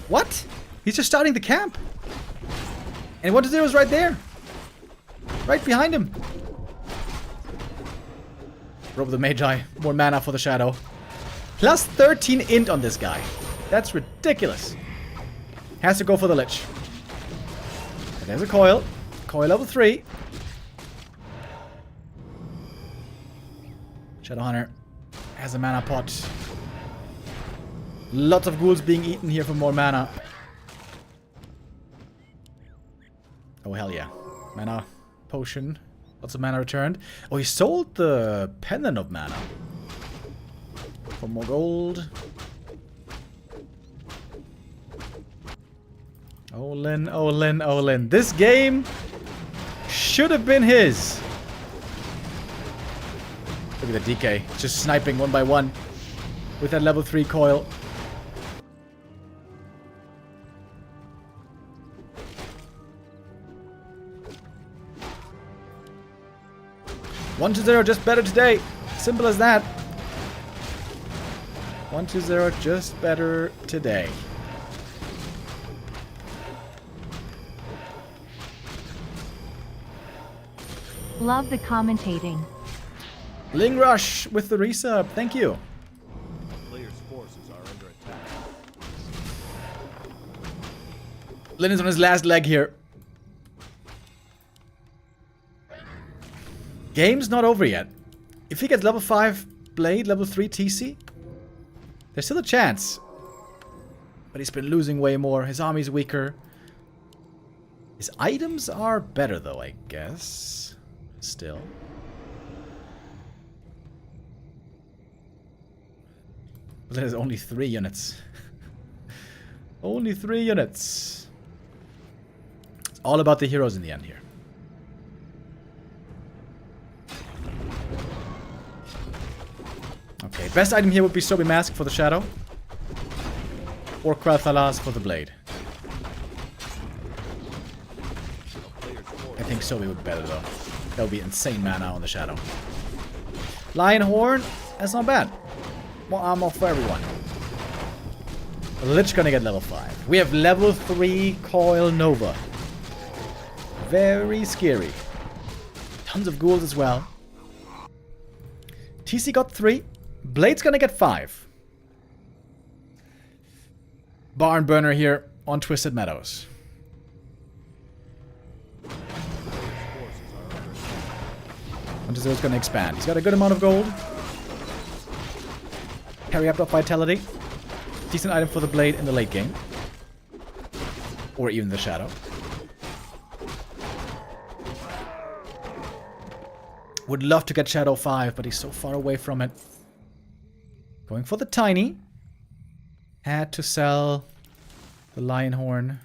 What? He's just starting the camp. And 1-0 is right there. Right behind him. Robe the Magi. More mana for the Shadow. Plus 13 int on this guy. That's ridiculous. Has to go for the Lich. And there's a coil. Coil level 3. Shadowhunter has a mana pot. Lots of ghouls being eaten here for more mana. Oh hell yeah. Mana potion. Lots of mana returned. Oh, he sold the pendant of mana. For more gold. Oh Lin. This game should have been his. Look at the DK. Just sniping one by one. With that level 3 coil. One to 0, just better today. Simple as that. 1-0, just better today. Love the commentating. Ling Rush with the resub. Thank you. Players' forces are under attack. Lin is on his last leg here. Game's not over yet. If he gets level 5 Blade, level 3 TC, there's still a chance. But he's been losing way more. His army's weaker. His items are better though, I guess. Still. But there's only 3 units. Only 3 units. It's all about the heroes in the end here. Okay, best item here would be Sobi Mask for the Shadow. Or Kralthalas for the Blade. I think Sobi would be better though. That would be insane mana on the Shadow. Lion Horn, that's not bad. More armor for everyone. Lich gonna get level 5. We have level 3 Coil Nova. Very scary. Tons of ghouls as well. TC got 3. Blade's gonna get 5. Barn Burner here on Twisted Meadows. Is gonna expand. He's got a good amount of gold. Carry up vitality. Decent item for the Blade in the late game. Or even the Shadow. Would love to get Shadow 5, but he's so far away from it. Going for the tiny. Had to sell the Lion Horn.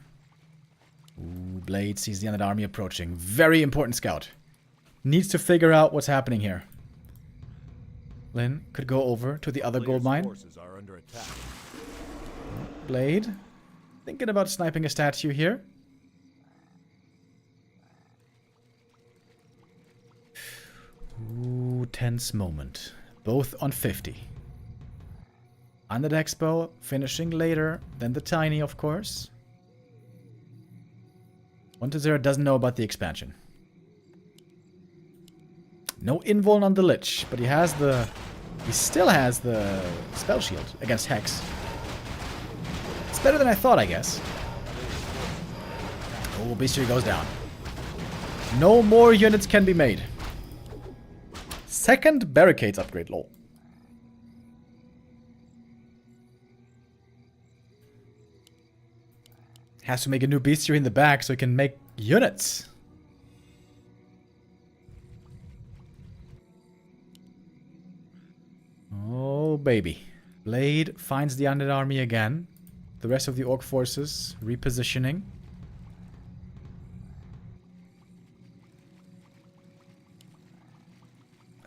Ooh, Blade sees the undead army approaching. Very important scout. Needs to figure out what's happening here. Lin could go over to the other gold mine. Forces are under attack. Blade. Thinking about sniping a statue here. Ooh, tense moment. Both on 50. Undead Expo finishing later than the tiny, of course. 1-0 doesn't know about the expansion. No invuln on the Lich, but he has the... He still has the spell shield against Hex. It's better than I thought, I guess. Oh, Bestiary goes down. No more units can be made. Second barricades upgrade, lol. Has to make a new bestiary in the back so he can make units. Oh, baby. Blade finds the undead army again. The rest of the orc forces repositioning.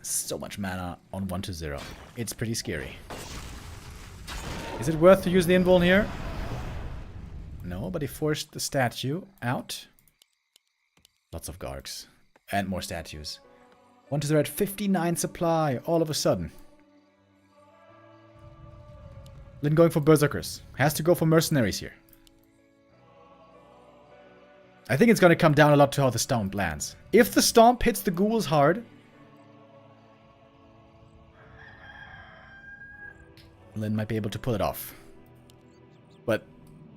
So much mana on 1-0. It's pretty scary. Is it worth to use the invuln here? No, but he forced the statue out. Lots of Gargs. And more statues. 1-0 at 59 supply all of a sudden. Lin going for Berserkers. Has to go for mercenaries here. I think it's going to come down a lot to how the stomp lands. If the stomp hits the ghouls hard, Lin might be able to pull it off. But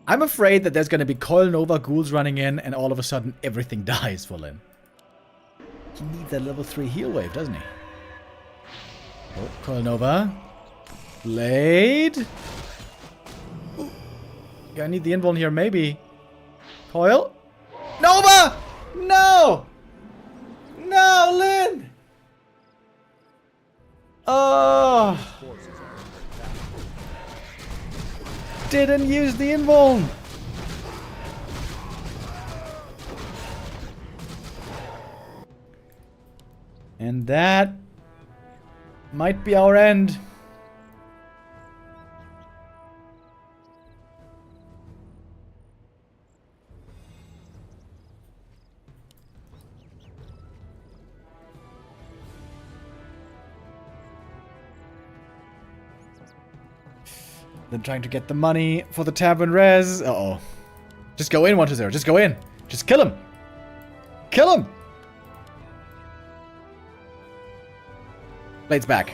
I'm afraid that there's going to be Coil Nova ghouls running in and all of a sudden everything dies for Lin. He needs that level 3 heal wave, doesn't he? Oh, Coil Nova. Blade. Ooh. Yeah, I need the invuln here, maybe. Coil. Nova! No! No, Lin! Oh! Didn't use the invuln. And that might be our end. Then trying to get the money for the tavern res. Uh-oh. Just go in, 1-0. Just go in. Just kill him. Kill him! Blade's back.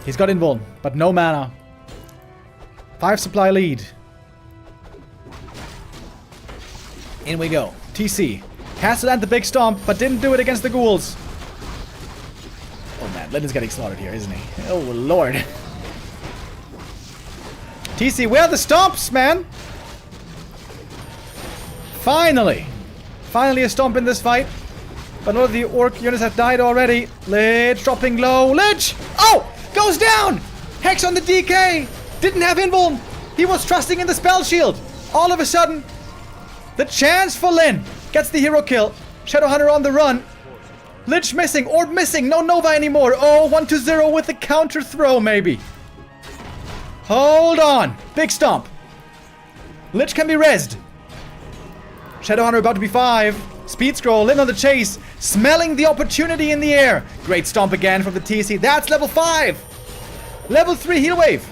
He's got invuln, but no mana. 5 supply lead. In we go. TC. Has to land the big stomp, but didn't do it against the ghouls. Oh man, Lin is getting slaughtered here, isn't he? Oh lord. TC, where are the stomps, man? Finally! Finally a stomp in this fight. But a lot of the orc units have died already. Lich dropping low. Lich! Oh! Goes down! Hex on the DK! Didn't have invuln! He was trusting in the spell shield! All of a sudden, the chance for Lin gets the hero kill. Shadowhunter on the run. Lich missing. Orb missing. No Nova anymore. Oh, 1-0 with the counter throw, maybe. Hold on. Big stomp. Lich can be rezzed. Shadowhunter about to be 5. Speed scroll. Lin on the chase. Smelling the opportunity in the air. Great stomp again from the TC. That's level 5. Level 3 heal wave.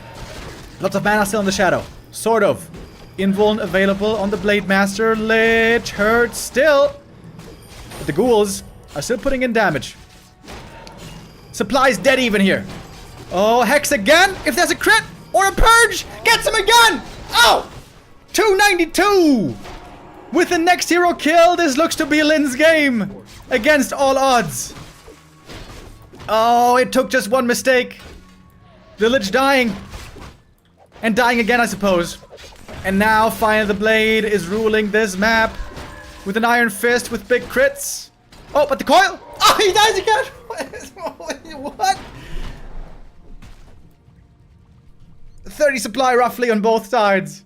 Lots of mana still on the Shadow. Sort of. Invuln available on the Blade Master. Lich hurt still. But the ghouls are still putting in damage. Supply's dead even here. Oh, Hex again. If there's a crit. Or a purge! Gets him again! Oh! 292! With the next hero kill, this looks to be Lin's game. Against all odds. Oh, it took just one mistake. The Lich dying. And dying again, I suppose. And now, finally, the Blade is ruling this map. With an Iron Fist with big crits. Oh, but the coil! Oh, he dies again! What? 30 supply roughly on both sides.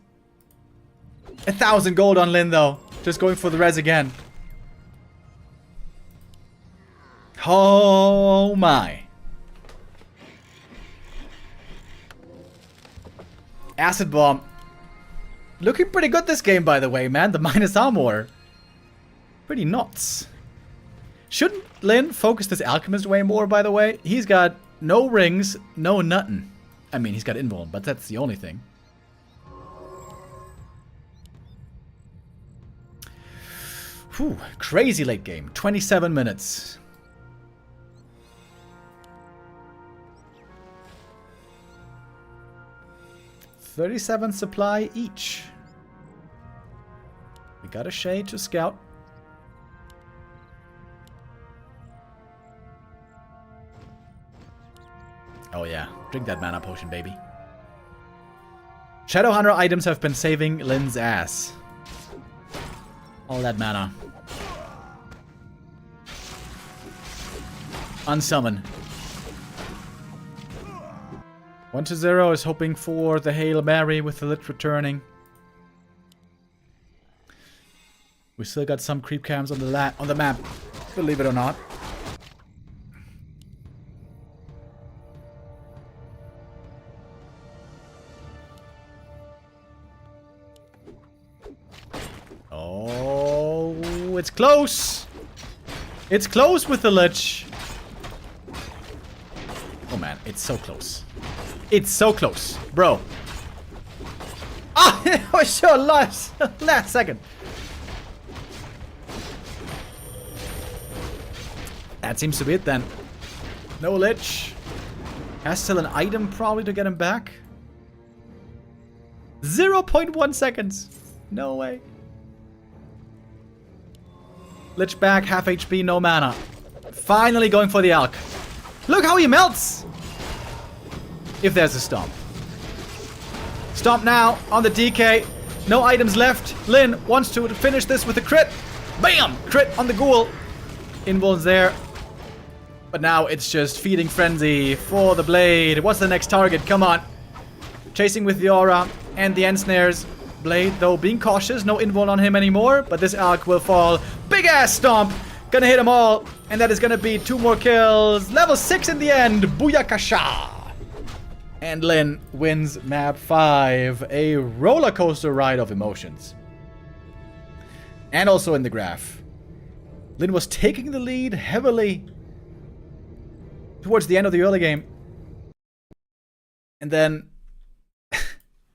1,000 gold on Lin though. Just going for the res again. Oh my. Acid bomb. Looking pretty good this game, by the way, man. The minus armor. Pretty nuts. Shouldn't Lin focus this alchemist way more, by the way? He's got no rings, no nothing. I mean, he's got invuln, but that's the only thing. Whew, crazy late game. 27 minutes. $37 supply each. We got a shade to scout. Oh yeah, drink that mana potion, baby. Shadowhunter items have been saving Lin's ass. All that mana. Unsummon. 1-0 is hoping for the Hail Mary with the Lich returning. We still got some creep cams on the map, believe it or not. Oh, it's close. It's close with the Lich. Oh man, it's so close. It's so close, bro. Ah, it was so last second. That seems to be it then. No Lich. Has still an item probably to get him back. 0.1 seconds. No way. Lich back, half HP, no mana. Finally going for the Alk. Look how he melts! If there's a stomp. Stomp now on the DK. No items left. Lin wants to finish this with a crit. Bam! Crit on the ghoul. Invuln's there. But now it's just feeding frenzy for the blade. What's the next target? Come on. Chasing with the aura and the end snares. Blade, though, being cautious. No invuln on him anymore. But this Alk will fall. Big ass stomp. Gonna hit them all. And that is gonna be 2 more kills. Level 6 in the end. Booyakasha. And Lin wins map 5. A roller coaster ride of emotions. And also in the graph. Lin was taking the lead heavily towards the end of the early game. And then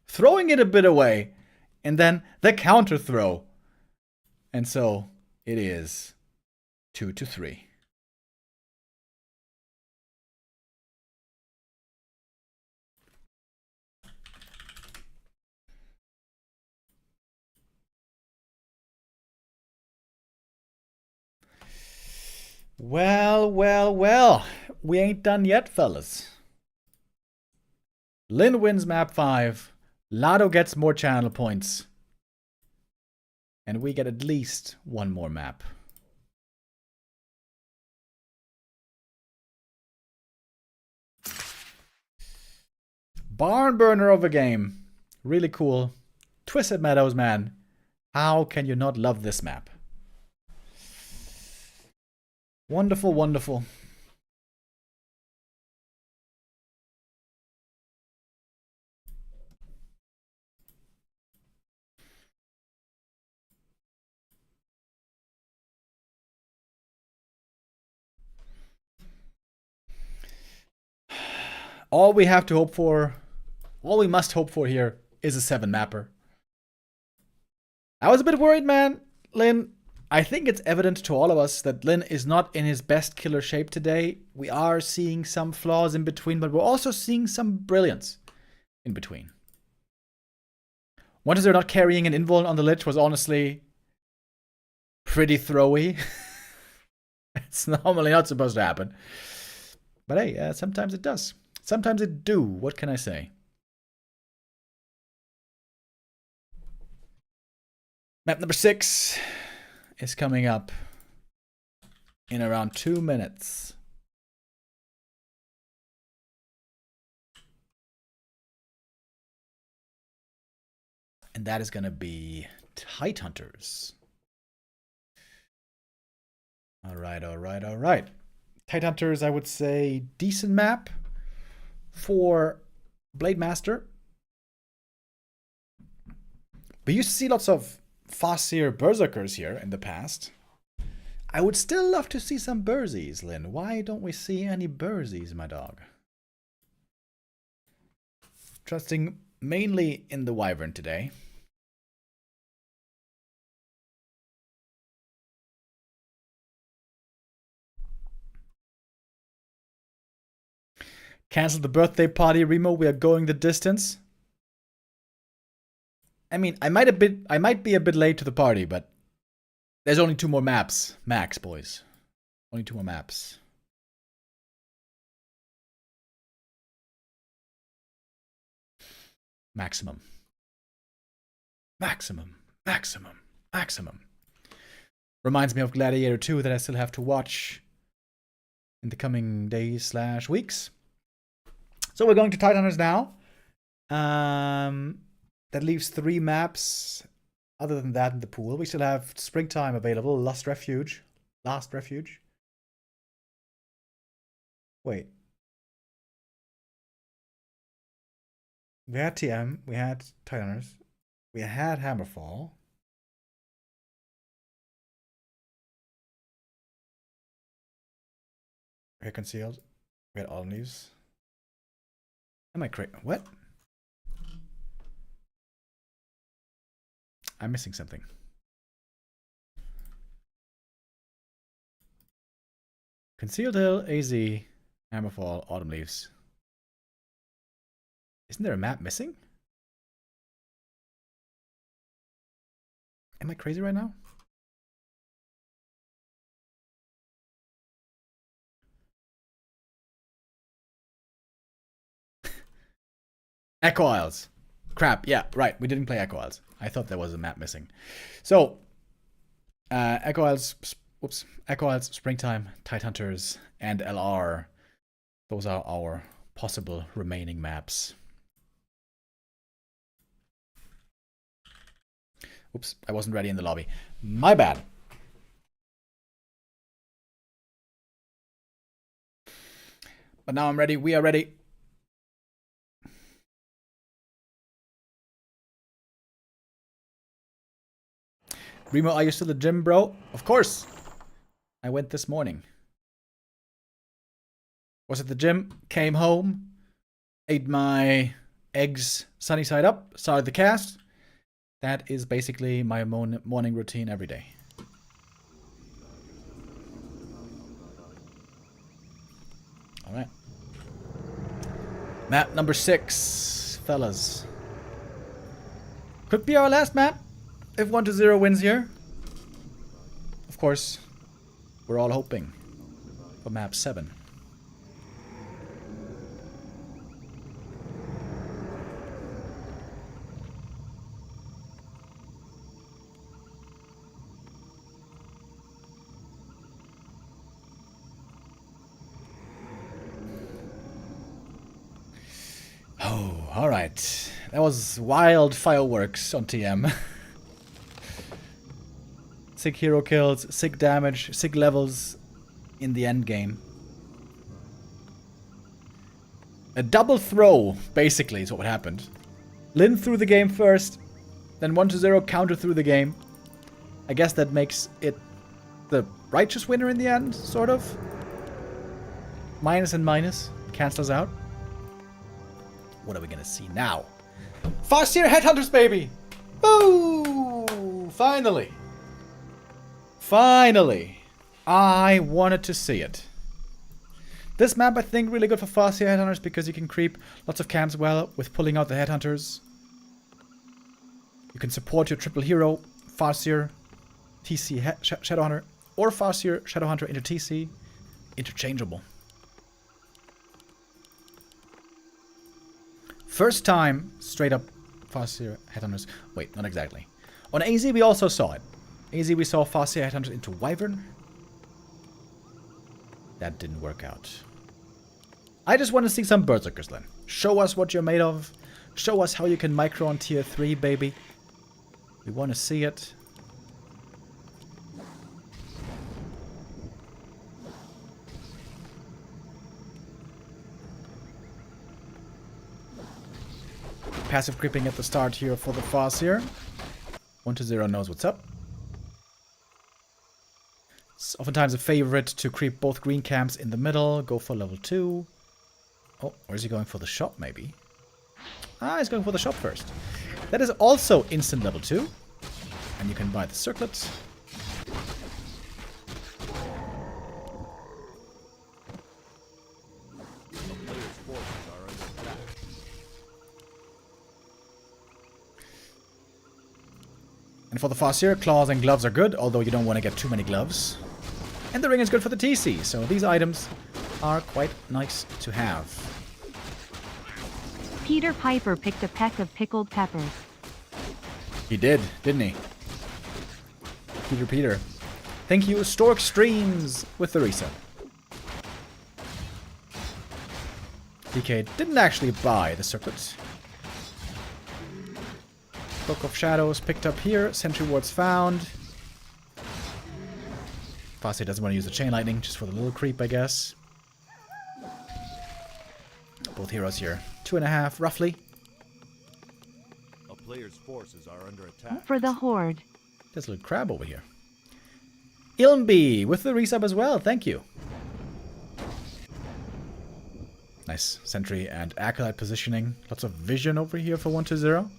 throwing it a bit away. And then the counter throw. And so it is 2-3. Well, well, well. We ain't done yet, fellas. Lin wins map 5. Lado gets more channel points. And we get at least 1 more map. Barn burner of a game. Really cool. Twisted Meadows, man. How can you not love this map? Wonderful, wonderful. All we have to hope for, all we must hope for here is a 7 mapper. I was a bit worried, man. Lin, I think it's evident to all of us that Lin is not in his best killer shape today. We are seeing some flaws in between, but we're also seeing some brilliance in between. What is there not carrying an invuln on the Lich was honestly pretty throwy. It's normally not supposed to happen. But hey, sometimes it does. Sometimes it do. What can I say? Map number 6 is coming up in around 2 minutes. And that is going to be Tide Hunters. All right, all right, all right. Tide Hunters, I would say, decent map for Blade Master. We used to see lots of Farseer Berserkers here in the past. I would still love to see some Berzies, Lynn. Why don't we see any Berzies, my dog? Trusting mainly in the Wyvern today. Cancel the birthday party, Remo. We are going the distance. I mean, I might be a bit late to the party, but there's only 2 more maps, max, boys. Only 2 more maps. Maximum. Maximum. Maximum. Maximum. Reminds me of Gladiator 2 that I still have to watch in the coming days / weeks. So we're going to Tide Hunters now. That leaves 3 maps. Other than that, in the pool, we still have Springtime available. Last Refuge. Wait. We had TM. We had Tide Hunters. We had Hammerfall. We had Concealed. We had Autumn Leaves. Am I crazy? What? I'm missing something. Concealed Hill, AZ, Hammerfall, Autumn Leaves. Isn't there a map missing? Am I crazy right now? Echo Isles. Crap, yeah, right. We didn't play Echo Isles. I thought there was a map missing. So, Echo Isles, Echo Isles, Springtime, Tide Hunters, and LR. Those are our possible remaining maps. Oops, I wasn't ready in the lobby. My bad. But now I'm ready. We are ready. Remo, are you still at the gym, bro? Of course. I went this morning. Was at the gym, came home, ate my eggs sunny side up, started the cast. That is basically my morning routine every day. All right. Map number 6, fellas. Could be our last map if 1-0 wins here. Of course, we're all hoping for map 7. Oh, alright. That was wild fireworks on TM. Sick hero kills, sick damage, sick levels in the end game. A double throw, basically, is what happened. Lin threw the game first, then 1-0 counter through the game. I guess that makes it the righteous winner in the end, sort of. Minus and minus cancels out. What are we gonna see now? Farseer Headhunters, baby! Boo! Finally! Finally! I wanted to see it. This map, I think, really good for Farseer Headhunters because you can creep lots of camps well with pulling out the Headhunters. You can support your triple hero, Farseer, TC Shadowhunter, or Farseer Shadowhunter into TC. Interchangeable. First time, straight up Farseer Headhunters. Wait, not exactly. On AZ, we also saw it. AZ, we saw Farseer Headhunters into Wyvern. That didn't work out. I just want to see some Berserkers then. Show us what you're made of. Show us how you can micro on tier 3, baby. We want to see it. Passive creeping at the start here for the Farseer. 1-0 knows what's up. It's oftentimes a favorite to creep both green camps in the middle, go for level 2. Oh, or is he going for the shop maybe? Ah, he's going for the shop first. That is also instant level 2. And you can buy the circlet. And for the Farseer, claws and gloves are good, although you don't want to get too many gloves. And the ring is good for the TC, so these items are quite nice to have. Peter Piper picked a peck of pickled peppers. He did, didn't he? Peter. Thank you, Stork Streams, with the resub. DK didn't actually buy the circlet. Book of Shadows picked up here. Sentry wards found. Farseer doesn't want to use the Chain Lightning, just for the little creep, I guess. Both heroes here. 2.5, roughly. A player's forces are under attack. For the Horde. There's a little crab over here. Ilmby with the resub as well. Thank you. Nice Sentry and Acolyte positioning. Lots of vision over here for 1-0.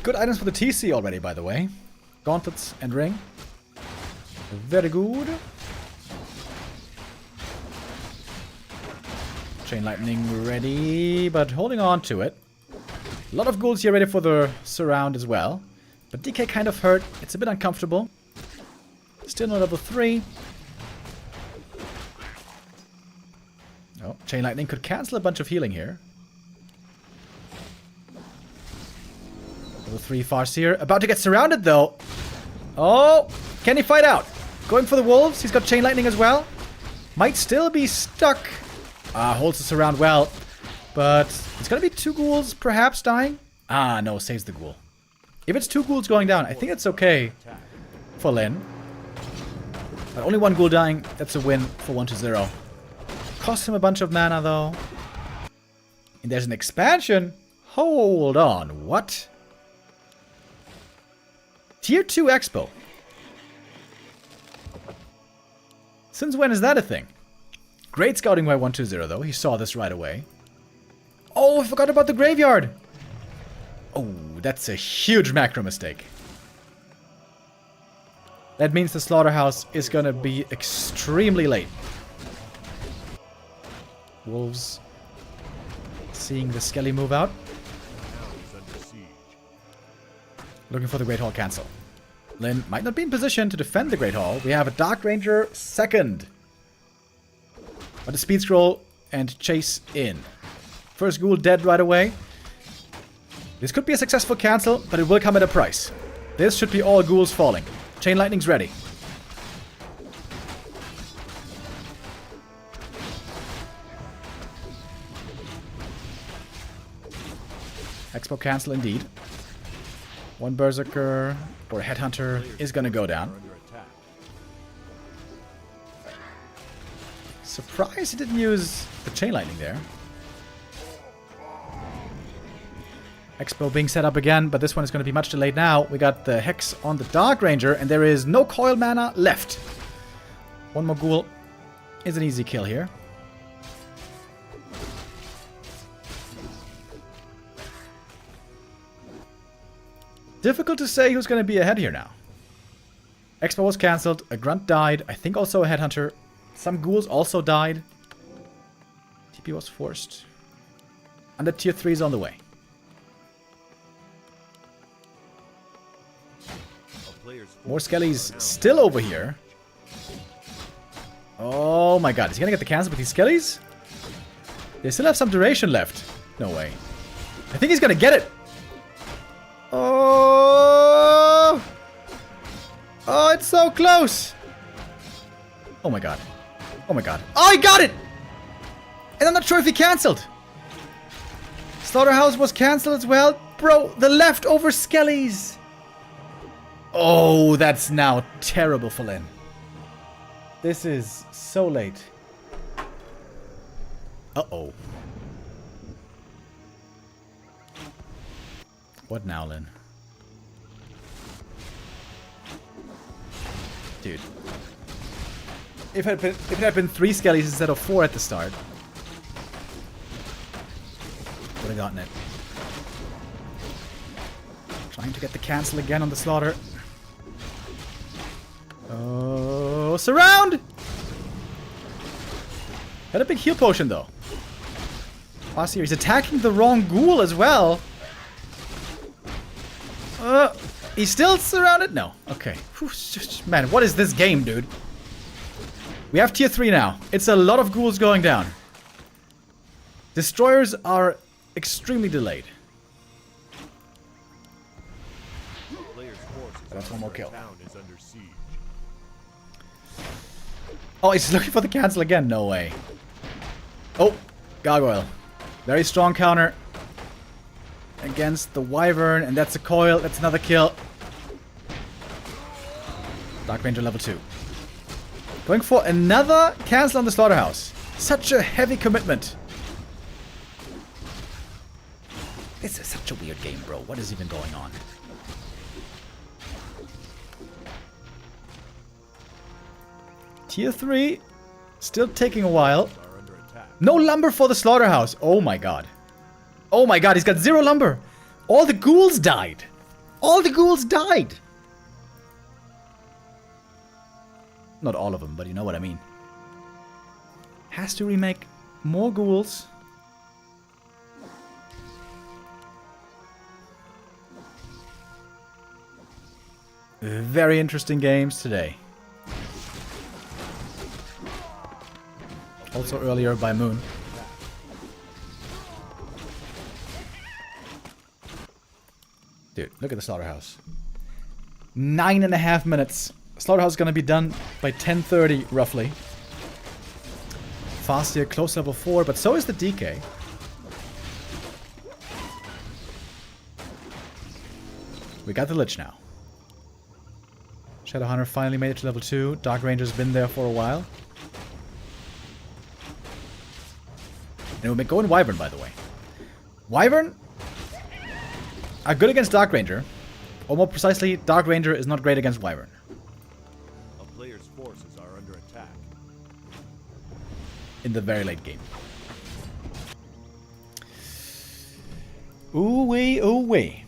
Good items for the TC already, by the way. Gauntlets and ring. Very good. Chain Lightning ready, but holding on to it. A lot of ghouls here ready for the surround as well. But DK kind of hurt. It's a bit uncomfortable. Still no level 3. Oh, Chain Lightning could cancel a bunch of healing here. Level 3 Farseer. About to get surrounded though. Oh, can he fight out? Going for the wolves. He's got Chain Lightning as well. Might still be stuck. Holds the surround well. But it's going to be 2 ghouls perhaps dying. Ah, no, saves the ghoul. If it's 2 ghouls going down, I think it's okay for Lin. But only 1 ghoul dying, that's a win for 1-0. Costs him a bunch of mana though. And there's an expansion. Hold on, what? Tier 2 Expo. Since when is that a thing? Great scouting by 1-0 though. He saw this right away. Oh, I forgot about the graveyard. Oh, that's a huge macro mistake. That means the slaughterhouse is gonna be extremely late. Wolves seeing the Skelly move out. Looking for the Great Hall cancel. Lin might not be in position to defend the Great Hall. We have a Dark Ranger second. But a speed scroll and chase in. First ghoul dead right away. This could be a successful cancel, but it will come at a price. This should be all ghouls falling. Chain Lightning's ready. Expo cancel indeed. 1 Berserker or Headhunter is gonna go down. Surprised he didn't use the Chain Lightning there. Expo being set up again, but this one is going to be much delayed now. We got the Hex on the Dark Ranger, and there is no coil mana left. 1 more ghoul is an easy kill here. Difficult to say who's going to be ahead here now. Expo was cancelled, a Grunt died, I think also a Headhunter. Some ghouls also died. TP was forced. And the tier 3 is on the way. More Skellies still over here. Oh my god, is he gonna get the cancel with these Skellies? They still have some duration left. No way. I think he's gonna get it. Oh! Oh, it's so close. Oh my god. Oh my god. Oh, he got it! And I'm not sure if he cancelled. Slaughterhouse was cancelled as well. Bro, the leftover skellies. Oh, that's now terrible for Lin. This is so late. Uh-oh. What now, Lin? Dude. If it had been 3 skellies instead of 4 at the start, would have gotten it. Trying to get the cancel again on the slaughter. Oh, surround! Got a big heal potion though. Last year, he's attacking the wrong ghoul as well. He's still surrounded? No. Okay. Whew, man, what is this game, dude? We have tier 3 now. It's a lot of ghouls going down. Destroyers are extremely delayed. That's one more kill. Oh, he's looking for the cancel again. No way. Oh, gargoyle. Very strong counter against the wyvern, and that's a coil. That's another kill. Dark Ranger level 2. Going for another cancel on the slaughterhouse. Such a heavy commitment. This is such a weird game, bro. What is even going on? Tier 3. Still taking a while. No lumber for the slaughterhouse. Oh my god. Oh my god, he's got 0 lumber. All the ghouls died. All the ghouls died. Not all of them, but you know what I mean. Has to remake more ghouls. Very interesting games today. Also earlier by Moon. Dude, look at the slaughterhouse. 9.5 minutes. Slaughterhouse is gonna be done by 10:30 roughly. Fast here, close level 4, but so is the DK. We got the Lich now. Shadowhunter finally made it to level 2. Dark Ranger's been there for a while. And we're going Wyvern, by the way. Wyvern are good against Dark Ranger. Or more precisely, Dark Ranger is not great against Wyvern. A player's forces are under attack. In the very late game. Ooh wee, ooh wee.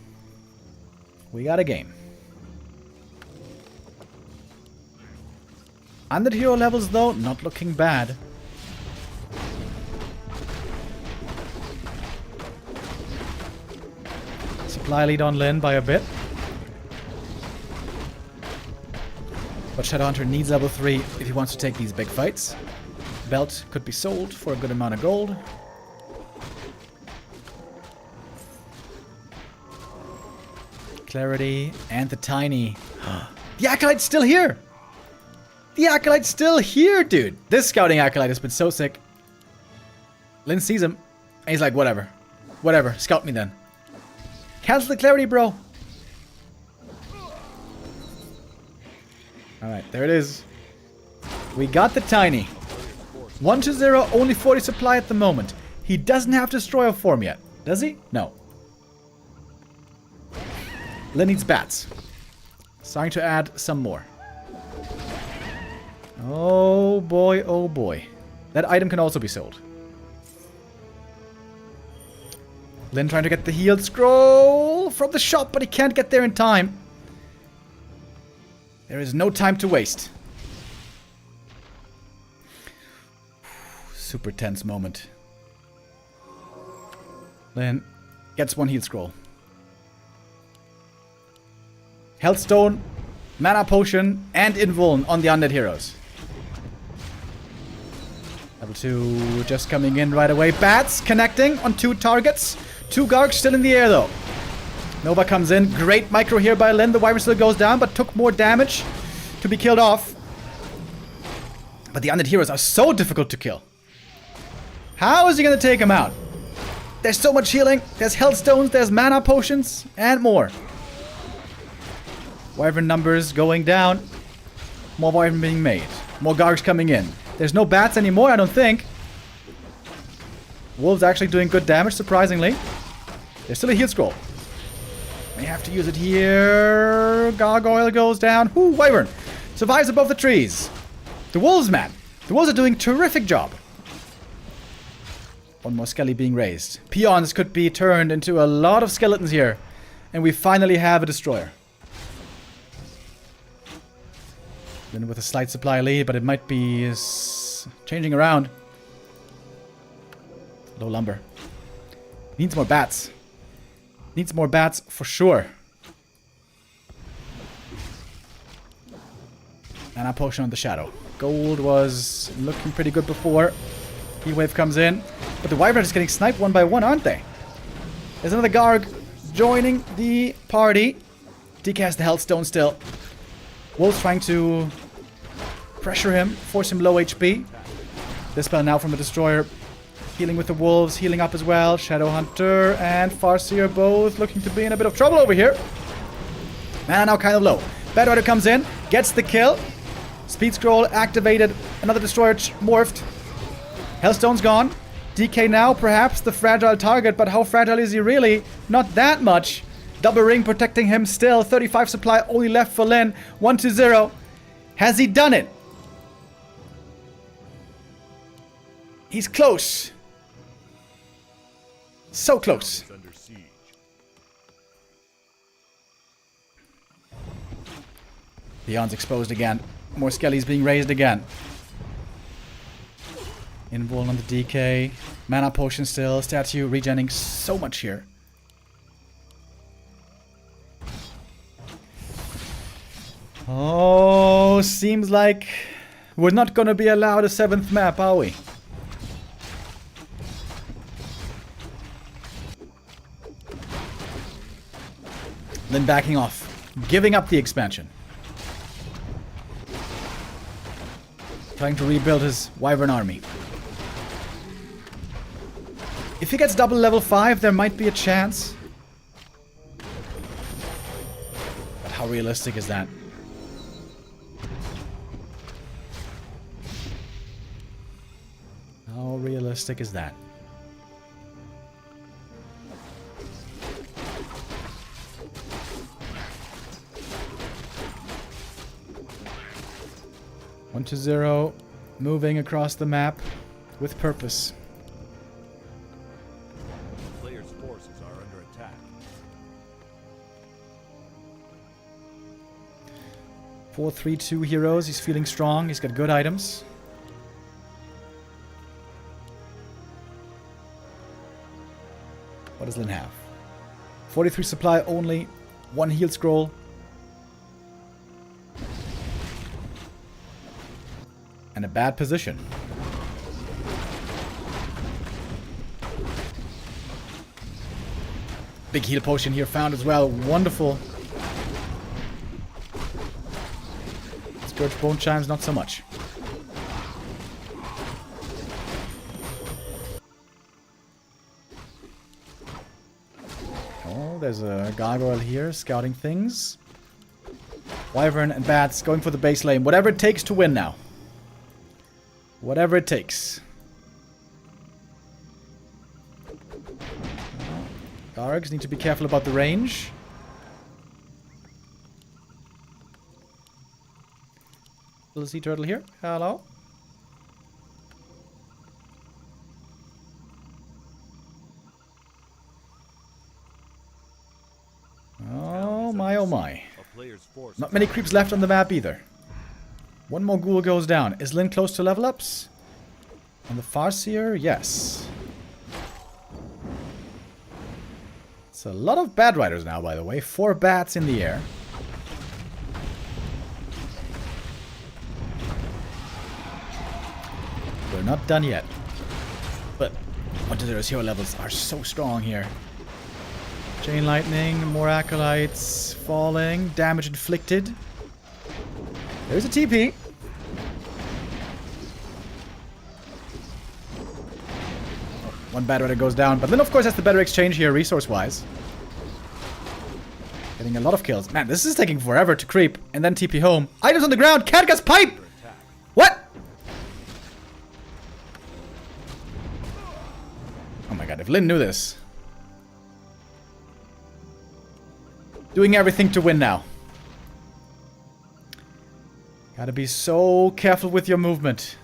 We got a game. Under hero levels though, not looking bad. Supply lead on Lin by a bit. But Shadowhunter needs level 3 if he wants to take these big fights. Belt could be sold for a good amount of gold. Clarity and the Tiny. The Acolyte's still here! The Acolyte's still here, dude! This scouting Acolyte has been so sick. Lin sees him, and he's like, whatever. Whatever, scout me then. Cancel the Clarity, bro! Alright, there it is. We got the Tiny. 1-0, only 40 supply at the moment. He doesn't have Destroyer form yet, does he? No. Lin needs bats. Starting to add some more. Oh boy, oh boy. That item can also be sold. Lin trying to get the healed scroll from the shop, but he can't get there in time. There is no time to waste. Super tense moment. Lin gets one healed scroll. Healthstone, mana potion, and invuln on the undead heroes. Level 2 just coming in right away. Bats connecting on 2 targets. 2 Gargs still in the air though. Nova comes in. Great micro here by Lin. The Wyvern still goes down, but took more damage to be killed off. But the undead heroes are so difficult to kill. How is he going to take him out? There's so much healing. There's health stones, there's mana potions, and more. Wyvern numbers going down. More Wyvern being made. More Gargs coming in. There's no bats anymore, I don't think. Wolves actually doing good damage, surprisingly. There's still a heal scroll. May have to use it here. Gargoyle goes down. Whoo, Wyvern survives above the trees. The wolves, man. The wolves are doing a terrific job. One more skelly being raised. Peons could be turned into a lot of skeletons here. And we finally have a destroyer. Then with a slight supply lead, but it might be changing around. Low lumber. Needs more bats. Needs more bats for sure. And a potion on the shadow. Gold was looking pretty good before. Heatwave comes in. But the Wyvern is getting sniped one by one, aren't they? There's another Garg joining the party. DK has the health stone still. Wolves trying to pressure him, force him low HP. This spell now from the Destroyer. Healing with the Wolves, healing up as well. Shadow Hunter and Farseer both looking to be in a bit of trouble over here. Mana now kind of low. Bad Rider comes in, gets the kill. Speed Scroll activated. Another Destroyer morphed. Hellstone's gone. DK now perhaps the fragile target, but how fragile is he really? Not that much. Double ring protecting him still. 35 supply only left for Lin. 1-0. Has he done it? He's close. So close. Under siege. Beyond's exposed again. More skellies being raised again. Invuln on the DK. Mana potion still. Statue regenning so much here. Oh, seems like we're not gonna be allowed a 7th map, are we? Then backing off. Giving up the expansion. Trying to rebuild his Wyvern army. If he gets double level 5, there might be a chance. But how realistic is that? How realistic is that? One to 0, moving across the map with purpose. Player's forces are under attack. 4-3-2 heroes. He's feeling strong. He's got good items. What does Lin have? 43 supply only. 1 heal scroll. And a bad position. Big heal potion here found as well. Wonderful. Scourge Bone Chimes, not so much. Oh, there's a gargoyle here scouting things. Wyvern and bats going for the base lane. Whatever it takes to win now. Whatever it takes. Gargs need to be careful about the range. Little sea turtle here. Hello. Oh my, oh my. Not many creeps left on the map either. One more ghoul goes down. Is Lin close to level ups? On the Farseer? Yes. It's a lot of bad riders now, by the way. 4 bats in the air. We're not done yet. But 1-0's hero levels are so strong here. Chain lightning, more acolytes falling, damage inflicted. There's a TP. One bad rider goes down, but then of course has the better exchange here resource-wise. Getting a lot of kills. Man, this is taking forever to creep and then TP home. Items on the ground, Katga's pipe! What? Oh my god, if Lin knew this. Doing everything to win now. Gotta be so careful with your movement.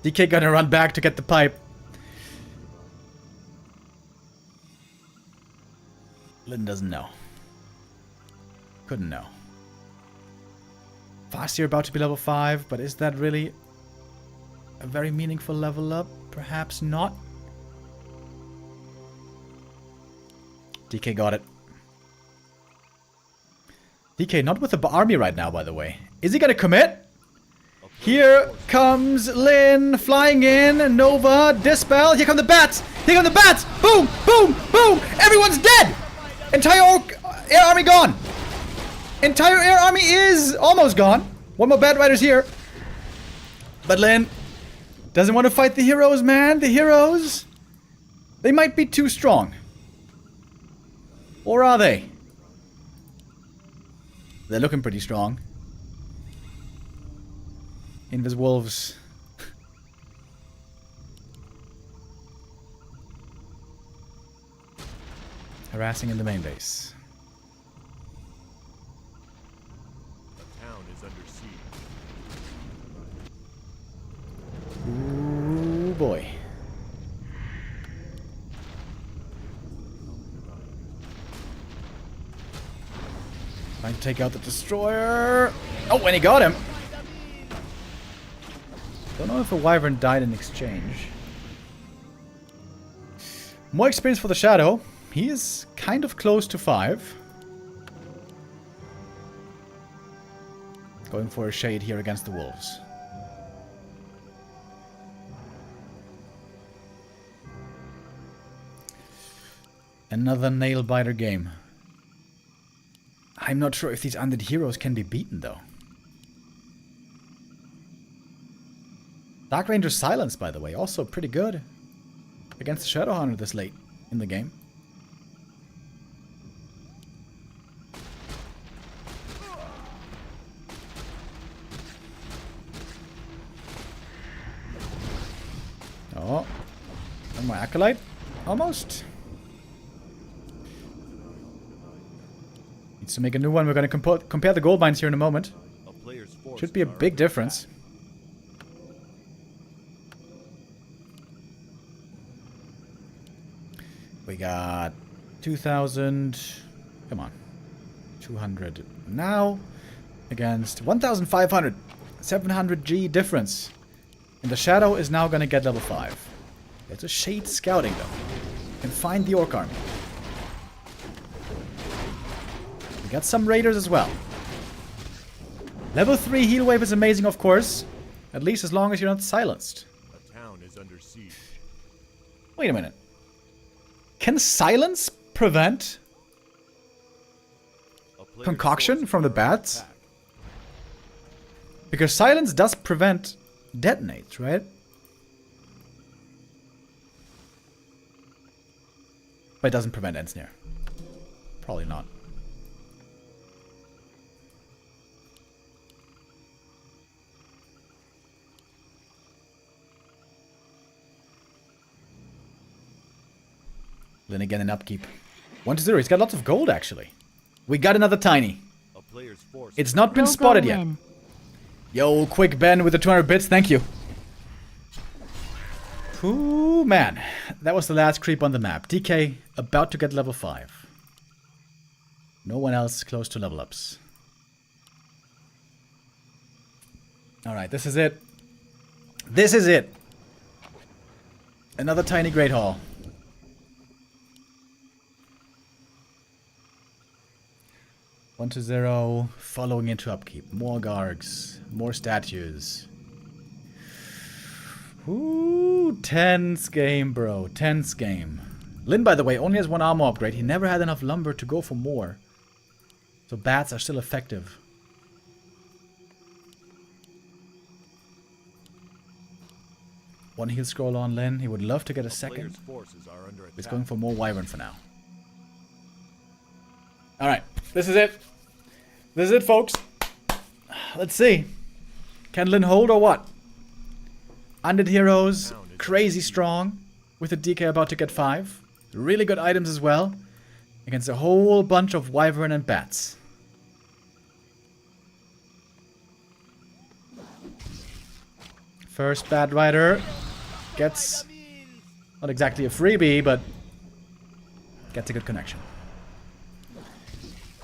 DK gonna run back to get the pipe. Lin doesn't know. Couldn't know. Fast, you're about to be level 5, but is that really a very meaningful level up? Perhaps not. DK got it. DK not with the army right now, by the way. Is he gonna commit? Here comes Lin flying in. Nova, Dispel. Here come the bats. Here come the bats. Boom, boom, boom. Everyone's dead. Entire air army gone. Entire air army is almost gone. One more bad riders here. But Lin doesn't want to fight the heroes, man. The heroes, they might be too strong. Or are they? They're looking pretty strong. Invis wolves. Harassing in the main base. The town is under siege. Ooh boy. Trying to take out the destroyer. Oh, and he got him. Don't know if a wyvern died in exchange. More experience for the shadow. He is kind of close to 5. Going for a shade here against the wolves. Another nail biter game. I'm not sure if these undead heroes can be beaten though. Dark Ranger's Silence, by the way, also pretty good against the Shadowhunter this late in the game. Oh, and my Acolyte, almost. Needs to make a new one. We're going to compare the gold mines here in a moment. Should be a big difference. We got 2,000. Come on. 200 now against 1,500. 700 G difference. And the Shadow is now going to get level 5. It's a shade scouting though. Can find the Orc army. We got some Raiders as well. Level 3 heal wave is amazing, of course. At least as long as you're not silenced. The town is under siege. Wait a minute. Can silence prevent concoction from the bats? Because silence does prevent detonates, right? But it doesn't prevent Ensnare. Probably not. Then again in upkeep. 1-0. He's got lots of gold, actually. We got another tiny. It's not been spotted yet. Yo, quick Ben with the 200 bits. Thank you. Ooh, man. That was the last creep on the map. DK about to get level 5. No one else close to level ups. Alright, this is it. This is it. Another tiny Great Hall. 1-0, following into upkeep. More Gargs, more statues. Ooh, tense game, bro. Tense game. Lin, by the way, only has one armor upgrade. He never had enough lumber to go for more. So bats are still effective. One heal scroll on Lin. He would love to get a second. Player's forces are under He's attack. going for more wyvern for now. Alright, this is it. This is it, folks. Let's see. Can Lin hold or what? Undead heroes, crazy strong. With a DK about to get 5. Really good items as well. Against a whole bunch of wyvern and bats. First Bat Rider gets not exactly a freebie, but gets a good connection.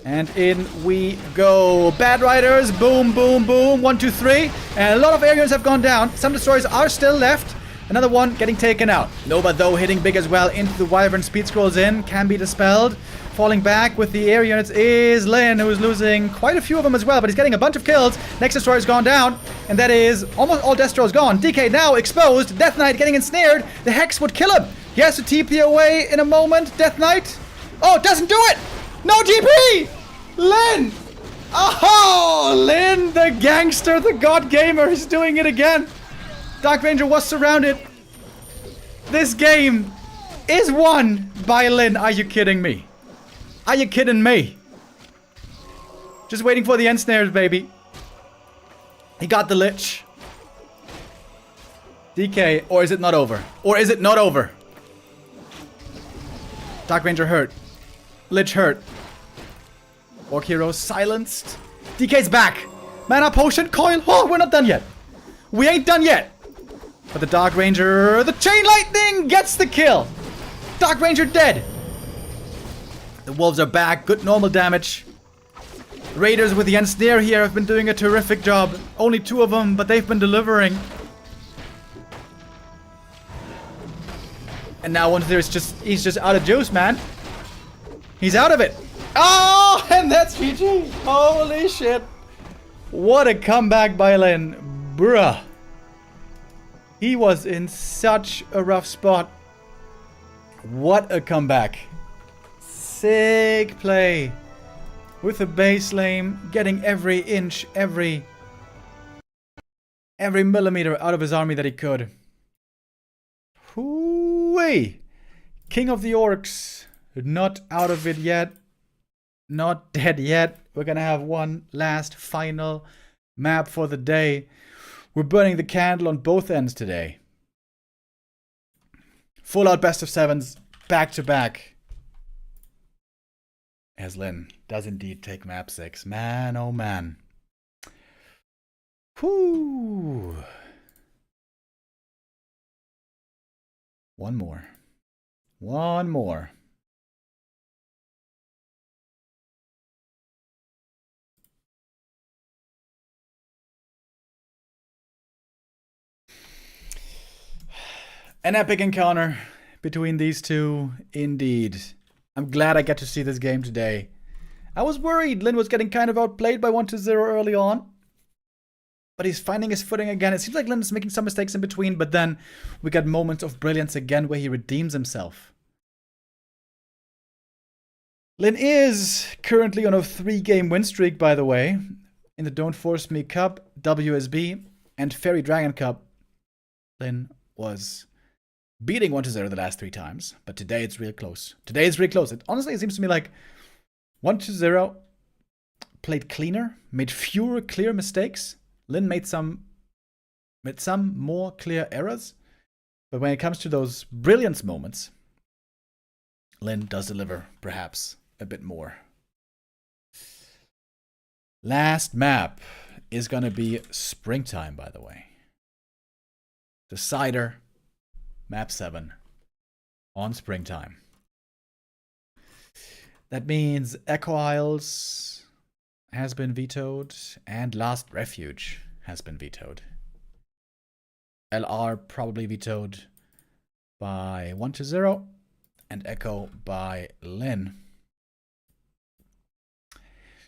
And in we go. Bad Riders, boom, boom, boom. 1, 2, 3. And a lot of areas have gone down. Some destroyers are still left. Another one getting taken out. Nova, though, hitting big as well into the wyvern. Speed scrolls in. Can be dispelled. Falling back with the air units is Lin, who's losing quite a few of them as well, but he's getting a bunch of kills. Next destroyer's gone down, and that is almost all Destro's gone. DK now exposed. Death Knight getting ensnared. The Hex would kill him. He has to TP away in a moment. Death Knight. Oh, doesn't do it! No TP! Lin! Oh, Lin, the gangster, the god gamer, is doing it again. Dark Ranger was surrounded. This game is won by Lin. Are you kidding me? Are you kidding me? Just waiting for the end snares, baby. He got the Lich. DK, or is it not over? Or is it not over? Dark Ranger hurt. Lich hurt. Orc Hero silenced. DK's back. Mana Potion, Coil. Oh, we're not done yet. We ain't done yet. But the Dark Ranger, the Chain Lightning gets the kill. Dark Ranger dead. The wolves are back. Good normal damage. Raiders with the ensnare here have been doing a terrific job. Only 2 of them, but they've been delivering. And now once there's he's just out of juice, man. He's out of it. Oh, and that's GG. Holy shit. What a comeback by Lin. Bruh. He was in such a rough spot. What a comeback. Sick play. With a base lane, getting every inch, every millimeter out of his army that he could. Hoo-wee. King of the Orcs. Not out of it yet. Not dead yet. We're gonna have one last final map for the day. We're burning the candle on both ends today. Full out best of 7s, back to back. As Lin does indeed take map 6. Man, oh man. Whoo. One more. One more. An epic encounter between these two, indeed. I'm glad I get to see this game today. I was worried Lin was getting kind of outplayed by 1-0 early on. But he's finding his footing again. It seems like Lin is making some mistakes in between, but then we got moments of brilliance again where he redeems himself. Lin is currently on a 3-game win streak, by the way. In the Don't Force Me Cup, WSB, and Fairy Dragon Cup. Lin was beating 1-0 the last 3 times, but today it's real close. Today it's real close. Honestly, it seems to me like 1-0 played cleaner, made fewer clear mistakes. Lin made some more clear errors, but when it comes to those brilliance moments, Lin does deliver perhaps a bit more. Last map is gonna be Springtime, by the way. Decider. Map 7 on Springtime. That means Echo Isles has been vetoed and Last Refuge has been vetoed. LR probably vetoed by 1-0 and Echo by Lin.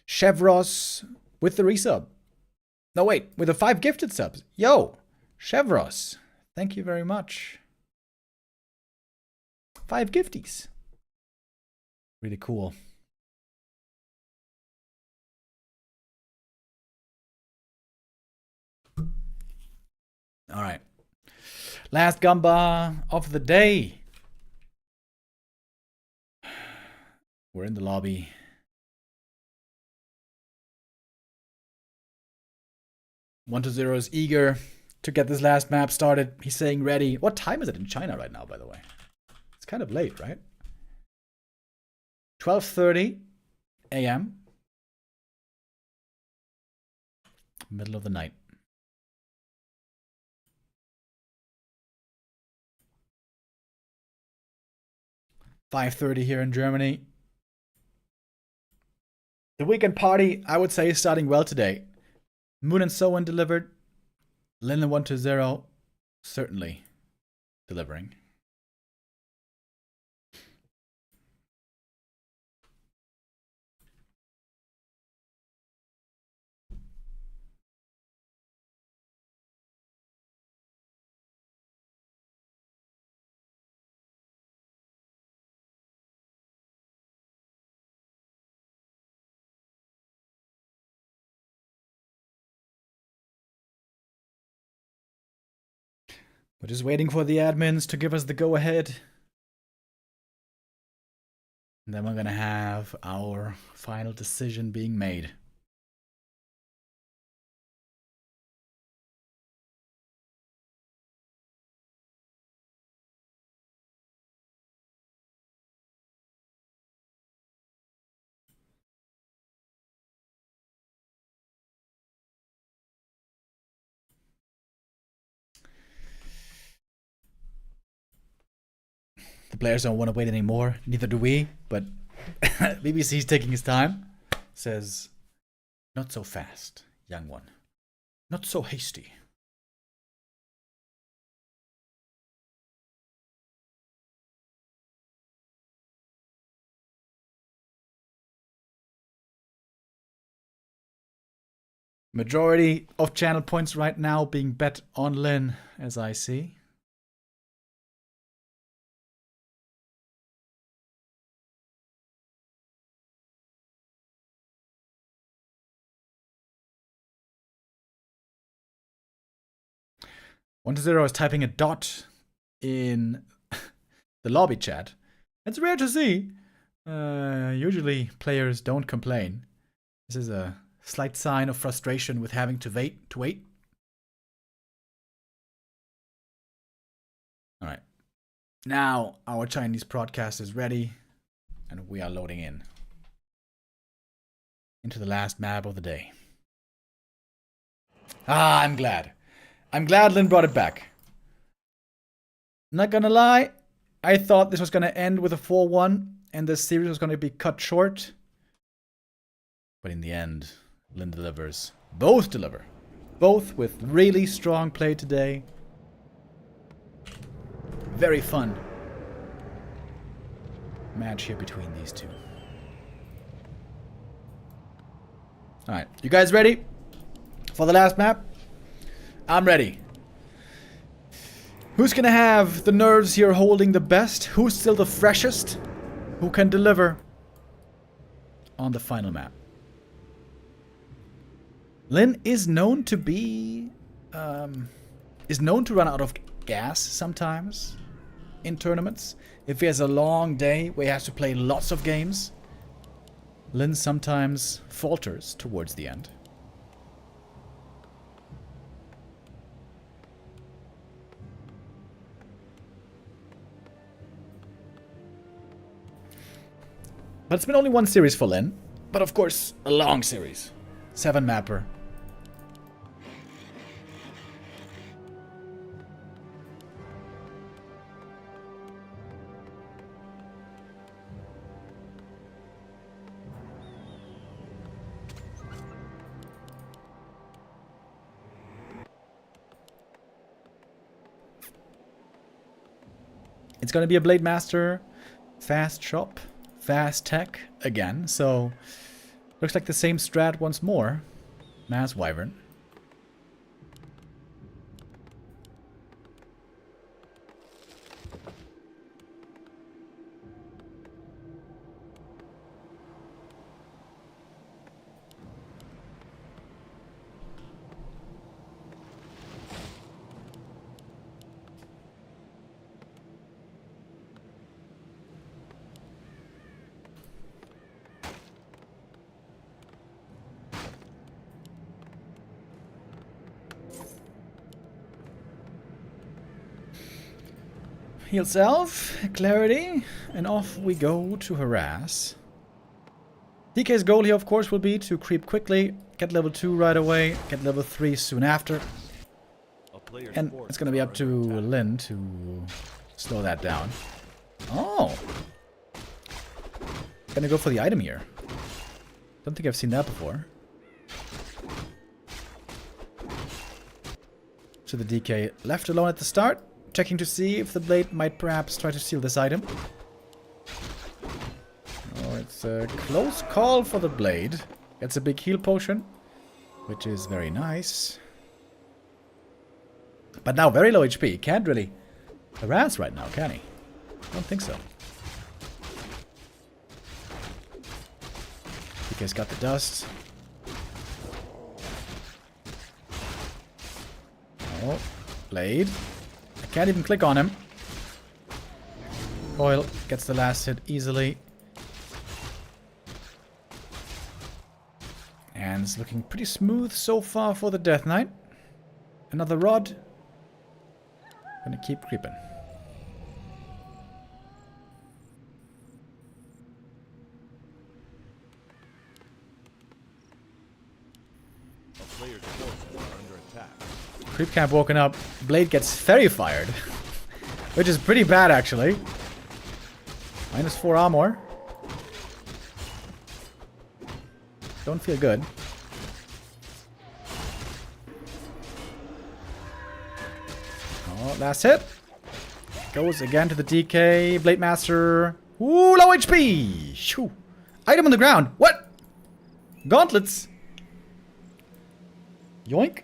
Chevros with the resub. No, wait, with the 5 gifted subs. Yo, Chevros. Thank you very much. 5 gifties. Really cool. All right. Last gamba of the day. We're in the lobby. One2zero is eager to get this last map started. He's saying ready. What time is it in China right now, by the way? It's kind of late, right? 12:30 a.m. Middle of the night. $5:30 here in Germany. The weekend party, I would say, is starting well today. Moon and Soin delivered. Lin and One2zero certainly delivering. We're just waiting for the admins to give us the go-ahead. And then we're gonna have our final decision being made. The players don't want to wait anymore, neither do we, but BBC's taking his time. Says, not so fast, young one. Not so hasty. Majority of channel points right now being bet on Lin, as I see. One2zero is typing a dot in the lobby chat. It's rare to see. Usually players don't complain. This is a slight sign of frustration with having to wait. All right. Now our Chinese broadcast is ready and we are loading in into the last map of the day. Ah, I'm glad. I'm glad Lin brought it back. Not gonna lie, I thought this was gonna end with a 4-1 and this series was gonna be cut short. But in the end, Lin delivers. Both deliver. Both with really strong play today. Very fun match here between these two. Alright, you guys ready for the last map? I'm ready. Who's gonna have the nerves here holding the best? Who's still the freshest? Who can deliver on the final map? Lin is known to be... is known to run out of gas sometimes in tournaments. If he has a long day where he has to play lots of games, Lin sometimes falters towards the end. But it's been only one series for Lin. But of course, a long series. 7 mapper. It's gonna be a Blade Master, fast shop, fast tech again, so looks like the same strat once more. Mass Wyvern. Heal self, clarity, and off we go to harass. DK's goal here, of course, will be to creep quickly, get level 2 right away, get level 3 soon after. And it's going to be up to Lin to slow that down. Oh! Gonna go for the item here. Don't think I've seen that before. So the DK left alone at the start, checking to see if the blade might perhaps try to steal this item. Oh, it's a close call for the blade. Gets a big heal potion, which is very nice. But now very low HP. Can't really harass right now, can he? I don't think so. DK's got the dust. Oh, blade. I can't even click on him. Coil gets the last hit easily. And it's looking pretty smooth so far for the Death Knight. Another rod. Gonna keep creeping. Creep camp woken up. Blade gets fairy fired. Which is pretty bad, actually. -4 armor. Don't feel good. Oh, last hit. Goes again to the DK. Blade Master. Ooh, low HP. Shoo. Item on the ground. What? Gauntlets. Yoink.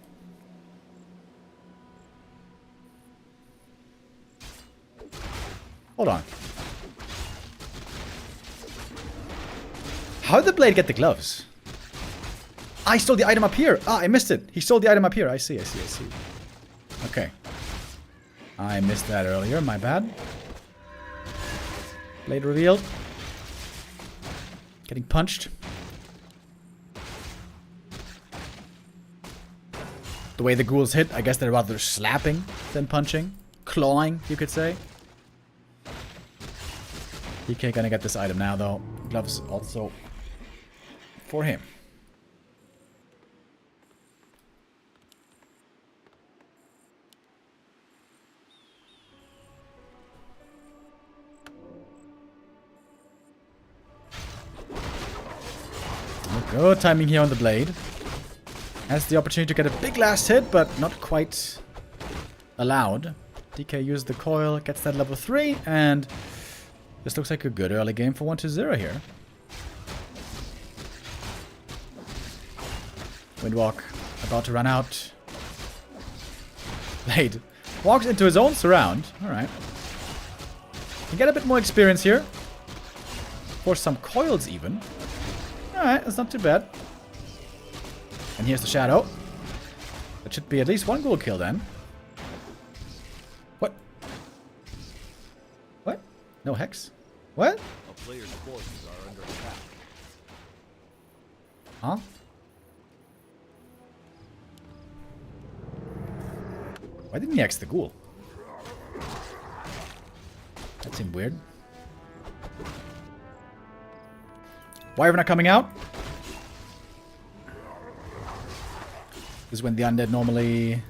Hold on. How did the blade get the gloves? I stole the item up here. Ah, I missed it. He stole the item up here. I see. Okay. I missed that earlier. My bad. Blade revealed. Getting punched. The way the ghouls hit, I guess they're rather slapping than punching. Clawing, you could say. DK gonna get this item now, though. Gloves also for him. Good timing here on the blade. Has the opportunity to get a big last hit, but not quite allowed. DK used the coil, gets that level 3, and this looks like a good early game for 1-0 here. Windwalk about to run out. Blade walks into his own surround. Alright. Can get a bit more experience here. For some coils even. Alright, that's not too bad. And here's the shadow. That should be at least one ghoul kill then. What? What? No hex? What? A player's forces are under attack. Huh? Why didn't he hex the ghoul? That seemed weird. Wyvern not coming out. This is when the undead normally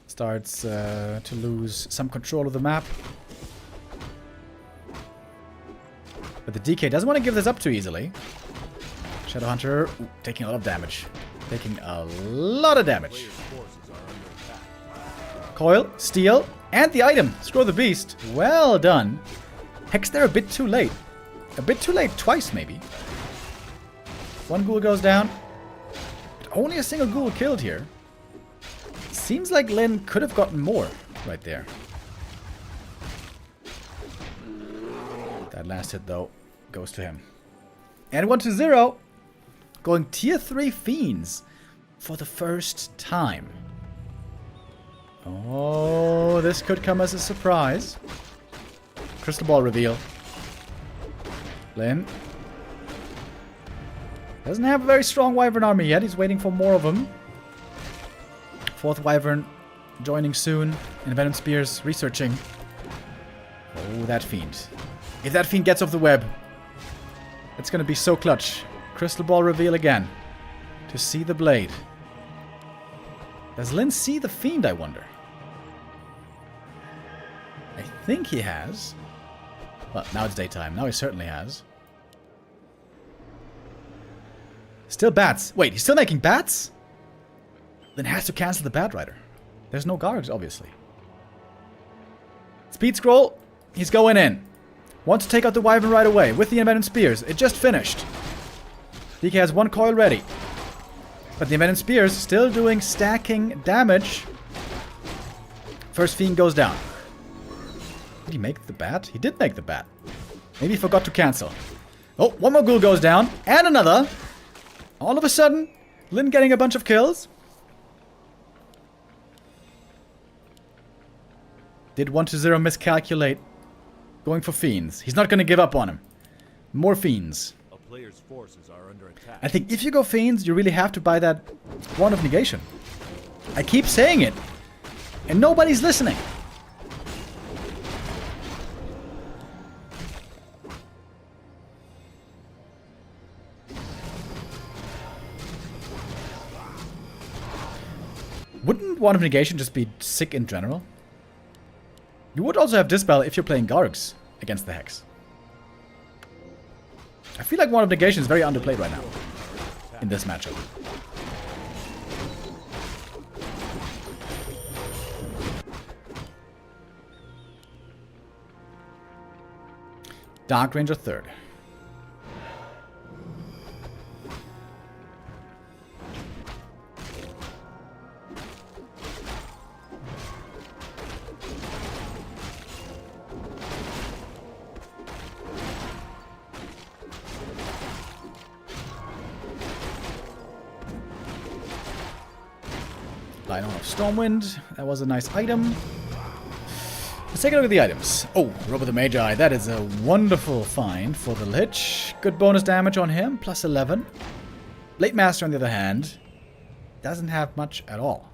starts to lose some control of the map. But the DK doesn't want to give this up too easily. Shadowhunter taking a lot of damage. Taking a lot of damage. Coil, steal, and the item. Scroll the beast. Well done. Hex there a bit too late. A bit too late twice, maybe. One ghoul goes down. But only a single ghoul killed here. Seems like Lin could have gotten more right there. That last hit, though, goes to him. And 1-0. Going tier 3 Fiends for the first time. Oh, this could come as a surprise. Crystal ball reveal. Lin doesn't have a very strong Wyvern army yet. He's waiting for more of them. Fourth Wyvern joining soon. And Venom Spears researching. Oh, that Fiend. If that Fiend gets off the web, it's going to be so clutch. Crystal Ball reveal again. To see the blade. Does Lin see the Fiend, I wonder? I think he has. Well, now it's daytime. Now he certainly has. Still bats. Wait, he's still making bats? Then has to cancel the Bat Rider. There's no guards, obviously. Speed scroll. He's going in. Wants to take out the Wyvern right away with the Envenom Spears. It just finished. DK has one coil ready. But the Envenom Spears still doing stacking damage. First Fiend goes down. Did he make the bat? He did make the bat. Maybe he forgot to cancel. Oh, one more ghoul goes down. And another. All of a sudden, Lin getting a bunch of kills. Did 1-0 miscalculate. Going for Fiends. He's not going to give up on him. More Fiends. A player's forces are under attack. I think if you go Fiends, you really have to buy that Wand of Negation. I keep saying it. And nobody's listening. Wouldn't Wand of Negation just be sick in general? You would also have Dispel if you're playing Gargs against the Hex. I feel like Wand of Negation is very underplayed right now in this matchup. Dark Ranger third. Lion of Stormwind. That was a nice item. Let's take a look at the items. Oh, Robe of the Magi. That is a wonderful find for the Lich. Good bonus damage on him. Plus 11. Blade Master, on the other hand, doesn't have much at all.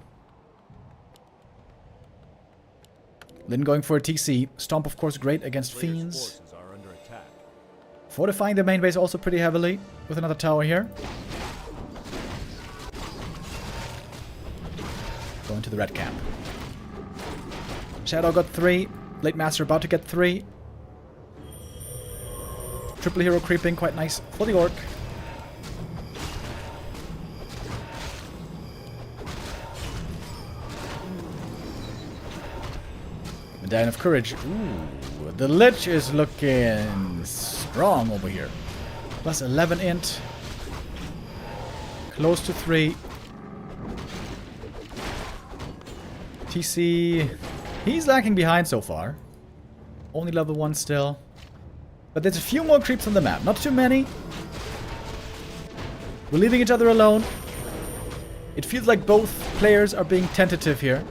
Lin going for a TC. Stomp, of course, great against Fiends. Forces are under attack. Fortifying the main base also pretty heavily with another tower here. Going to the red camp. Shadow got 3. Blade Master about to get 3. Triple hero creeping, quite nice for the Orc. Medallion of Courage. Ooh, the Lich is looking strong over here. Plus 11 int. Close to 3. TC, he's lacking behind so far. Only level 1 still. But there's a few more creeps on the map. Not too many. We're leaving each other alone. It feels like both players are being tentative here.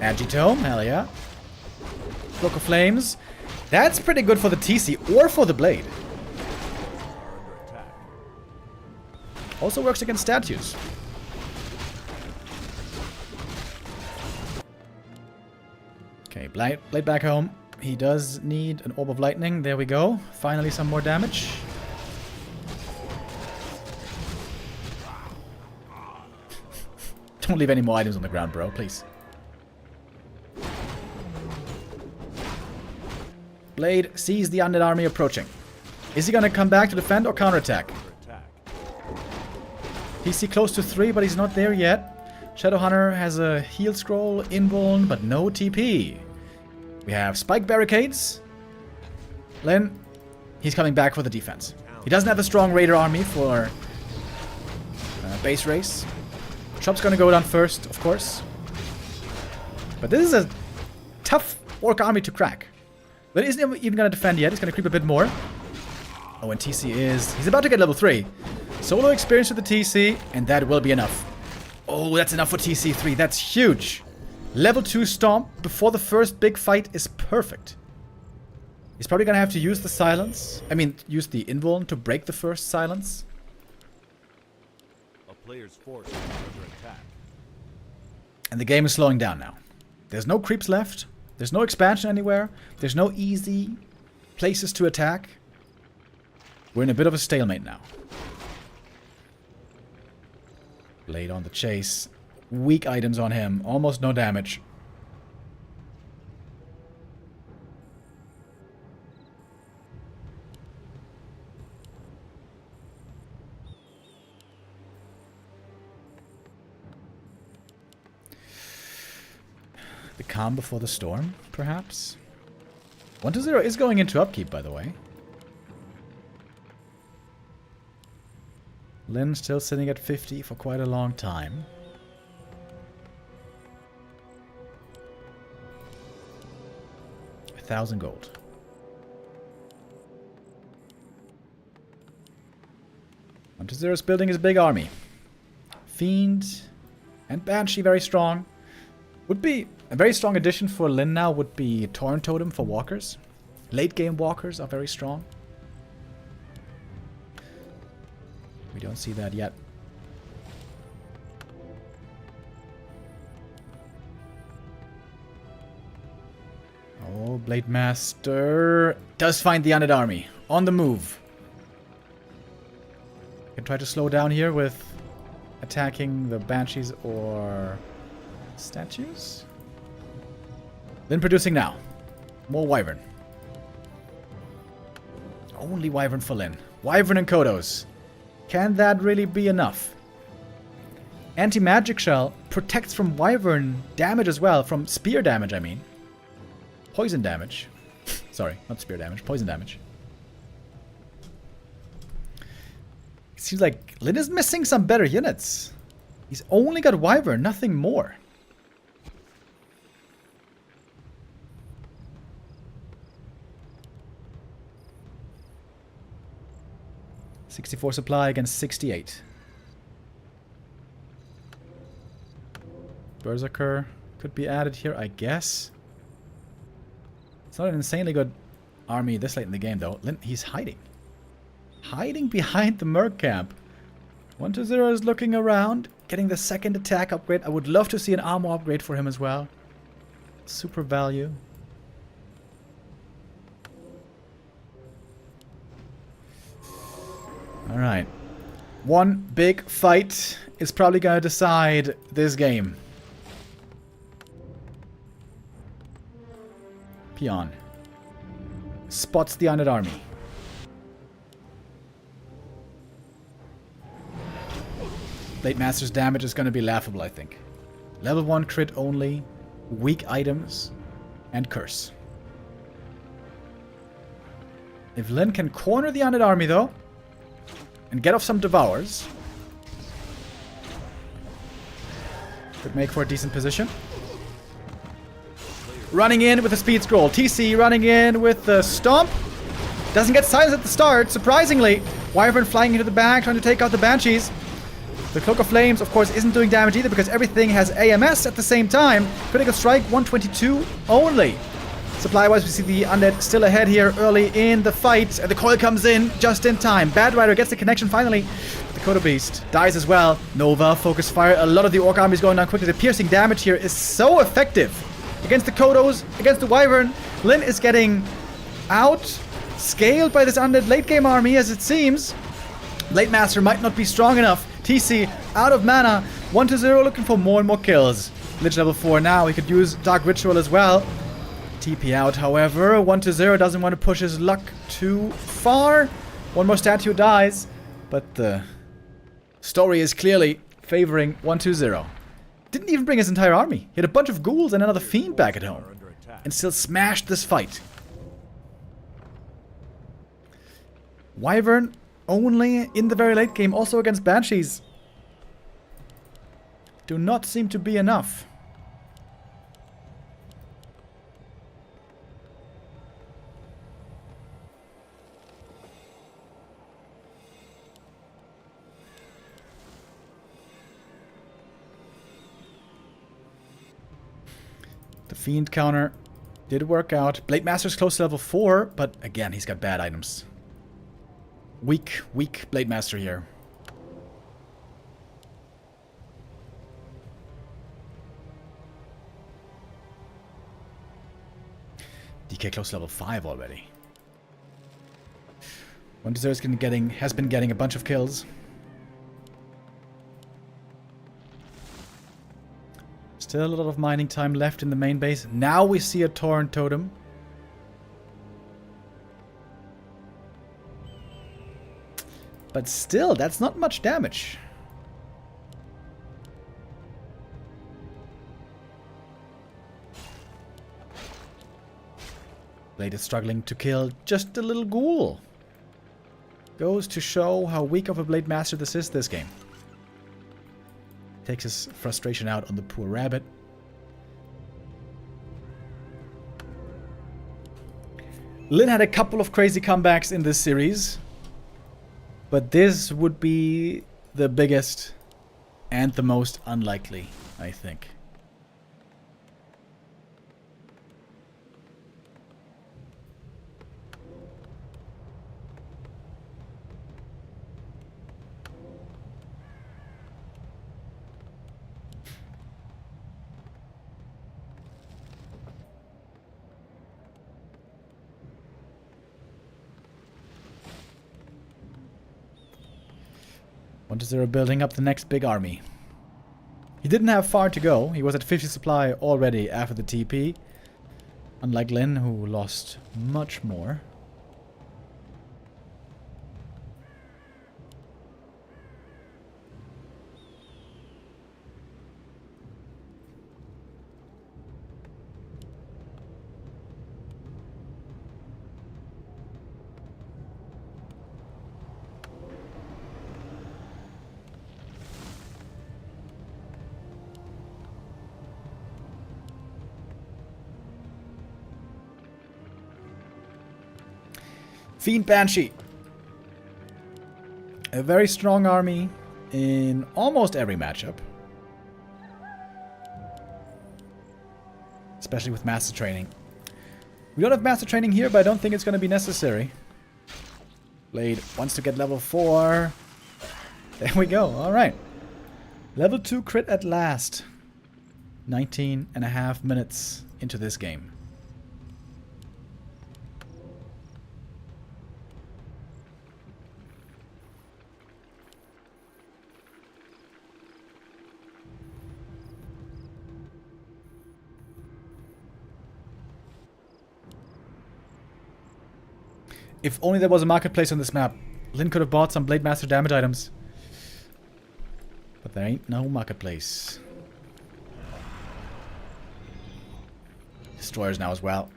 Agitome, hell yeah. Book of Flames. That's pretty good for the TC or for the Blade. Also works against statues. Okay, Blade back home. He does need an Orb of Lightning. There we go. Finally some more damage. Don't leave any more items on the ground, bro, please. Blade sees the undead army approaching. Is he gonna come back to defend or counterattack? PC close to 3, but he's not there yet. Shadowhunter has a heal scroll, invuln, but no TP. We have spike barricades. Lin, he's coming back for the defense. He doesn't have a strong raider army for base race. Chop's gonna go down first, of course. But this is a tough orc army to crack. But isn't even gonna defend yet. He's gonna creep a bit more. Oh, and TC is... He's about to get level 3. Solo experience with the TC, and that will be enough. Oh, that's enough for TC3. That's huge. Level 2 Stomp before the first big fight is perfect. He's probably gonna have to use the silence. I mean, use the invuln to break the first silence. A player's force is under attack. And the game is slowing down now. There's no creeps left. There's no expansion anywhere. There's no easy places to attack. We're in a bit of a stalemate now. Blade on the chase. Weak items on him. Almost no damage. The calm before the storm, perhaps? 1-0 is going into upkeep, by the way. Lin still sitting at 50 for quite a long time. $1,000 gold. 1-0 is building his big army. Fiend and Banshee very strong. Would be a very strong addition for Lin now would be Torn Totem for walkers. Late game walkers are very strong. We don't see that yet. Oh, Blade Master does find the undead army. On the move. Can try to slow down here with attacking the Banshees or statues. Then producing now. More Wyvern. Only Wyvern for Lin. Wyvern and Kodos. Can that really be enough? Anti-magic shell protects from Wyvern damage as well. From spear damage, I mean. Poison damage. Sorry, not spear damage. Poison damage. It seems like Lin is missing some better units. He's only got Wyvern, nothing more. $64 supply against 68. Berserker could be added here, I guess. It's not an insanely good army this late in the game, though. He's hiding. Hiding behind the Merc camp. 1-0 is looking around, getting the second attack upgrade. I would love to see an armor upgrade for him as well. Super value. Alright. One big fight is probably going to decide this game. Peon. Spots the undead army. Blade Master's damage is going to be laughable, I think. Level 1 crit only, weak items, and curse. If Lin can corner the undead army, though, and get off some devours, could make for a decent position. Running in with a speed scroll. TC running in with the stomp. Doesn't get silenced at the start, surprisingly. Wyvern flying into the back, trying to take out the Banshees. The Cloak of Flames, of course, isn't doing damage either because everything has AMS at the same time. Critical strike, 122 only. Supply-wise, we see the undead still ahead here early in the fight. And the coil comes in just in time. Bad Rider gets the connection finally. The Kodo Beast dies as well. Nova, focus fire. A lot of the Orc army is going down quickly. The piercing damage here is so effective. Against the Kodos, against the Wyvern. Lin is getting out-scaled by this undead late-game army, as it seems. Blade Master might not be strong enough. TC out of mana. 1-0 looking for more and more kills. Lich level 4 now. He could use Dark Ritual as well. TP out, however. 1-0 doesn't want to push his luck too far. One more statue dies. But the story is clearly favoring 1-0. Didn't even bring his entire army. He had a bunch of ghouls and another fiend back at home. And still smashed this fight. Wyvern only in the very late game, also against Banshees. Do not seem to be enough. The Fiend counter did work out. Blade Master's close to level 4, but again, he's got bad items. Weak Blade Master here. DK close to level 5 already. 1-0 has been getting a bunch of kills. Still a lot of mining time left in the main base. Now we see a Torrent Totem. But still, that's not much damage. Blade is struggling to kill just a little ghoul. Goes to show how weak of a Blade Master this is this game. Takes his frustration out on the poor rabbit. Lin had a couple of crazy comebacks in this series. But this would be the biggest and the most unlikely, I think. They're building up the next big army. He didn't have far to go. He was at 50 supply already after the TP. Unlike Lin, who lost much more. Fiend Banshee. A very strong army in almost every matchup. Especially with Master Training. We don't have Master Training here, but I don't think it's going to be necessary. Blade wants to get level 4. There we go. Alright. Level 2 crit at last. 19.5 minutes into this game. If only there was a marketplace on this map. Lin could have bought some Blade Master damage items. But there ain't no marketplace. Destroyers now as well.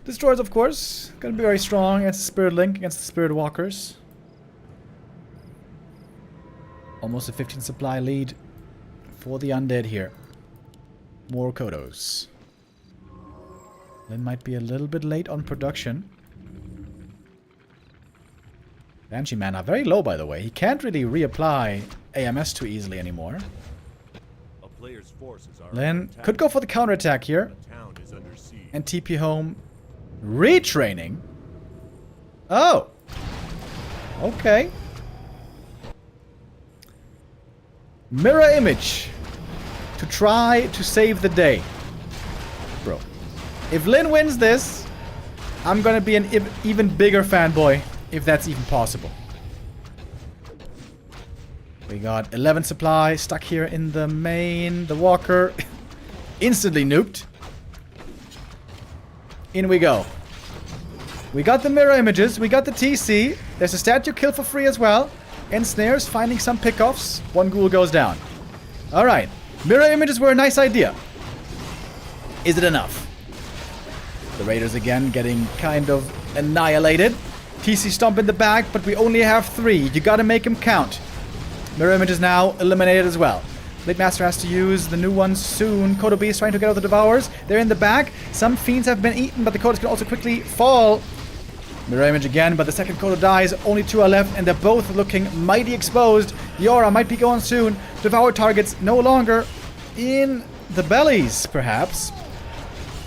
Destroyers, of course, gonna be very strong against the Spirit Link, against the Spirit Walkers. Almost a 15 supply lead for the Undead here. More Kodos. Lin might be a little bit late on production. Banshee mana very low, by the way. He can't really reapply AMS too easily anymore. A player's forces are Lin under attack. could go for the counterattack here. The town is under siege. And TP home. Retraining? Oh! Okay. Mirror image. To try to save the day. Bro. If Lin wins this, I'm gonna be an even bigger fanboy. If that's even possible. We got 11 supply stuck here in the main. The walker instantly nuked. In we go. We got the mirror images. We got the TC. There's a statue kill for free as well. And snares finding some pickoffs. One ghoul goes down. Alright. Mirror images were a nice idea. Is it enough? The Raiders again getting kind of annihilated. TC stomp in the back, but we only have 3. You gotta make them count. Mirror image is now eliminated as well. Blade Master has to use the new ones soon. Kodo B is trying to get out the Devourers. They're in the back. Some Fiends have been eaten, but the Kodos can also quickly fall. Mirror image again, but the second Kodo dies. Only 2 are left, and they're both looking mighty exposed. The aura might be going soon. Devour targets no longer in the bellies, perhaps.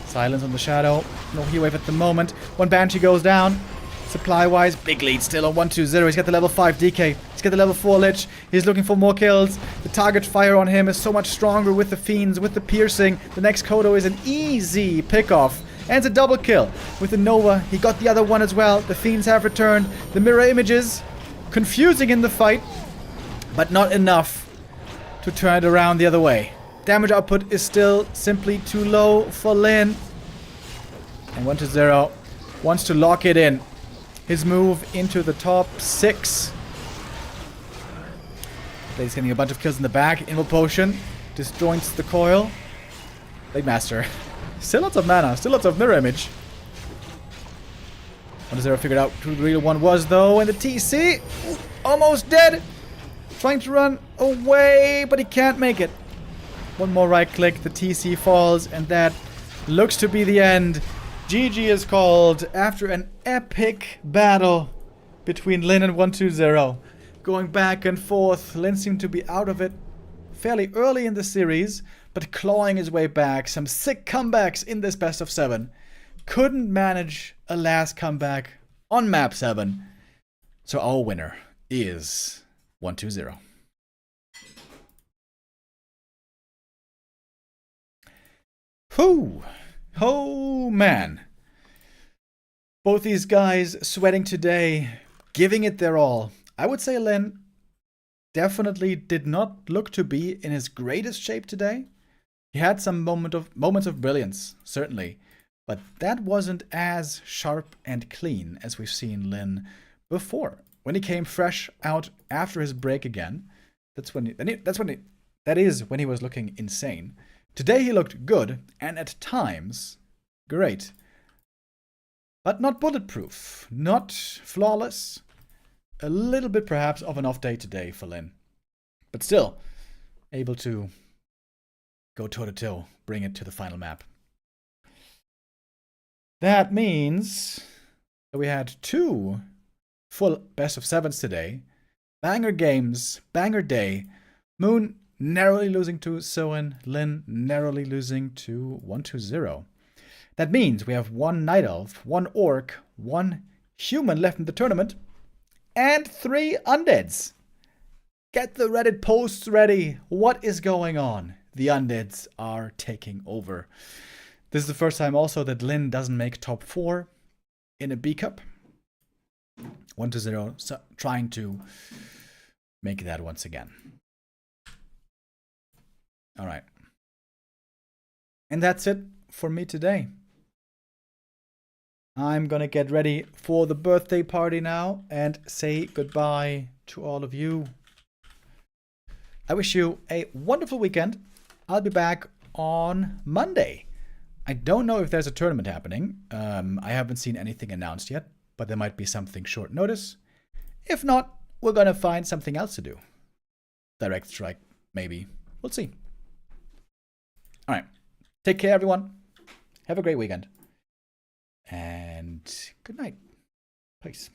Silence on the Shadow. No heal wave at the moment. One Banshee goes down. Supply-wise, big lead still on 1-2-0. He's got the level 5 DK. He's got the level 4 Lich. He's looking for more kills. The target fire on him is so much stronger with the Fiends, with the piercing. The next Kodo is an easy pick-off. And it's a double kill. With the Nova, he got the other one as well. The Fiends have returned. The mirror images, confusing in the fight, but not enough to turn it around the other way. Damage output is still simply too low for Lin. And 1-0 wants to lock it in. His move into the top 6. He's getting a bunch of kills in the back. Invul Potion disjoints the coil. Blade Master. Still lots of mana. Still lots of mirror image. 1-0 figured out who the real one was though. And the TC. Almost dead. Trying to run away. But he can't make it. One more right click. The TC falls. And that looks to be the end. GG is called after an epic battle between Lin and 1-2-0. Going back and forth. Lin seemed to be out of it fairly early in the series, but clawing his way back. Some sick comebacks in this best of 7. Couldn't manage a last comeback on map 7. So our winner is 1-2-0. Whew. Oh, man. Both these guys sweating today, giving it their all. I would say Lin definitely did not look to be in his greatest shape today. He had some moments of brilliance, certainly. But that wasn't as sharp and clean as we've seen Lin before. When he came fresh out after his break again, that is when he was looking insane. Today he looked good, and at times, great. But not bulletproof, not flawless. A little bit perhaps of an off day today for Lin. But still, able to go toe-to-toe, bring it to the final map. That means that we had 2 full best of 7s today. Banger games, banger day. Moon narrowly losing to Soin, Lin narrowly losing to 1-2-0. That means we have 1 Night Elf, 1 Orc, 1 Human left in the tournament, and 3 Undeads. Get the Reddit posts ready. What is going on? The Undeads are taking over. This is the first time also that Lin doesn't make top 4 in a B Cup. 1-0, so trying to make that once again. All right. And that's it for me today. I'm gonna get ready for the birthday party now and say goodbye to all of you. I wish you a wonderful weekend. I'll be back on Monday. I don't know if there's a tournament happening. I haven't seen anything announced yet, but there might be something short notice. If not, we're gonna find something else to do. Direct strike, maybe. We'll see. All right. Take care, everyone. Have a great weekend. And good night. Peace.